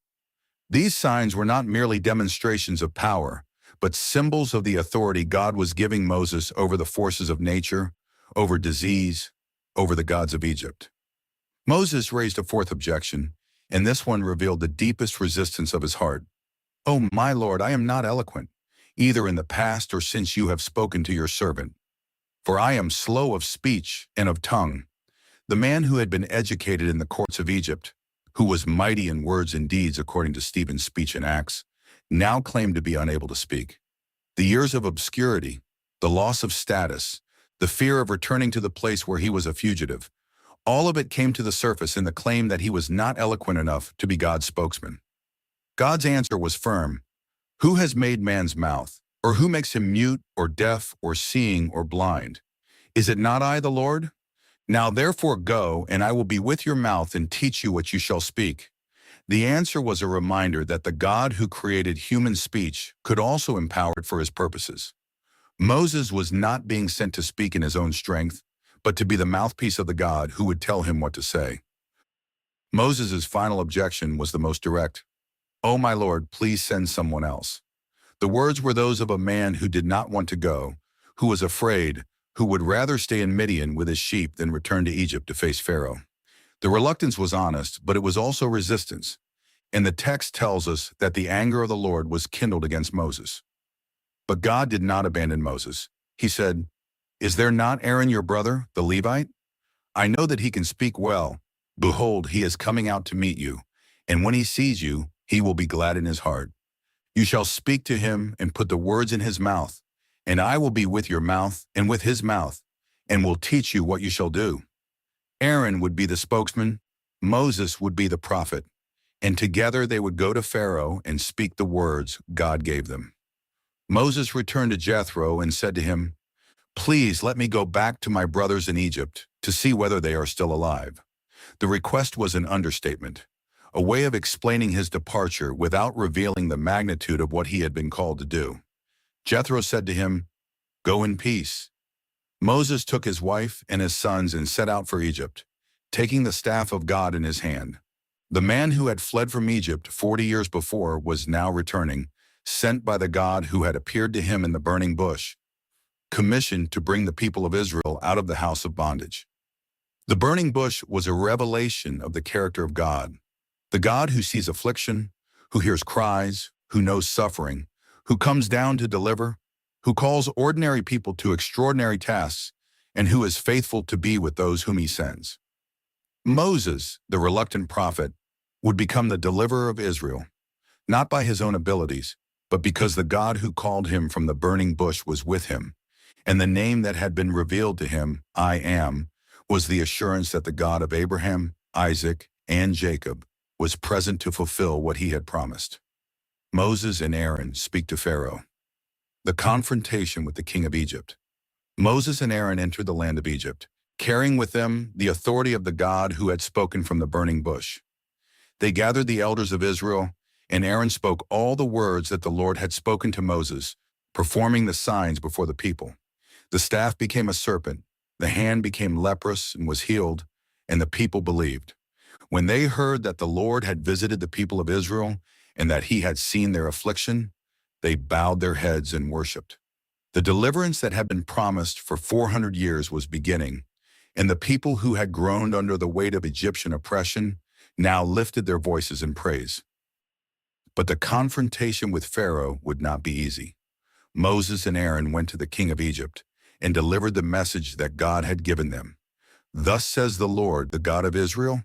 These signs were not merely demonstrations of power, but symbols of the authority God was giving Moses over the forces of nature, over disease, over the gods of Egypt. Moses raised a fourth objection, and this one revealed the deepest resistance of his heart. "Oh, my Lord, I am not eloquent, either in the past or since you have spoken to your servant. For I am slow of speech and of tongue." The man who had been educated in the courts of Egypt, who was mighty in words and deeds according to Stephen's speech in Acts, now claimed to be unable to speak. The years of obscurity, the loss of status, the fear of returning to the place where he was a fugitive, all of it came to the surface in the claim that he was not eloquent enough to be God's spokesman. God's answer was firm. "Who has made man's mouth? Or who makes him mute or deaf or seeing or blind? Is it not I, the Lord? Now therefore go, and I will be with your mouth and teach you what you shall speak." The answer was a reminder that the God who created human speech could also empower it for his purposes. Moses was not being sent to speak in his own strength, but to be the mouthpiece of the God who would tell him what to say. Moses' final objection was the most direct. "Oh, my Lord, please send someone else." The words were those of a man who did not want to go, who was afraid, who would rather stay in Midian with his sheep than return to Egypt to face Pharaoh. The reluctance was honest, but it was also resistance. And the text tells us that the anger of the Lord was kindled against Moses. But God did not abandon Moses. He said, "Is there not Aaron your brother, the Levite? I know that he can speak well. Behold, he is coming out to meet you, and when he sees you, he will be glad in his heart. You shall speak to him and put the words in his mouth, and I will be with your mouth and with his mouth, and will teach you what you shall do." Aaron would be the spokesman, Moses would be the prophet, and together they would go to Pharaoh and speak the words God gave them. Moses returned to Jethro and said to him, "Please let me go back to my brothers in Egypt to see whether they are still alive." The request was an understatement, a way of explaining his departure without revealing the magnitude of what he had been called to do. Jethro said to him, "Go in peace." Moses took his wife and his sons and set out for Egypt, taking the staff of God in his hand. The man who had fled from Egypt 40 years before was now returning, sent by the God who had appeared to him in the burning bush, commissioned to bring the people of Israel out of the house of bondage. The burning bush was a revelation of the character of God, the God who sees affliction, who hears cries, who knows suffering, who comes down to deliver, who calls ordinary people to extraordinary tasks, and who is faithful to be with those whom he sends. Moses, the reluctant prophet, would become the deliverer of Israel, not by his own abilities, but because the God who called him from the burning bush was with him, and the name that had been revealed to him, "I am," was the assurance that the God of Abraham, Isaac, and Jacob was present to fulfill what he had promised. Moses and Aaron speak to Pharaoh. The confrontation with the king of Egypt. Moses and Aaron entered the land of Egypt, carrying with them the authority of the God who had spoken from the burning bush. They gathered the elders of Israel, and Aaron spoke all the words that the Lord had spoken to Moses, performing the signs before the people. The staff became a serpent, the hand became leprous and was healed, and the people believed. When they heard that the Lord had visited the people of Israel and that he had seen their affliction, they bowed their heads and worshipped. The deliverance that had been promised for 400 years was beginning, and the people who had groaned under the weight of Egyptian oppression now lifted their voices in praise. But the confrontation with Pharaoh would not be easy. Moses and Aaron went to the king of Egypt and delivered the message that God had given them. Thus says the Lord, the God of Israel,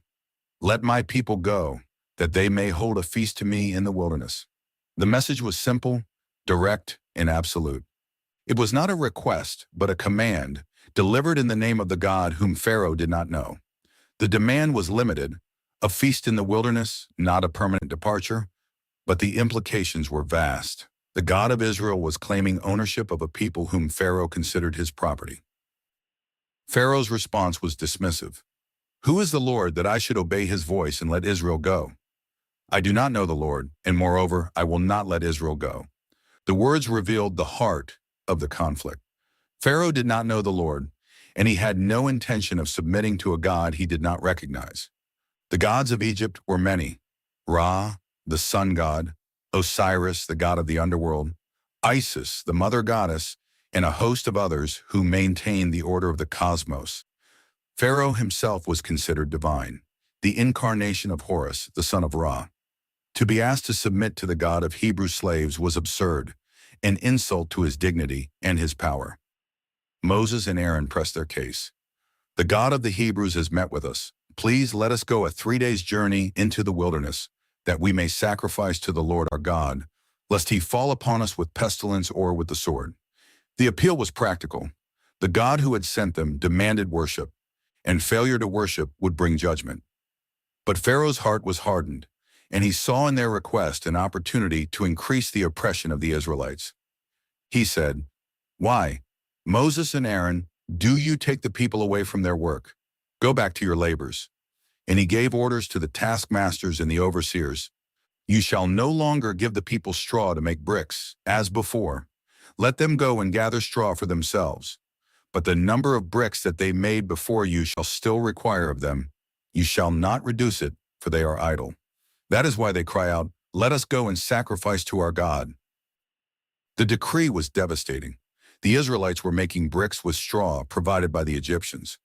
let my people go, that they may hold a feast to me in the wilderness. The message was simple, direct, and absolute. It was not a request, but a command, delivered in the name of the God whom Pharaoh did not know. The demand was limited, a feast in the wilderness, not a permanent departure, but the implications were vast. The God of Israel was claiming ownership of a people whom Pharaoh considered his property. Pharaoh's response was dismissive. Who is the Lord that I should obey his voice and let Israel go? I do not know the Lord, and moreover, I will not let Israel go. The words revealed the heart of the conflict. Pharaoh did not know the Lord, and he had no intention of submitting to a God he did not recognize. The gods of Egypt were many: Ra, the sun god; Osiris, the god of the underworld; Isis, the mother goddess; and a host of others who maintained the order of the cosmos. Pharaoh himself was considered divine, the incarnation of Horus, the son of Ra. To be asked to submit to the God of Hebrew slaves was absurd, an insult to his dignity and his power. Moses and Aaron pressed their case. The God of the Hebrews has met with us. Please let us go a 3 days' journey into the wilderness, that we may sacrifice to the Lord our God, lest he fall upon us with pestilence or with the sword. The appeal was practical. The God who had sent them demanded worship, and failure to worship would bring judgment. But Pharaoh's heart was hardened, and he saw in their request an opportunity to increase the oppression of the Israelites. He said, "Why, Moses and Aaron, do you take the people away from their work? Go back to your labors." And he gave orders to the taskmasters and the overseers. You shall no longer give the people straw to make bricks, as before. Let them go and gather straw for themselves. But the number of bricks that they made before you shall still require of them. You shall not reduce it, for they are idle. That is why they cry out, let us go and sacrifice to our God. The decree was devastating. The Israelites were making bricks with straw provided by the Egyptians.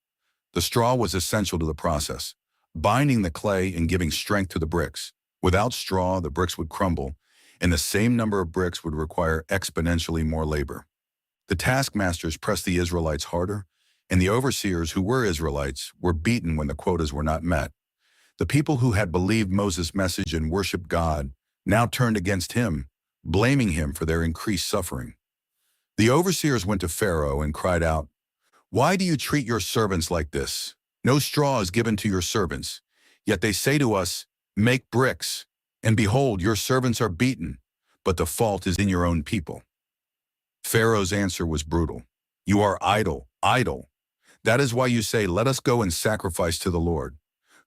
The straw was essential to the process, binding the clay and giving strength to the bricks. Without straw, the bricks would crumble, and the same number of bricks would require exponentially more labor. The taskmasters pressed the Israelites harder, and the overseers, who were Israelites, were beaten when the quotas were not met. The people who had believed Moses' message and worshiped God now turned against him, blaming him for their increased suffering. The overseers went to Pharaoh and cried out, "Why do you treat your servants like this? No straw is given to your servants. Yet they say to us, 'Make bricks,' and behold, your servants are beaten, but the fault is in your own people." Pharaoh's answer was brutal. "You are idle, idle. That is why you say, 'Let us go and sacrifice to the Lord.'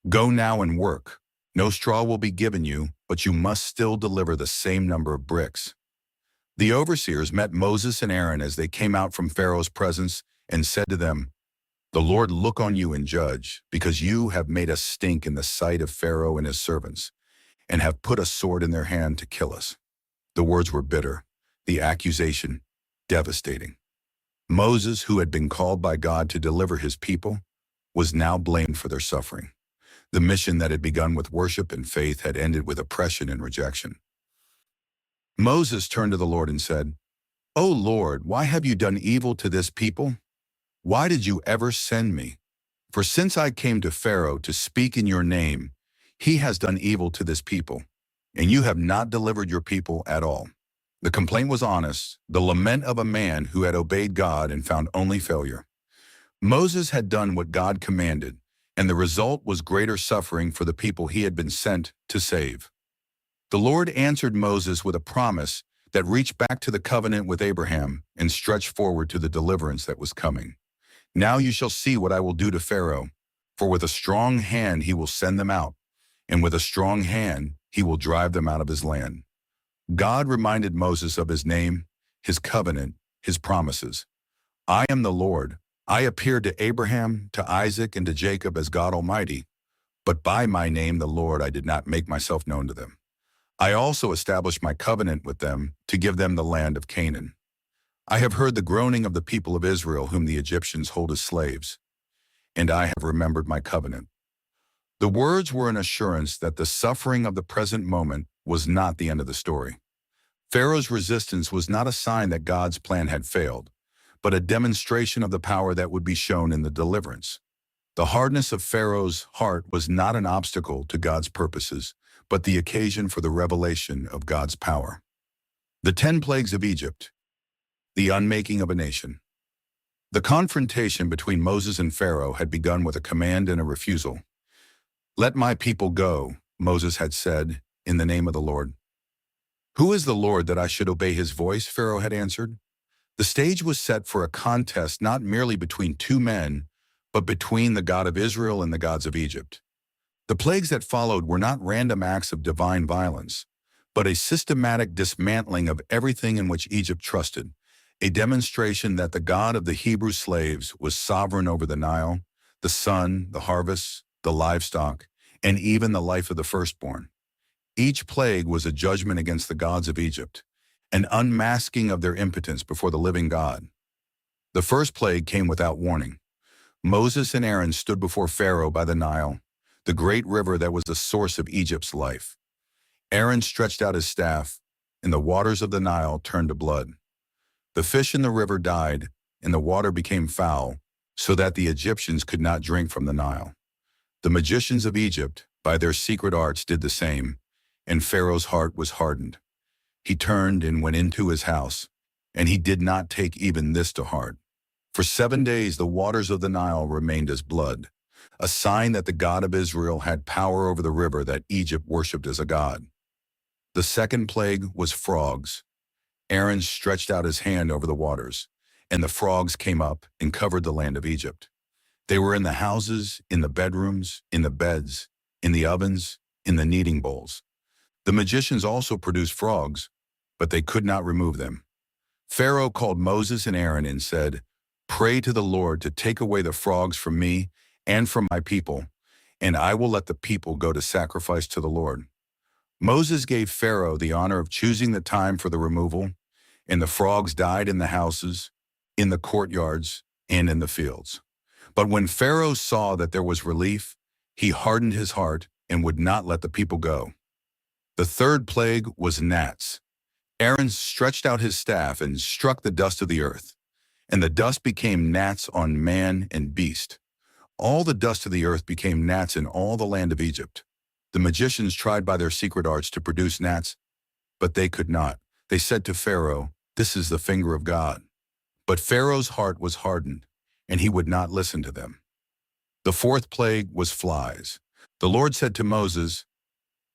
Go now and work. No straw will be given you, but you must still deliver the same number of bricks." The overseers met Moses and Aaron as they came out from Pharaoh's presence and said to them, "The Lord look on you and judge, because you have made us stink in the sight of Pharaoh and his servants, and have put a sword in their hand to kill us." The words were bitter, the accusation devastating. Moses, who had been called by God to deliver his people, was now blamed for their suffering. The mission that had begun with worship and faith had ended with oppression and rejection. Moses turned to the Lord and said, "O Lord, why have you done evil to this people? Why did you ever send me? For since I came to Pharaoh to speak in your name, he has done evil to this people, and you have not delivered your people at all." The complaint was honest, the lament of a man who had obeyed God and found only failure. Moses had done what God commanded, and the result was greater suffering for the people he had been sent to save. The Lord answered Moses with a promise that reached back to the covenant with Abraham and stretched forward to the deliverance that was coming. Now you shall see what I will do to Pharaoh, for with a strong hand he will send them out, and with a strong hand he will drive them out of his land. God reminded Moses of his name, his covenant, his promises. I am the Lord. I appeared to Abraham, to Isaac, and to Jacob as God Almighty, but by my name, the Lord, I did not make myself known to them. I also established my covenant with them to give them the land of Canaan. I have heard the groaning of the people of Israel whom the Egyptians hold as slaves, and I have remembered my covenant. The words were an assurance that the suffering of the present moment was not the end of the story. Pharaoh's resistance was not a sign that God's plan had failed, but a demonstration of the power that would be shown in the deliverance. The hardness of Pharaoh's heart was not an obstacle to God's purposes, but the occasion for the revelation of God's power. The 10 plagues of Egypt, the unmaking of a nation. The confrontation between Moses and Pharaoh had begun with a command and a refusal. "Let my people go," Moses had said, "in the name of the Lord." "Who is the Lord that I should obey his voice?" Pharaoh had answered. The stage was set for a contest not merely between two men, but between the God of Israel and the gods of Egypt. The plagues that followed were not random acts of divine violence, but a systematic dismantling of everything in which Egypt trusted, a demonstration that the God of the Hebrew slaves was sovereign over the Nile, the sun, the harvests, the livestock, and even the life of the firstborn. Each plague was a judgment against the gods of Egypt, an unmasking of their impotence before the living God. The first plague came without warning. Moses and Aaron stood before Pharaoh by the Nile, the great river that was the source of Egypt's life. Aaron stretched out his staff, and the waters of the Nile turned to blood. The fish in the river died, and the water became foul, so that the Egyptians could not drink from the Nile. The magicians of Egypt, by their secret arts, did the same, and Pharaoh's heart was hardened. He turned and went into his house, and he did not take even this to heart. For 7 days the waters of the Nile remained as blood, a sign that the God of Israel had power over the river that Egypt worshipped as a god. The second plague was frogs. Aaron stretched out his hand over the waters, and the frogs came up and covered the land of Egypt. They were in the houses, in the bedrooms, in the beds, in the ovens, in the kneading bowls. The magicians also produced frogs, but they could not remove them. Pharaoh called Moses and Aaron and said, "Pray to the Lord to take away the frogs from me and from my people, and I will let the people go to sacrifice to the Lord." Moses gave Pharaoh the honor of choosing the time for the removal, and the frogs died in the houses, in the courtyards, and in the fields. But when Pharaoh saw that there was relief, he hardened his heart and would not let the people go. The third plague was gnats. Aaron stretched out his staff and struck the dust of the earth, and the dust became gnats on man and beast. All the dust of the earth became gnats in all the land of Egypt. The magicians tried by their secret arts to produce gnats, but they could not. They said to Pharaoh, "This is the finger of God." But Pharaoh's heart was hardened, and he would not listen to them. The fourth plague was flies. The Lord said to Moses,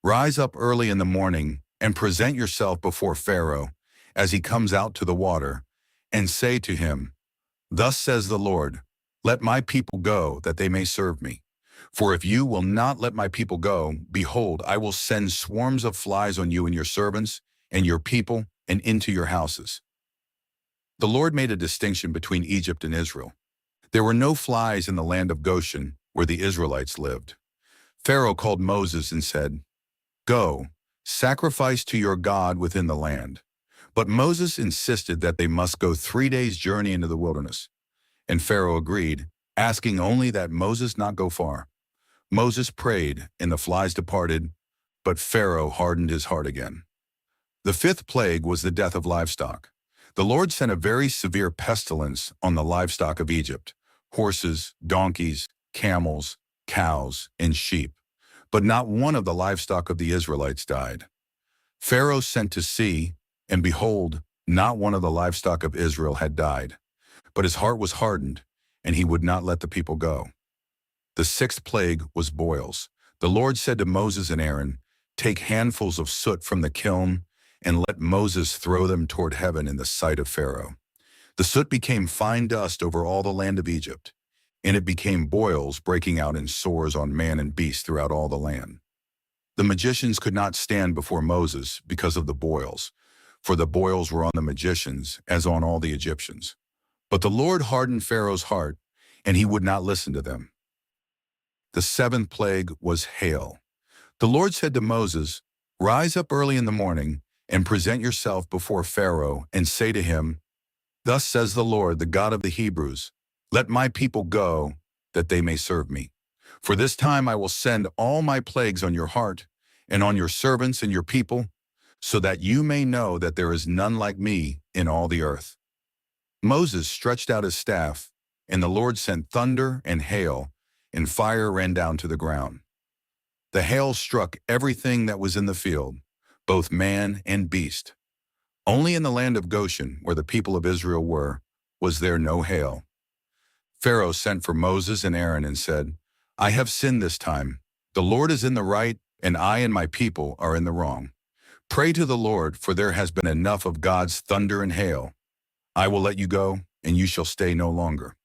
"Rise up early in the morning and present yourself before Pharaoh as he comes out to the water, and say to him, 'Thus says the Lord, let my people go, that they may serve me. For if you will not let my people go, behold, I will send swarms of flies on you and your servants and your people and into your houses.'" The Lord made a distinction between Egypt and Israel. There were no flies in the land of Goshen, where the Israelites lived. Pharaoh called Moses and said, "Go, sacrifice to your God within the land." But Moses insisted that they must go 3 days' journey into the wilderness. And Pharaoh agreed, asking only that Moses not go far. Moses prayed, and the flies departed, but Pharaoh hardened his heart again. The fifth plague was the death of livestock. The Lord sent a very severe pestilence on the livestock of Egypt: horses, donkeys, camels, cows, and sheep. But not one of the livestock of the Israelites died. Pharaoh sent to see, and behold, not one of the livestock of Israel had died. But his heart was hardened, and he would not let the people go. The sixth plague was boils. The Lord said to Moses and Aaron, "Take handfuls of soot from the kiln, and let Moses throw them toward heaven in the sight of Pharaoh." The soot became fine dust over all the land of Egypt, and it became boils breaking out in sores on man and beast throughout all the land. The magicians could not stand before Moses because of the boils, for the boils were on the magicians as on all the Egyptians. But the Lord hardened Pharaoh's heart, and he would not listen to them. The seventh plague was hail. The Lord said to Moses, "Rise up early in the morning and present yourself before Pharaoh and say to him, 'Thus says the Lord, the God of the Hebrews, let my people go, that they may serve me. For this time I will send all my plagues on your heart and on your servants and your people, so that you may know that there is none like me in all the earth.'" Moses stretched out his staff, and the Lord sent thunder and hail, and fire ran down to the ground. The hail struck everything that was in the field, both man and beast. Only in the land of Goshen, where the people of Israel were, was there no hail. Pharaoh sent for Moses and Aaron and said, "I have sinned this time. The Lord is in the right, and I and my people are in the wrong. Pray to the Lord, for there has been enough of God's thunder and hail. I will let you go, and you shall stay no longer."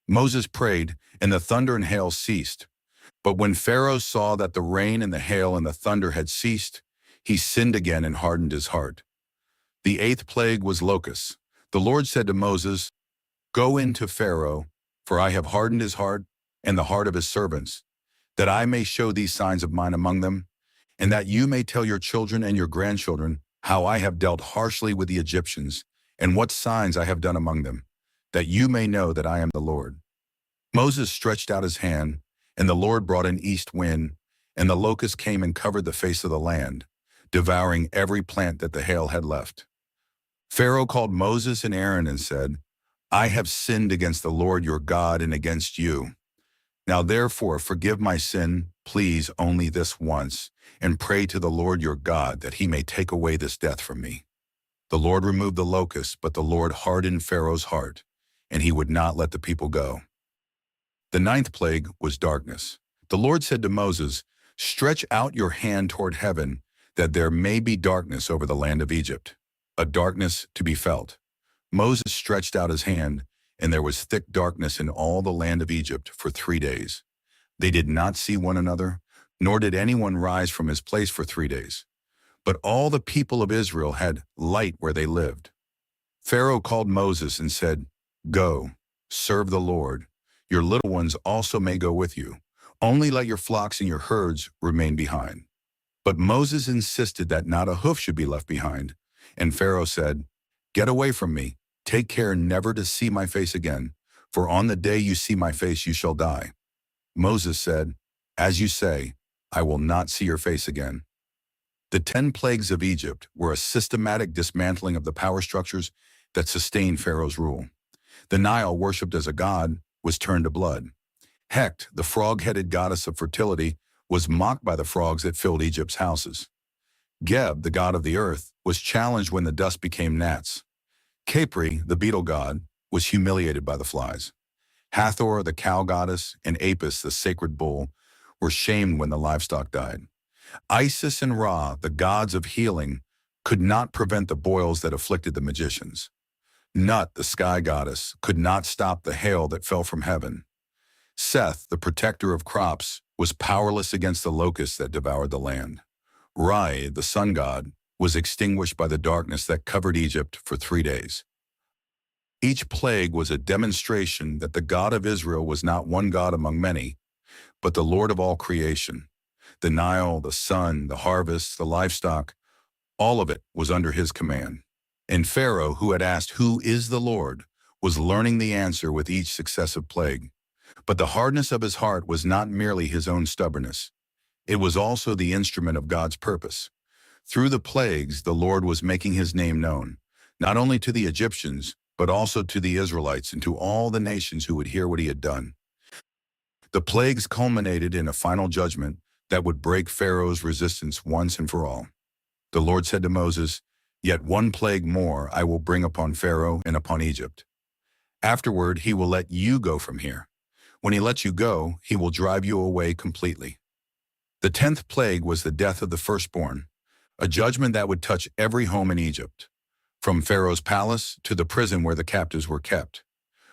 Moses prayed, and the thunder and hail ceased. But when Pharaoh saw that the rain and the hail and the thunder had ceased, he sinned again and hardened his heart. The eighth plague was locusts. The Lord said to Moses, "Go in to Pharaoh, for I have hardened his heart and the heart of his servants, that I may show these signs of mine among them, and that you may tell your children and your grandchildren how I have dealt harshly with the Egyptians, and what signs I have done among them, that you may know that I am the Lord." Moses stretched out his hand, and the Lord brought an east wind, and the locust came and covered the face of the land, devouring every plant that the hail had left. Pharaoh called Moses and Aaron and said, "I have sinned against the Lord your God and against you. Now therefore forgive my sin, please, only this once, and pray to the Lord your God that he may take away this death from me." The Lord removed the locusts, but the Lord hardened Pharaoh's heart, and he would not let the people go. The ninth plague was darkness. The Lord said to Moses, "Stretch out your hand toward heaven, that there may be darkness over the land of Egypt, a darkness to be felt." Moses stretched out his hand, and there was thick darkness in all the land of Egypt for 3 days. They did not see one another, nor did anyone rise from his place for 3 days. But all the people of Israel had light where they lived. Pharaoh called Moses and said, "Go, serve the Lord. Your little ones also may go with you. Only let your flocks and your herds remain behind." But Moses insisted that not a hoof should be left behind. And Pharaoh said, "Get away from me. Take care never to see my face again, for on the day you see my face you shall die." Moses said, "As you say, I will not see your face again." The 10 plagues of Egypt were a systematic dismantling of the power structures that sustained Pharaoh's rule. The Nile, worshipped as a god, was turned to blood. Hecht, the frog-headed goddess of fertility, was mocked by the frogs that filled Egypt's houses. Geb, the god of the earth, was challenged when the dust became gnats. Capri, the beetle god, was humiliated by the flies. Hathor, the cow goddess, and Apis, the sacred bull, were shamed when the livestock died. Isis and Ra, the gods of healing, could not prevent the boils that afflicted the magicians. Nut, the sky goddess, could not stop the hail that fell from heaven. Seth, the protector of crops, was powerless against the locusts that devoured the land. Rai, the sun god, was extinguished by the darkness that covered Egypt for 3 days. Each plague was a demonstration that the God of Israel was not one God among many, but the Lord of all creation. The Nile, the sun, the harvest, the livestock, all of it was under his command. And Pharaoh, who had asked, "Who is the Lord?" was learning the answer with each successive plague. But the hardness of his heart was not merely his own stubbornness. It was also the instrument of God's purpose. Through the plagues, the Lord was making his name known, not only to the Egyptians, but also to the Israelites and to all the nations who would hear what he had done. The plagues culminated in a final judgment that would break Pharaoh's resistance once and for all. The Lord said to Moses, "Yet one plague more I will bring upon Pharaoh and upon Egypt. Afterward, he will let you go from here. When he lets you go, he will drive you away completely." The 10th plague was the death of the firstborn, a judgment that would touch every home in Egypt. from Pharaoh's palace to the prison where the captives were kept.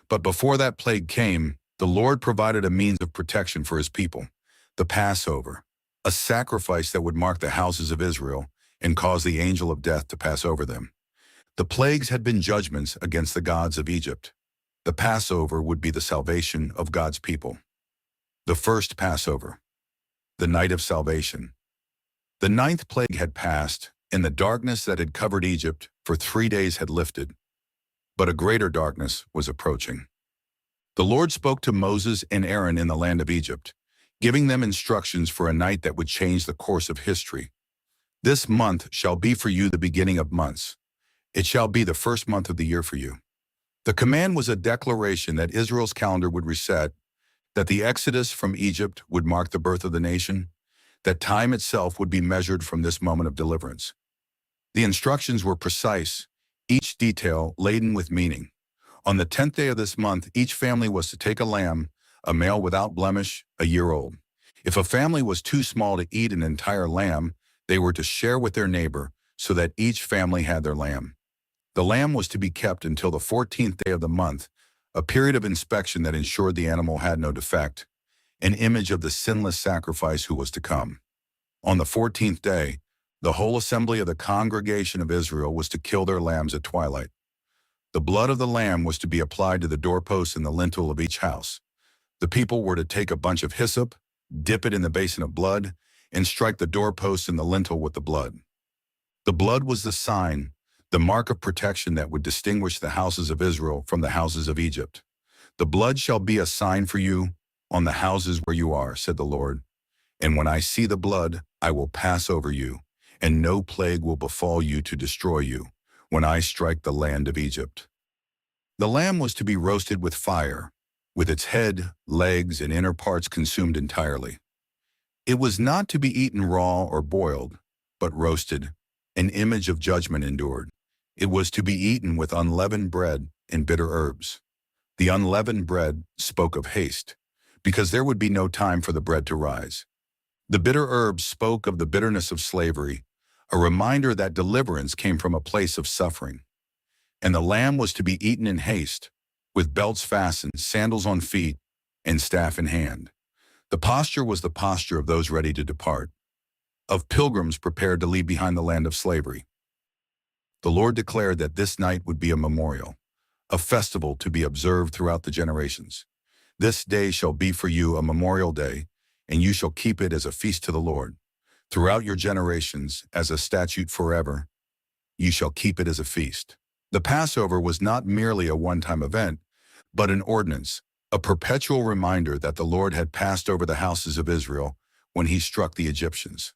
But before that plague came, the Lord provided a means of protection for his people, the Passover, a sacrifice that would mark the houses of Israel and cause the angel of death to pass over them. The plagues had been judgments against the gods of Egypt. The Passover would be the salvation of God's people. The first Passover, the night of salvation. The ninth plague had passed, and the darkness that had covered Egypt for 3 days had lifted. But a greater darkness was approaching. The Lord spoke to Moses and Aaron in the land of Egypt, giving them instructions for a night that would change the course of history. This month shall be for you the beginning of months. It shall be the first month of the year for you. The command was a declaration that Israel's calendar would reset, that the exodus from Egypt would mark the birth of the nation, that time itself would be measured from this moment of deliverance. The instructions were precise, each detail laden with meaning. On the 10th day of this month, each family was to take a lamb, a male without blemish, a year old. If a family was too small to eat an entire lamb, they were to share with their neighbor so that each family had their lamb. The lamb was to be kept until the 14th day of the month, a period of inspection that ensured the animal had no defect, an image of the sinless sacrifice who was to come. On the 14th day, the whole assembly of the congregation of Israel was to kill their lambs at twilight. The blood of the lamb was to be applied to the doorposts and the lintel of each house. The people were to take a bunch of hyssop, dip it in the basin of blood, and strike the doorposts and the lintel with the blood. The blood was the sign, the mark of protection that would distinguish the houses of Israel from the houses of Egypt. The blood shall be a sign for you on the houses where you are, said the Lord. And when I see the blood, I will pass over you, and no plague will befall you to destroy you, when I strike the land of Egypt. The lamb was to be roasted with fire, with its head, legs, and inner parts consumed entirely. It was not to be eaten raw or boiled, but roasted, an image of judgment endured. It was to be eaten with unleavened bread and bitter herbs. The unleavened bread spoke of haste, because there would be no time for the bread to rise. The bitter herbs spoke of the bitterness of slavery, a reminder that deliverance came from a place of suffering. And the lamb was to be eaten in haste, with belts fastened, sandals on feet, and staff in hand. The posture was the posture of those ready to depart, of pilgrims prepared to leave behind the land of slavery. The Lord declared that this night would be a memorial, a festival to be observed throughout the generations. This day shall be for you a memorial day, and you shall keep it as a feast to the Lord. Throughout your generations, as a statute forever, you shall keep it as a feast. The Passover was not merely a one-time event, but an ordinance, a perpetual reminder that the Lord had passed over the houses of Israel when he struck the Egyptians.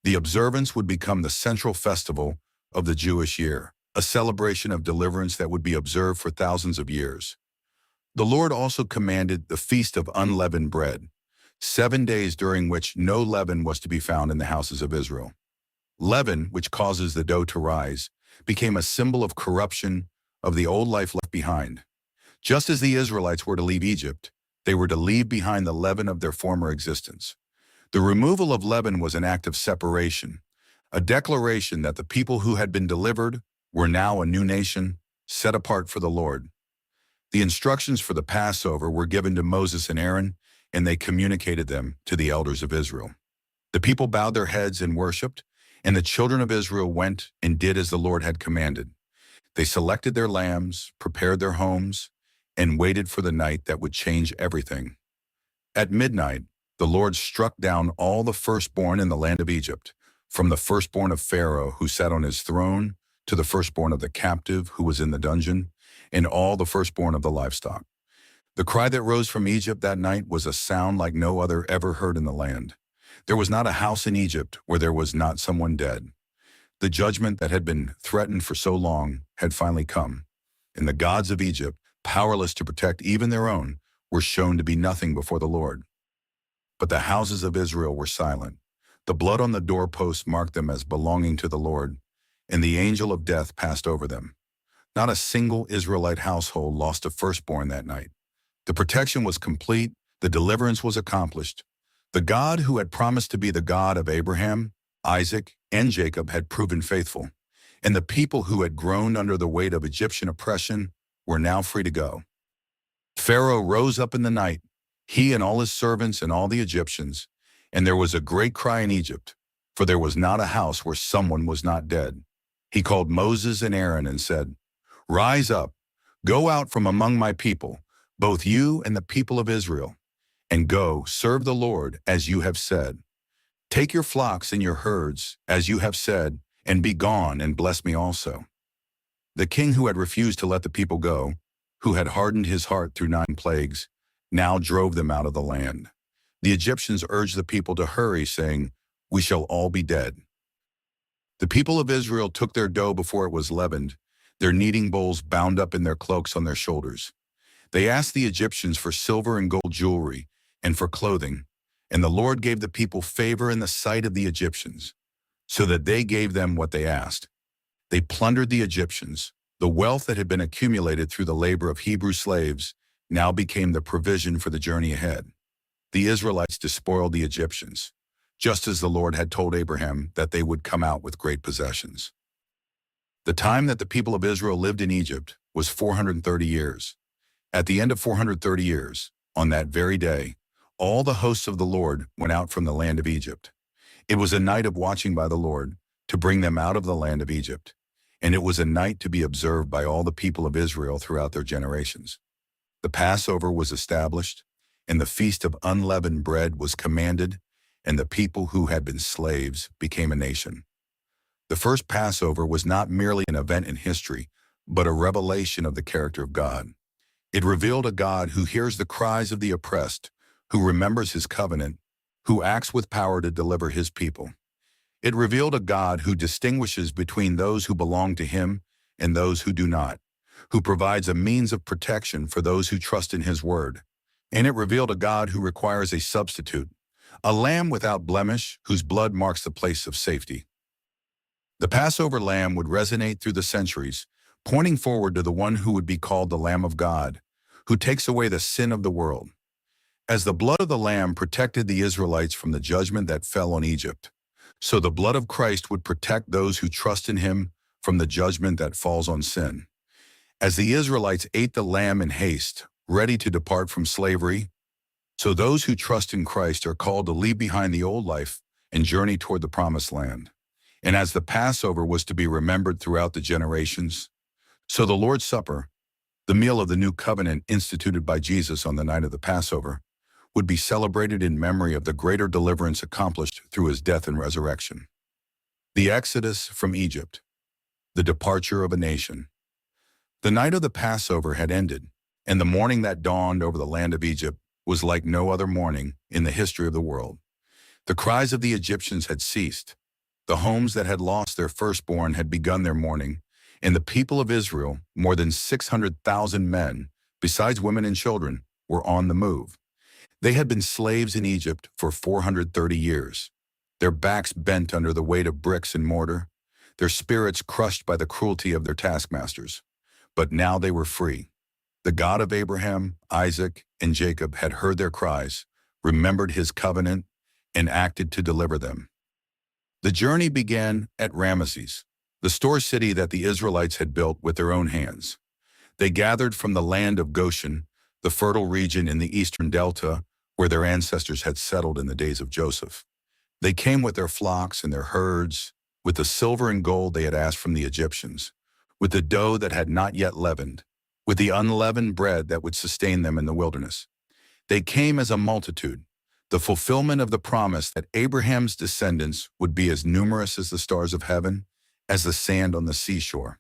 The observance would become the central festival of the Jewish year, a celebration of deliverance that would be observed for thousands of years. The Lord also commanded the Feast of Unleavened Bread, 7 days during which no leaven was to be found in the houses of Israel. Leaven, which causes the dough to rise, became a symbol of corruption, of the old life left behind. Just as the Israelites were to leave Egypt, they were to leave behind the leaven of their former existence. The removal of leaven was an act of separation, a declaration that the people who had been delivered were now a new nation, set apart for the Lord. The instructions for the Passover were given to Moses and Aaron, and they communicated them to the elders of Israel. The people bowed their heads and worshipped, and the children of Israel went and did as the Lord had commanded. They selected their lambs, prepared their homes, and waited for the night that would change everything. At midnight, the Lord struck down all the firstborn in the land of Egypt, from the firstborn of Pharaoh who sat on his throne, to the firstborn of the captive who was in the dungeon, and all the firstborn of the livestock. The cry that rose from Egypt that night was a sound like no other ever heard in the land. There was not a house in Egypt where there was not someone dead. The judgment that had been threatened for so long had finally come, and the gods of Egypt, powerless to protect even their own, were shown to be nothing before the Lord. But the houses of Israel were silent. The blood on the doorposts marked them as belonging to the Lord, and the angel of death passed over them. Not a single Israelite household lost a firstborn that night. The protection was complete, the deliverance was accomplished. The God who had promised to be the God of Abraham, Isaac, and Jacob had proven faithful. and the people who had groaned under the weight of Egyptian oppression were now free to go. Pharaoh rose up in the night, he and all his servants and all the Egyptians, and there was a great cry in Egypt, for there was not a house where someone was not dead. He called Moses and Aaron and said, "Rise up, go out from among my people, both you and the people of Israel, and go serve the Lord as you have said. Take your flocks and your herds, as you have said, and be gone and bless me also." The king who had refused to let the people go, who had hardened his heart through 9 plagues, now drove them out of the land. The Egyptians urged the people to hurry, saying, "We shall all be dead." The people of Israel took their dough before it was leavened, their kneading bowls bound up in their cloaks on their shoulders. They asked the Egyptians for silver and gold jewelry and for clothing, and the Lord gave the people favor in the sight of the Egyptians, so that they gave them what they asked. They plundered the Egyptians. The wealth that had been accumulated through the labor of Hebrew slaves now became the provision for the journey ahead. The Israelites despoiled the Egyptians, just as the Lord had told Abraham that they would come out with great possessions. The time that the people of Israel lived in Egypt was 430 years. At the end of 430 years, on that very day, all the hosts of the Lord went out from the land of Egypt. It was a night of watching by the Lord to bring them out of the land of Egypt, and it was a night to be observed by all the people of Israel throughout their generations. The Passover was established, and the feast of unleavened bread was commanded, and the people who had been slaves became a nation. The first Passover was not merely an event in history, but a revelation of the character of God. It revealed a God who hears the cries of the oppressed, who remembers his covenant, who acts with power to deliver his people. It revealed a God who distinguishes between those who belong to him and those who do not, who provides a means of protection for those who trust in his word. And it revealed a God who requires a substitute, a lamb without blemish whose blood marks the place of safety. The Passover lamb would resonate through the centuries, pointing forward to the one who would be called the Lamb of God, who takes away the sin of the world. As the blood of the lamb protected the Israelites from the judgment that fell on Egypt, so the blood of Christ would protect those who trust in him from the judgment that falls on sin. As the Israelites ate the lamb in haste, ready to depart from slavery, so those who trust in Christ are called to leave behind the old life and journey toward the promised land. And as the Passover was to be remembered throughout the generations, so the Lord's Supper, the meal of the new covenant instituted by Jesus on the night of the Passover, would be celebrated in memory of the greater deliverance accomplished through his death and resurrection. The Exodus from Egypt, the departure of a nation. The night of the Passover had ended, and the morning that dawned over the land of Egypt was like no other morning in the history of the world. The cries of the Egyptians had ceased. The homes that had lost their firstborn had begun their mourning, and the people of Israel, more than 600,000 men, besides women and children, were on the move. They had been slaves in Egypt for 430 years, their backs bent under the weight of bricks and mortar, their spirits crushed by the cruelty of their taskmasters. But now they were free. The God of Abraham, Isaac, and Jacob had heard their cries, remembered his covenant, and acted to deliver them. The journey began at Ramesses, the store city that the Israelites had built with their own hands. They gathered from the land of Goshen, the fertile region in the eastern delta where their ancestors had settled in the days of Joseph. They came with their flocks and their herds, with the silver and gold they had asked from the Egyptians, with the dough that had not yet leavened, with the unleavened bread that would sustain them in the wilderness. They came as a multitude, the fulfillment of the promise that Abraham's descendants would be as numerous as the stars of heaven, as the sand on the seashore.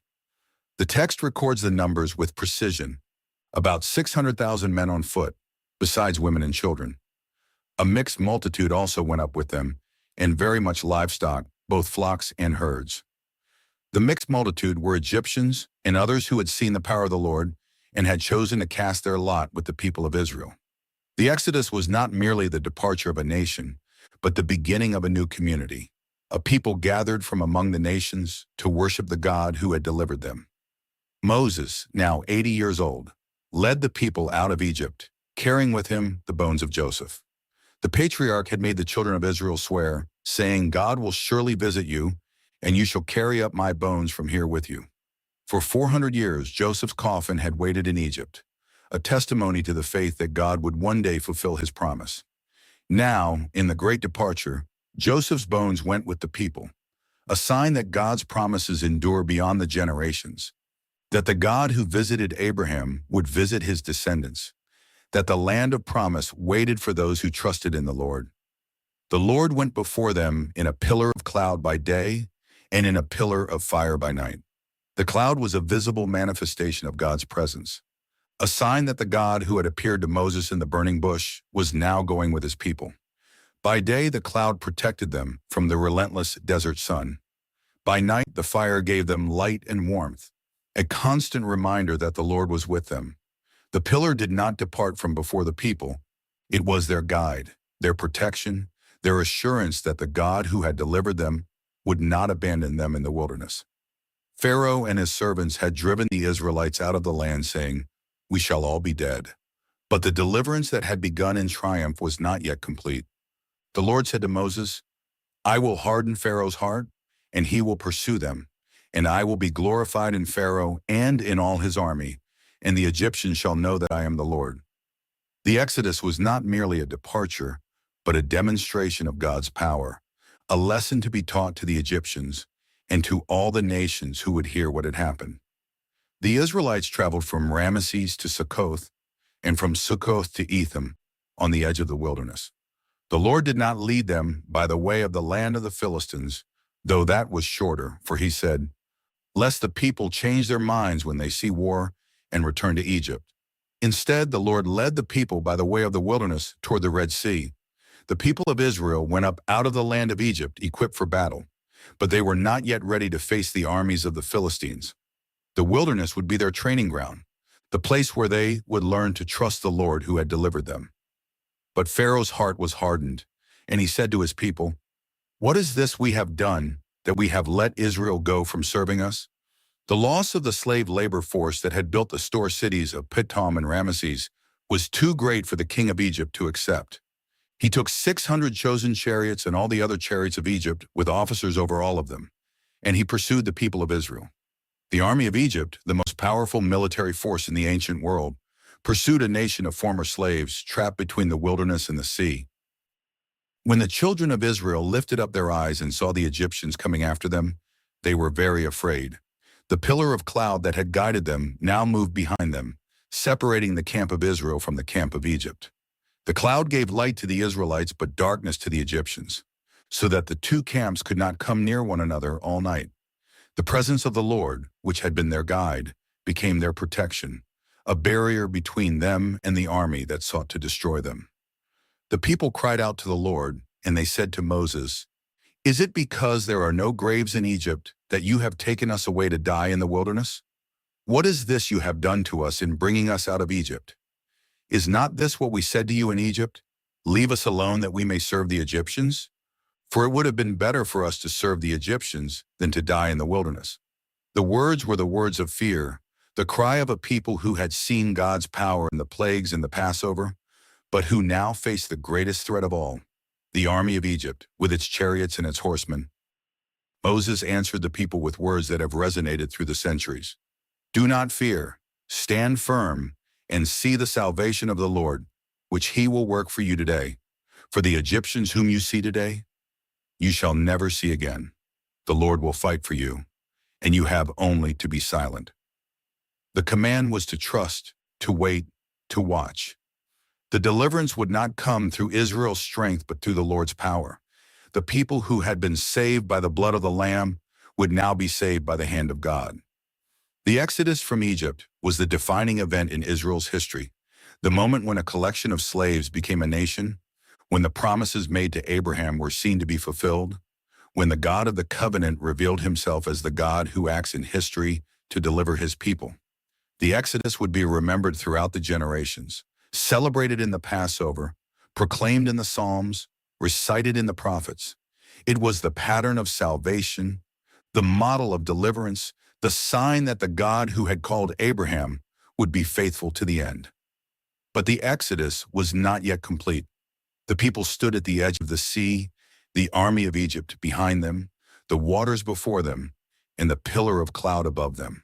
The text records the numbers with precision, about 600,000 men on foot, besides women and children. A mixed multitude also went up with them, and very much livestock, both flocks and herds. The mixed multitude were Egyptians and others who had seen the power of the Lord and had chosen to cast their lot with the people of Israel. The Exodus was not merely the departure of a nation, but the beginning of a new community, a people gathered from among the nations to worship the God who had delivered them. Moses, now 80 years old, led the people out of Egypt, carrying with him the bones of Joseph. The patriarch had made the children of Israel swear, saying, "God will surely visit you, and you shall carry up my bones from here with you." For 400 years, Joseph's coffin had waited in Egypt, a testimony to the faith that God would one day fulfill his promise. Now, in the great departure, Joseph's bones went with the people, a sign that God's promises endure beyond the generations, that the God who visited Abraham would visit his descendants, that the land of promise waited for those who trusted in the Lord. The Lord went before them in a pillar of cloud by day and in a pillar of fire by night. The cloud was a visible manifestation of God's presence, a sign that the God who had appeared to Moses in the burning bush was now going with his people. By day, the cloud protected them from the relentless desert sun. By night, the fire gave them light and warmth, a constant reminder that the Lord was with them. The pillar did not depart from before the people. It was their guide, their protection, their assurance that the God who had delivered them would not abandon them in the wilderness. Pharaoh and his servants had driven the Israelites out of the land, saying, "We shall all be dead." But the deliverance that had begun in triumph was not yet complete. The Lord said to Moses, "I will harden Pharaoh's heart, and he will pursue them, and I will be glorified in Pharaoh and in all his army, and the Egyptians shall know that I am the Lord." The Exodus was not merely a departure, but a demonstration of God's power, a lesson to be taught to the Egyptians and to all the nations who would hear what had happened. The Israelites traveled from Ramesses to Succoth, and from Succoth to Etham, on the edge of the wilderness. The Lord did not lead them by the way of the land of the Philistines, though that was shorter, for he said, "Lest the people change their minds when they see war and return to Egypt." Instead, the Lord led the people by the way of the wilderness toward the Red Sea. The people of Israel went up out of the land of Egypt equipped for battle, but they were not yet ready to face the armies of the Philistines. The wilderness would be their training ground, the place where they would learn to trust the Lord who had delivered them. But Pharaoh's heart was hardened, and he said to his people, "What is this we have done, that we have let Israel go from serving us?" The loss of the slave labor force that had built the store cities of Pithom and Ramesses was too great for the king of Egypt to accept. He took 600 chosen chariots and all the other chariots of Egypt, with officers over all of them, and he pursued the people of Israel. The army of Egypt, the most powerful military force in the ancient world, pursued a nation of former slaves trapped between the wilderness and the sea. When the children of Israel lifted up their eyes and saw the Egyptians coming after them, they were very afraid. The pillar of cloud that had guided them now moved behind them, separating the camp of Israel from the camp of Egypt. The cloud gave light to the Israelites but darkness to the Egyptians, so that the two camps could not come near one another all night. The presence of the Lord, which had been their guide, became their protection, a barrier between them and the army that sought to destroy them. The people cried out to the Lord, and they said to Moses, "Is it because there are no graves in Egypt that you have taken us away to die in the wilderness? What is this you have done to us in bringing us out of Egypt? Is not this what we said to you in Egypt? Leave us alone that we may serve the Egyptians? For it would have been better for us to serve the Egyptians than to die in the wilderness." The words were the words of fear, the cry of a people who had seen God's power in the plagues and the Passover, but who now faced the greatest threat of all, the army of Egypt, with its chariots and its horsemen. Moses answered the people with words that have resonated through the centuries. "Do not fear, stand firm, and see the salvation of the Lord, which he will work for you today. For the Egyptians whom you see today, you shall never see again. The Lord will fight for you, and you have only to be silent." The command was to trust, to wait, to watch. The deliverance would not come through Israel's strength but through the Lord's power. The people who had been saved by the blood of the Lamb would now be saved by the hand of God. The Exodus from Egypt was the defining event in Israel's history, the moment when a collection of slaves became a nation, when the promises made to Abraham were seen to be fulfilled, when the God of the covenant revealed himself as the God who acts in history to deliver his people. The Exodus would be remembered throughout the generations, celebrated in the Passover, proclaimed in the Psalms, recited in the prophets. It was the pattern of salvation, the model of deliverance, the sign that the God who had called Abraham would be faithful to the end. But the Exodus was not yet complete. The people stood at the edge of the sea, the army of Egypt behind them, the waters before them, and the pillar of cloud above them.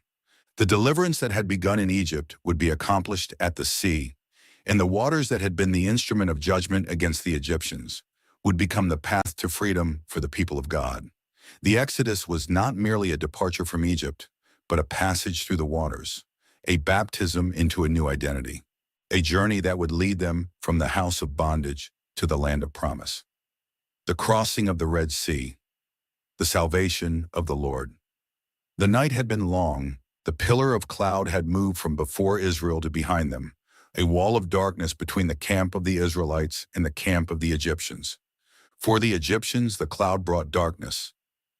The deliverance that had begun in Egypt would be accomplished at the sea, and the waters that had been the instrument of judgment against the Egyptians would become the path to freedom for the people of God. The Exodus was not merely a departure from Egypt, but a passage through the waters, a baptism into a new identity, a journey that would lead them from the house of bondage to the land of promise. The crossing of the Red Sea, the salvation of the Lord. The night had been long. The pillar of cloud had moved from before Israel to behind them, a wall of darkness between the camp of the Israelites and the camp of the Egyptians. For the Egyptians, the cloud brought darkness,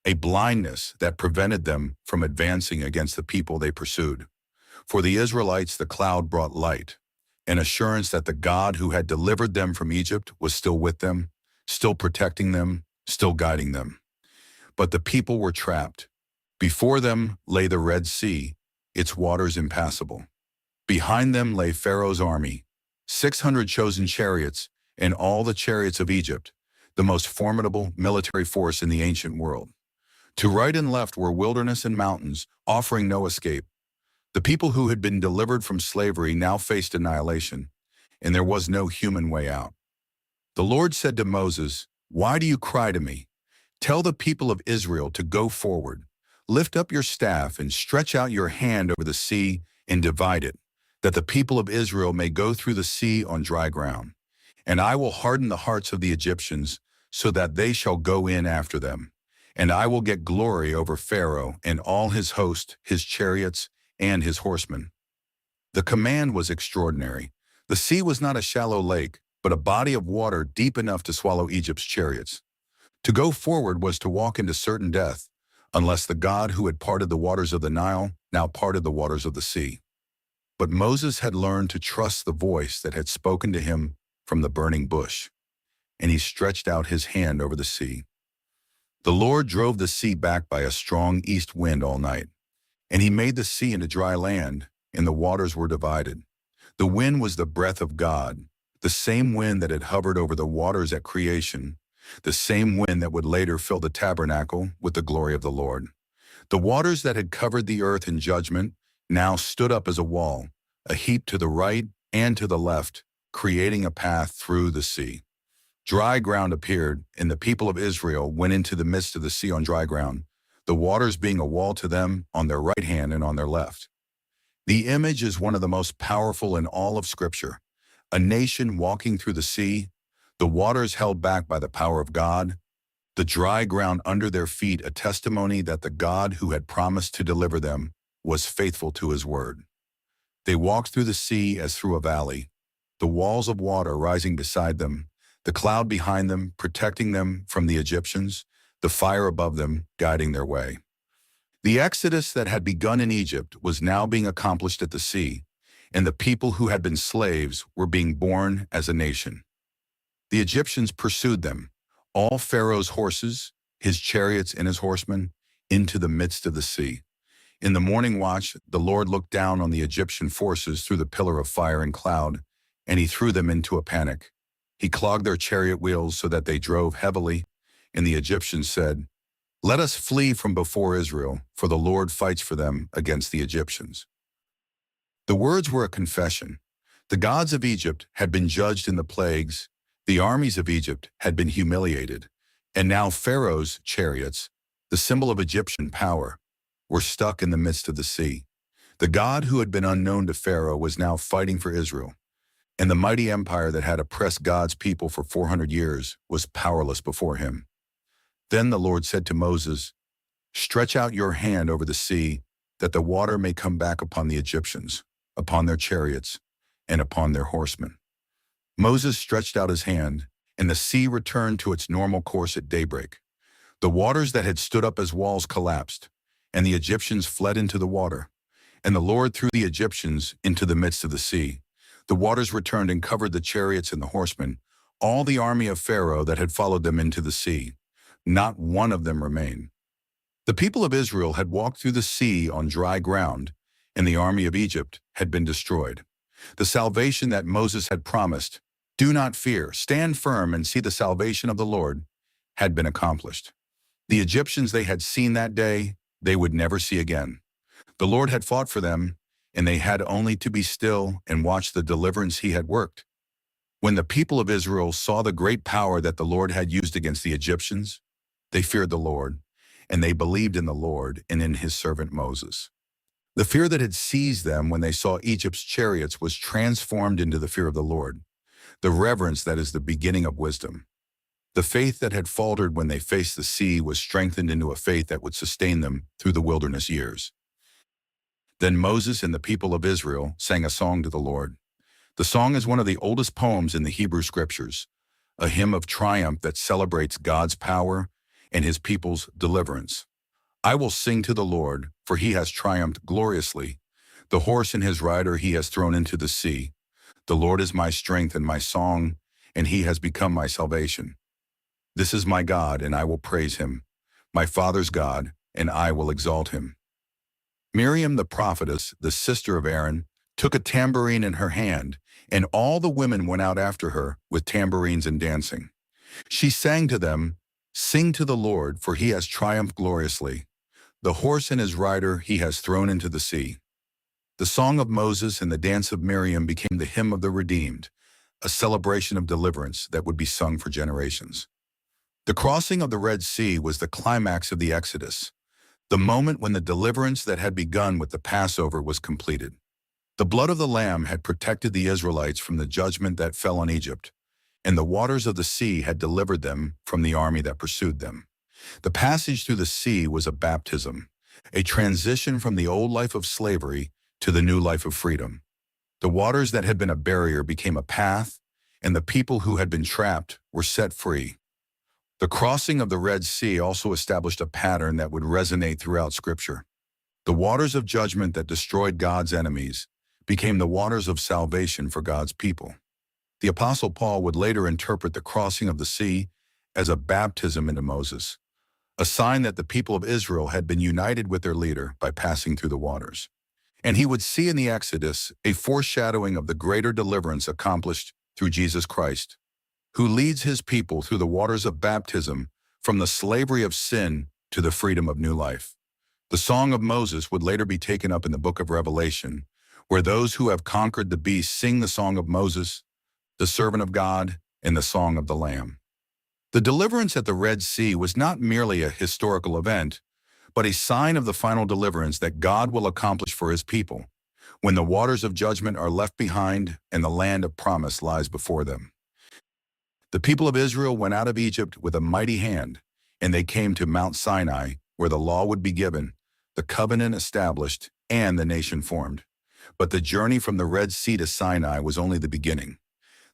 a blindness that prevented them from advancing against the people they pursued. For the Israelites, the cloud brought light, an assurance that the God who had delivered them from Egypt was still with them, still protecting them, still guiding them. But the people were trapped. Before them lay the Red Sea, its waters impassable. Behind them lay Pharaoh's army, 600 chosen chariots, and all the chariots of Egypt, the most formidable military force in the ancient world. To right and left were wilderness and mountains, offering no escape. The people who had been delivered from slavery now faced annihilation, and there was no human way out. The Lord said to Moses, "Why do you cry to me? Tell the people of Israel to go forward. Lift up your staff and stretch out your hand over the sea and divide it, that the people of Israel may go through the sea on dry ground. And I will harden the hearts of the Egyptians, so that they shall go in after them. And I will get glory over Pharaoh and all his host, his chariots, and his horsemen." The command was extraordinary. The sea was not a shallow lake, but a body of water deep enough to swallow Egypt's chariots. To go forward was to walk into certain death, unless the God who had parted the waters of the Nile now parted the waters of the sea. But Moses had learned to trust the voice that had spoken to him from the burning bush, and he stretched out his hand over the sea. The Lord drove the sea back by a strong east wind all night, and he made the sea into dry land, and the waters were divided. The wind was the breath of God, the same wind that had hovered over the waters at creation, the same wind that would later fill the tabernacle with the glory of the Lord. The waters that had covered the earth in judgment now stood up as a wall, a heap to the right and to the left, creating a path through the sea. Dry ground appeared, and the people of Israel went into the midst of the sea on dry ground, the waters being a wall to them on their right hand and on their left. The image is one of the most powerful in all of Scripture. A nation walking through the sea, the waters held back by the power of God, the dry ground under their feet, a testimony that the God who had promised to deliver them was faithful to his word. They walked through the sea as through a valley, the walls of water rising beside them, the cloud behind them protecting them from the Egyptians, the fire above them guiding their way. The exodus that had begun in Egypt was now being accomplished at the sea, and the people who had been slaves were being born as a nation. The Egyptians pursued them, all Pharaoh's horses, his chariots and his horsemen, into the midst of the sea. In the morning watch, the Lord looked down on the Egyptian forces through the pillar of fire and cloud, and he threw them into a panic. He clogged their chariot wheels so that they drove heavily, and the Egyptians said, "Let us flee from before Israel, for the Lord fights for them against the Egyptians." The words were a confession. The gods of Egypt had been judged in the plagues, the armies of Egypt had been humiliated, and now Pharaoh's chariots, the symbol of Egyptian power, were stuck in the midst of the sea. The God who had been unknown to Pharaoh was now fighting for Israel, and the mighty empire that had oppressed God's people for 400 years was powerless before him. Then the Lord said to Moses, "Stretch out your hand over the sea, that the water may come back upon the Egyptians, upon their chariots, and upon their horsemen." Moses stretched out his hand, and the sea returned to its normal course at daybreak. The waters that had stood up as walls collapsed, and the Egyptians fled into the water. And the Lord threw the Egyptians into the midst of the sea. The waters returned and covered the chariots and the horsemen, all the army of Pharaoh that had followed them into the sea. Not one of them remained. The people of Israel had walked through the sea on dry ground, and the army of Egypt had been destroyed. The salvation that Moses had promised, "Do not fear, stand firm and see the salvation of the Lord," had been accomplished. The Egyptians they had seen that day, they would never see again. The Lord had fought for them, and they had only to be still and watch the deliverance he had worked. When the people of Israel saw the great power that the Lord had used against the Egyptians, they feared the Lord, and they believed in the Lord and in his servant Moses. The fear that had seized them when they saw Egypt's chariots was transformed into the fear of the Lord, the reverence that is the beginning of wisdom. The faith that had faltered when they faced the sea was strengthened into a faith that would sustain them through the wilderness years. Then Moses and the people of Israel sang a song to the Lord. The song is one of the oldest poems in the Hebrew Scriptures, a hymn of triumph that celebrates God's power and his people's deliverance. I will sing to the Lord, for he has triumphed gloriously. The horse and his rider he has thrown into the sea. The Lord is my strength and my song, and he has become my salvation. This is my God, and I will praise him, my father's God, and I will exalt him. Miriam the prophetess, the sister of Aaron, took a tambourine in her hand, and all the women went out after her with tambourines and dancing. She sang to them, "Sing to the Lord, for he has triumphed gloriously. The horse and his rider he has thrown into the sea." The song of Moses and the dance of Miriam became the hymn of the redeemed, a celebration of deliverance that would be sung for generations. The crossing of the Red Sea was the climax of the Exodus, the moment when the deliverance that had begun with the Passover was completed. The blood of the Lamb had protected the Israelites from the judgment that fell on Egypt, and the waters of the sea had delivered them from the army that pursued them. The passage through the sea was a baptism, a transition from the old life of slavery to the new life of freedom. The waters that had been a barrier became a path, and the people who had been trapped were set free. The crossing of the Red Sea also established a pattern that would resonate throughout Scripture. The waters of judgment that destroyed God's enemies became the waters of salvation for God's people. The Apostle Paul would later interpret the crossing of the sea as a baptism into Moses, a sign that the people of Israel had been united with their leader by passing through the waters. And he would see in the Exodus a foreshadowing of the greater deliverance accomplished through Jesus Christ, who leads his people through the waters of baptism from the slavery of sin to the freedom of new life. The Song of Moses would later be taken up in the book of Revelation, where those who have conquered the beast sing the Song of Moses, the servant of God, and the Song of the Lamb. The deliverance at the Red Sea was not merely a historical event, but a sign of the final deliverance that God will accomplish for his people, when the waters of judgment are left behind and the land of promise lies before them. The people of Israel went out of Egypt with a mighty hand, and they came to Mount Sinai, where the law would be given, the covenant established, and the nation formed. But the journey from the Red Sea to Sinai was only the beginning.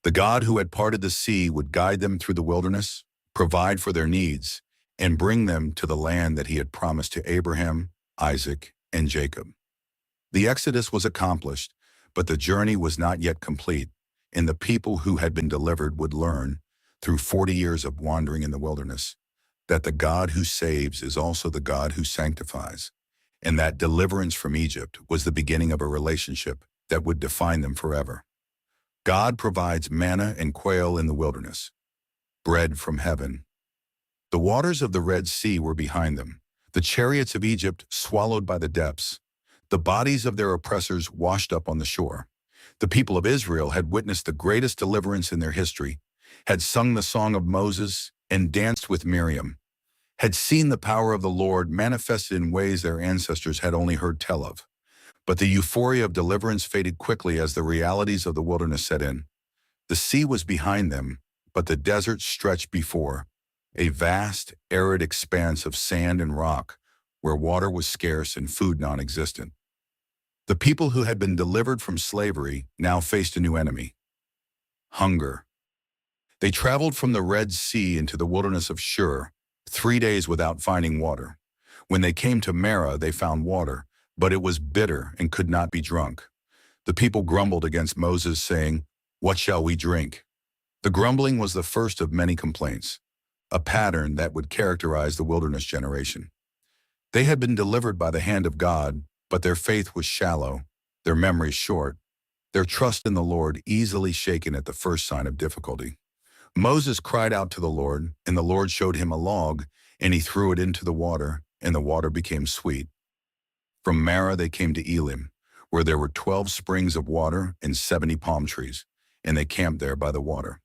The God who had parted the sea would guide them through the wilderness, provide for their needs, and bring them to the land that he had promised to Abraham, Isaac, and Jacob. The Exodus was accomplished, but the journey was not yet complete, and the people who had been delivered would learn, through 40 years of wandering in the wilderness, that the God who saves is also the God who sanctifies, and that deliverance from Egypt was the beginning of a relationship that would define them forever. God provides manna and quail in the wilderness, bread from heaven. The waters of the Red Sea were behind them, the chariots of Egypt swallowed by the depths, the bodies of their oppressors washed up on the shore. The people of Israel had witnessed the greatest deliverance in their history, had sung the Song of Moses, and danced with Miriam, had seen the power of the Lord manifested in ways their ancestors had only heard tell of. But the euphoria of deliverance faded quickly as the realities of the wilderness set in. The sea was behind them, but the desert stretched before, a vast, arid expanse of sand and rock where water was scarce and food non-existent. The people who had been delivered from slavery now faced a new enemy: hunger. They traveled from the Red Sea into the wilderness of Shur, 3 days without finding water. When they came to Marah, they found water, but it was bitter and could not be drunk. The people grumbled against Moses, saying, "What shall we drink?" The grumbling was the first of many complaints, a pattern that would characterize the wilderness generation. They had been delivered by the hand of God, but their faith was shallow, their memory short, their trust in the Lord easily shaken at the first sign of difficulty. Moses cried out to the Lord, and the Lord showed him a log and he threw it into the water, and the water became sweet. From Marah they came to Elim, where there were 12 springs of water and 70 palm trees, and they camped there by the water.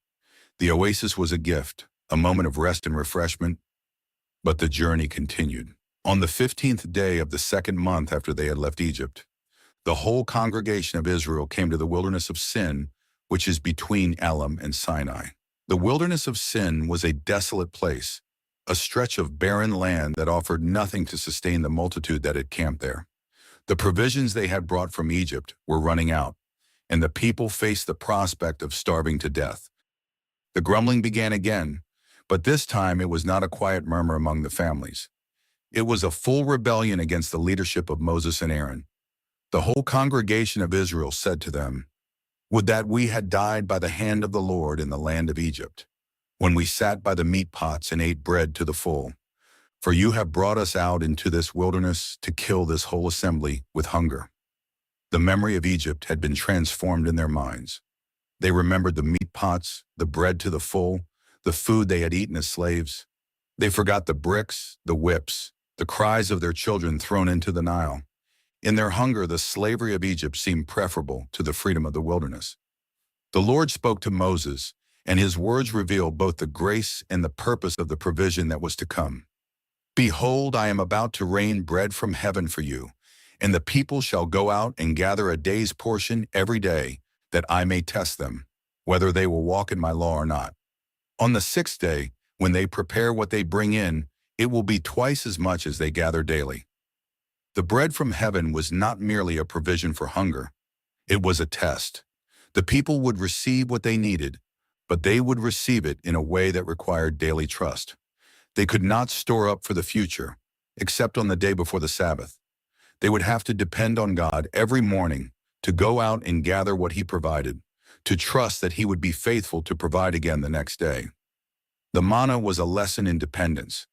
The oasis was a gift, a moment of rest and refreshment, but the journey continued. On the 15th day of the second month after they had left Egypt, the whole congregation of Israel came to the wilderness of Sin, which is between Elim and Sinai. The wilderness of Sin was a desolate place, a stretch of barren land that offered nothing to sustain the multitude that had camped there. The provisions they had brought from Egypt were running out, and the people faced the prospect of starving to death. The grumbling began again, but this time it was not a quiet murmur among the families. It was a full rebellion against the leadership of Moses and Aaron. The whole congregation of Israel said to them, "Would that we had died by the hand of the Lord in the land of Egypt, when we sat by the meat pots and ate bread to the full. For you have brought us out into this wilderness to kill this whole assembly with hunger." The memory of Egypt had been transformed in their minds. They remembered the meat pots, the bread to the full, the food they had eaten as slaves. They forgot the bricks, the whips, the cries of their children thrown into the Nile. In their hunger, the slavery of Egypt seemed preferable to the freedom of the wilderness. The Lord spoke to Moses, and his words revealed both the grace and the purpose of the provision that was to come. "Behold, I am about to rain bread from heaven for you, and the people shall go out and gather a day's portion every day, that I may test them, whether they will walk in my law or not. On the sixth day, when they prepare what they bring in, it will be twice as much as they gather daily." The bread from heaven was not merely a provision for hunger. It was a test. The people would receive what they needed, but they would receive it in a way that required daily trust. They could not store up for the future, except on the day before the Sabbath. They would have to depend on God every morning to go out and gather what He provided, to trust that He would be faithful to provide again the next day. The manna was a lesson in dependence,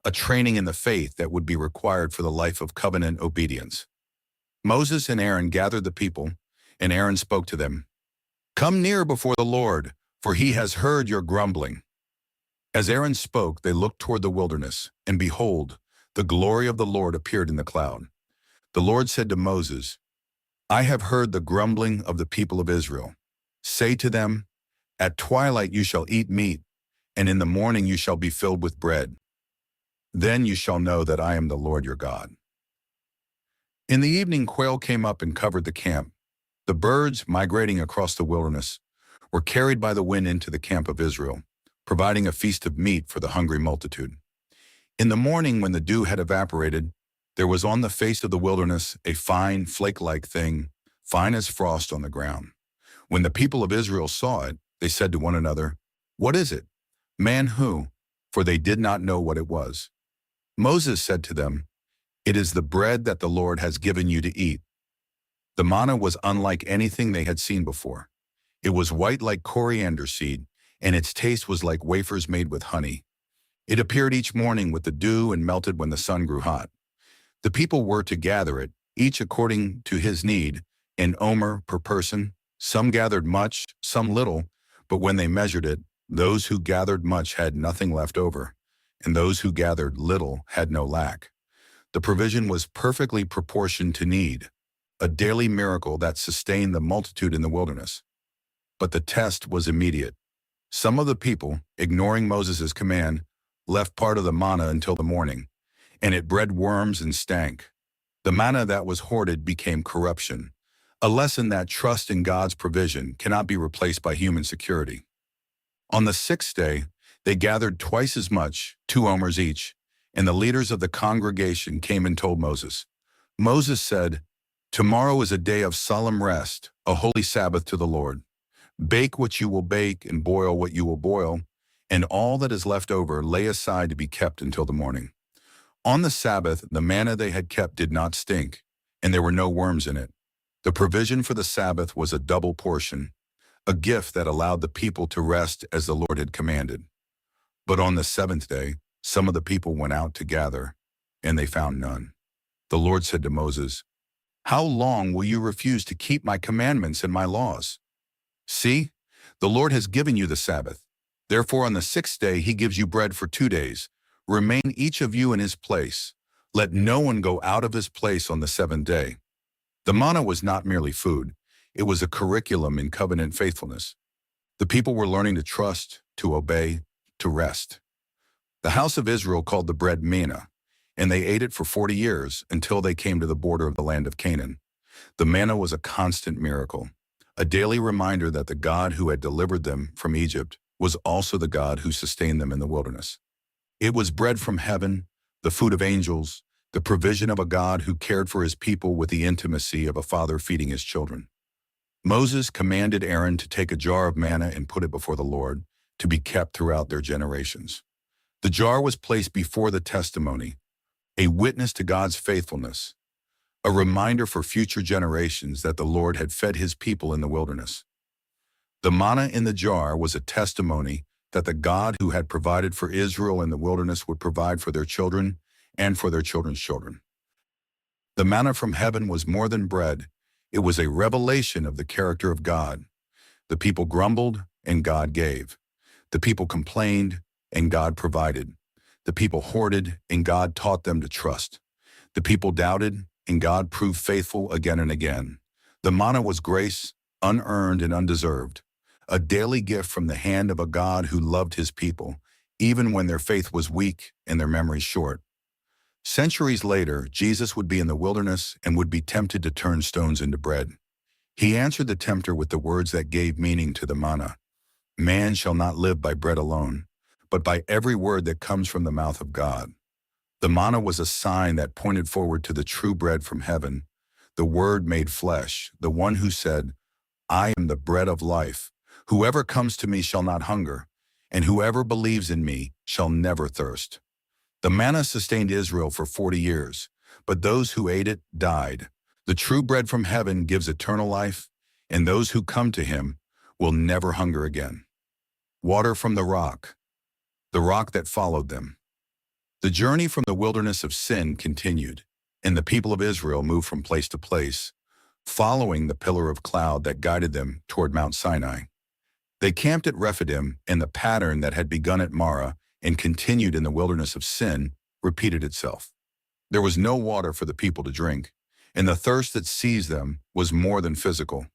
a training in the faith that would be required for the life of covenant obedience. Moses and Aaron gathered the people, and Aaron spoke to them, "Come near before the Lord, for He has heard your grumbling." As Aaron spoke, they looked toward the wilderness, and behold, the glory of the Lord appeared in the cloud. The Lord said to Moses, "I have heard the grumbling of the people of Israel. Say to them, at twilight you shall eat meat, and in the morning you shall be filled with bread. Then you shall know that I am the Lord your God." In the evening, quail came up and covered the camp. The birds, migrating across the wilderness, were carried by the wind into the camp of Israel, providing a feast of meat for the hungry multitude. In the morning, when the dew had evaporated, there was on the face of the wilderness a fine, flake-like thing, fine as frost on the ground. When the people of Israel saw it, they said to one another, "What is it? Man who?" For they did not know what it was. Moses said to them, "It is the bread that the Lord has given you to eat." The manna was unlike anything they had seen before. It was white like coriander seed, and its taste was like wafers made with honey. It appeared each morning with the dew and melted when the sun grew hot. The people were to gather it, each according to his need, an omer per person. Some gathered much, some little, but when they measured it, those who gathered much had nothing left over, and those who gathered little had no lack. The provision was perfectly proportioned to need, a daily miracle that sustained the multitude in the wilderness. But the test was immediate. Some of the people, ignoring Moses' command, left part of the manna until the morning, and it bred worms and stank. The manna that was hoarded became corruption, a lesson that trust in God's provision cannot be replaced by human security. On the sixth day, they gathered twice as much, 2 omers each, and the leaders of the congregation came and told Moses. Moses said, "Tomorrow is a day of solemn rest, a holy Sabbath to the Lord. Bake what you will bake and boil what you will boil, and all that is left over lay aside to be kept until the morning." On the Sabbath, the manna they had kept did not stink, and there were no worms in it. The provision for the Sabbath was a double portion, a gift that allowed the people to rest as the Lord had commanded. But on the seventh day, some of the people went out to gather, and they found none. The Lord said to Moses, "How long will you refuse to keep my commandments and my laws? See, the Lord has given you the Sabbath. Therefore on the sixth day he gives you bread for 2 days. Remain each of you in his place. Let no one go out of his place on the seventh day. The manna was not merely food. It was a curriculum in covenant faithfulness. The people were learning to trust, to obey, to rest. The house of Israel called the bread manna, and they ate it for 40 years until they came to the border of the land of Canaan. The manna was a constant miracle, a daily reminder that the God who had delivered them from Egypt was also the God who sustained them in the wilderness. It was bread from heaven, the food of angels, the provision of a God who cared for his people with the intimacy of a father feeding his children. Moses commanded Aaron to take a jar of manna and put it before the Lord, to be kept throughout their generations. The jar was placed before the testimony, a witness to God's faithfulness, a reminder for future generations that the Lord had fed his people in the wilderness. The manna in the jar was a testimony that the God who had provided for Israel in the wilderness would provide for their children and for their children's children. The manna from heaven was more than bread. It was a revelation of the character of God. The people grumbled, and God gave. The people complained, and God provided. The people hoarded, and God taught them to trust. The people doubted, and God proved faithful again and again. The manna was grace, unearned and undeserved, a daily gift from the hand of a God who loved his people, even when their faith was weak and their memories short. Centuries later, Jesus would be in the wilderness and would be tempted to turn stones into bread. He answered the tempter with the words that gave meaning to the manna. Man shall not live by bread alone, but by every word that comes from the mouth of God. The manna was a sign that pointed forward to the true bread from heaven, the Word made flesh, the one who said, I am the bread of life. Whoever comes to me shall not hunger, and whoever believes in me shall never thirst. The manna sustained Israel for 40 years, but those who ate it died. The true bread from heaven gives eternal life, and those who come to him will never hunger again. Water from the rock that followed them. The journey from the wilderness of sin continued, and the people of Israel moved from place to place, following the pillar of cloud that guided them toward Mount Sinai. They camped at Rephidim, and the pattern that had begun at Marah and continued in the wilderness of sin repeated itself. There was no water for the people to drink, and the thirst that seized them was more than physical.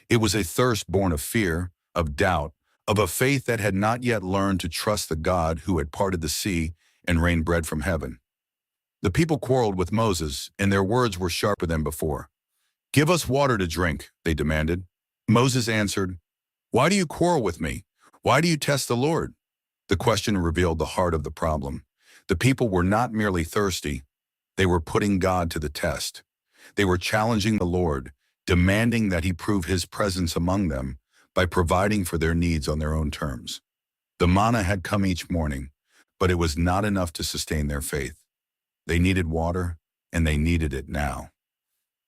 It was a thirst born of fear, of doubt, of a faith that had not yet learned to trust the God who had parted the sea and rained bread from heaven. The people quarreled with Moses, and their words were sharper than before. Give us water to drink, they demanded. Moses answered, Why do you quarrel with me? Why do you test the Lord? The question revealed the heart of the problem. The people were not merely thirsty. They were putting God to the test. They were challenging the Lord, demanding that he prove his presence among them by providing for their needs on their own terms. The manna had come each morning, but it was not enough to sustain their faith. They needed water, and they needed it now.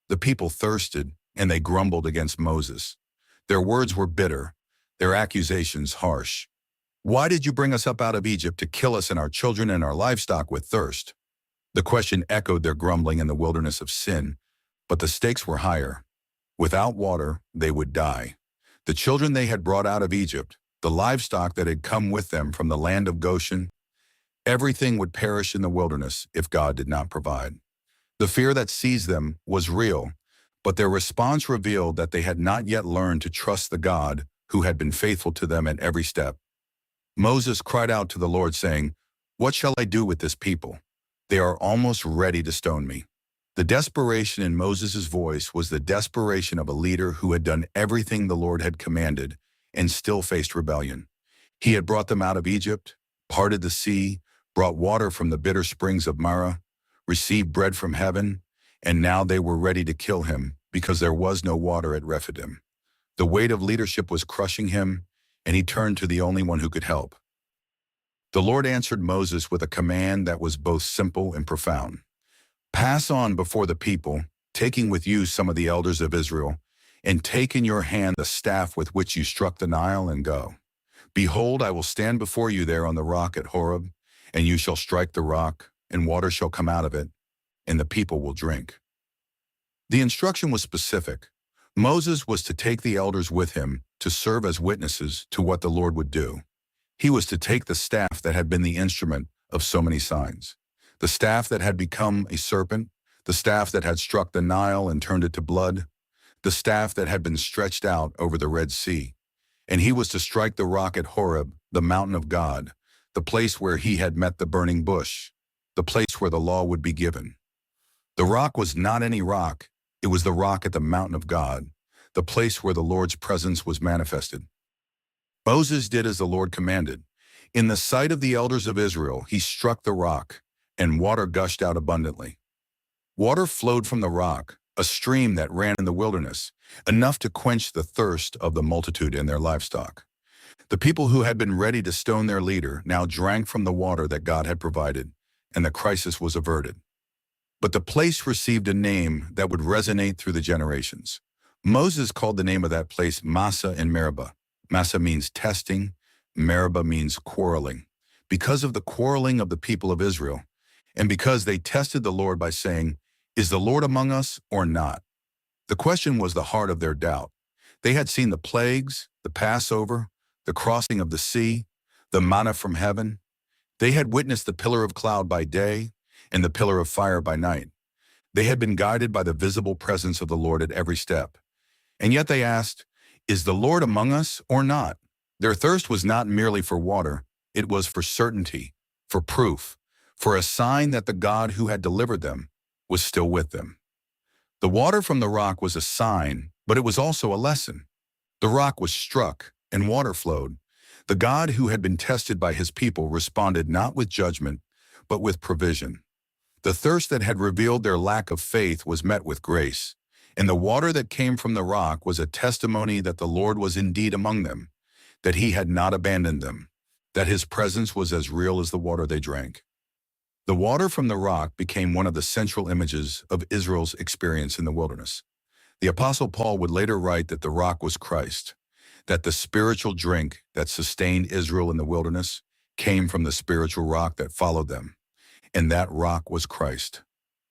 The people thirsted, and they grumbled against Moses. Their words were bitter, their accusations harsh. Why did you bring us up out of Egypt to kill us and our children and our livestock with thirst? The question echoed their grumbling in the wilderness of sin, but the stakes were higher. Without water, they would die. The children they had brought out of Egypt, the livestock that had come with them from the land of Goshen, everything would perish in the wilderness if God did not provide. The fear that seized them was real, but their response revealed that they had not yet learned to trust the God who had been faithful to them at every step. Moses cried out to the Lord, saying, What shall I do with this people? They are almost ready to stone me. The desperation in Moses' voice was the desperation of a leader who had done everything the Lord had commanded and still faced rebellion. He had brought them out of Egypt, parted the sea, brought water from the bitter springs of Marah, received bread from heaven, and now they were ready to kill him because there was no water at Rephidim. The weight of leadership was crushing him, and he turned to the only one who could help. The Lord answered Moses with a command that was both simple and profound. Pass on before the people, taking with you some of the elders of Israel, and take in your hand the staff with which you struck the Nile, and go. Behold, I will stand before you there on the rock at Horeb, and you shall strike the rock, and water shall come out of it, and the people will drink. The instruction was specific. Moses was to take the elders with him to serve as witnesses to what the Lord would do. He was to take the staff that had been the instrument of so many signs. The staff that had become a serpent, the staff that had struck the Nile and turned it to blood, the staff that had been stretched out over the Red Sea. And he was to strike the rock at Horeb, the mountain of God, the place where he had met the burning bush, the place where the law would be given. The rock was not any rock, it was the rock at the mountain of God, the place where the Lord's presence was manifested. Moses did as the Lord commanded. In the sight of the elders of Israel, he struck the rock, and water gushed out abundantly. Water flowed from the rock, a stream that ran in the wilderness, enough to quench the thirst of the multitude and their livestock. The people who had been ready to stone their leader now drank from the water that God had provided, and the crisis was averted. But the place received a name that would resonate through the generations. Moses called the name of that place Massa in Meribah. Massa means testing, Meribah means quarreling. Because of the quarreling of the people of Israel, and because they tested the Lord by saying, "Is the Lord among us or not?" The question was the heart of their doubt. They had seen the plagues, the Passover, the crossing of the sea, the manna from heaven. They had witnessed the pillar of cloud by day and the pillar of fire by night. They had been guided by the visible presence of the Lord at every step. And yet they asked, "Is the Lord among us or not?" Their thirst was not merely for water, it was for certainty, for proof, for a sign that the God who had delivered them was still with them. The water from the rock was a sign, but it was also a lesson. The rock was struck, and water flowed. The God who had been tested by his people responded not with judgment, but with provision. The thirst that had revealed their lack of faith was met with grace, and the water that came from the rock was a testimony that the Lord was indeed among them, that he had not abandoned them, that his presence was as real as the water they drank. The water from the rock became one of the central images of Israel's experience in the wilderness. The Apostle Paul would later write that the rock was Christ, that the spiritual drink that sustained Israel in the wilderness came from the spiritual rock that followed them, and that rock was Christ.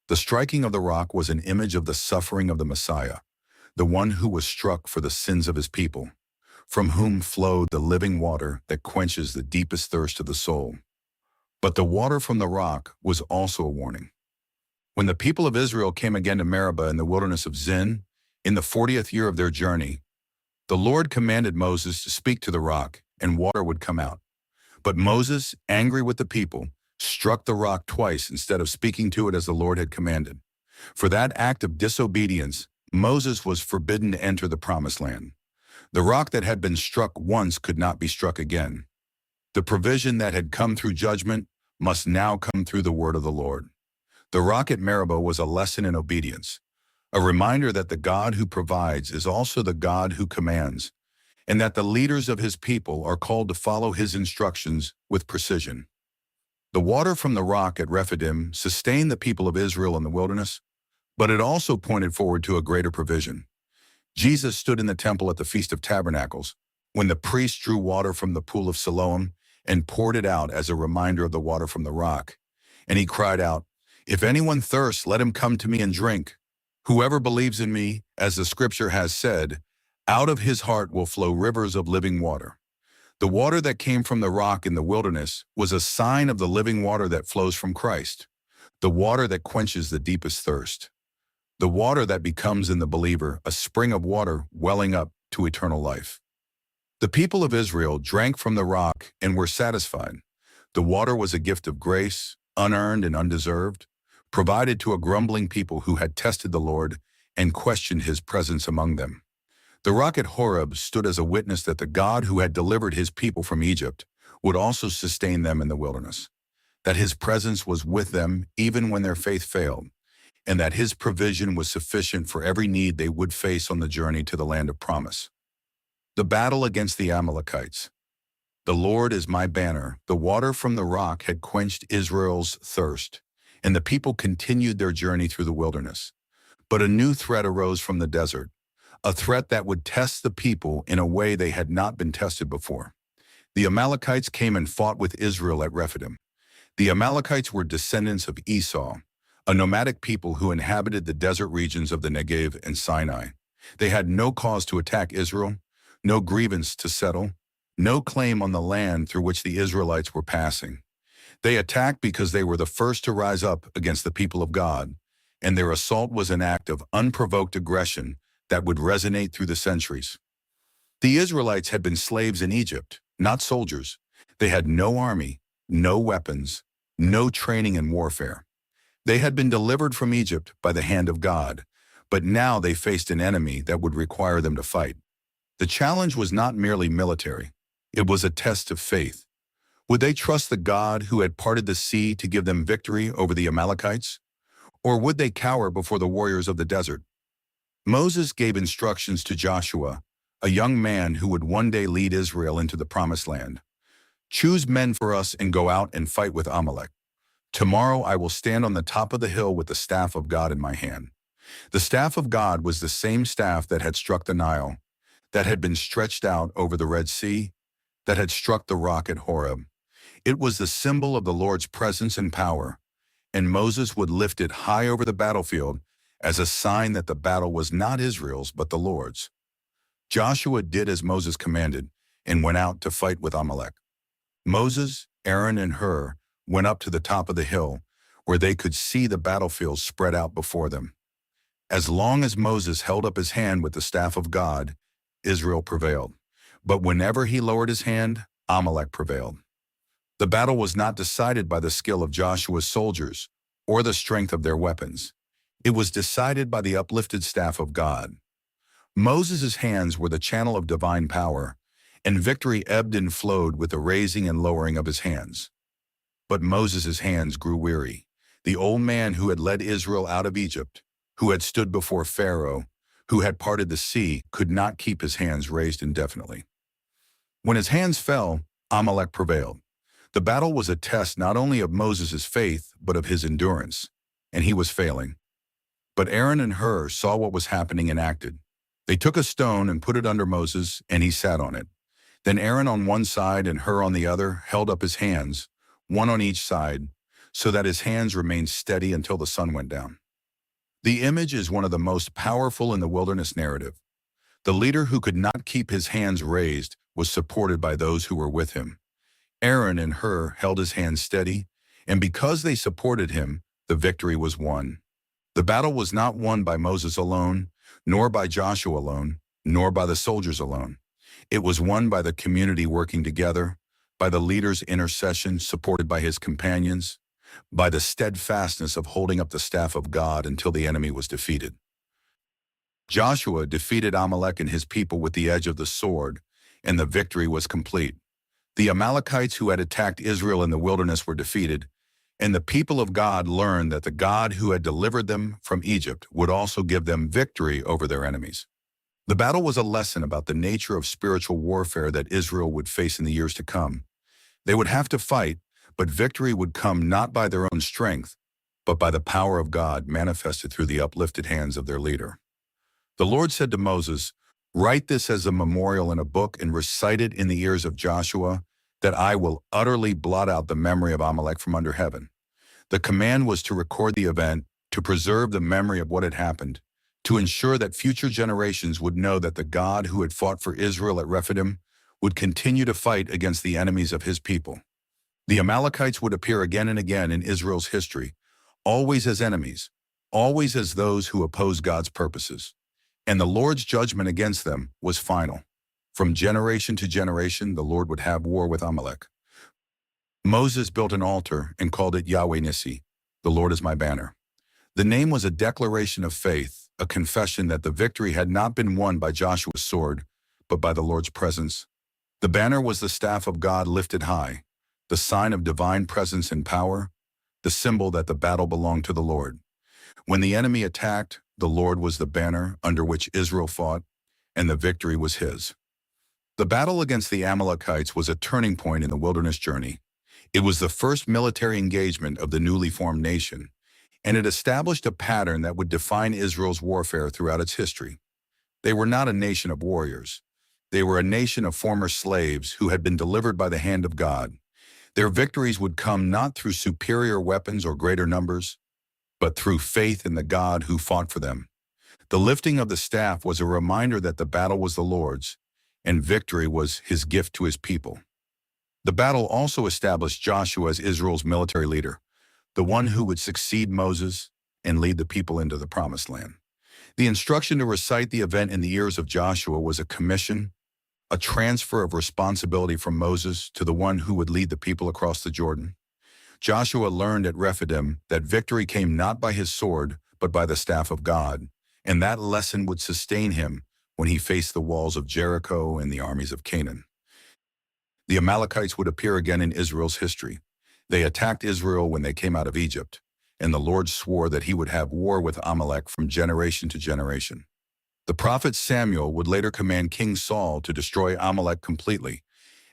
The striking of the rock was an image of the suffering of the Messiah, the one who was struck for the sins of his people, from whom flowed the living water that quenches the deepest thirst of the soul. But the water from the rock was also a warning. When the people of Israel came again to Meribah in the wilderness of Zin, in the 40th year of their journey, the Lord commanded Moses to speak to the rock, and water would come out. But Moses, angry with the people, struck the rock twice instead of speaking to it as the Lord had commanded. For that act of disobedience, Moses was forbidden to enter the promised land. The rock that had been struck once could not be struck again. The provision that had come through judgment must now come through the word of the Lord. The rock at Meribah was a lesson in obedience, a reminder that the God who provides is also the God who commands, and that the leaders of his people are called to follow his instructions with precision. The water from the rock at Rephidim sustained the people of Israel in the wilderness, but it also pointed forward to a greater provision. Jesus stood in the temple at the Feast of Tabernacles, when the priest drew water from the pool of Siloam and poured it out as a reminder of the water from the rock. And he cried out, "If anyone thirsts, let him come to me and drink. Whoever believes in me, as the scripture has said, out of his heart will flow rivers of living water." The water that came from the rock in the wilderness was a sign of the living water that flows from Christ, the water that quenches the deepest thirst, the water that becomes in the believer a spring of water welling up to eternal life. The people of Israel drank from the rock and were satisfied. The water was a gift of grace, unearned and undeserved, provided to a grumbling people who had tested the Lord and questioned his presence among them. The rock at Horeb stood as a witness that the God who had delivered his people from Egypt would also sustain them in the wilderness, that his presence was with them even when their faith failed, and that his provision was sufficient for every need they would face on the journey to the land of promise. The battle against the Amalekites. The Lord is my banner. The water from the rock had quenched Israel's thirst, and the people continued their journey through the wilderness. But a new threat arose from the desert, a threat that would test the people in a way they had not been tested before. The Amalekites came and fought with Israel at Rephidim. The Amalekites were descendants of Esau, a nomadic people who inhabited the desert regions of the Negev and Sinai. They had no cause to attack Israel, no grievance to settle, no claim on the land through which the Israelites were passing. They attacked because they were the first to rise up against the people of God, and their assault was an act of unprovoked aggression that would resonate through the centuries. The Israelites had been slaves in Egypt, not soldiers. They had no army, no weapons, no training in warfare. They had been delivered from Egypt by the hand of God, but now they faced an enemy that would require them to fight. The challenge was not merely military. It was a test of faith. Would they trust the God who had parted the sea to give them victory over the Amalekites? Or would they cower before the warriors of the desert? Moses gave instructions to Joshua, a young man who would one day lead Israel into the promised land. Choose men for us and go out and fight with Amalek. Tomorrow I will stand on the top of the hill with the staff of God in my hand. The staff of God was the same staff that had struck the Nile, that had been stretched out over the Red Sea, that had struck the rock at Horeb. It was the symbol of the Lord's presence and power, and Moses would lift it high over the battlefield as a sign that the battle was not Israel's but the Lord's. Joshua did as Moses commanded and went out to fight with Amalek. Moses, Aaron, and Hur went up to the top of the hill, where they could see the battlefield spread out before them. As long as Moses held up his hand with the staff of God, Israel prevailed. But whenever he lowered his hand, Amalek prevailed. The battle was not decided by the skill of Joshua's soldiers or the strength of their weapons. It was decided by the uplifted staff of God. Moses' hands were the channel of divine power, and victory ebbed and flowed with the raising and lowering of his hands. But Moses' hands grew weary. The old man who had led Israel out of Egypt, who had stood before Pharaoh, who had parted the sea, could not keep his hands raised indefinitely. When his hands fell, Amalek prevailed. The battle was a test not only of Moses' faith, but of his endurance, and he was failing. But Aaron and Hur saw what was happening and acted. They took a stone and put it under Moses, and he sat on it. Then Aaron on one side and Hur on the other held up his hands, one on each side, so that his hands remained steady until the sun went down. The image is one of the most powerful in the wilderness narrative. The leader who could not keep his hands raised was supported by those who were with him. Aaron and Hur held his hands steady, and because they supported him, the victory was won. The battle was not won by Moses alone, nor by Joshua alone, nor by the soldiers alone. It was won by the community working together, by the leader's intercession supported by his companions, by the steadfastness of holding up the staff of God until the enemy was defeated. Joshua defeated Amalek and his people with the edge of the sword, and the victory was complete. The Amalekites who had attacked Israel in the wilderness were defeated, and the people of God learned that the God who had delivered them from Egypt would also give them victory over their enemies. The battle was a lesson about the nature of spiritual warfare that Israel would face in the years to come. They would have to fight, but victory would come not by their own strength, but by the power of God manifested through the uplifted hands of their leader. The Lord said to Moses, "Write this as a memorial in a book and recite it in the ears of Joshua, that I will utterly blot out the memory of Amalek from under heaven." The command was to record the event, to preserve the memory of what had happened, to ensure that future generations would know that the God who had fought for Israel at Rephidim would continue to fight against the enemies of his people. The Amalekites would appear again and again in Israel's history, always as enemies, always as those who oppose God's purposes. And the Lord's judgment against them was final. From generation to generation, the Lord would have war with Amalek. Moses built an altar and called it Yahweh Nissi, "The Lord is my banner." The name was a declaration of faith, a confession that the victory had not been won by Joshua's sword, but by the Lord's presence. The banner was the staff of God lifted high, the sign of divine presence and power, the symbol that the battle belonged to the Lord. When the enemy attacked, the Lord was the banner under which Israel fought, and the victory was his. The battle against the Amalekites was a turning point in the wilderness journey. It was the first military engagement of the newly formed nation, and it established a pattern that would define Israel's warfare throughout its history. They were not a nation of warriors. They were a nation of former slaves who had been delivered by the hand of God. Their victories would come not through superior weapons or greater numbers, but through faith in the God who fought for them. The lifting of the staff was a reminder that the battle was the Lord's, and victory was his gift to his people. The battle also established Joshua as Israel's military leader, the one who would succeed Moses and lead the people into the Promised Land. The instruction to recite the event in the ears of Joshua was a commission, a transfer of responsibility from Moses to the one who would lead the people across the Jordan. Joshua learned at Rephidim that victory came not by his sword, but by the staff of God, and that lesson would sustain him when he faced the walls of Jericho and the armies of Canaan. The Amalekites would appear again in Israel's history. They attacked Israel when they came out of Egypt, and the Lord swore that he would have war with Amalek from generation to generation. The prophet Samuel would later command King Saul to destroy Amalek completely,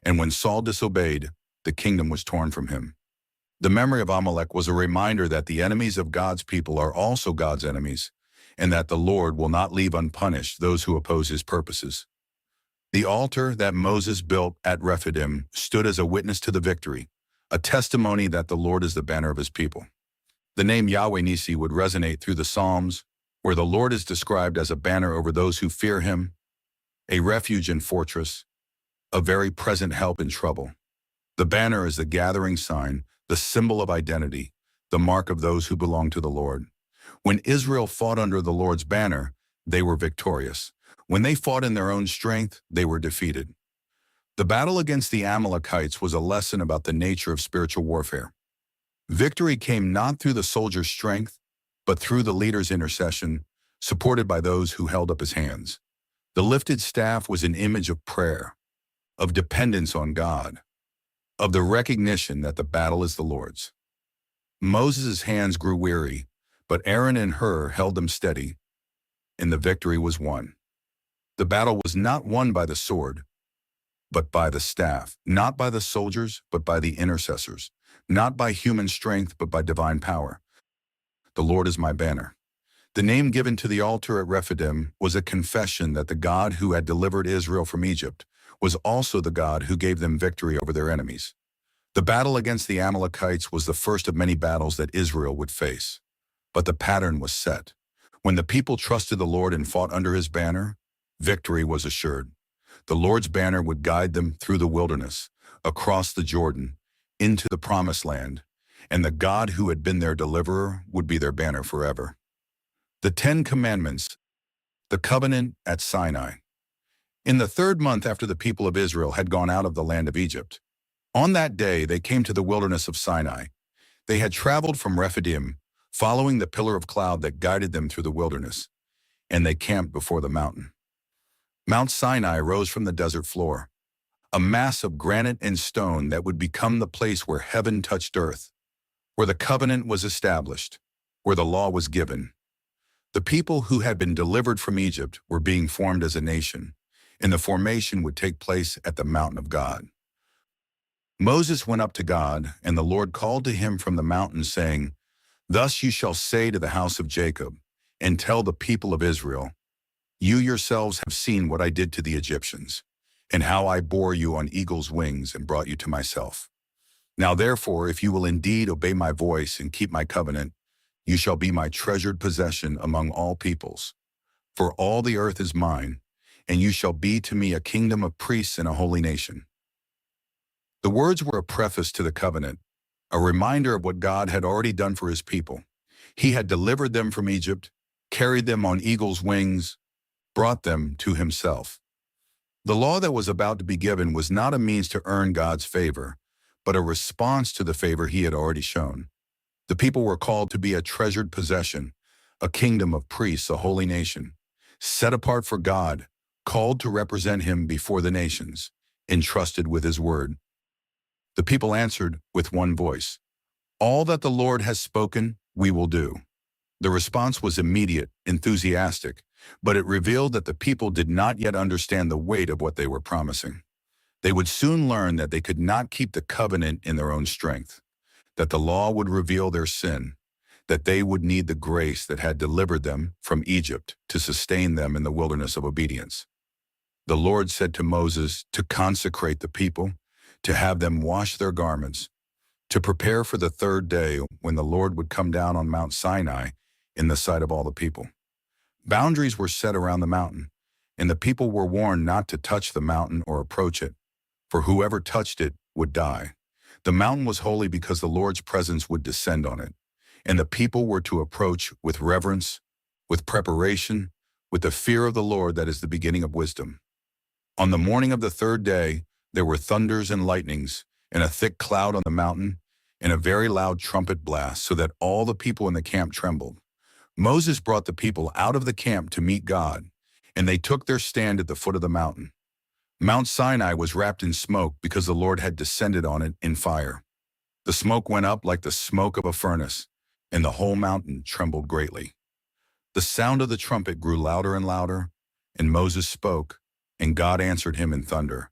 and when Saul disobeyed, the kingdom was torn from him. The memory of Amalek was a reminder that the enemies of God's people are also God's enemies, and that the Lord will not leave unpunished those who oppose his purposes. The altar that Moses built at Rephidim stood as a witness to the victory, a testimony that the Lord is the banner of his people. The name Yahweh Nissi would resonate through the Psalms, where the Lord is described as a banner over those who fear him, a refuge and fortress, a very present help in trouble. The banner is the gathering sign, the symbol of identity, the mark of those who belong to the Lord. When Israel fought under the Lord's banner, they were victorious. When they fought in their own strength, they were defeated. The battle against the Amalekites was a lesson about the nature of spiritual warfare. Victory came not through the soldier's strength, but through the leader's intercession, supported by those who held up his hands. The lifted staff was an image of prayer, of dependence on God, of the recognition that the battle is the Lord's. Moses' hands grew weary, but Aaron and Hur held them steady, and the victory was won. The battle was not won by the sword, but by the staff, not by the soldiers, but by the intercessors, not by human strength, but by divine power. The Lord is my banner. The name given to the altar at Rephidim was a confession that the God who had delivered Israel from Egypt was also the God who gave them victory over their enemies. The battle against the Amalekites was the first of many battles that Israel would face. But the pattern was set. When the people trusted the Lord and fought under his banner, victory was assured. The Lord's banner would guide them through the wilderness, across the Jordan, into the Promised Land, and the God who had been their deliverer would be their banner forever. The 10 Commandments, the covenant at Sinai. In the 3rd month after the people of Israel had gone out of the land of Egypt, on that day they came to the wilderness of Sinai. They had traveled from Rephidim, following the pillar of cloud that guided them through the wilderness, and they camped before the mountain. Mount Sinai rose from the desert floor, a mass of granite and stone that would become the place where heaven touched earth, where the covenant was established, where the law was given. The people who had been delivered from Egypt were being formed as a nation, and the formation would take place at the mountain of God. Moses went up to God, and the Lord called to him from the mountain, saying, "Thus you shall say to the house of Jacob, and tell the people of Israel, you yourselves have seen what I did to the Egyptians, and how I bore you on eagle's wings and brought you to myself. Now therefore, if you will indeed obey my voice and keep my covenant, you shall be my treasured possession among all peoples. For all the earth is mine, and you shall be to me a kingdom of priests and a holy nation." The words were a preface to the covenant, a reminder of what God had already done for his people. He had delivered them from Egypt, carried them on eagle's wings, brought them to himself. The law that was about to be given was not a means to earn God's favor, but a response to the favor he had already shown. The people were called to be a treasured possession, a kingdom of priests, a holy nation, set apart for God, called to represent him before the nations, entrusted with his word. The people answered with one voice, "All that the Lord has spoken, we will do." The response was immediate, enthusiastic, but it revealed that the people did not yet understand the weight of what they were promising. They would soon learn that they could not keep the covenant in their own strength, that the law would reveal their sin, that they would need the grace that had delivered them from Egypt to sustain them in the wilderness of obedience. The Lord said to Moses to consecrate the people, to have them wash their garments, to prepare for the 3rd day when the Lord would come down on Mount Sinai in the sight of all the people. Boundaries were set around the mountain, and the people were warned not to touch the mountain or approach it, for whoever touched it would die. The mountain was holy because the Lord's presence would descend on it, and the people were to approach with reverence, with preparation, with the fear of the Lord that is the beginning of wisdom. On the morning of the third day, there were thunders and lightnings, and a thick cloud on the mountain, and a very loud trumpet blast, so that all the people in the camp trembled. Moses brought the people out of the camp to meet God, and they took their stand at the foot of the mountain. Mount Sinai was wrapped in smoke because the Lord had descended on it in fire. The smoke went up like the smoke of a furnace, and the whole mountain trembled greatly. The sound of the trumpet grew louder and louder, and Moses spoke, and God answered him in thunder.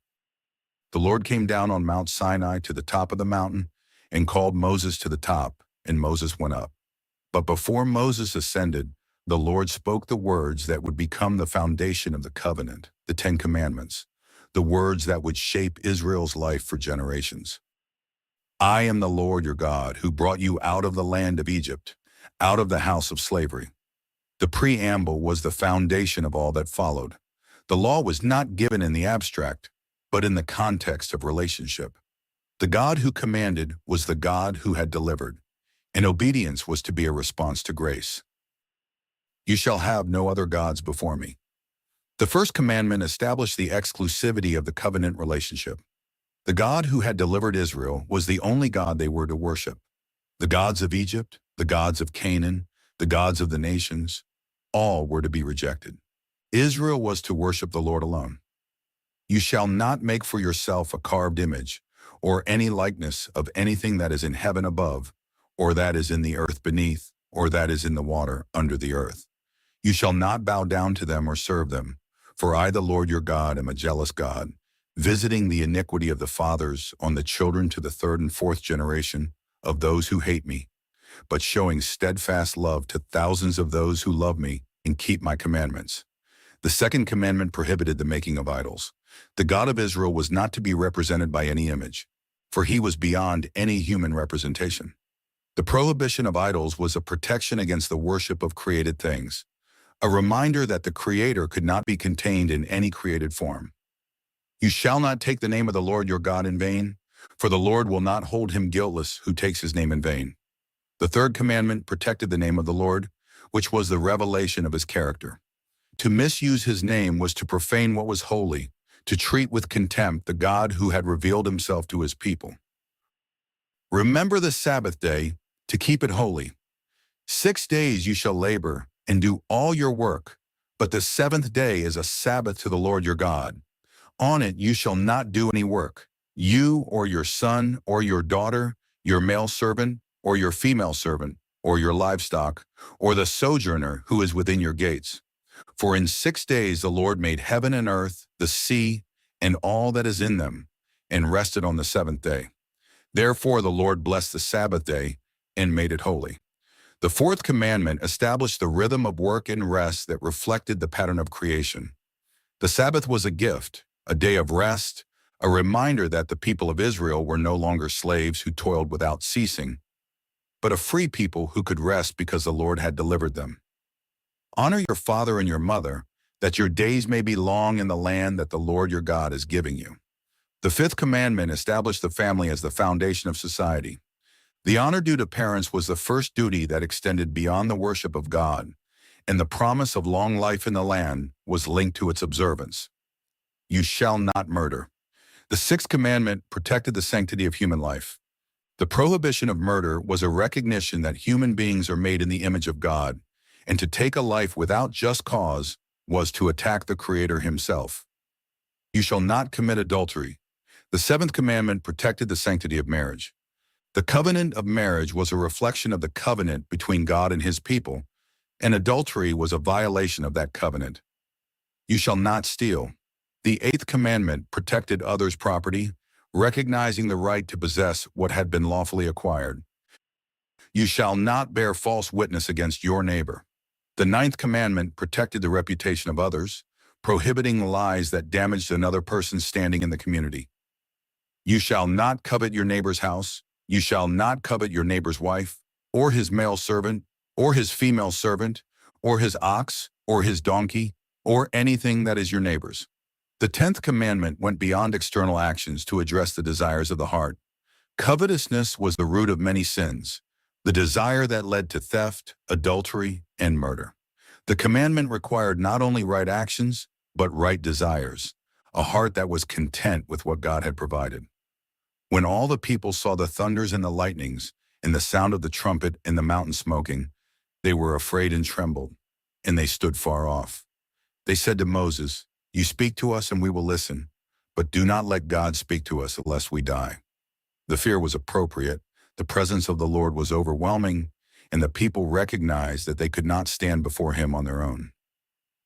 The Lord came down on Mount Sinai to the top of the mountain and called Moses to the top, and Moses went up. But before Moses ascended, the Lord spoke the words that would become the foundation of the covenant, the Ten Commandments, the words that would shape Israel's life for generations. I am the Lord your God who brought you out of the land of Egypt, out of the house of slavery. The preamble was the foundation of all that followed. The law was not given in the abstract, but in the context of relationship. The God who commanded was the God who had delivered, and obedience was to be a response to grace. You shall have no other gods before me. The first commandment established the exclusivity of the covenant relationship. The God who had delivered Israel was the only God they were to worship. The gods of Egypt, the gods of Canaan, the gods of the nations, all were to be rejected. Israel was to worship the Lord alone. You shall not make for yourself a carved image, or any likeness of anything that is in heaven above, or that is in the earth beneath, or that is in the water under the earth. You shall not bow down to them or serve them, for I, the Lord your God, am a jealous God, visiting the iniquity of the fathers on the children to the third and fourth generation of those who hate me, but showing steadfast love to thousands of those who love me and keep my commandments. The second commandment prohibited the making of idols. The God of Israel was not to be represented by any image, for he was beyond any human representation. The prohibition of idols was a protection against the worship of created things, a reminder that the Creator could not be contained in any created form. You shall not take the name of the Lord your God in vain, for the Lord will not hold him guiltless who takes his name in vain. The third commandment protected the name of the Lord, which was the revelation of his character. To misuse his name was to profane what was holy, to treat with contempt the God who had revealed himself to his people. Remember the Sabbath day to keep it holy. 6 days you shall labor and do all your work, but the seventh day is a Sabbath to the Lord your God. On it you shall not do any work, you or your son or your daughter, your male servant or your female servant, or your livestock, or the sojourner who is within your gates. For in 6 days the Lord made heaven and earth, the sea, and all that is in them, and rested on the seventh day. Therefore the Lord blessed the Sabbath day and made it holy. The fourth commandment established the rhythm of work and rest that reflected the pattern of creation. The Sabbath was a gift, a day of rest, a reminder that the people of Israel were no longer slaves who toiled without ceasing, but a free people who could rest because the Lord had delivered them. Honor your father and your mother, that your days may be long in the land that the Lord your God is giving you. The fifth commandment established the family as the foundation of society. The honor due to parents was the first duty that extended beyond the worship of God, and the promise of long life in the land was linked to its observance. You shall not murder. The sixth commandment protected the sanctity of human life. The prohibition of murder was a recognition that human beings are made in the image of God, and to take a life without just cause was to attack the Creator himself. You shall not commit adultery. The seventh commandment protected the sanctity of marriage. The covenant of marriage was a reflection of the covenant between God and his people, and adultery was a violation of that covenant. You shall not steal. The eighth commandment protected others' property, recognizing the right to possess what had been lawfully acquired. You shall not bear false witness against your neighbor. The ninth commandment protected the reputation of others, prohibiting lies that damaged another person's standing in the community. You shall not covet your neighbor's house. You shall not covet your neighbor's wife, or his male servant, or his female servant, or his ox, or his donkey, or anything that is your neighbor's. The 10th commandment went beyond external actions to address the desires of the heart. Covetousness was the root of many sins, the desire that led to theft, adultery, and murder. The commandment required not only right actions, but right desires, a heart that was content with what God had provided. When all the people saw the thunders and the lightnings, and the sound of the trumpet and the mountain smoking, they were afraid and trembled, and they stood far off. They said to Moses, "You speak to us and we will listen, but do not let God speak to us lest we die." The fear was appropriate, the presence of the Lord was overwhelming, and the people recognized that they could not stand before him on their own.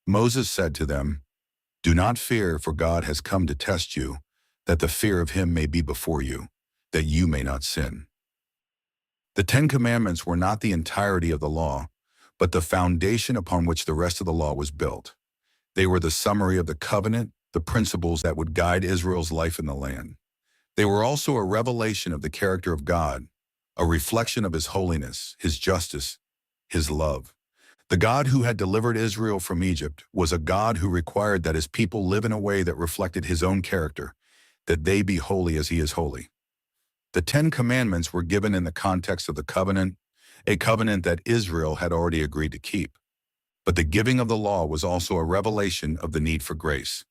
Moses said to them, "Do not fear, for God has come to test you, that the fear of him may be before you, that you may not sin." The 10 Commandments were not the entirety of the law, but the foundation upon which the rest of the law was built. They were the summary of the covenant, the principles that would guide Israel's life in the land. They were also a revelation of the character of God, a reflection of his holiness, his justice, his love. The God who had delivered Israel from Egypt was a God who required that his people live in a way that reflected his own character, that they be holy as he is holy. The 10 Commandments were given in the context of the covenant, a covenant that Israel had already agreed to keep. But the giving of the law was also a revelation of the need for grace.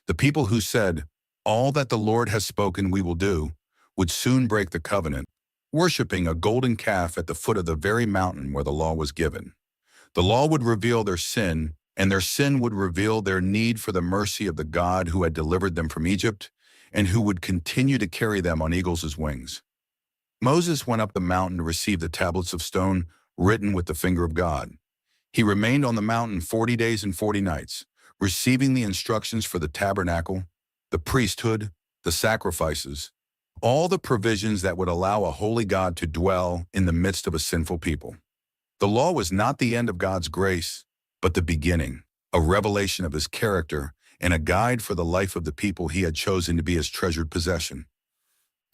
The people who said, "All that the Lord has spoken we will do," would soon break the covenant, worshiping a golden calf at the foot of the very mountain where the law was given. The law would reveal their sin, and their sin would reveal their need for the mercy of the God who had delivered them from Egypt and who would continue to carry them on eagles' wings. Moses went up the mountain to receive the tablets of stone written with the finger of God. He remained on the mountain 40 days and 40 nights, receiving the instructions for the tabernacle, the priesthood, the sacrifices, all the provisions that would allow a holy God to dwell in the midst of a sinful people. The law was not the end of God's grace, but the beginning, a revelation of his character and a guide for the life of the people he had chosen to be his treasured possession.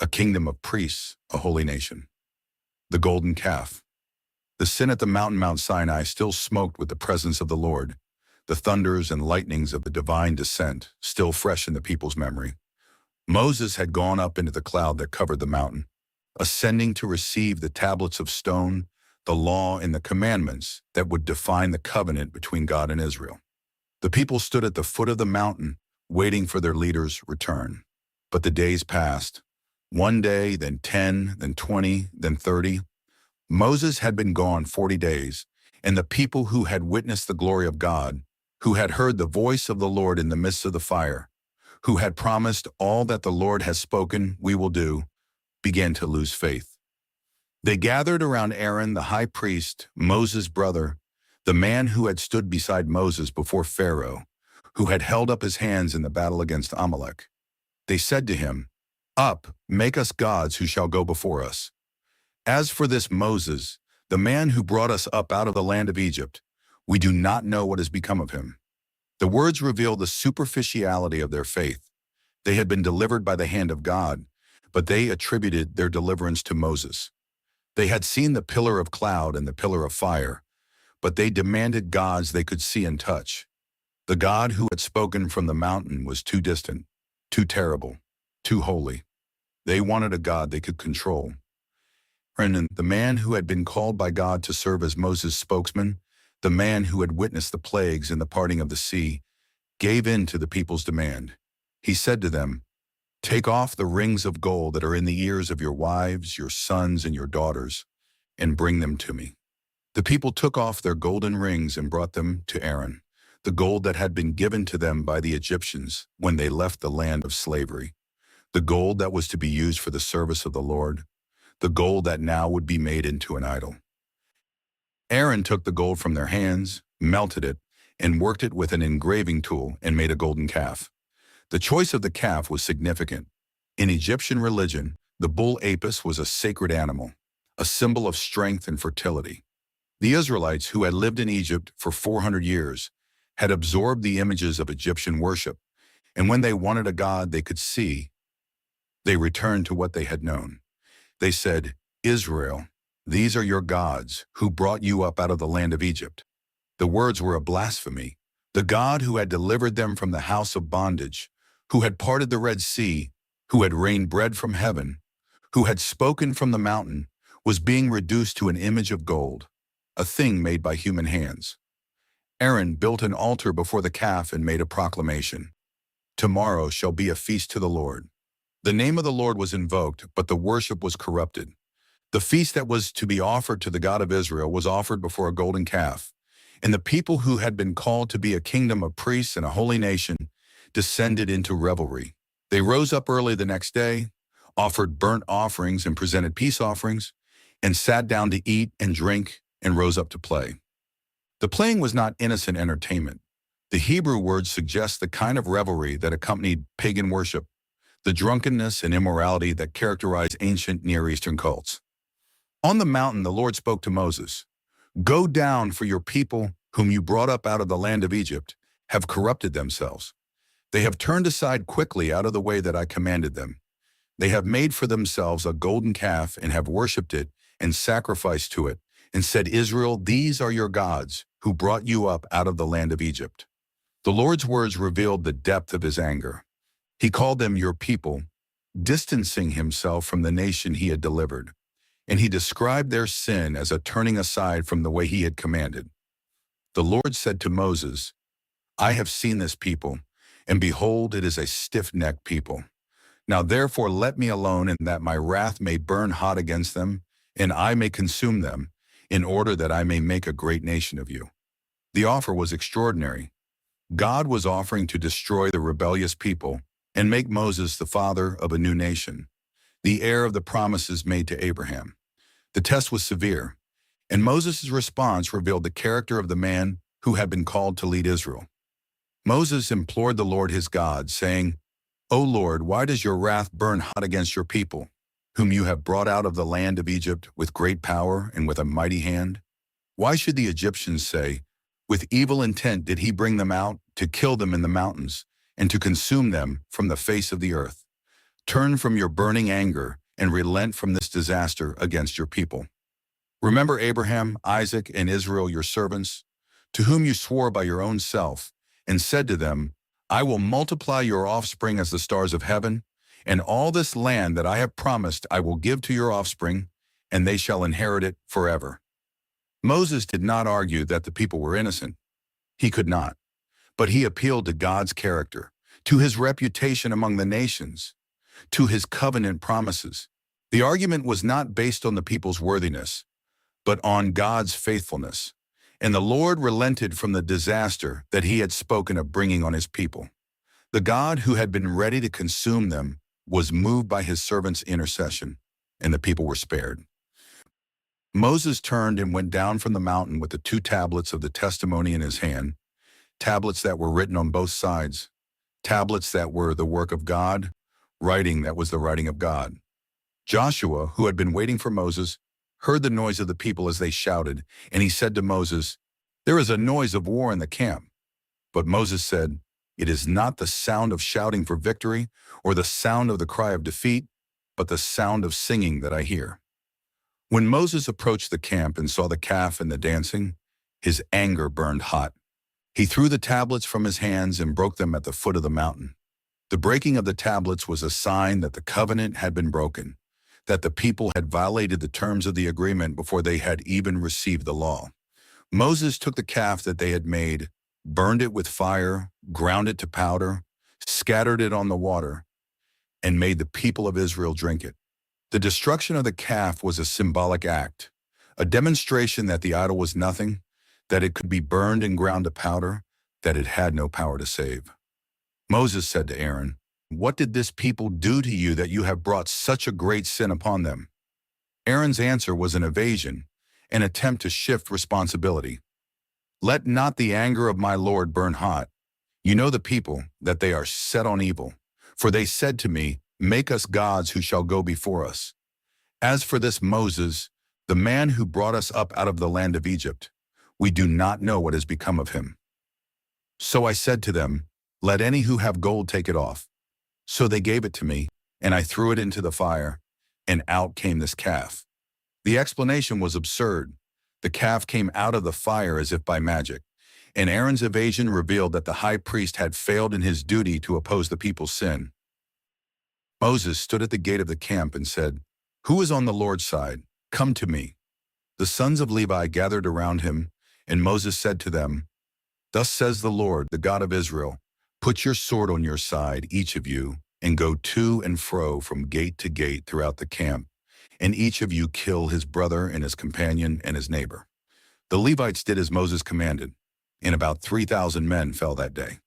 A kingdom of priests, a holy nation. The golden calf. The sin at the mountain Mount Sinai still smoked with the presence of the Lord, the thunders and lightnings of the divine descent still fresh in the people's memory. Moses had gone up into the cloud that covered the mountain, ascending to receive the tablets of stone, the law and the commandments that would define the covenant between God and Israel. The people stood at the foot of the mountain, waiting for their leader's return. But the days passed. One day, then 10, then 20, then 30. Moses had been gone 40 days, and the people who had witnessed the glory of God, who had heard the voice of the Lord in the midst of the fire, who had promised all that the Lord has spoken we will do, began to lose faith. They gathered around Aaron the high priest, Moses' brother, the man who had stood beside Moses before Pharaoh, who had held up his hands in the battle against Amalek. They said to him, "Up, make us gods who shall go before us. As for this Moses, the man who brought us up out of the land of Egypt, we do not know what has become of him." The words reveal the superficiality of their faith. They had been delivered by the hand of God, but they attributed their deliverance to Moses. They had seen the pillar of cloud and the pillar of fire, but they demanded gods they could see and touch. The God who had spoken from the mountain was too distant, too terrible, too holy. They wanted a God they could control. And the man who had been called by God to serve as Moses' spokesman, the man who had witnessed the plagues and the parting of the sea, gave in to the people's demand. He said to them, "Take off the rings of gold that are in the ears of your wives, your sons, and your daughters, and bring them to me." The people took off their golden rings and brought them to Aaron, the gold that had been given to them by the Egyptians when they left the land of slavery, the gold that was to be used for the service of the Lord, the gold that now would be made into an idol. Aaron took the gold from their hands, melted it, and worked it with an engraving tool and made a golden calf. The choice of the calf was significant. In Egyptian religion, the bull Apis was a sacred animal, a symbol of strength and fertility. The Israelites, who had lived in Egypt for 400 years, had absorbed the images of Egyptian worship, and when they wanted a God they could see, they returned to what they had known. They said, "Israel, these are your gods who brought you up out of the land of Egypt." The words were a blasphemy. The God who had delivered them from the house of bondage, who had parted the Red Sea, who had rained bread from heaven, who had spoken from the mountain, was being reduced to an image of gold, a thing made by human hands. Aaron built an altar before the calf and made a proclamation. Tomorrow shall be a feast to the Lord. The name of the Lord was invoked, but the worship was corrupted. The feast that was to be offered to the God of Israel was offered before a golden calf, and the people who had been called to be a kingdom of priests and a holy nation descended into revelry. They rose up early the next day, offered burnt offerings and presented peace offerings, and sat down to eat and drink and rose up to play. The playing was not innocent entertainment. The Hebrew word suggests the kind of revelry that accompanied pagan worship, the drunkenness and immorality that characterized ancient Near Eastern cults. On the mountain, the Lord spoke to Moses, "Go down, for your people, whom you brought up out of the land of Egypt, have corrupted themselves. They have turned aside quickly out of the way that I commanded them. They have made for themselves a golden calf and have worshipped it and sacrificed to it, and said, 'Israel, these are your gods, who brought you up out of the land of Egypt.'" The Lord's words revealed the depth of his anger. He called them your people, distancing himself from the nation he had delivered, and he described their sin as a turning aside from the way he had commanded. The Lord said to Moses, "I have seen this people, and behold, it is a stiff-necked people. Now therefore let me alone, and that my wrath may burn hot against them, and I may consume them, in order that I may make a great nation of you." The offer was extraordinary. God was offering to destroy the rebellious people and make Moses the father of a new nation, the heir of the promises made to Abraham. The test was severe, and Moses' response revealed the character of the man who had been called to lead Israel. Moses implored the Lord his God, saying, "O Lord, why does your wrath burn hot against your people, whom you have brought out of the land of Egypt with great power and with a mighty hand? Why should the Egyptians say, 'With evil intent did he bring them out, to kill them in the mountains, and to consume them from the face of the earth'? Turn from your burning anger and relent from this disaster against your people. Remember Abraham, Isaac, and Israel your servants, to whom you swore by your own self, and said to them, 'I will multiply your offspring as the stars of heaven, and all this land that I have promised I will give to your offspring, and they shall inherit it forever.'" Moses did not argue that the people were innocent. He could not. But he appealed to God's character, to his reputation among the nations, to his covenant promises. The argument was not based on the people's worthiness, but on God's faithfulness. And the Lord relented from the disaster that he had spoken of bringing on his people. The God who had been ready to consume them was moved by his servant's intercession, and the people were spared. Moses turned and went down from the mountain with the 2 tablets of the testimony in his hand, tablets that were written on both sides, tablets that were the work of God, writing that was the writing of God. Joshua, who had been waiting for Moses, heard the noise of the people as they shouted, and he said to Moses, "There is a noise of war in the camp." But Moses said, "It is not the sound of shouting for victory or the sound of the cry of defeat, but the sound of singing that I hear." When Moses approached the camp and saw the calf and the dancing, his anger burned hot. He threw the tablets from his hands and broke them at the foot of the mountain. The breaking of the tablets was a sign that the covenant had been broken, that the people had violated the terms of the agreement before they had even received the law. Moses took the calf that they had made, burned it with fire, ground it to powder, scattered it on the water, and made the people of Israel drink it. The destruction of the calf was a symbolic act, a demonstration that the idol was nothing, that it could be burned and ground to powder, that it had no power to save. Moses said to Aaron, "What did this people do to you that you have brought such a great sin upon them?" Aaron's answer was an evasion, an attempt to shift responsibility. "Let not the anger of my Lord burn hot. You know the people, that they are set on evil. For they said to me, 'Make us gods who shall go before us.' As for this Moses, the man who brought us up out of the land of Egypt, we do not know what has become of him." So I said to them, "Let any who have gold take it off." So they gave it to me, and I threw it into the fire, and out came this calf. The explanation was absurd. The calf came out of the fire as if by magic, and Aaron's evasion revealed that the high priest had failed in his duty to oppose the people's sin. Moses stood at the gate of the camp and said, "Who is on the Lord's side? Come to me." The sons of Levi gathered around him, and Moses said to them, "Thus says the Lord, the God of Israel, put your sword on your side, each of you, and go to and fro from gate to gate throughout the camp, and each of you kill his brother and his companion and his neighbor." The Levites did as Moses commanded, and about 3,000 men fell that day.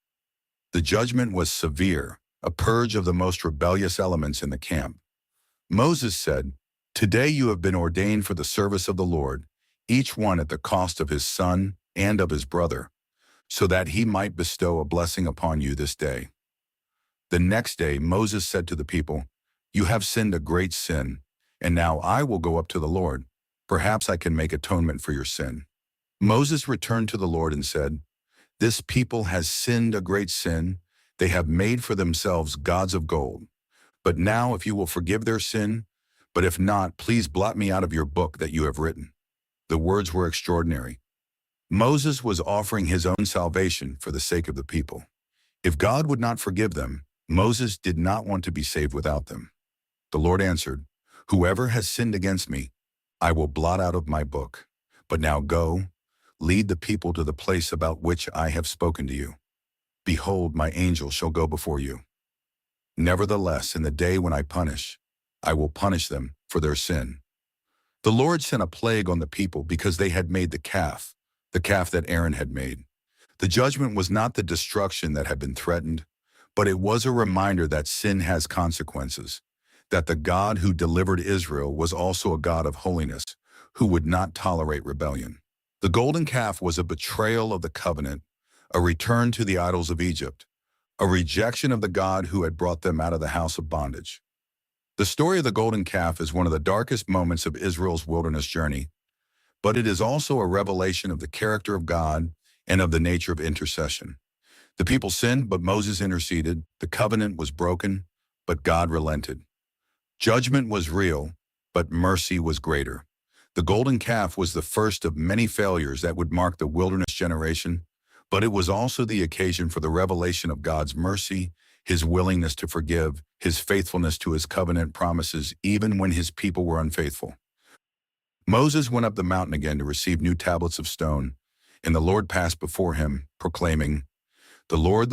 The judgment was severe, a purge of the most rebellious elements in the camp. Moses said, "Today you have been ordained for the service of the Lord, each one at the cost of his son and of his brother, so that he might bestow a blessing upon you this day." The next day Moses said to the people, "You have sinned a great sin, and now I will go up to the Lord. Perhaps I can make atonement for your sin." Moses returned to the Lord and said, "This people has sinned a great sin. They have made for themselves gods of gold. But now if you will forgive their sin, but if not, please blot me out of your book that you have written." The words were extraordinary. Moses was offering his own salvation for the sake of the people. If God would not forgive them, Moses did not want to be saved without them. The Lord answered, "Whoever has sinned against me, I will blot out of my book. But now go, lead the people to the place about which I have spoken to you. Behold, my angel shall go before you. Nevertheless, in the day when I will punish them for their sin." The Lord sent a plague on the people because they had made the calf that Aaron had made. The judgment was not the destruction that had been threatened, but it was a reminder that sin has consequences, that the God who delivered Israel was also a God of holiness, who would not tolerate rebellion. The golden calf was a betrayal of the covenant, a return to the idols of Egypt, a rejection of the God who had brought them out of the house of bondage. The story of the golden calf is one of the darkest moments of Israel's wilderness journey, but it is also a revelation of the character of God and of the nature of intercession. The people sinned, but Moses interceded. The covenant was broken, but God relented. Judgment was real, but mercy was greater. The golden calf was the first of many failures that would mark the wilderness generation, but it was also the occasion for the revelation of God's mercy, his willingness to forgive, his faithfulness to his covenant promises, even when his people were unfaithful. Moses went up the mountain again to receive new tablets of stone, and the Lord passed before him, proclaiming, the Lord,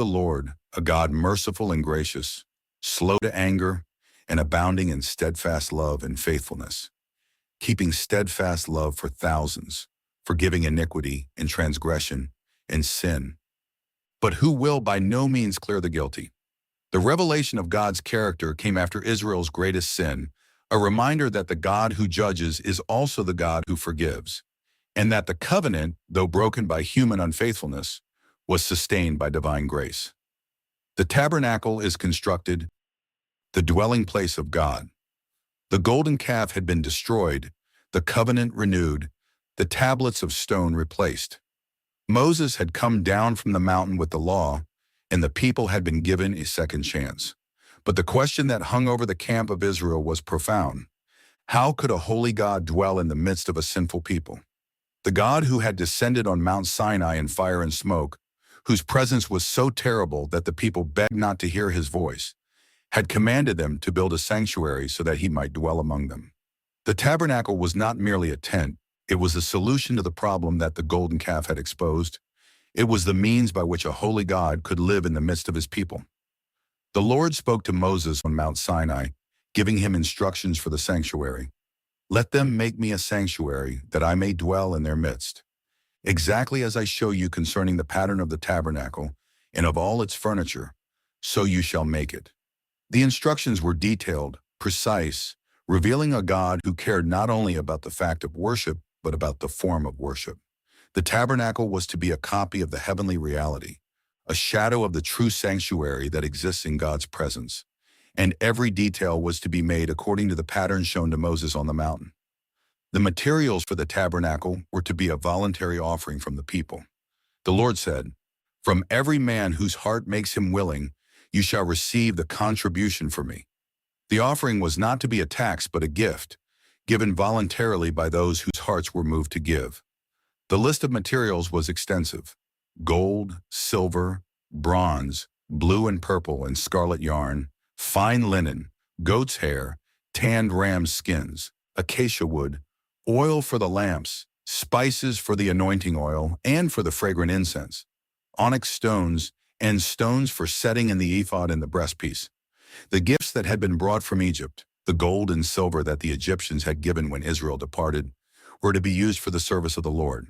a God merciful and gracious, slow to anger, and abounding in steadfast love and faithfulness, keeping steadfast love for thousands, forgiving iniquity and transgression and sin, but who will by no means clear the guilty." The revelation of God's character came after Israel's greatest sin, a reminder that the God who judges is also the God who forgives, and that the covenant, though broken by human unfaithfulness, was sustained by divine grace. The tabernacle is constructed, the dwelling place of God. The golden calf had been destroyed, the covenant renewed, the tablets of stone replaced. Moses had come down from the mountain with the law, and the people had been given a second chance. But the question that hung over the camp of Israel was profound. How could a holy God dwell in the midst of a sinful people? The God who had descended on Mount Sinai in fire and smoke, whose presence was so terrible that the people begged not to hear his voice, had commanded them to build a sanctuary so that he might dwell among them. The tabernacle was not merely a tent, it was a solution to the problem that the golden calf had exposed. It was the means by which a holy God could live in the midst of his people. The Lord spoke to Moses on Mount Sinai, giving him instructions for the sanctuary. "Let them make me a sanctuary, that I may dwell in their midst. Exactly as I show you concerning the pattern of the tabernacle and of all its furniture, so you shall make it." The instructions were detailed, precise, revealing a God who cared not only about the fact of worship, but about the form of worship. The tabernacle was to be a copy of the heavenly reality, a shadow of the true sanctuary that exists in God's presence, and every detail was to be made according to the pattern shown to Moses on the mountain. The materials for the tabernacle were to be a voluntary offering from the people. The Lord said, "From every man whose heart makes him willing, you shall receive the contribution for me." The offering was not to be a tax but a gift, given voluntarily by those whose hearts were moved to give. The list of materials was extensive. gold, silver, bronze, blue and purple and scarlet yarn, fine linen, goat's hair, tanned ram's skins, acacia wood, oil for the lamps, spices for the anointing oil and for the fragrant incense, onyx stones, and stones for setting in the ephod and the breastpiece. The gifts that had been brought from Egypt, the gold and silver that the Egyptians had given when Israel departed, were to be used for the service of the Lord.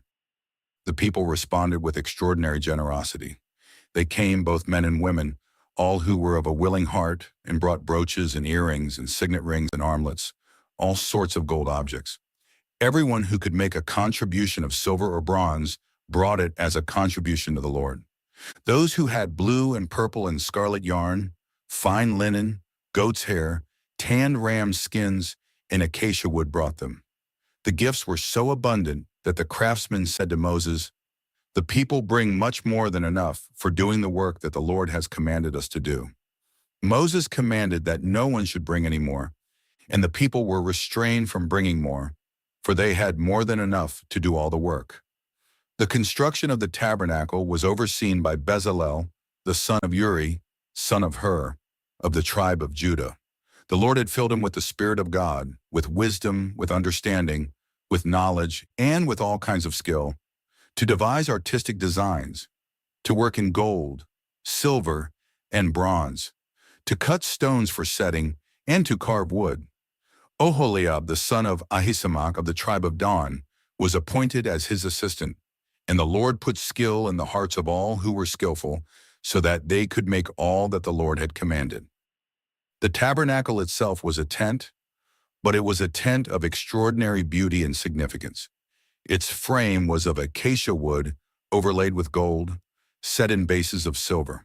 The people responded with extraordinary generosity. They came, both men and women, all who were of a willing heart, and brought brooches and earrings and signet rings and armlets, all sorts of gold objects. Everyone who could make a contribution of silver or bronze brought it as a contribution to the Lord. Those who had blue and purple and scarlet yarn, fine linen, goat's hair, tanned ram skins, and acacia wood brought them. The gifts were so abundant that the craftsmen said to Moses, "The people bring much more than enough for doing the work that the Lord has commanded us to do." Moses commanded that no one should bring any more, and the people were restrained from bringing more, for they had more than enough to do all the work. The construction of the tabernacle was overseen by Bezalel, the son of Uri, son of Hur, of the tribe of Judah. The Lord had filled him with the Spirit of God, with wisdom, with understanding, with knowledge, and with all kinds of skill, to devise artistic designs, to work in gold, silver, and bronze, to cut stones for setting, and to carve wood. Oholiab, the son of Ahisamach of the tribe of Dan, was appointed as his assistant, and the Lord put skill in the hearts of all who were skillful, so that they could make all that the Lord had commanded. The tabernacle itself was a tent, but it was a tent of extraordinary beauty and significance. Its frame was of acacia wood overlaid with gold, set in bases of silver.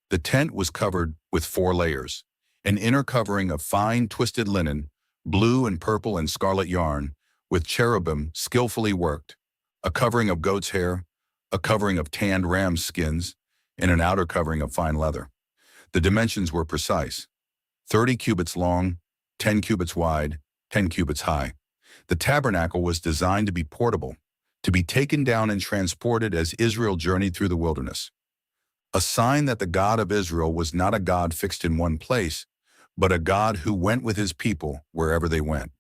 The tent was covered with 4 layers, an inner covering of fine twisted linen, blue and purple and scarlet yarn, with cherubim skillfully worked, a covering of goat's hair, a covering of tanned ram's skins, and an outer covering of fine leather. The dimensions were precise: 30 cubits long, 10 cubits wide, 10 cubits high. The tabernacle was designed to be portable, to be taken down and transported as Israel journeyed through the wilderness. A sign that the God of Israel was not a God fixed in one place, but a God who went with his people wherever they went.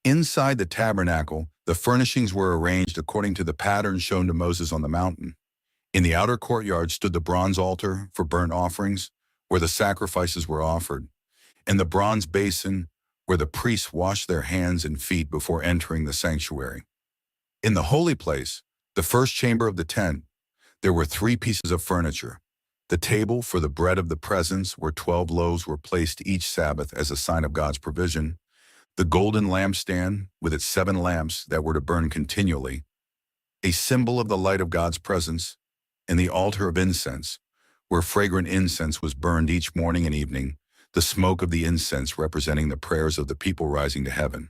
Inside the tabernacle, the furnishings were arranged according to the pattern shown to Moses on the mountain. In the outer courtyard stood the bronze altar for burnt offerings, where the sacrifices were offered, and the bronze basin where the priests washed their hands and feet before entering the sanctuary. In the holy place, the first chamber of the tent, there were 3 pieces of furniture: the table for the bread of the presence, where 12 loaves were placed each Sabbath as a sign of God's provision; the golden lampstand with its 7 lamps that were to burn continually, a symbol of the light of God's presence; and the altar of incense, where fragrant incense was burned each morning and evening, the smoke of the incense representing the prayers of the people rising to heaven.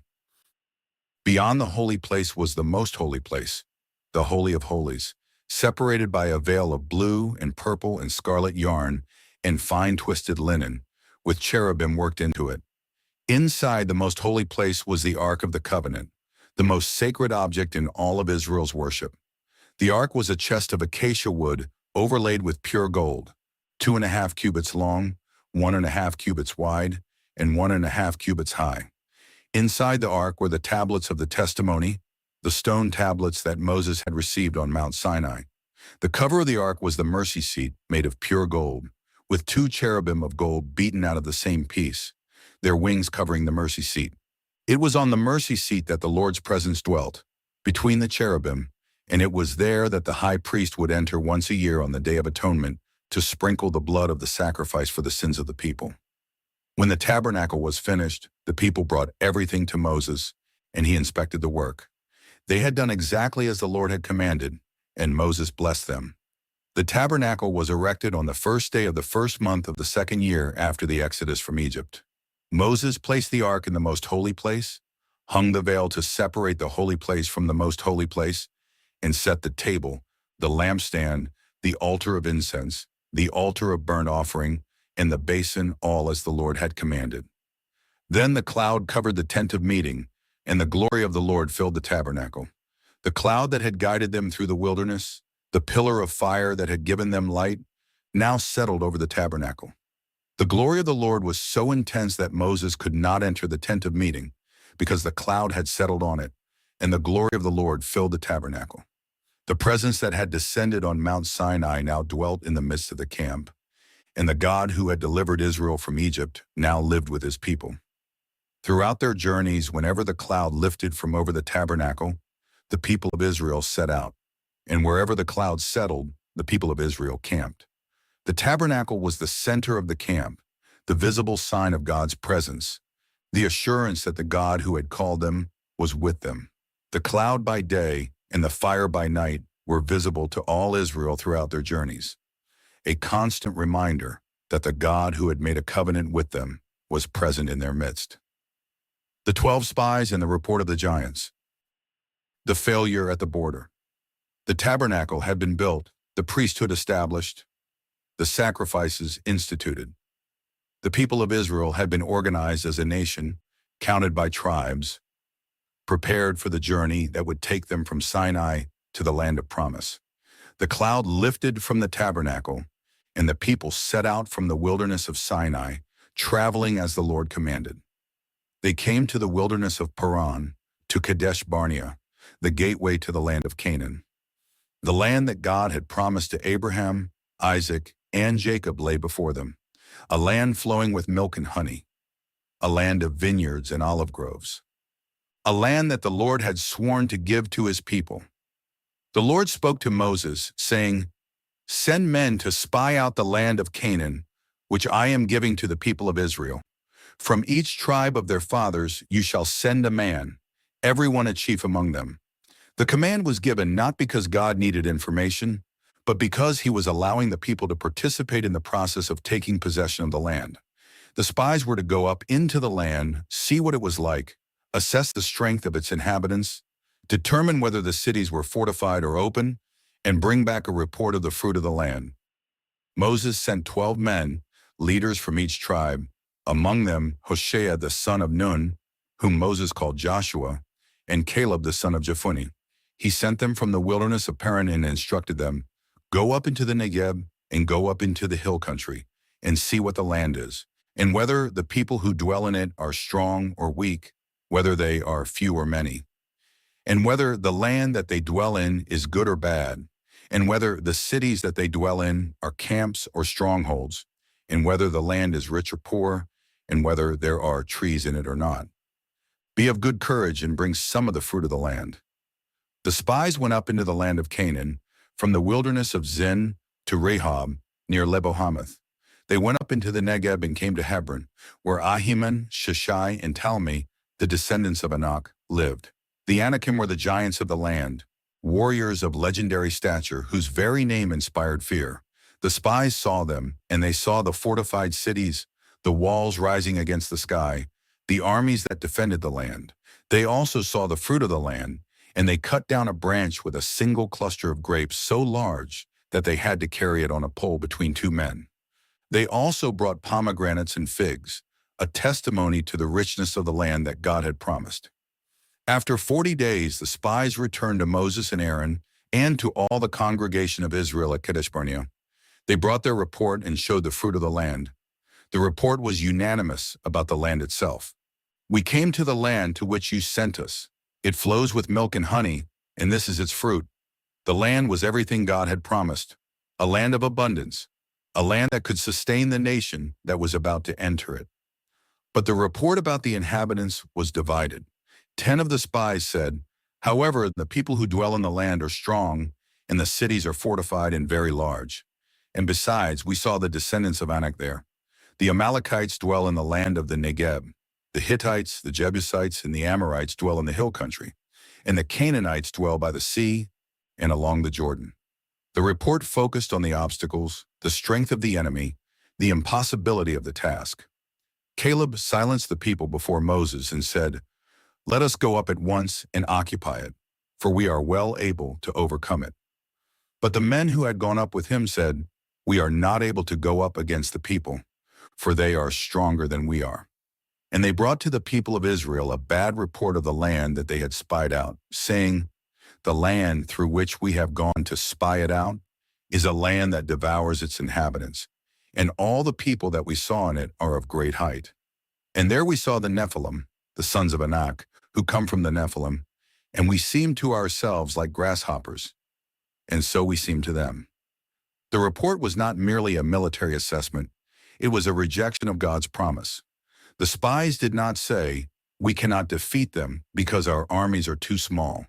Beyond the holy place was the most holy place, the Holy of Holies, separated by a veil of blue and purple and scarlet yarn and fine twisted linen, with cherubim worked into it. Inside the most holy place was the Ark of the Covenant, the most sacred object in all of Israel's worship. The ark was a chest of acacia wood overlaid with pure gold, 2.5 cubits long, 1.5 cubits wide, and 1.5 cubits high. Inside the ark were the tablets of the testimony, the stone tablets that Moses had received on Mount Sinai. The cover of the ark was the mercy seat made of pure gold, with 2 cherubim of gold beaten out of the same piece, their wings covering the mercy seat. It was on the mercy seat that the Lord's presence dwelt, between the cherubim, and it was there that the high priest would enter once a year on the Day of Atonement to sprinkle the blood of the sacrifice for the sins of the people. When the tabernacle was finished, the people brought everything to Moses, and he inspected the work. They had done exactly as the Lord had commanded, and Moses blessed them. The tabernacle was erected on the first day of the first month of the 2nd year after the Exodus from Egypt. Moses placed the ark in the most holy place, hung the veil to separate the holy place from the most holy place, and set the table, the lampstand, the altar of incense, the altar of burnt offering, and the basin, all as the Lord had commanded. Then the cloud covered the tent of meeting, and the glory of the Lord filled the tabernacle. The cloud that had guided them through the wilderness, The pillar of fire that had given them light now settled over the tabernacle. The glory of the Lord was so intense that Moses could not enter the tent of meeting because the cloud had settled on it, and the glory of the Lord filled the tabernacle. The presence that had descended on Mount Sinai now dwelt in the midst of the camp, and the God who had delivered Israel from Egypt now lived with his people. Throughout their journeys, whenever the cloud lifted from over the tabernacle, the people of Israel set out, and wherever the cloud settled, the people of Israel camped. The tabernacle was the center of the camp, the visible sign of God's presence, the assurance that the God who had called them was with them. The cloud by day and the fire by night were visible to all Israel throughout their journeys, a constant reminder that the God who had made a covenant with them was present in their midst. The 12 spies and the report of the giants. The failure at the border. The tabernacle had been built, the priesthood established, the sacrifices instituted. The people of Israel had been organized as a nation, counted by tribes, prepared for the journey that would take them from Sinai to the land of promise. The cloud lifted from the tabernacle, and the people set out from the wilderness of Sinai, traveling as the Lord commanded. They came to the wilderness of Paran, to Kadesh Barnea, the gateway to the land of Canaan. The land that God had promised to Abraham, Isaac, and Jacob lay before them, a land flowing with milk and honey, a land of vineyards and olive groves, a land that the Lord had sworn to give to his people. The Lord spoke to Moses, saying, "Send men to spy out the land of Canaan, which I am giving to the people of Israel. From each tribe of their fathers you shall send a man, everyone a chief among them." The command was given not because God needed information, but because he was allowing the people to participate in the process of taking possession of the land. The spies were to go up into the land, see what it was like, assess the strength of its inhabitants, determine whether the cities were fortified or open, and bring back a report of the fruit of the land. Moses sent 12 men, leaders from each tribe, among them Hoshea the son of Nun, whom Moses called Joshua, and Caleb the son of Jephunneh. He sent them from the wilderness of Paran and instructed them, "Go up into the Negeb and go up into the hill country and see what the land is, and whether the people who dwell in it are strong or weak, whether they are few or many, and whether the land that they dwell in is good or bad, and whether the cities that they dwell in are camps or strongholds, and whether the land is rich or poor, and whether there are trees in it or not. Be of good courage and bring some of the fruit of the land." The spies went up into the land of Canaan, from the wilderness of Zin to Rehob, near Lebo-Hamath. They went up into the Negeb and came to Hebron, where Ahiman, Sheshai, and Talmi, the descendants of Anak, lived. The Anakim were the giants of the land, warriors of legendary stature whose very name inspired fear. The spies saw them, and they saw the fortified cities, the walls rising against the sky, the armies that defended the land. They also saw the fruit of the land, and they cut down a branch with a single cluster of grapes so large that they had to carry it on a pole between 2 men. They also brought pomegranates and figs, a testimony to the richness of the land that God had promised. After 40 days, the spies returned to Moses and Aaron and to all the congregation of Israel at Kadesh Barnea. They brought their report and showed the fruit of the land. The report was unanimous about the land itself. "We came to the land to which you sent us. It flows with milk and honey, and this is its fruit." The land was everything God had promised, a land of abundance, a land that could sustain the nation that was about to enter it. But the report about the inhabitants was divided. 10 of the spies said, "However, the people who dwell in the land are strong, and the cities are fortified and very large. And besides, we saw the descendants of Anak there. The Amalekites dwell in the land of the Negeb. The Hittites, the Jebusites, and the Amorites dwell in the hill country, and the Canaanites dwell by the sea and along the Jordan." The report focused on the obstacles, the strength of the enemy, the impossibility of the task. Caleb silenced the people before Moses and said, "Let us go up at once and occupy it, for we are well able to overcome it." But the men who had gone up with him said, "We are not able to go up against the people, for they are stronger than we are." And they brought to the people of Israel a bad report of the land that they had spied out, saying, the land through which we have gone to spy it out is a land that devours its inhabitants, and all the people that we saw in it are of great height. And there we saw the Nephilim, the sons of Anak, who come from the Nephilim, and we seemed to ourselves like grasshoppers, and so we seemed to them. The report was not merely a military assessment, it was a rejection of God's promise. The spies did not say, "We cannot defeat them because our armies are too small,"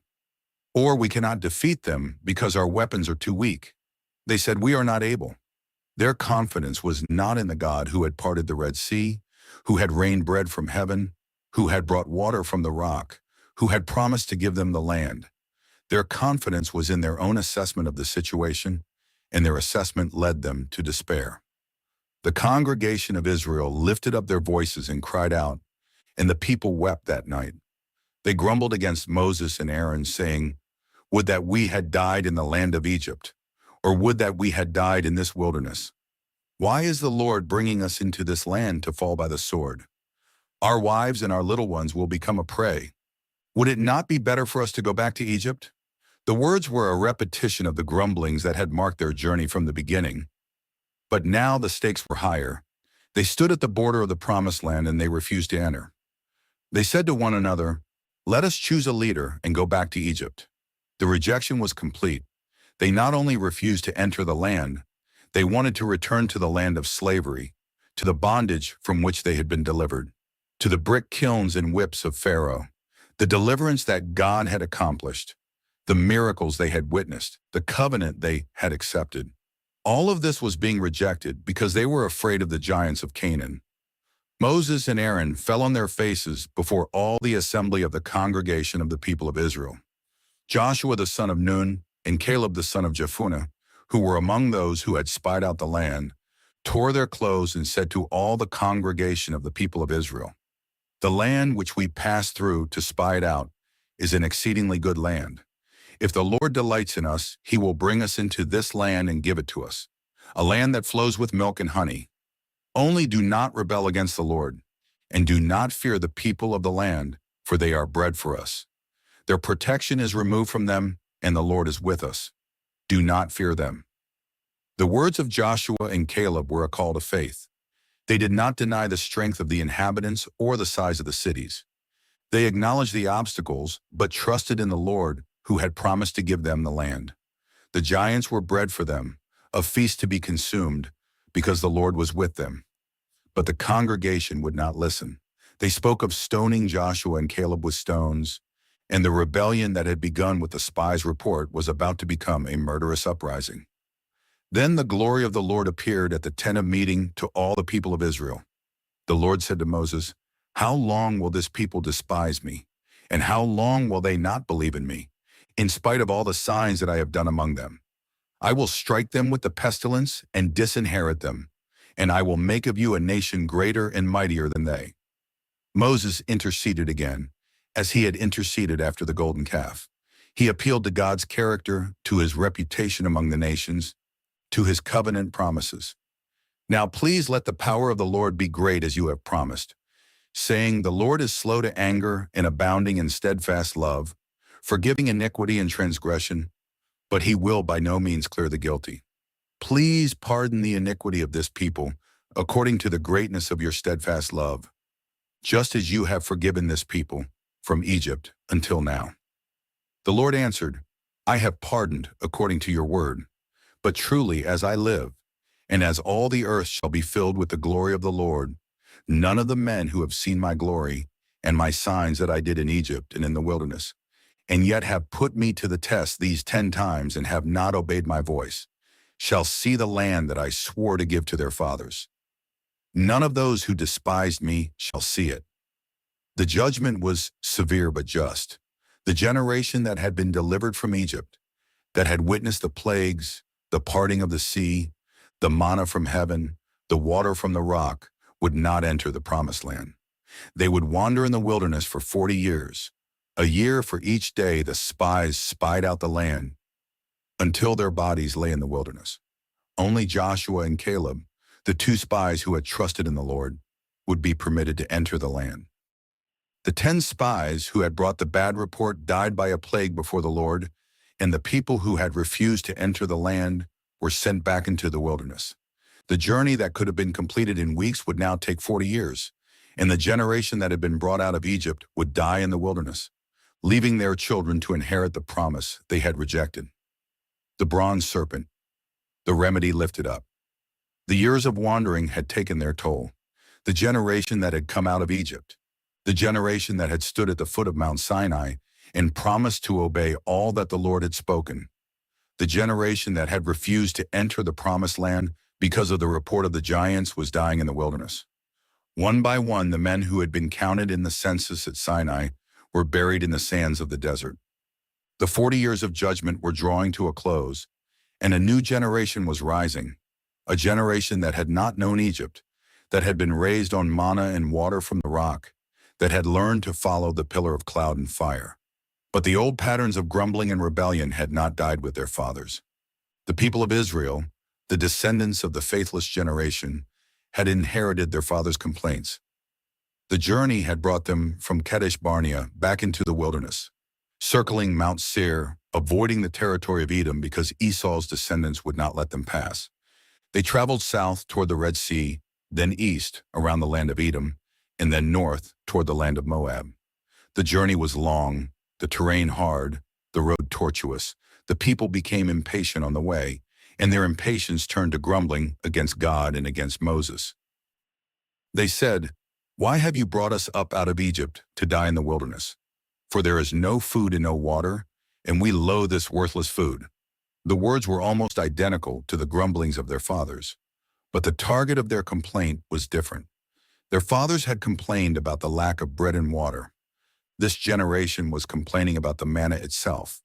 or "We cannot defeat them because our weapons are too weak." They said, "We are not able." Their confidence was not in the God who had parted the Red Sea, who had rained bread from heaven, who had brought water from the rock, who had promised to give them the land. Their confidence was in their own assessment of the situation, and their assessment led them to despair. The congregation of Israel lifted up their voices and cried out, and the people wept that night. They grumbled against Moses and Aaron, saying, "Would that we had died in the land of Egypt, or would that we had died in this wilderness. Why is the Lord bringing us into this land to fall by the sword? Our wives and our little ones will become a prey. Would it not be better for us to go back to Egypt?" The words were a repetition of the grumblings that had marked their journey from the beginning. But now the stakes were higher. They stood at the border of the promised land and they refused to enter. They said to one another, "Let us choose a leader and go back to Egypt." The rejection was complete. They not only refused to enter the land, they wanted to return to the land of slavery, to the bondage from which they had been delivered, to the brick kilns and whips of Pharaoh, the deliverance that God had accomplished, the miracles they had witnessed, the covenant they had accepted. All of this was being rejected because they were afraid of the giants of Canaan. Moses and Aaron fell on their faces before all the assembly of the congregation of the people of Israel. Joshua the son of Nun and Caleb the son of Jephunneh, who were among those who had spied out the land, tore their clothes and said to all the congregation of the people of Israel, "The land which we passed through to spy it out is an exceedingly good land. If the Lord delights in us, he will bring us into this land and give it to us, a land that flows with milk and honey. Only do not rebel against the Lord, and do not fear the people of the land, for they are bread for us. Their protection is removed from them, and the Lord is with us. Do not fear them." The words of Joshua and Caleb were a call to faith. They did not deny the strength of the inhabitants or the size of the cities. They acknowledged the obstacles, but trusted in the Lord who had promised to give them the land. The giants were bread for them, a feast to be consumed, because the Lord was with them. But the congregation would not listen. They spoke of stoning Joshua and Caleb with stones, and the rebellion that had begun with the spies' report was about to become a murderous uprising. Then the glory of the Lord appeared at the tent of meeting to all the people of Israel. The Lord said to Moses, "How long will this people despise me? And how long will they not believe in me, in spite of all the signs that I have done among them? I will strike them with the pestilence and disinherit them, and I will make of you a nation greater and mightier than they." Moses interceded again, as he had interceded after the golden calf. He appealed to God's character, to his reputation among the nations, to his covenant promises. "Now please let the power of the Lord be great as you have promised, saying, 'The Lord is slow to anger and abounding in steadfast love, forgiving iniquity and transgression, but he will by no means clear the guilty. Please pardon the iniquity of this people according to the greatness of your steadfast love, just as you have forgiven this people from Egypt until now.' The Lord answered, 'I have pardoned according to your word. But truly as I live, and as all the earth shall be filled with the glory of the Lord, none of the men who have seen my glory and my signs that I did in Egypt and in the wilderness, and yet have put me to the test these 10 times and have not obeyed my voice, shall see the land that I swore to give to their fathers. None of those who despised me shall see it.' The judgment was severe but just. The generation that had been delivered from Egypt, that had witnessed the plagues, the parting of the sea, the manna from heaven, the water from the rock, would not enter the promised land. They would wander in the wilderness for 40 years, a year for each day the spies spied out the land, until their bodies lay in the wilderness. Only Joshua and Caleb, the 2 spies who had trusted in the Lord, would be permitted to enter the land. The 10 spies who had brought the bad report died by a plague before the Lord, and the people who had refused to enter the land were sent back into the wilderness. The journey that could have been completed in weeks would now take 40 years, and the generation that had been brought out of Egypt would die in the wilderness, leaving their children to inherit the promise they had rejected. The bronze serpent, the remedy lifted up. The years of wandering had taken their toll. The generation that had come out of Egypt, the generation that had stood at the foot of Mount Sinai and promised to obey all that the Lord had spoken, the generation that had refused to enter the promised land because of the report of the giants was dying in the wilderness. One by one, the men who had been counted in the census at Sinai were buried in the sands of the desert. The 40 years of judgment were drawing to a close, and a new generation was rising, a generation that had not known Egypt, that had been raised on manna and water from the rock, that had learned to follow the pillar of cloud and fire. But the old patterns of grumbling and rebellion had not died with their fathers. The people of Israel, the descendants of the faithless generation, had inherited their fathers' complaints. The journey had brought them from Kadesh Barnea back into the wilderness, circling Mount Seir, avoiding the territory of Edom because Esau's descendants would not let them pass. They traveled south toward the Red Sea, then east around the land of Edom, and then north toward the land of Moab. The journey was long, the terrain hard, the road tortuous. The people became impatient on the way, and their impatience turned to grumbling against God and against Moses. They said, "Why have you brought us up out of Egypt to die in the wilderness? For there is no food and no water, and we loathe this worthless food." The words were almost identical to the grumblings of their fathers, but the target of their complaint was different. Their fathers had complained about the lack of bread and water. This generation was complaining about the manna itself.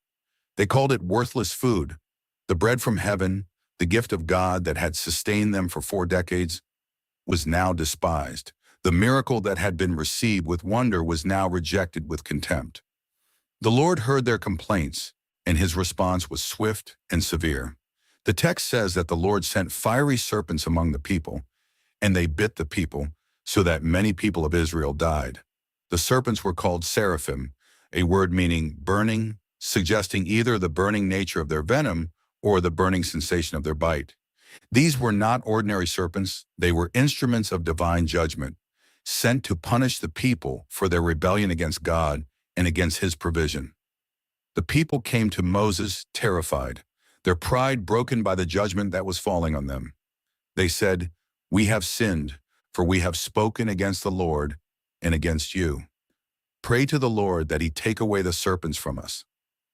They called it worthless food. The bread from heaven, the gift of God that had sustained them for 4 decades, was now despised. The miracle that had been received with wonder was now rejected with contempt. The Lord heard their complaints, and his response was swift and severe. The text says that the Lord sent fiery serpents among the people, and they bit the people, so that many people of Israel died. The serpents were called seraphim, a word meaning burning, suggesting either the burning nature of their venom or the burning sensation of their bite. These were not ordinary serpents. They were instruments of divine judgment, sent to punish the people for their rebellion against God and against his provision. The people came to Moses terrified, their pride broken by the judgment that was falling on them. They said, "We have sinned, for we have spoken against the Lord and against you. Pray to the Lord that he take away the serpents from us."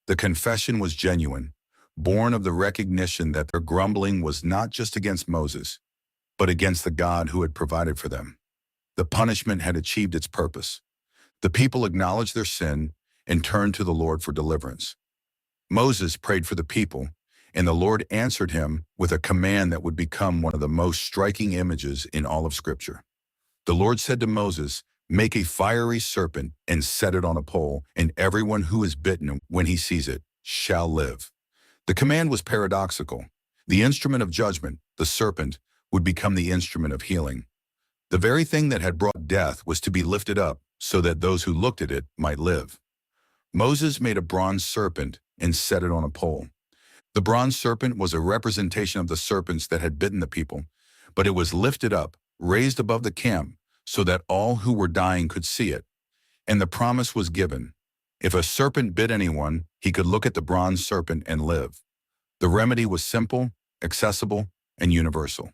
The confession was genuine, born of the recognition that their grumbling was not just against Moses, but against the God who had provided for them. The punishment had achieved its purpose. The people acknowledged their sin and turned to the Lord for deliverance. Moses prayed for the people, and the Lord answered him with a command that would become one of the most striking images in all of Scripture. The Lord said to Moses, "Make a fiery serpent and set it on a pole, and everyone who is bitten when he sees it shall live." The command was paradoxical. The instrument of judgment, the serpent, would become the instrument of healing. The very thing that had brought death was to be lifted up so that those who looked at it might live. Moses made a bronze serpent and set it on a pole. The bronze serpent was a representation of the serpents that had bitten the people, but it was lifted up, raised above the camp, so that all who were dying could see it. And the promise was given. If a serpent bit anyone, he could look at the bronze serpent and live. The remedy was simple, accessible, and universal.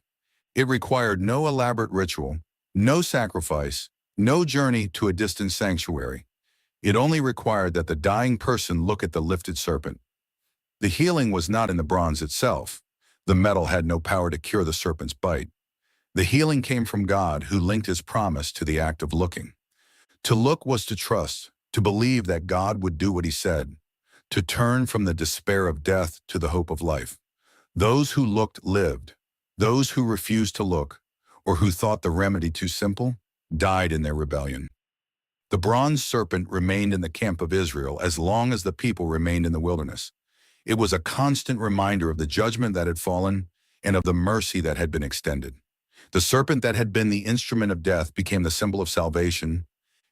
It required no elaborate ritual, no sacrifice, no journey to a distant sanctuary. It only required that the dying person look at the lifted serpent. The healing was not in the bronze itself. The metal had no power to cure the serpent's bite. The healing came from God, who linked his promise to the act of looking. To look was to trust, to believe that God would do what he said, to turn from the despair of death to the hope of life. Those who looked lived. Those who refused to look, or who thought the remedy too simple, died in their rebellion. The bronze serpent remained in the camp of Israel as long as the people remained in the wilderness. It was a constant reminder of the judgment that had fallen and of the mercy that had been extended. The serpent that had been the instrument of death became the symbol of salvation,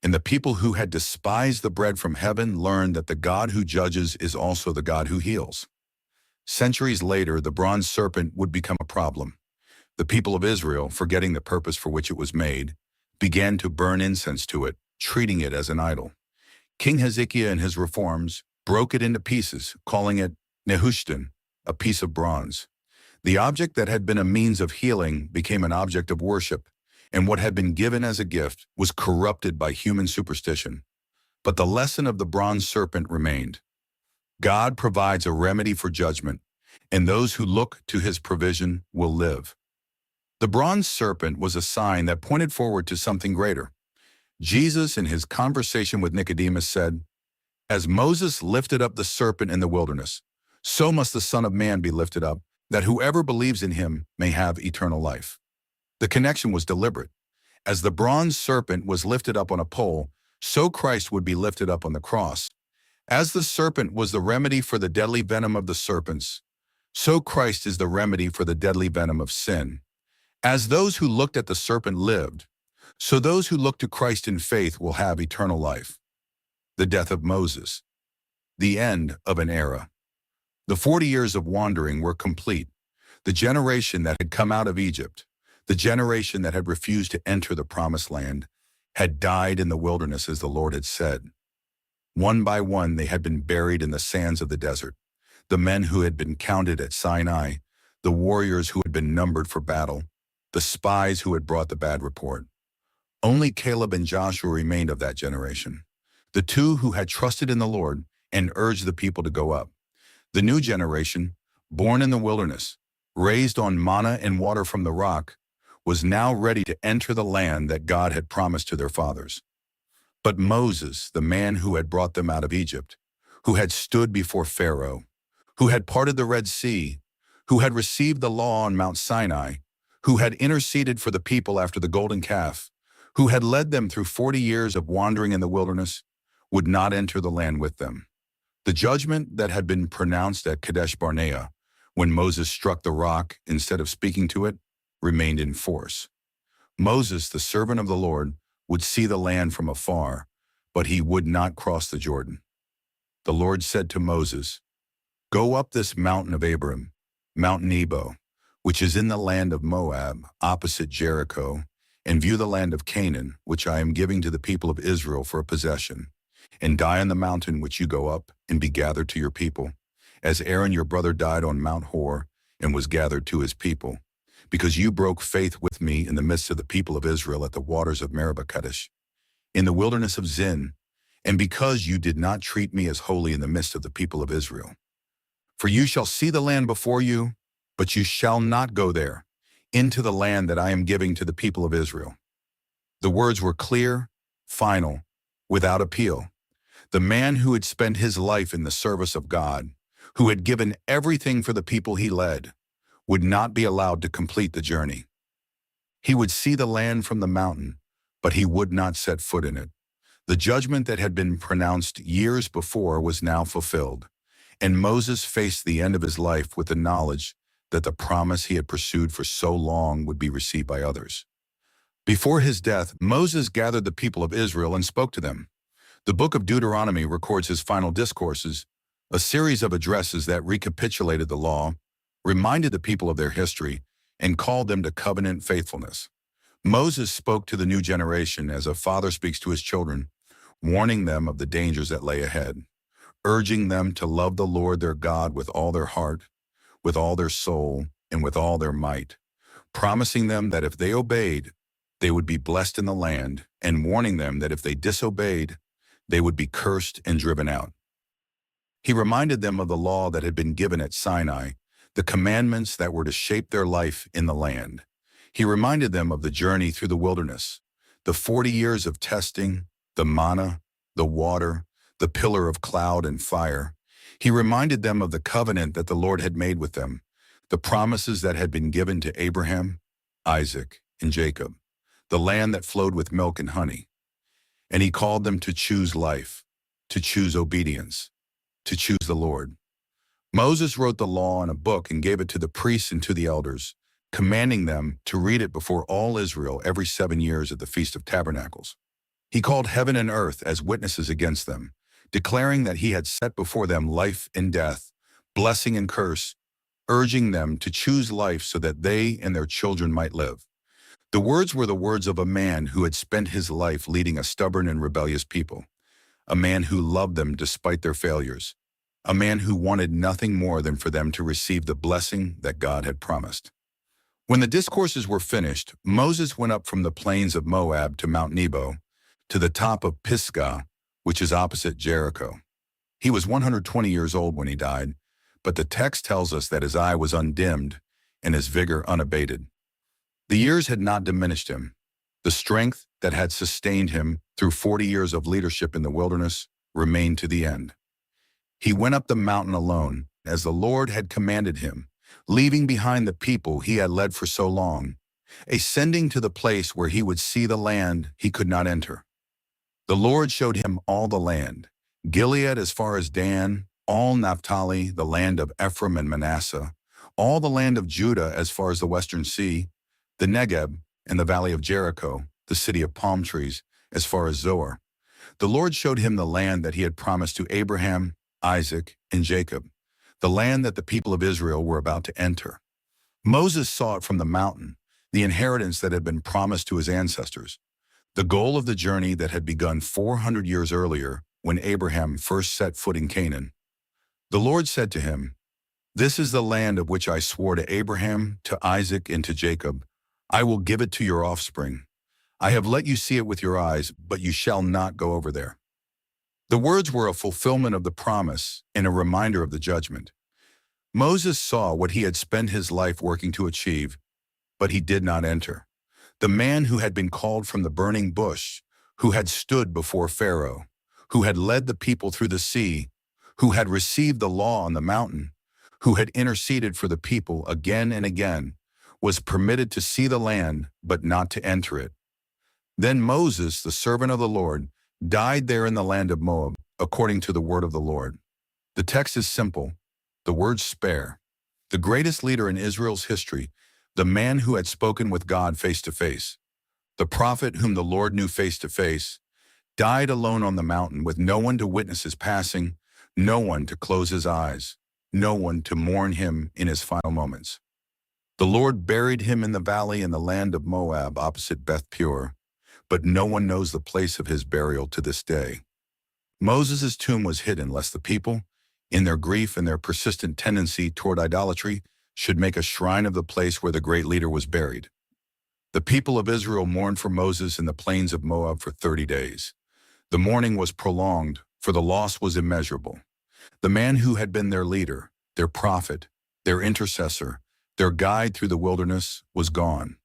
And the people who had despised the bread from heaven learned that the God who judges is also the God who heals. Centuries later, the bronze serpent would become a problem. The people of Israel, forgetting the purpose for which it was made, began to burn incense to it, treating it as an idol. King Hezekiah and his reforms broke it into pieces, calling it Nehushtan, a piece of bronze. The object that had been a means of healing became an object of worship, and what had been given as a gift was corrupted by human superstition. But the lesson of the bronze serpent remained. God provides a remedy for judgment, and those who look to his provision will live. The bronze serpent was a sign that pointed forward to something greater. Jesus, in his conversation with Nicodemus, said, "As Moses lifted up the serpent in the wilderness, so must the Son of Man be lifted up, that whoever believes in him may have eternal life." The connection was deliberate. As the bronze serpent was lifted up on a pole, so Christ would be lifted up on the cross. As the serpent was the remedy for the deadly venom of the serpents, so Christ is the remedy for the deadly venom of sin. As those who looked at the serpent lived, so those who look to Christ in faith will have eternal life. The death of Moses. The end of an era. The 40 years of wandering were complete. The generation that had come out of Egypt, the generation that had refused to enter the promised land, had died in the wilderness as the Lord had said. One by one they had been buried in the sands of the desert. The men who had been counted at Sinai, the warriors who had been numbered for battle, the spies who had brought the bad report. Only Caleb and Joshua remained of that generation, the two who had trusted in the Lord and urged the people to go up. The new generation, born in the wilderness, raised on manna and water from the rock, was now ready to enter the land that God had promised to their fathers. But Moses, the man who had brought them out of Egypt, who had stood before Pharaoh, who had parted the Red Sea, who had received the law on Mount Sinai, who had interceded for the people after the golden calf, who had led them through 40 years of wandering in the wilderness, would not enter the land with them. The judgment that had been pronounced at Kadesh Barnea, when Moses struck the rock instead of speaking to it, remained in force. Moses, the servant of the Lord, would see the land from afar, but he would not cross the Jordan. The Lord said to Moses, "Go up this mountain of Abraham, Mount Nebo, which is in the land of Moab, opposite Jericho, and view the land of Canaan, which I am giving to the people of Israel for a possession, and die on the mountain which you go up, and be gathered to your people, as Aaron your brother died on Mount Hor, and was gathered to his people, because you broke faith with me in the midst of the people of Israel at the waters of Meribah Kadesh, in the wilderness of Zin, and because you did not treat me as holy in the midst of the people of Israel. For you shall see the land before you, but you shall not go there, into the land that I am giving to the people of Israel." The words were clear, final, without appeal. The man who had spent his life in the service of God, who had given everything for the people he led, would not be allowed to complete the journey. He would see the land from the mountain, but he would not set foot in it. The judgment that had been pronounced years before was now fulfilled, and Moses faced the end of his life with the knowledge that the promise he had pursued for so long would be received by others. Before his death, Moses gathered the people of Israel and spoke to them. The book of Deuteronomy records his final discourses, a series of addresses that recapitulated the law, reminded the people of their history, and called them to covenant faithfulness. Moses spoke to the new generation as a father speaks to his children, warning them of the dangers that lay ahead, urging them to love the Lord their God with all their heart, with all their soul, and with all their might, promising them that if they obeyed, they would be blessed in the land, and warning them that if they disobeyed, they would be cursed and driven out. He reminded them of the law that had been given at Sinai, the commandments that were to shape their life in the land. He reminded them of the journey through the wilderness, the 40 years of testing, the manna, the water, the pillar of cloud and fire. He reminded them of the covenant that the Lord had made with them, the promises that had been given to Abraham, Isaac, and Jacob, the land that flowed with milk and honey. And he called them to choose life, to choose obedience, to choose the Lord. Moses wrote the law in a book and gave it to the priests and to the elders, commanding them to read it before all Israel every 7 years at the Feast of Tabernacles. He called heaven and earth as witnesses against them, declaring that he had set before them life and death, blessing and curse, urging them to choose life so that they and their children might live. The words were the words of a man who had spent his life leading a stubborn and rebellious people, a man who loved them despite their failures, a man who wanted nothing more than for them to receive the blessing that God had promised. When the discourses were finished, Moses went up from the plains of Moab to Mount Nebo, to the top of Pisgah, which is opposite Jericho. He was 120 years old when he died, but the text tells us that his eye was undimmed and his vigor unabated. The years had not diminished him. The strength that had sustained him through 40 years of leadership in the wilderness remained to the end. He went up the mountain alone, as the Lord had commanded him, leaving behind the people he had led for so long, ascending to the place where he would see the land he could not enter. The Lord showed him all the land, Gilead as far as Dan, all Naphtali, the land of Ephraim and Manasseh, all the land of Judah as far as the western sea, the Negeb and the valley of Jericho, the city of palm trees, as far as Zoar. The Lord showed him the land that he had promised to Abraham, Isaac, and Jacob, the land that the people of Israel were about to enter. Moses saw it from the mountain, the inheritance that had been promised to his ancestors, the goal of the journey that had begun 400 years earlier when Abraham first set foot in Canaan. The Lord said to him, "This is the land of which I swore to Abraham, to Isaac, and to Jacob. I will give it to your offspring. I have let you see it with your eyes, but you shall not go over there." The words were a fulfillment of the promise and a reminder of the judgment. Moses saw what he had spent his life working to achieve, but he did not enter. The man who had been called from the burning bush, who had stood before Pharaoh, who had led the people through the sea, who had received the law on the mountain, who had interceded for the people again and again, was permitted to see the land, but not to enter it. Then Moses, the servant of the Lord, died there in the land of Moab, according to the word of the Lord. The text is simple. The word spare. The greatest leader in Israel's history, the man who had spoken with God face to face, the prophet whom the Lord knew face to face, died alone on the mountain with no one to witness his passing, no one to close his eyes, no one to mourn him in his final moments. The Lord buried him in the valley in the land of Moab opposite Beth Peor, but no one knows the place of his burial to this day. Moses' tomb was hidden lest the people, in their grief and their persistent tendency toward idolatry, should make a shrine of the place where the great leader was buried. The people of Israel mourned for Moses in the plains of Moab for 30 days. The mourning was prolonged, for the loss was immeasurable. The man who had been their leader, their prophet, their intercessor, their guide through the wilderness, was gone.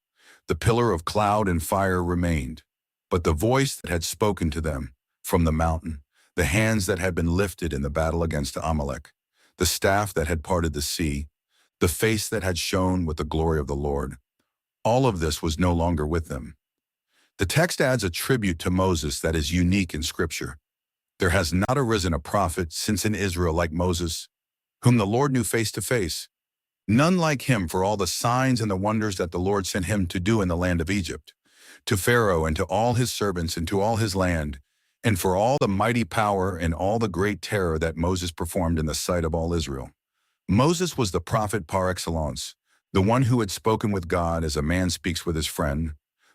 The pillar of cloud and fire remained, but the voice that had spoken to them from the mountain, the hands that had been lifted in the battle against Amalek, the staff that had parted the sea, the face that had shone with the glory of the Lord, all of this was no longer with them. The text adds a tribute to Moses that is unique in Scripture. There has not arisen a prophet since in Israel like Moses, whom the Lord knew face to face. None like him for all the signs and the wonders that the Lord sent him to do in the land of Egypt, to Pharaoh and to all his servants and to all his land, and for all the mighty power and all the great terror that Moses performed in the sight of all Israel. Moses was the prophet par excellence, the one who had spoken with God as a man speaks with his friend,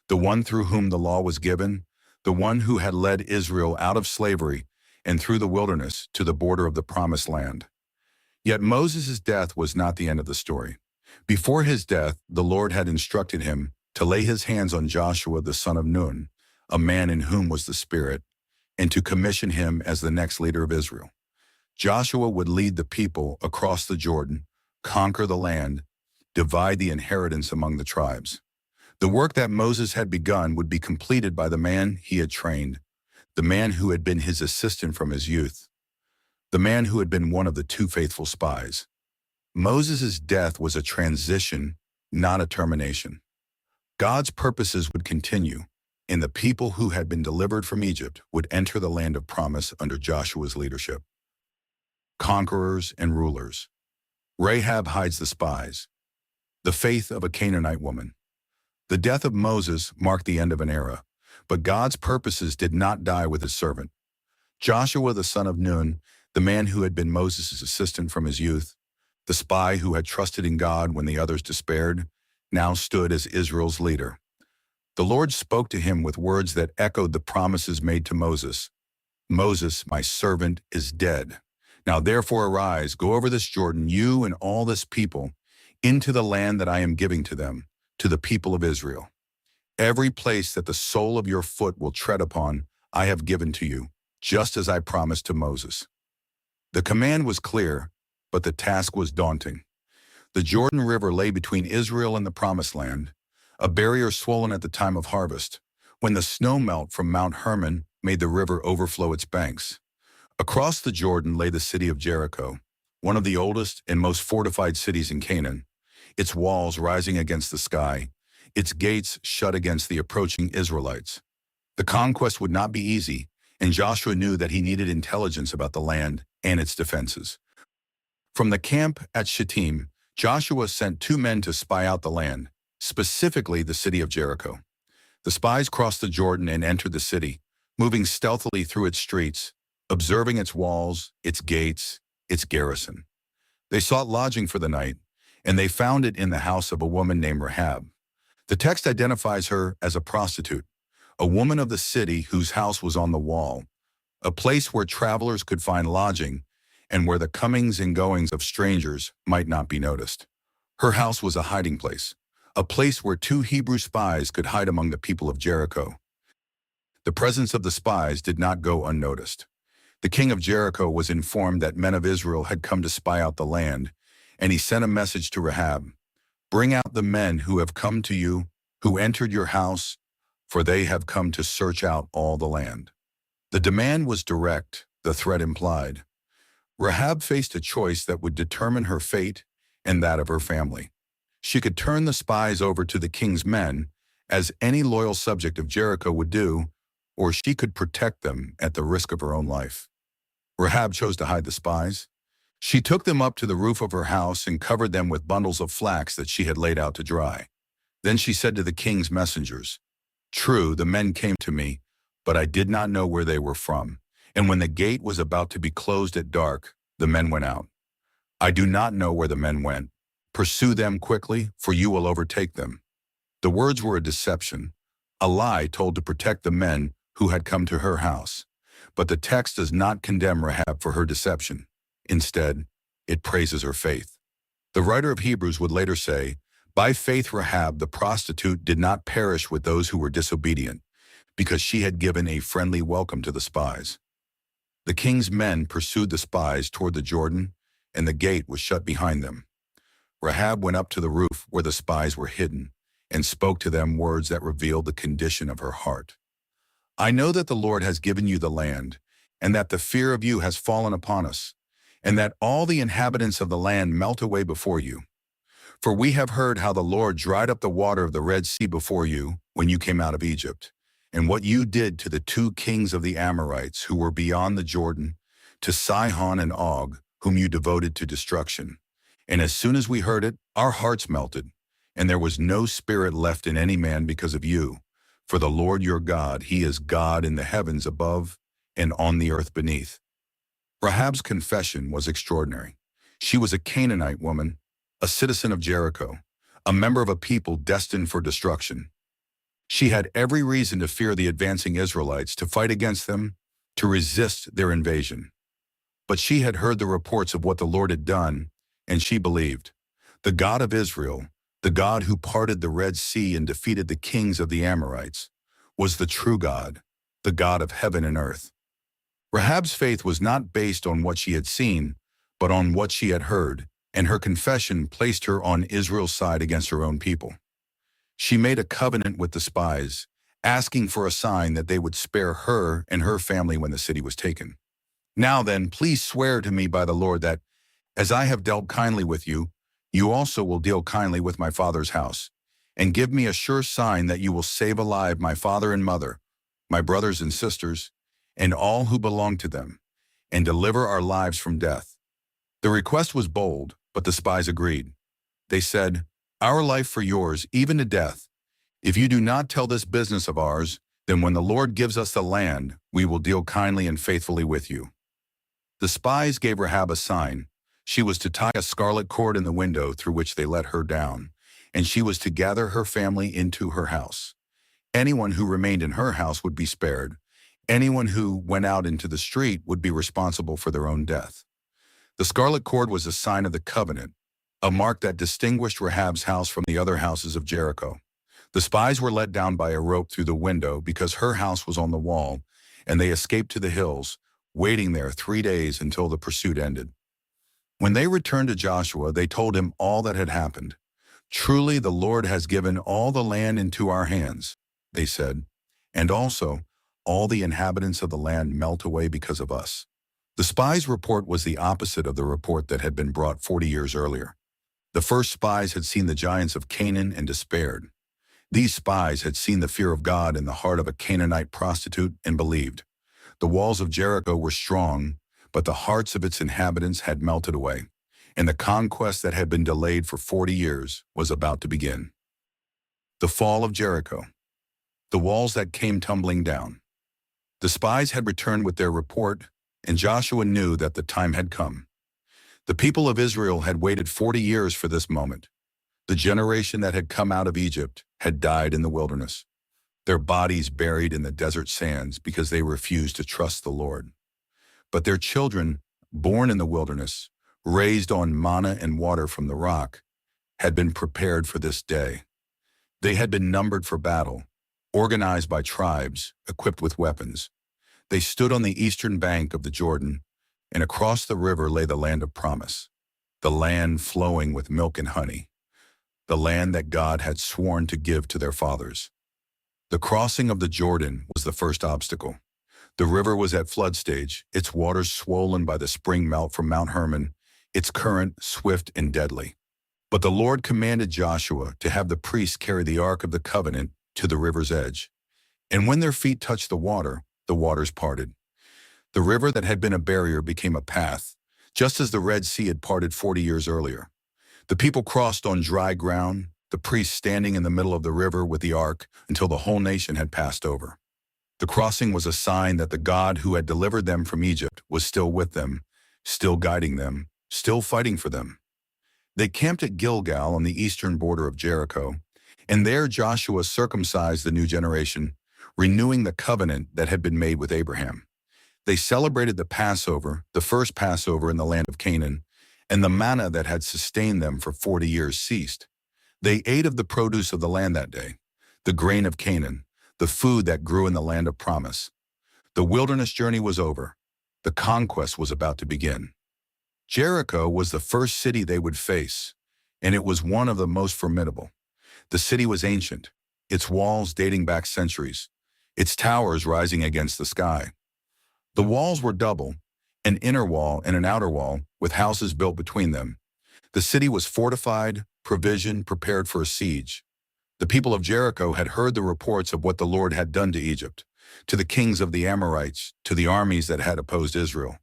the one through whom the law was given, the one who had led Israel out of slavery and through the wilderness to the border of the promised land. Yet Moses' death was not the end of the story. Before his death, the Lord had instructed him to lay his hands on Joshua the son of Nun, a man in whom was the Spirit, and to commission him as the next leader of Israel. Joshua would lead the people across the Jordan, conquer the land, divide the inheritance among the tribes. The work that Moses had begun would be completed by the man he had trained, the man who had been his assistant from his youth, the man who had been one of the two faithful spies. Moses' death was a transition, not a termination. God's purposes would continue, and the people who had been delivered from Egypt would enter the land of promise under Joshua's leadership. Conquerors and rulers. Rahab hides the spies. The faith of a Canaanite woman. The death of Moses marked the end of an era, But God's purposes did not die with his servant. Joshua the son of Nun, the man who had been Moses' assistant from his youth, the spy who had trusted in God when the others despaired, now stood as Israel's leader. The Lord spoke to him with words that echoed the promises made to Moses. "Moses, my servant, is dead. Now therefore arise, go over this Jordan, you and all this people, into the land that I am giving to them, to the people of Israel. Every place that the sole of your foot will tread upon, I have given to you, just as I promised to Moses." The command was clear, but the task was daunting. The Jordan River lay between Israel and the Promised Land, a barrier swollen at the time of harvest, when the snow melt from Mount Hermon made the river overflow its banks. Across the Jordan lay the city of Jericho, one of the oldest and most fortified cities in Canaan, its walls rising against the sky, its gates shut against the approaching Israelites. The conquest would not be easy, and Joshua knew that he needed intelligence about the land and its defenses. From the camp at Shittim, Joshua sent 2 men to spy out the land, specifically the city of Jericho. The spies crossed the Jordan and entered the city, moving stealthily through its streets, observing its walls, its gates, its garrison. They sought lodging for the night, and they found it in the house of a woman named Rahab. The text identifies her as a prostitute, a woman of the city whose house was on the wall, a place where travelers could find lodging and where the comings and goings of strangers might not be noticed. Her house was a hiding place, a place where 2 Hebrew spies could hide among the people of Jericho. The presence of the spies did not go unnoticed. The king of Jericho was informed that men of Israel had come to spy out the land, and he sent a message to Rahab, "Bring out the men who have come to you, who entered your house, for they have come to search out all the land." The demand was direct, the threat implied. Rahab faced a choice that would determine her fate and that of her family. She could turn the spies over to the king's men, as any loyal subject of Jericho would do, or she could protect them at the risk of her own life. Rahab chose to hide the spies. She took them up to the roof of her house and covered them with bundles of flax that she had laid out to dry. Then she said to the king's messengers, "True, the men came to me, but I did not know where they were from. And when the gate was about to be closed at dark, the men went out. I do not know where the men went. Pursue them quickly, for you will overtake them." The words were a deception, a lie told to protect the men who had come to her house. But the text does not condemn Rahab for her deception. Instead, it praises her faith. The writer of Hebrews would later say, "By faith Rahab the prostitute did not perish with those who were disobedient, because she had given a friendly welcome to the spies." The king's men pursued the spies toward the Jordan, and the gate was shut behind them. Rahab went up to the roof where the spies were hidden and spoke to them words that revealed the condition of her heart. "I know that the Lord has given you the land, and that the fear of you has fallen upon us, and that all the inhabitants of the land melt away before you. For we have heard how the Lord dried up the water of the Red Sea before you when you came out of Egypt, and what you did to the 2 kings of the Amorites who were beyond the Jordan, to Sihon and Og, whom you devoted to destruction. And as soon as we heard it, our hearts melted, and there was no spirit left in any man because of you. For the Lord your God, he is God in the heavens above and on the earth beneath." Rahab's confession was extraordinary. She was a Canaanite woman, a citizen of Jericho, a member of a people destined for destruction. She had every reason to fear the advancing Israelites, to fight against them, to resist their invasion. But she had heard the reports of what the Lord had done, and she believed. The God of Israel, the God who parted the Red Sea and defeated the kings of the Amorites, was the true God, the God of heaven and earth. Rahab's faith was not based on what she had seen, but on what she had heard, and her confession placed her on Israel's side against her own people. She made a covenant with the spies, asking for a sign that they would spare her and her family when the city was taken. "Now then, please swear to me by the Lord that, as I have dealt kindly with you, you also will deal kindly with my father's house, and give me a sure sign that you will save alive my father and mother, my brothers and sisters, and all who belong to them, and deliver our lives from death." The request was bold, but the spies agreed. They said, "Our life for yours, even to death. If you do not tell this business of ours, Then when the Lord gives us the land, we will deal kindly and faithfully with you." The spies gave Rahab a sign. She was to tie a scarlet cord in the window through which they let her down, and she was to gather her family into her house. Anyone who remained in her house would be spared. Anyone who went out into the street would be responsible for their own death. The scarlet cord was a sign of the covenant, a mark that distinguished Rahab's house from the other houses of Jericho. The spies were let down by a rope through the window because her house was on the wall, and they escaped to the hills, waiting there 3 days until the pursuit ended. When they returned to Joshua, they told him all that had happened. "Truly the Lord has given all the land into our hands," they said, "and also all the inhabitants of the land melt away because of us." The spies' report was the opposite of the report that had been brought 40 years earlier. The first spies had seen the giants of Canaan and despaired. These spies had seen the fear of God in the heart of a Canaanite prostitute and believed. The walls of Jericho were strong, but the hearts of its inhabitants had melted away, and the conquest that had been delayed for 40 years was about to begin. The fall of Jericho. The walls that came tumbling down. The spies had returned with their report, and Joshua knew that the time had come. The people of Israel had waited 40 years for this moment. The generation that had come out of Egypt had died in the wilderness, their bodies buried in the desert sands because they refused to trust the Lord. But their children, born in the wilderness, raised on manna and water from the rock, had been prepared for this day. They had been numbered for battle, organized by tribes, equipped with weapons. They stood on the eastern bank of the Jordan, and across the river lay the land of promise, the land flowing with milk and honey, the land that God had sworn to give to their fathers. The crossing of the Jordan was the first obstacle. The river was at flood stage, its waters swollen by the spring melt from Mount Hermon, its current swift and deadly. But the Lord commanded Joshua to have the priests carry the Ark of the Covenant to the river's edge. And when their feet touched the waters parted. The river that had been a barrier became a path, just as the Red Sea had parted 40 years earlier. The people crossed on dry ground, the priests standing in the middle of the river with the ark until the whole nation had passed over. The crossing was a sign that the God who had delivered them from Egypt was still with them, still guiding them, still fighting for them. They camped at Gilgal on the eastern border of Jericho, and there Joshua circumcised the new generation, renewing the covenant that had been made with Abraham. They celebrated the Passover, the first Passover in the land of Canaan, and the manna that had sustained them for 40 years ceased. They ate of the produce of the land that day, the grain of Canaan, the food that grew in the land of promise. The wilderness journey was over. The conquest was about to begin. Jericho was the first city they would face, and it was one of the most formidable. The city was ancient, its walls dating back centuries, its towers rising against the sky. The walls were double, an inner wall and an outer wall, with houses built between them. The city was fortified, provisioned, prepared for a siege. The people of Jericho had heard the reports of what the Lord had done to Egypt, to the kings of the Amorites, to the armies that had opposed Israel.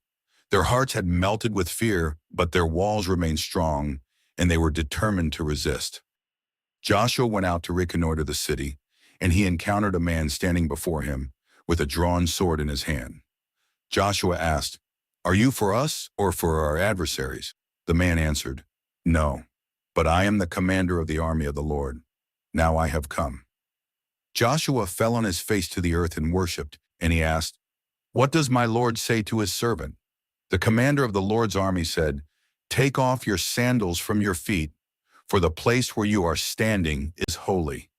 Their hearts had melted with fear, but their walls remained strong, and they were determined to resist. Joshua went out to reconnoiter the city, and he encountered a man standing before him with a drawn sword in his hand. Joshua asked, "Are you for us or for our adversaries?" The man answered, "No, but I am the commander of the army of the Lord. Now I have come." Joshua fell on his face to the earth and worshipped, and he asked, "What does my Lord say to his servant?" The commander of the Lord's army said, "Take off your sandals from your feet, for the place where you are standing is holy."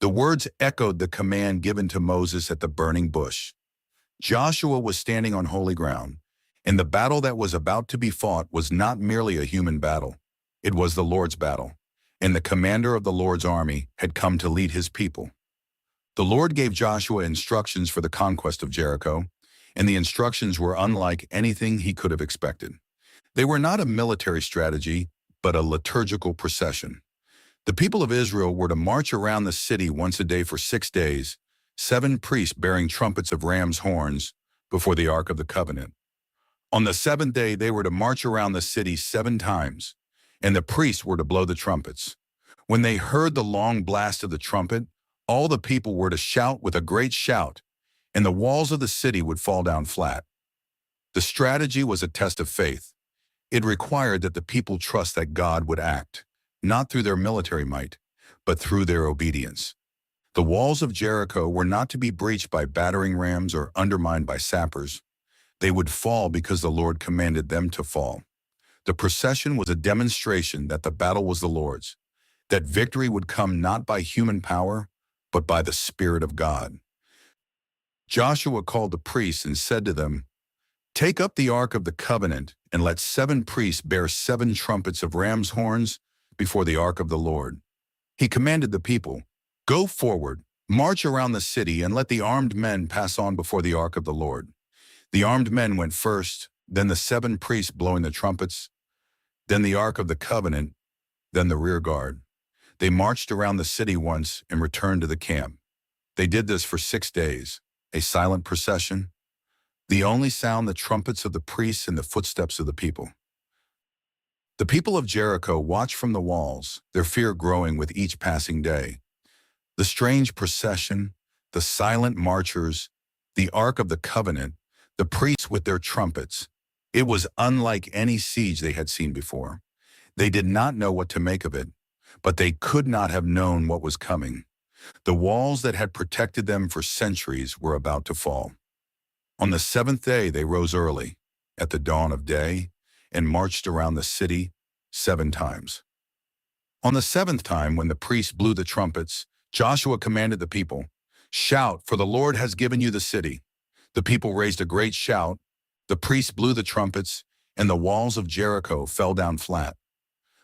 The words echoed the command given to Moses at the burning bush. Joshua was standing on holy ground, and the battle that was about to be fought was not merely a human battle. It was the Lord's battle, and the commander of the Lord's army had come to lead his people. The Lord gave Joshua instructions for the conquest of Jericho, and the instructions were unlike anything he could have expected. They were not a military strategy, but a liturgical procession. The people of Israel were to march around the city once a day for 6 days, 7 priests bearing trumpets of ram's horns before the Ark of the Covenant. On the 7th day, they were to march around the city 7 times, and the priests were to blow the trumpets. When they heard the long blast of the trumpet, All the people were to shout with a great shout, and the walls of the city would fall down flat. The strategy was a test of faith. It required that the people trust that God would act, not through their military might, but through their obedience. The walls of Jericho were not to be breached by battering rams or undermined by sappers. They would fall because the Lord commanded them to fall. The procession was a demonstration that the battle was the Lord's, that victory would come not by human power, but by the Spirit of God. Joshua called the priests and said to them, "Take up the Ark of the Covenant, and let 7 priests bear 7 trumpets of ram's horns before the Ark of the Lord." He commanded the people, "Go forward, march around the city, and let the armed men pass on before the Ark of the Lord." The armed men went first, then the 7 priests blowing the trumpets, then the Ark of the Covenant, then the rear guard. They marched around the city once and returned to the camp. They did this for 6 days, a silent procession. The only sound the trumpets of the priests and the footsteps of the people. The people of Jericho watched from the walls, their fear growing with each passing day. The strange procession, the silent marchers, the Ark of the Covenant, the priests with their trumpets. It was unlike any siege they had seen before. They did not know what to make of it, but they could not have known what was coming. The walls that had protected them for centuries were about to fall. On the 7th day they rose early, at the dawn of day, and marched around the city 7 times. On the 7th time, when the priests blew the trumpets, Joshua commanded the people, "Shout, for the Lord has given you the city." The people raised a great shout, the priests blew the trumpets, and the walls of Jericho fell down flat.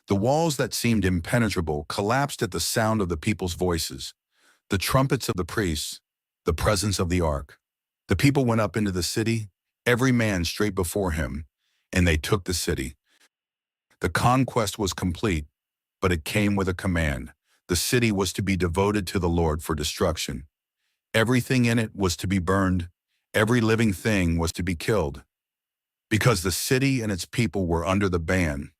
The walls that seemed impenetrable collapsed at the sound of the people's voices, the trumpets of the priests, the presence of the ark. The people went up into the city, every man straight before him, and they took the city. The conquest was complete, but it came with a command. The city was to be devoted to the Lord for destruction. Everything in it was to be burned. Every living thing was to be killed. Because the city and its people were under the ban,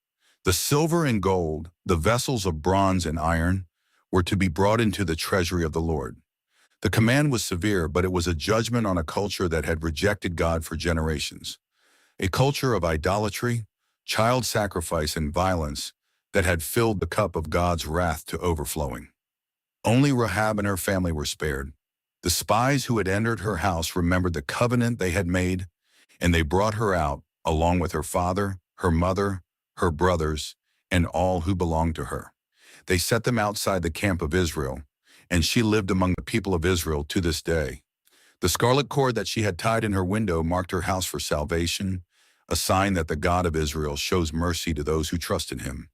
the silver and gold, the vessels of bronze and iron, were to be brought into the treasury of the Lord. The command was severe, but it was a judgment on a culture that had rejected God for generations. A culture of idolatry, child sacrifice, and violence that had filled the cup of God's wrath to overflowing. Only Rahab and her family were spared. The spies who had entered her house remembered the covenant they had made, and they brought her out, along with her father, her mother, her brothers, and all who belonged to her. They set them outside the camp of Israel, and she lived among the people of Israel to this day. The scarlet cord that she had tied in her window marked her house for salvation, a sign that the God of Israel shows mercy to those who trust in him.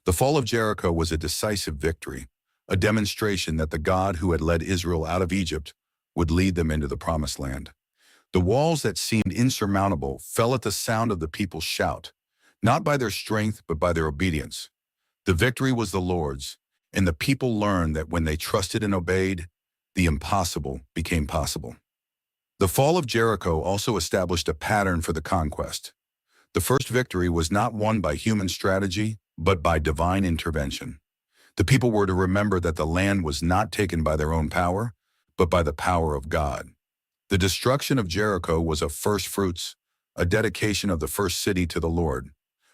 The fall of Jericho was a decisive victory, a demonstration that the God who had led Israel out of Egypt would lead them into the promised land. The walls that seemed insurmountable fell at the sound of the people's shout, not by their strength but by their obedience. The victory was the Lord's, and the people learned that when they trusted and obeyed, the impossible became possible. The fall of Jericho also established a pattern for the conquest. The first victory was not won by human strategy, but by divine intervention. The people were to remember that the land was not taken by their own power, but by the power of God. The destruction of Jericho was a first fruits, a dedication of the first city to the Lord,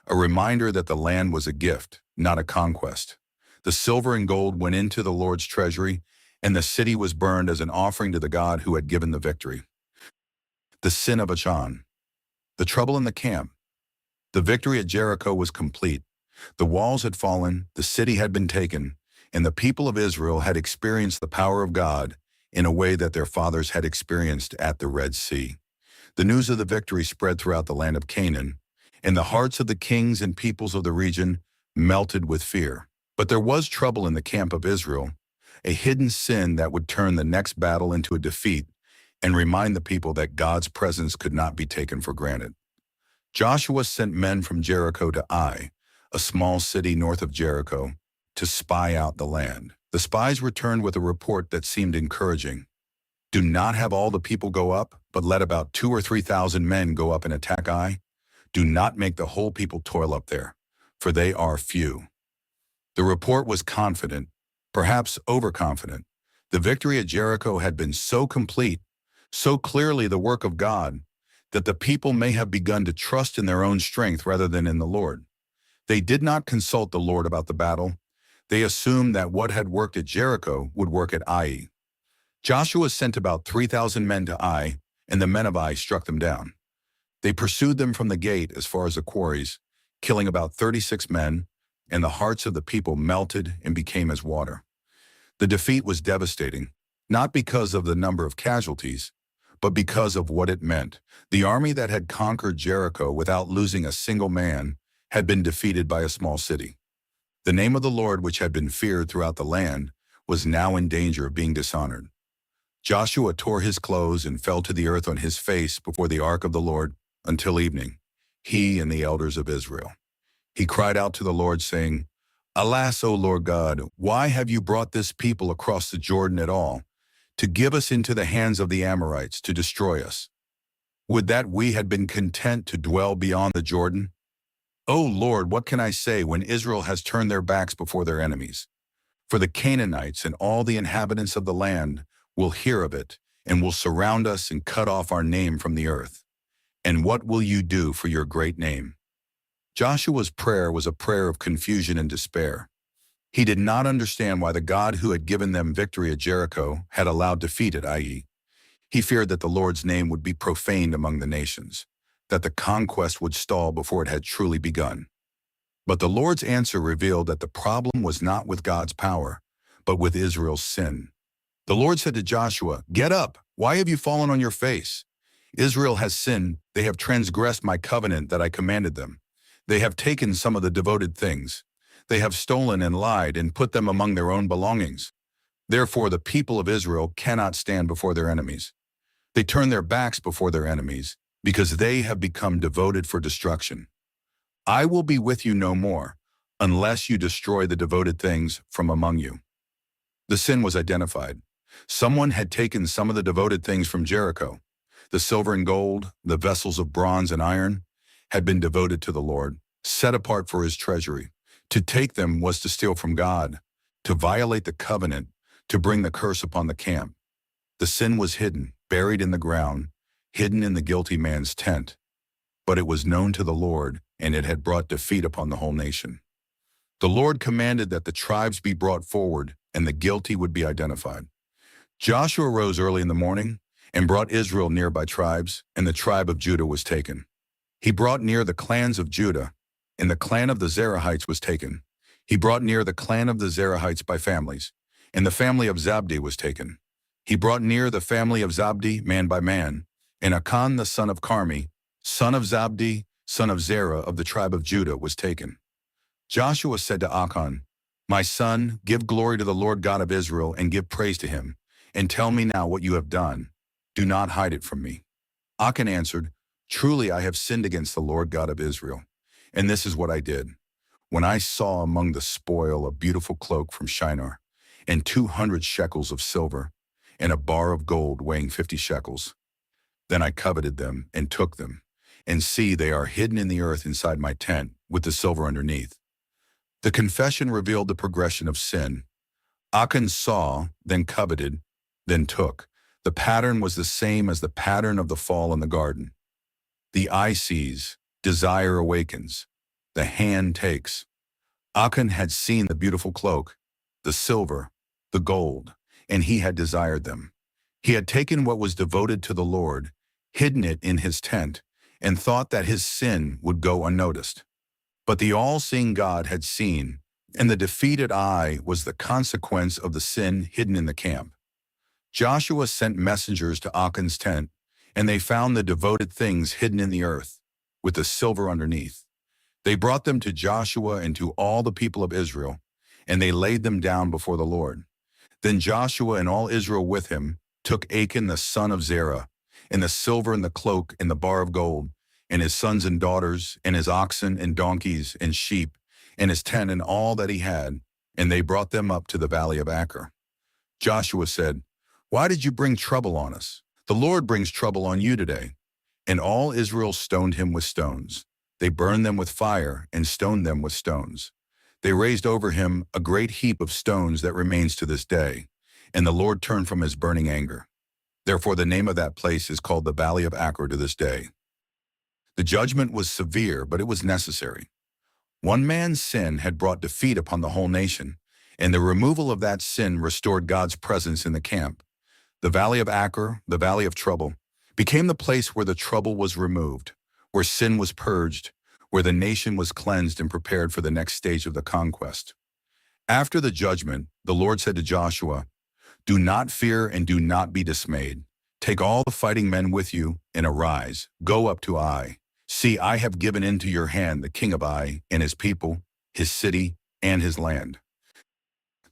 a reminder that the land was a gift, not a conquest. The silver and gold went into the Lord's treasury, and the city was burned as an offering to the God who had given the victory. The sin of Achan. The trouble in the camp. The victory at Jericho was complete. The walls had fallen, the city had been taken, and the people of Israel had experienced the power of God in a way that their fathers had experienced at the Red Sea. The news of the victory spread throughout the land of Canaan, and the hearts of the kings and peoples of the region melted with fear. But there was trouble in the camp of Israel, a hidden sin that would turn the next battle into a defeat and remind the people that God's presence could not be taken for granted. Joshua sent men from Jericho to Ai, a small city north of Jericho, to spy out the land. The spies returned with a report that seemed encouraging. "Do not have all the people go up, but let about 2,000 or 3,000 men go up and attack Ai. Do not make the whole people toil up there, for they are few." The report was confident, perhaps overconfident, The victory at Jericho had been so complete, so clearly the work of God, that the people may have begun to trust in their own strength rather than in the Lord. They did not consult the Lord about the battle. They assumed that what had worked at Jericho would work at Ai. Joshua sent about 3,000 men to Ai, and the men of Ai struck them down. They pursued them from the gate as far as the quarries, killing about 36 men, and the hearts of the people melted and became as water. The defeat was devastating, not because of the number of casualties, but because of what it meant. The army that had conquered Jericho without losing a single man had been defeated by a small city. The name of the Lord, which had been feared throughout the land, was now in danger of being dishonored. Joshua tore his clothes and fell to the earth on his face before the ark of the Lord until evening, he and the elders of Israel. He cried out to the Lord, saying, "Alas, O Lord God, why have you brought this people across the Jordan at all, to give us into the hands of the Amorites to destroy us? Would that we had been content to dwell beyond the Jordan? O Lord, what can I say when Israel has turned their backs before their enemies? For the Canaanites and all the inhabitants of the land will hear of it, and will surround us and cut off our name from the earth. And what will you do for your great name?" Joshua's prayer was a prayer of confusion and despair. He did not understand why the God who had given them victory at Jericho had allowed defeat at Ai. He feared that the Lord's name would be profaned among the nations, that the conquest would stall before it had truly begun. But the Lord's answer revealed that the problem was not with God's power, but with Israel's sin. The Lord said to Joshua, "Get up! Why have you fallen on your face? Israel has sinned. They have transgressed my covenant that I commanded them. They have taken some of the devoted things. They have stolen and lied and put them among their own belongings. Therefore the people of Israel cannot stand before their enemies. They turn their backs before their enemies, because they have become devoted for destruction. I will be with you no more, unless you destroy the devoted things from among you." The sin was identified. Someone had taken some of the devoted things from Jericho. The silver and gold, the vessels of bronze and iron, had been devoted to the Lord, set apart for his treasury. To take them was to steal from God, to violate the covenant, to bring the curse upon the camp. The sin was hidden, buried in the ground, hidden in the guilty man's tent. But it was known to the Lord, and it had brought defeat upon the whole nation. The Lord commanded that the tribes be brought forward, and the guilty would be identified. Joshua rose early in the morning and brought Israel near by tribes, and the tribe of Judah was taken. He brought near the clans of Judah, and the clan of the Zerahites was taken. He brought near the clan of the Zerahites by families, and the family of Zabdi was taken. He brought near the family of Zabdi man by man, and Achan the son of Carmi, son of Zabdi, son of Zerah of the tribe of Judah, was taken. Joshua said to Achan, "My son, give glory to the Lord God of Israel and give praise to him, and tell me now what you have done. Do not hide it from me." Achan answered, "Truly I have sinned against the Lord God of Israel, and this is what I did. When I saw among the spoil a beautiful cloak from Shinar, and 200 shekels of silver, and a bar of gold weighing 50 shekels, then I coveted them and took them, and see, they are hidden in the earth inside my tent, with the silver underneath." The confession revealed the progression of sin. Achan saw, then coveted, then took. The pattern was the same as the pattern of the fall in the garden. The eye sees, desire awakens, the hand takes. Achan had seen the beautiful cloak, the silver, the gold, and he had desired them. He had taken what was devoted to the Lord, hidden it in his tent, and thought that his sin would go unnoticed. But the all-seeing God had seen, and the defeated Ai was the consequence of the sin hidden in the camp. Joshua sent messengers to Achan's tent, and they found the devoted things hidden in the earth, with the silver underneath. They brought them to Joshua and to all the people of Israel, and they laid them down before the Lord. Then Joshua and all Israel with him took Achan the son of Zerah, and the silver and the cloak and the bar of gold, and his sons and daughters, and his oxen and donkeys and sheep, and his tent and all that he had, and they brought them up to the valley of Achor. Joshua said, "Why did you bring trouble on us? The Lord brings trouble on you today." And all Israel stoned him with stones. They burned them with fire and stoned them with stones. They raised over him a great heap of stones that remains to this day. and the Lord turned from his burning anger. Therefore the name of that place is called the Valley of Achor to this day. The judgment was severe, but it was necessary. One man's sin had brought defeat upon the whole nation, and the removal of that sin restored God's presence in the camp. The Valley of Achor, the Valley of Trouble, became the place where the trouble was removed, where sin was purged, where the nation was cleansed and prepared for the next stage of the conquest. After the judgment, the Lord said to Joshua, "Do not fear and do not be dismayed. Take all the fighting men with you and arise, go up to Ai. See, I have given into your hand the king of Ai and his people, his city, and his land."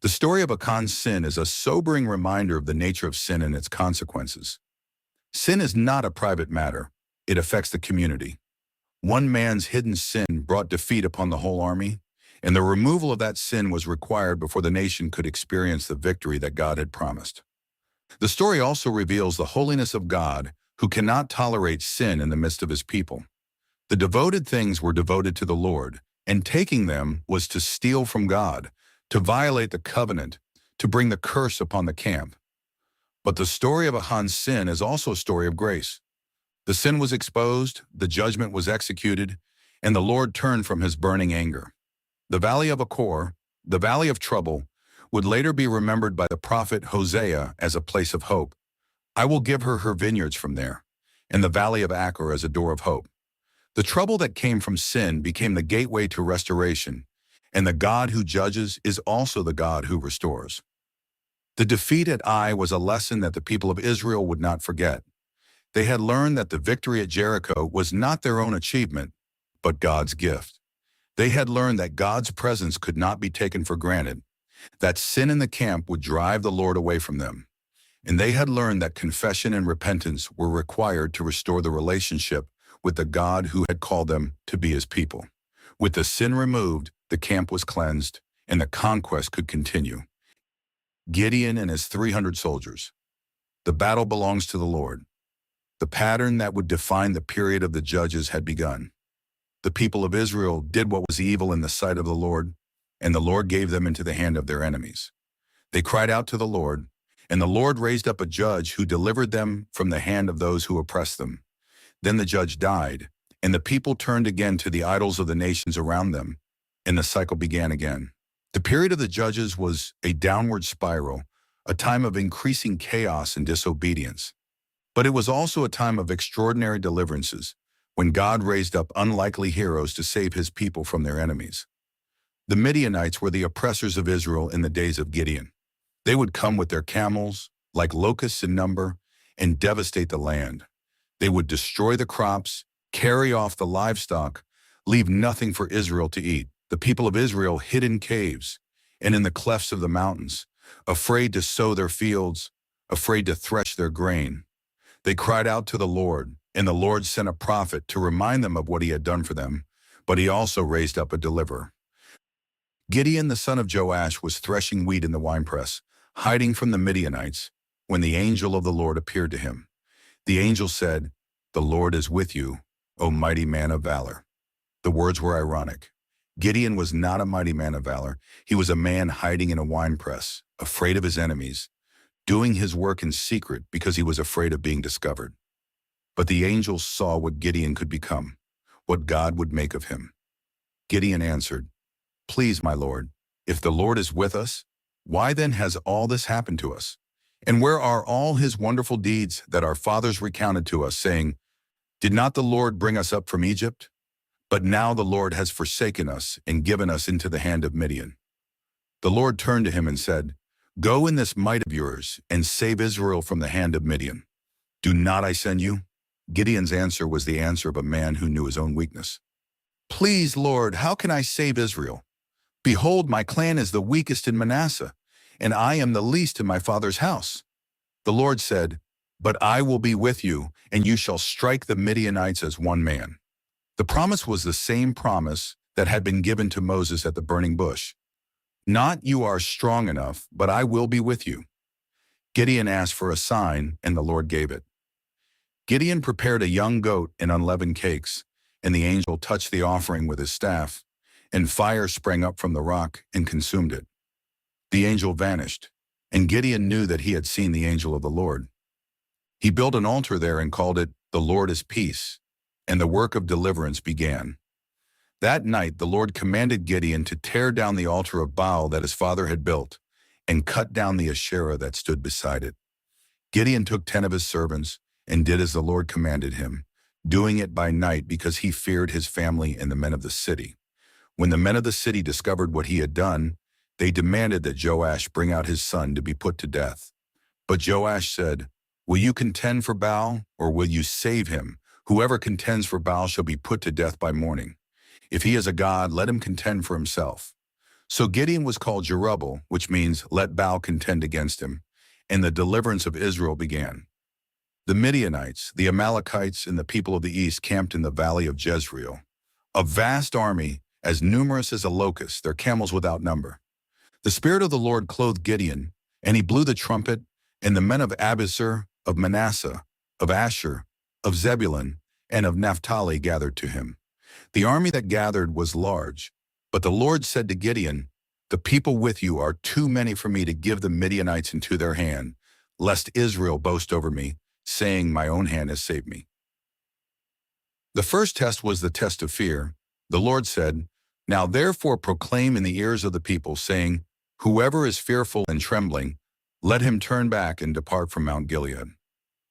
The story of Achan's sin is a sobering reminder of the nature of sin and its consequences. Sin is not a private matter. It affects the community. One man's hidden sin brought defeat upon the whole army, and the removal of that sin was required before the nation could experience the victory that God had promised. The story also reveals the holiness of God, who cannot tolerate sin in the midst of his people. The devoted things were devoted to the Lord, and taking them was to steal from God, to violate the covenant, to bring the curse upon the camp. But the story of Achan's sin is also a story of grace. The sin was exposed, the judgment was executed, and the Lord turned from his burning anger. The Valley of Achor, the Valley of Trouble, would later be remembered by the prophet Hosea as a place of hope. "I will give her her vineyards from there, and the Valley of Achor as a door of hope." The trouble that came from sin became the gateway to restoration, and the God who judges is also the God who restores. The defeat at Ai was a lesson that the people of Israel would not forget. They had learned that the victory at Jericho was not their own achievement, but God's gift. They had learned that God's presence could not be taken for granted, that sin in the camp would drive the Lord away from them. And they had learned that confession and repentance were required to restore the relationship with the God who had called them to be his people. With the sin removed, the camp was cleansed, and the conquest could continue. Gideon and his 300 soldiers. The battle belongs to the Lord. The pattern that would define the period of the judges had begun. The people of Israel did what was evil in the sight of the Lord, and the Lord gave them into the hand of their enemies. They cried out to the Lord, and the Lord raised up a judge who delivered them from the hand of those who oppressed them. Then the judge died, and the people turned again to the idols of the nations around them, and the cycle began again. The period of the judges was a downward spiral, a time of increasing chaos and disobedience. But it was also a time of extraordinary deliverances, when God raised up unlikely heroes to save his people from their enemies. The Midianites were the oppressors of Israel in the days of Gideon. They would come with their camels, like locusts in number, and devastate the land. They would destroy the crops, carry off the livestock, leave nothing for Israel to eat. The people of Israel hid in caves and in the clefts of the mountains, afraid to sow their fields, afraid to thresh their grain. They cried out to the Lord, and the Lord sent a prophet to remind them of what he had done for them, but he also raised up a deliverer. Gideon the son of Joash was threshing wheat in the winepress, hiding from the Midianites, when the angel of the Lord appeared to him. The angel said, "The Lord is with you, O mighty man of valor." The words were ironic. Gideon was not a mighty man of valor. He was a man hiding in a winepress, afraid of his enemies, doing his work in secret because he was afraid of being discovered. But the angel saw what Gideon could become, what God would make of him. Gideon answered, "Please, my Lord, if the Lord is with us, why then has all this happened to us? And where are all his wonderful deeds that our fathers recounted to us, saying, 'Did not the Lord bring us up from Egypt?' But now the Lord has forsaken us and given us into the hand of Midian." The Lord turned to him and said, "Go in this might of yours and save Israel from the hand of Midian. Do not I send you?" Gideon's answer was the answer of a man who knew his own weakness. "Please, Lord, how can I save Israel? Behold, my clan is the weakest in Manasseh, and I am the least in my father's house." The Lord said, "But I will be with you, and you shall strike the Midianites as one man." The promise was the same promise that had been given to Moses at the burning bush. Not, "You are strong enough, but I will be with you." Gideon asked for a sign, and the Lord gave it. Gideon prepared a young goat and unleavened cakes, and the angel touched the offering with his staff, and fire sprang up from the rock and consumed it. The angel vanished. and Gideon knew that he had seen the angel of the Lord. He built an altar there and called it, "The Lord is Peace," and the work of deliverance began. That night the Lord commanded Gideon to tear down the altar of Baal that his father had built, and cut down the Asherah that stood beside it. Gideon took 10 of his servants and did as the Lord commanded him, doing it by night because he feared his family and the men of the city. When the men of the city discovered what he had done, they demanded that Joash bring out his son to be put to death. But Joash said, "Will you contend for Baal, or will you save him? Whoever contends for Baal shall be put to death by morning. If he is a god, let him contend for himself." So Gideon was called Jerubbaal, which means "let Baal contend against him," and the deliverance of Israel began. The Midianites, the Amalekites, and the people of the east camped in the valley of Jezreel. A vast army, as numerous as a locust, their camels without number. The Spirit of the Lord clothed Gideon, and he blew the trumpet, and the men of Abiezer, of Manasseh, of Asher, of Zebulun, and of Naphtali gathered to him. The army that gathered was large, but the Lord said to Gideon, "The people with you are too many for me to give the Midianites into their hand, lest Israel boast over me, saying, 'My own hand has saved me.'" The first test was the test of fear. The Lord said, "Now therefore proclaim in the ears of the people, saying, 'Whoever is fearful and trembling, let him turn back and depart from Mount Gilead.'"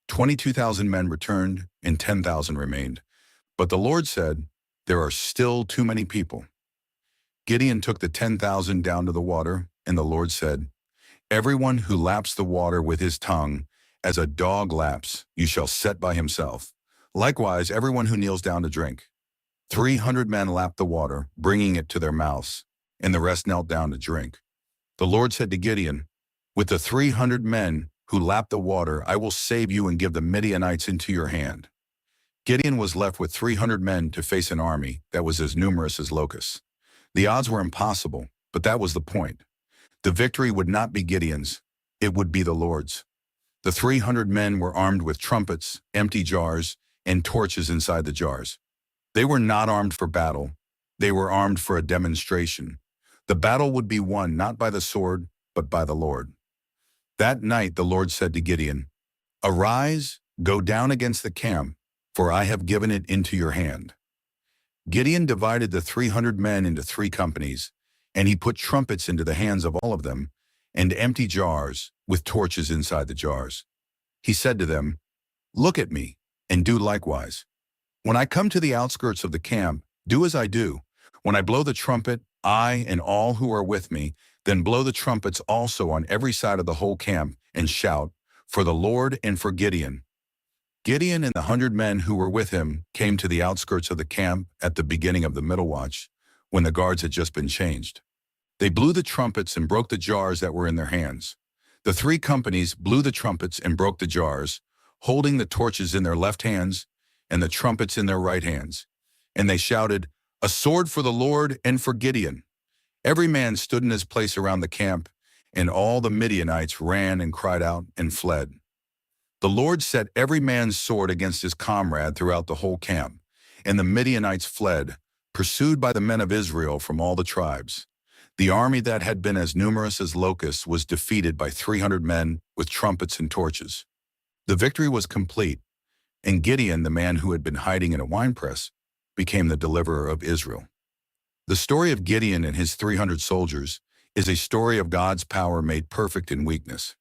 22,000 men returned, and 10,000 remained. But the Lord said, "There are still too many people." Gideon took the 10,000 down to the water, and the Lord said, "Everyone who laps the water with his tongue, as a dog laps, you shall set by himself. Likewise, everyone who kneels down to drink." 300 men lapped the water, bringing it to their mouths, and the rest knelt down to drink. The Lord said to Gideon, "With the 300 men who lapped the water, I will save you and give the Midianites into your hand." Gideon was left with 300 men to face an army that was as numerous as locusts. The odds were impossible, but that was the point. The victory would not be Gideon's, it would be the Lord's. The 300 men were armed with trumpets, empty jars, and torches inside the jars. They were not armed for battle. They were armed for a demonstration. The battle would be won not by the sword, but by the Lord. That night the Lord said to Gideon, "Arise, go down against the camp, for I have given it into your hand." Gideon divided the 300 men into 3 companies, and he put trumpets into the hands of all of them, and empty jars with torches inside the jars. He said to them, "Look at me, and do likewise. When I come to the outskirts of the camp, do as I do. When I blow the trumpet, I and all who are with me, then blow the trumpets also on every side of the whole camp, and shout, 'For the Lord and for Gideon.'" Gideon and the 100 men who were with him came to the outskirts of the camp at the beginning of the middle watch, when the guards had just been changed. They blew the trumpets and broke the jars that were in their hands. The 3 companies blew the trumpets and broke the jars, holding the torches in their left hands and the trumpets in their right hands. And they shouted, "A sword for the Lord and for Gideon." Every man stood in his place around the camp, and all the Midianites ran and cried out and fled. The Lord set every man's sword against his comrade throughout the whole camp, and the Midianites fled, pursued by the men of Israel from all the tribes. The army that had been as numerous as locusts was defeated by 300 men with trumpets and torches. The victory was complete, and Gideon, the man who had been hiding in a winepress, became the deliverer of Israel. The story of Gideon and his 300 soldiers is a story of God's power made perfect in weakness.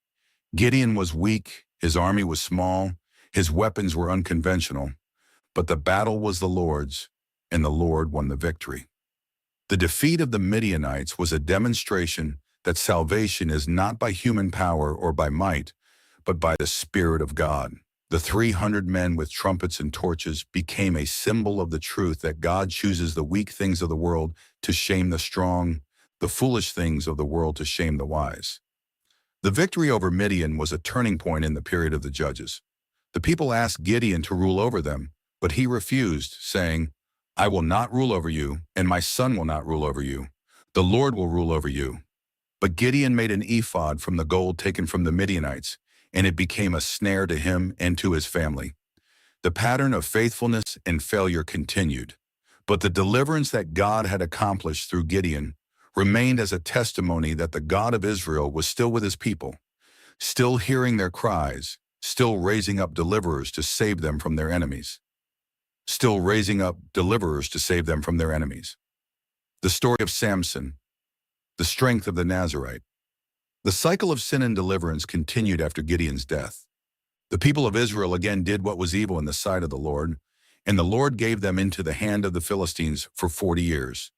Gideon was weak, his army was small, his weapons were unconventional, but the battle was the Lord's, and the Lord won the victory. The defeat of the Midianites was a demonstration that salvation is not by human power or by might, but by the Spirit of God. The 300 men with trumpets and torches became a symbol of the truth that God chooses the weak things of the world to shame the strong, the foolish things of the world to shame the wise. The victory over Midian was a turning point in the period of the judges. The people asked Gideon to rule over them, but he refused, saying, "I will not rule over you, and my son will not rule over you. The Lord will rule over you." But Gideon made an ephod from the gold taken from the Midianites, and it became a snare to him and to his family. The pattern of faithfulness and failure continued, but the deliverance that God had accomplished through Gideon remained as a testimony that the God of Israel was still with his people. still hearing their cries, still raising up deliverers to save them from their enemies. Still raising up deliverers to save them from their enemies. The story of Samson, the strength of the Nazarite. The cycle of sin and deliverance continued after Gideon's death. The people of Israel again did what was evil in the sight of the Lord, and the Lord gave them into the hand of the Philistines for 40 years.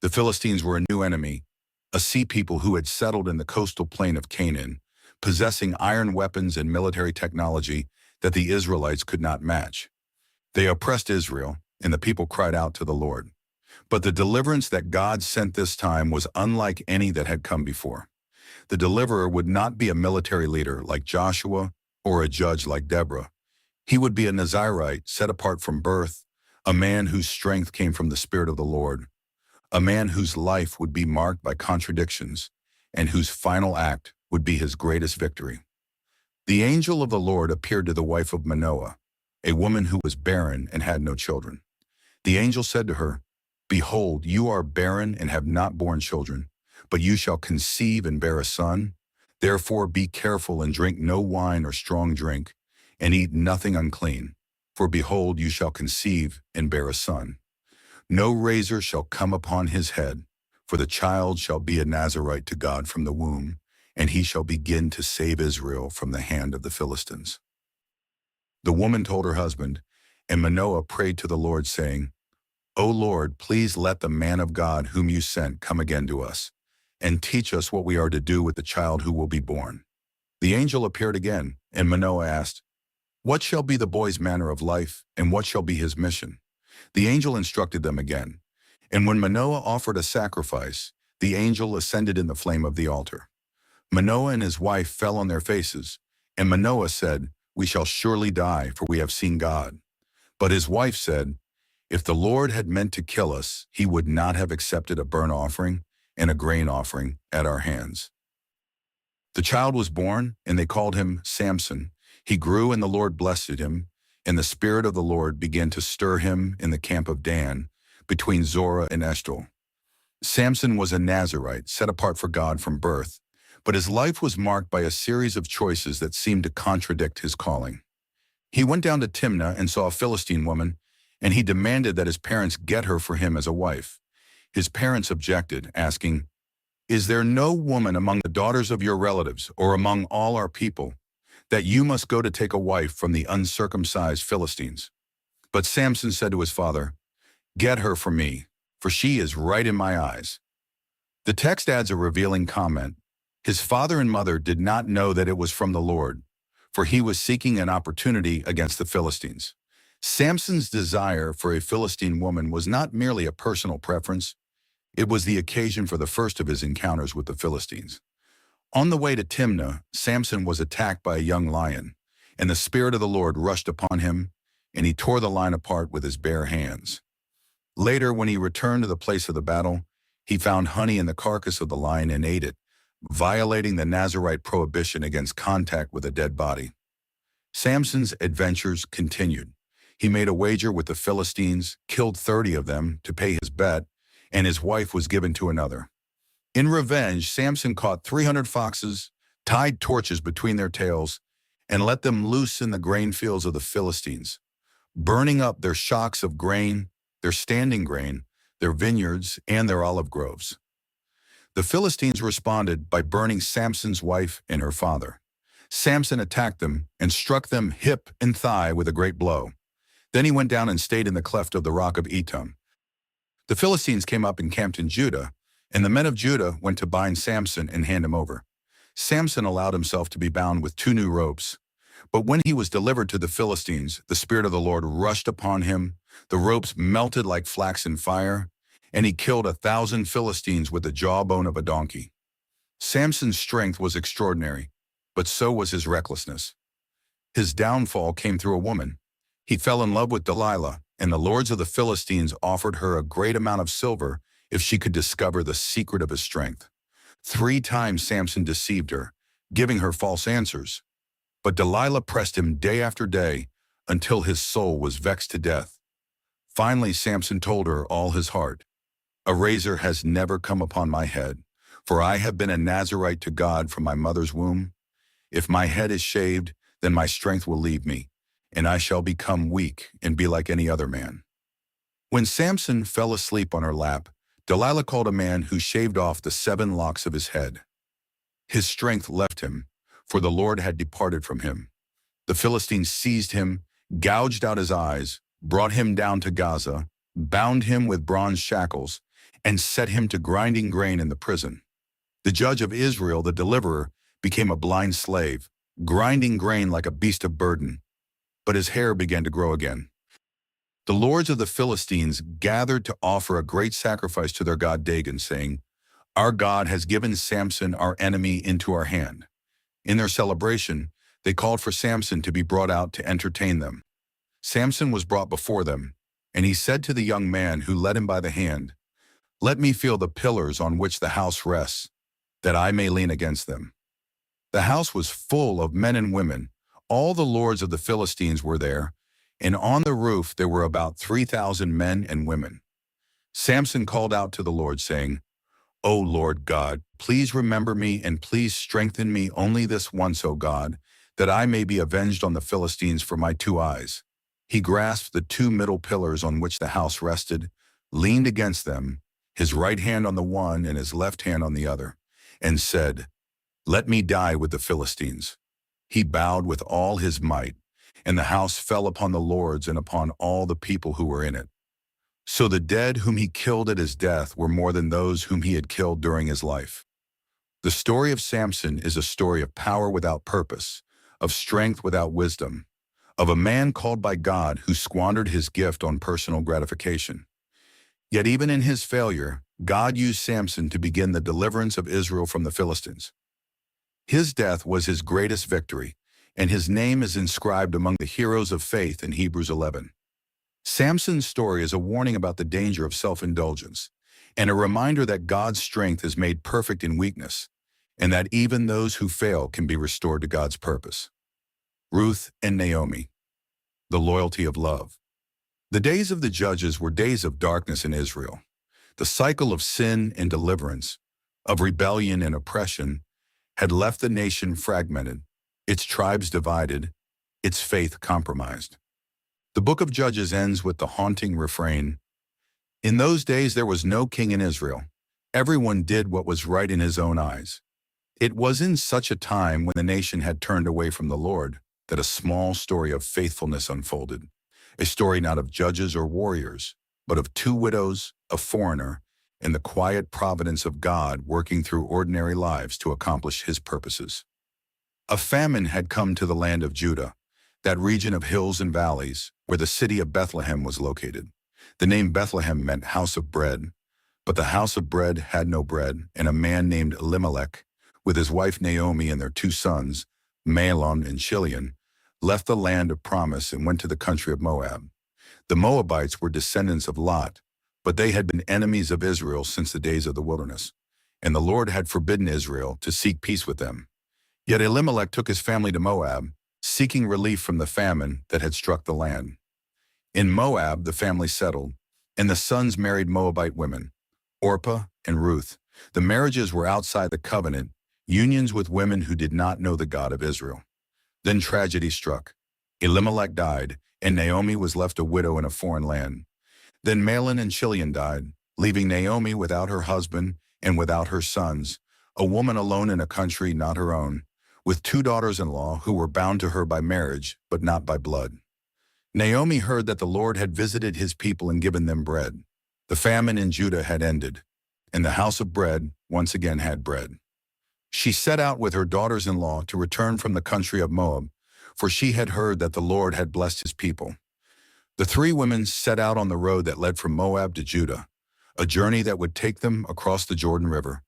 The Philistines were a new enemy, a sea people who had settled in the coastal plain of Canaan, possessing iron weapons and military technology that the Israelites could not match. They oppressed Israel, and the people cried out to the Lord. But the deliverance that God sent this time was unlike any that had come before. The deliverer would not be a military leader like Joshua or a judge like Deborah. He would be a Nazirite set apart from birth, a man whose strength came from the Spirit of the Lord, a man whose life would be marked by contradictions, and whose final act would be his greatest victory. The angel of the Lord appeared to the wife of Manoah, a woman who was barren and had no children. The angel said to her, "Behold, you are barren and have not borne children, but you shall conceive and bear a son. Therefore be careful and drink no wine or strong drink, and eat nothing unclean. For behold, you shall conceive and bear a son. No razor shall come upon his head, for the child shall be a Nazirite to God from the womb, and he shall begin to save Israel from the hand of the Philistines." The woman told her husband, and Manoah prayed to the Lord, saying, "O Lord, please let the man of God whom you sent come again to us, and teach us what we are to do with the child who will be born." The angel appeared again, and Manoah asked, "What shall be the boy's manner of life, and what shall be his mission?" The angel instructed them again. And when Manoah offered a sacrifice, the angel ascended in the flame of the altar. Manoah and his wife fell on their faces, and Manoah said, "We shall surely die, for we have seen God." But his wife said, "If the Lord had meant to kill us, he would not have accepted a burnt offering and a grain offering at our hands." The child was born, and they called him Samson. He grew, and the Lord blessed him, and the Spirit of the Lord began to stir him in the camp of Dan, between Zorah and Eshtaol. Samson was a Nazirite, set apart for God from birth, but his life was marked by a series of choices that seemed to contradict his calling. He went down to Timnah and saw a Philistine woman, and he demanded that his parents get her for him as a wife. His parents objected, asking, "Is there no woman among the daughters of your relatives or among all our people that you must go to take a wife from the uncircumcised Philistines?" But Samson said to his father, "Get her for me, for she is right in my eyes." The text adds a revealing comment. His father and mother did not know that it was from the Lord, for he was seeking an opportunity against the Philistines. Samson's desire for a Philistine woman was not merely a personal preference, it was the occasion for the first of his encounters with the Philistines. On the way to Timnah, Samson was attacked by a young lion, and the Spirit of the Lord rushed upon him, and he tore the lion apart with his bare hands. Later, when he returned to the place of the battle, he found honey in the carcass of the lion and ate it, violating the Nazirite prohibition against contact with a dead body. Samson's adventures continued. He made a wager with the Philistines, killed 30 of them to pay his bet, and his wife was given to another. In revenge, Samson caught 300 foxes, tied torches between their tails, and let them loose in the grain fields of the Philistines, burning up their shocks of grain, their standing grain, their vineyards, and their olive groves. The Philistines responded by burning Samson's wife and her father. Samson attacked them and struck them hip and thigh with a great blow. Then he went down and stayed in the cleft of the rock of Etam. The Philistines came up and camped in Judah, and the men of Judah went to bind Samson and hand him over. Samson allowed himself to be bound with 2 new ropes. But when he was delivered to the Philistines, the Spirit of the Lord rushed upon him. The ropes melted like flax in fire, and he killed 1,000 Philistines with the jawbone of a donkey. Samson's strength was extraordinary, but so was his recklessness. His downfall came through a woman. He fell in love with Delilah, and the lords of the Philistines offered her a great amount of silver if she could discover the secret of his strength. 3 times Samson deceived her, giving her false answers. But Delilah pressed him day after day until his soul was vexed to death. Finally, Samson told her all his heart. "A razor has never come upon my head, for I have been a Nazirite to God from my mother's womb. If my head is shaved, then my strength will leave me, and I shall become weak and be like any other man." When Samson fell asleep on her lap, Delilah called a man who shaved off the 7 locks of his head. His strength left him, for the Lord had departed from him. The Philistines seized him, gouged out his eyes, brought him down to Gaza, bound him with bronze shackles, and set him to grinding grain in the prison. The judge of Israel, the deliverer, became a blind slave, grinding grain like a beast of burden. But his hair began to grow again. The lords of the Philistines gathered to offer a great sacrifice to their god Dagon, saying, "Our God has given Samson, our enemy, into our hand." In their celebration, they called for Samson to be brought out to entertain them. Samson was brought before them, and he said to the young man who led him by the hand, "Let me feel the pillars on which the house rests, that I may lean against them." The house was full of men and women. All the lords of the Philistines were there, and on the roof there were about 3,000 men and women. Samson called out to the Lord, saying, "O Lord God, please remember me and please strengthen me only this once, O God, that I may be avenged on the Philistines for my 2 eyes." He grasped the 2 middle pillars on which the house rested, leaned against them, his right hand on the one and his left hand on the other, and said, "Let me die with the Philistines." He bowed with all his might, and the house fell upon the lords and upon all the people who were in it. So the dead whom he killed at his death were more than those whom he had killed during his life. The story of Samson is a story of power without purpose, of strength without wisdom, of a man called by God who squandered his gift on personal gratification. Yet even in his failure, God used Samson to begin the deliverance of Israel from the Philistines. His death was his greatest victory, and his name is inscribed among the heroes of faith in Hebrews 11. Samson's story is a warning about the danger of self-indulgence, and a reminder that God's strength is made perfect in weakness, and that even those who fail can be restored to God's purpose. Ruth and Naomi, the loyalty of love. The days of the judges were days of darkness in Israel. The cycle of sin and deliverance, of rebellion and oppression, had left the nation fragmented, its tribes divided, its faith compromised. The book of Judges ends with the haunting refrain, "In those days there was no king in Israel. Everyone did what was right in his own eyes." It was in such a time when the nation had turned away from the Lord that a small story of faithfulness unfolded. A story not of judges or warriors, but of 2 widows, a foreigner, and the quiet providence of God working through ordinary lives to accomplish his purposes. A famine had come to the land of Judah, that region of hills and valleys where the city of Bethlehem was located. The name Bethlehem meant house of bread, but the house of bread had no bread, and a man named Elimelech, with his wife Naomi and their 2 sons, Mahlon and Chilion, left the land of promise and went to the country of Moab. The Moabites were descendants of Lot, but they had been enemies of Israel since the days of the wilderness, and the Lord had forbidden Israel to seek peace with them. Yet Elimelech took his family to Moab, seeking relief from the famine that had struck the land. In Moab, the family settled, and the sons married Moabite women, Orpah and Ruth. The marriages were outside the covenant, unions with women who did not know the God of Israel. Then tragedy struck. Elimelech died, and Naomi was left a widow in a foreign land. Then Mahlon and Chilion died, leaving Naomi without her husband and without her sons, a woman alone in a country not her own, with 2 daughters-in-law who were bound to her by marriage, but not by blood. Naomi heard that the Lord had visited his people and given them bread. The famine in Judah had ended, and the house of bread once again had bread. She set out with her daughters-in-law to return from the country of Moab, for she had heard that the Lord had blessed his people. The 3 women set out on the road that led from Moab to Judah, a journey that would take them across the Jordan River,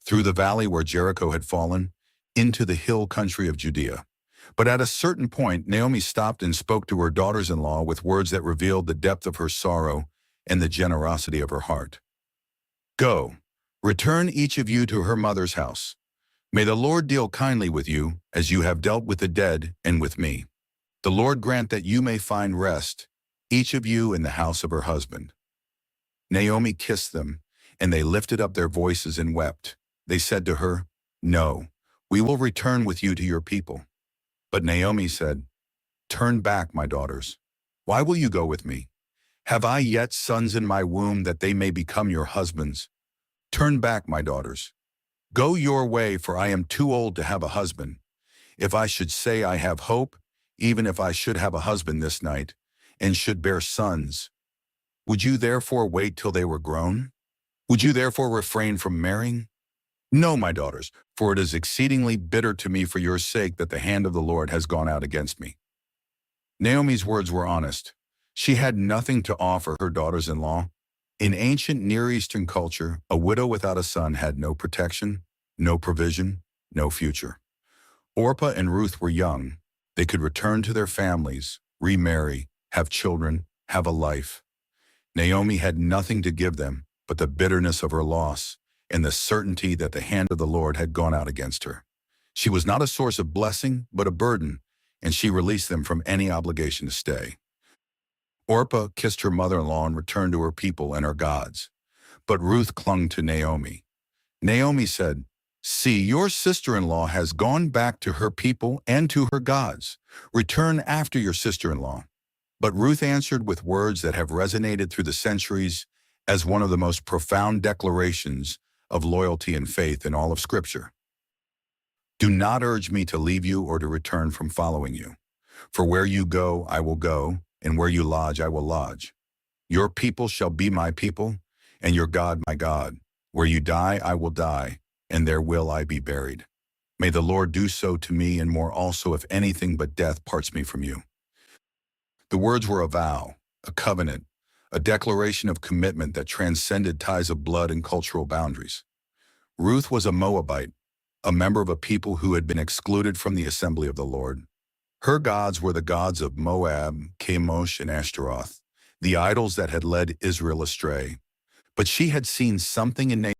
through the valley where Jericho had fallen, into the hill country of Judea. But at a certain point, Naomi stopped and spoke to her daughters-in-law with words that revealed the depth of her sorrow and the generosity of her heart. "Go, return each of you to her mother's house. May the Lord deal kindly with you, as you have dealt with the dead and with me. The Lord grant that you may find rest, each of you in the house of her husband." Naomi kissed them, and they lifted up their voices and wept. They said to her, "No, We will return with you to your people." But Naomi said, "Turn back, my daughters. Why will you go with me? Have I yet sons in my womb that they may become your husbands? Turn back, my daughters. Go your way, for I am too old to have a husband. If I should say I have hope, even if I should have a husband this night, and should bear sons, would you therefore wait till they were grown? Would you therefore refrain from marrying? No, my daughters, for it is exceedingly bitter to me for your sake that the hand of the Lord has gone out against me." Naomi's words were honest. She had nothing to offer her daughters-in-law. In ancient Near Eastern culture, a widow without a son had no protection, no provision, no future. Orpah and Ruth were young. They could return to their families, remarry, have children, have a life. Naomi had nothing to give them but the bitterness of her loss and the certainty that the hand of the Lord had gone out against her. She was not a source of blessing, but a burden, and she released them from any obligation to stay. Orpah kissed her mother-in-law and returned to her people and her gods. But Ruth clung to Naomi. Naomi said, "See, your sister-in-law has gone back to her people and to her gods. Return after your sister-in-law." But Ruth answered with words that have resonated through the centuries as one of the most profound declarations of loyalty and faith in all of Scripture. "Do not urge me to leave you or to return from following you. For where you go, I will go, and where you lodge, I will lodge. Your people shall be my people, and your God my God. Where you die, I will die, and there will I be buried. May the Lord do so to me, and more also, if anything but death parts me from you." The words were a vow, a covenant, a declaration of commitment that transcended ties of blood and cultural boundaries. Ruth was a Moabite, a member of a people who had been excluded from the assembly of the Lord. Her gods were the gods of Moab, Chemosh, and Ashtaroth, the idols that had led Israel astray. But she had seen something in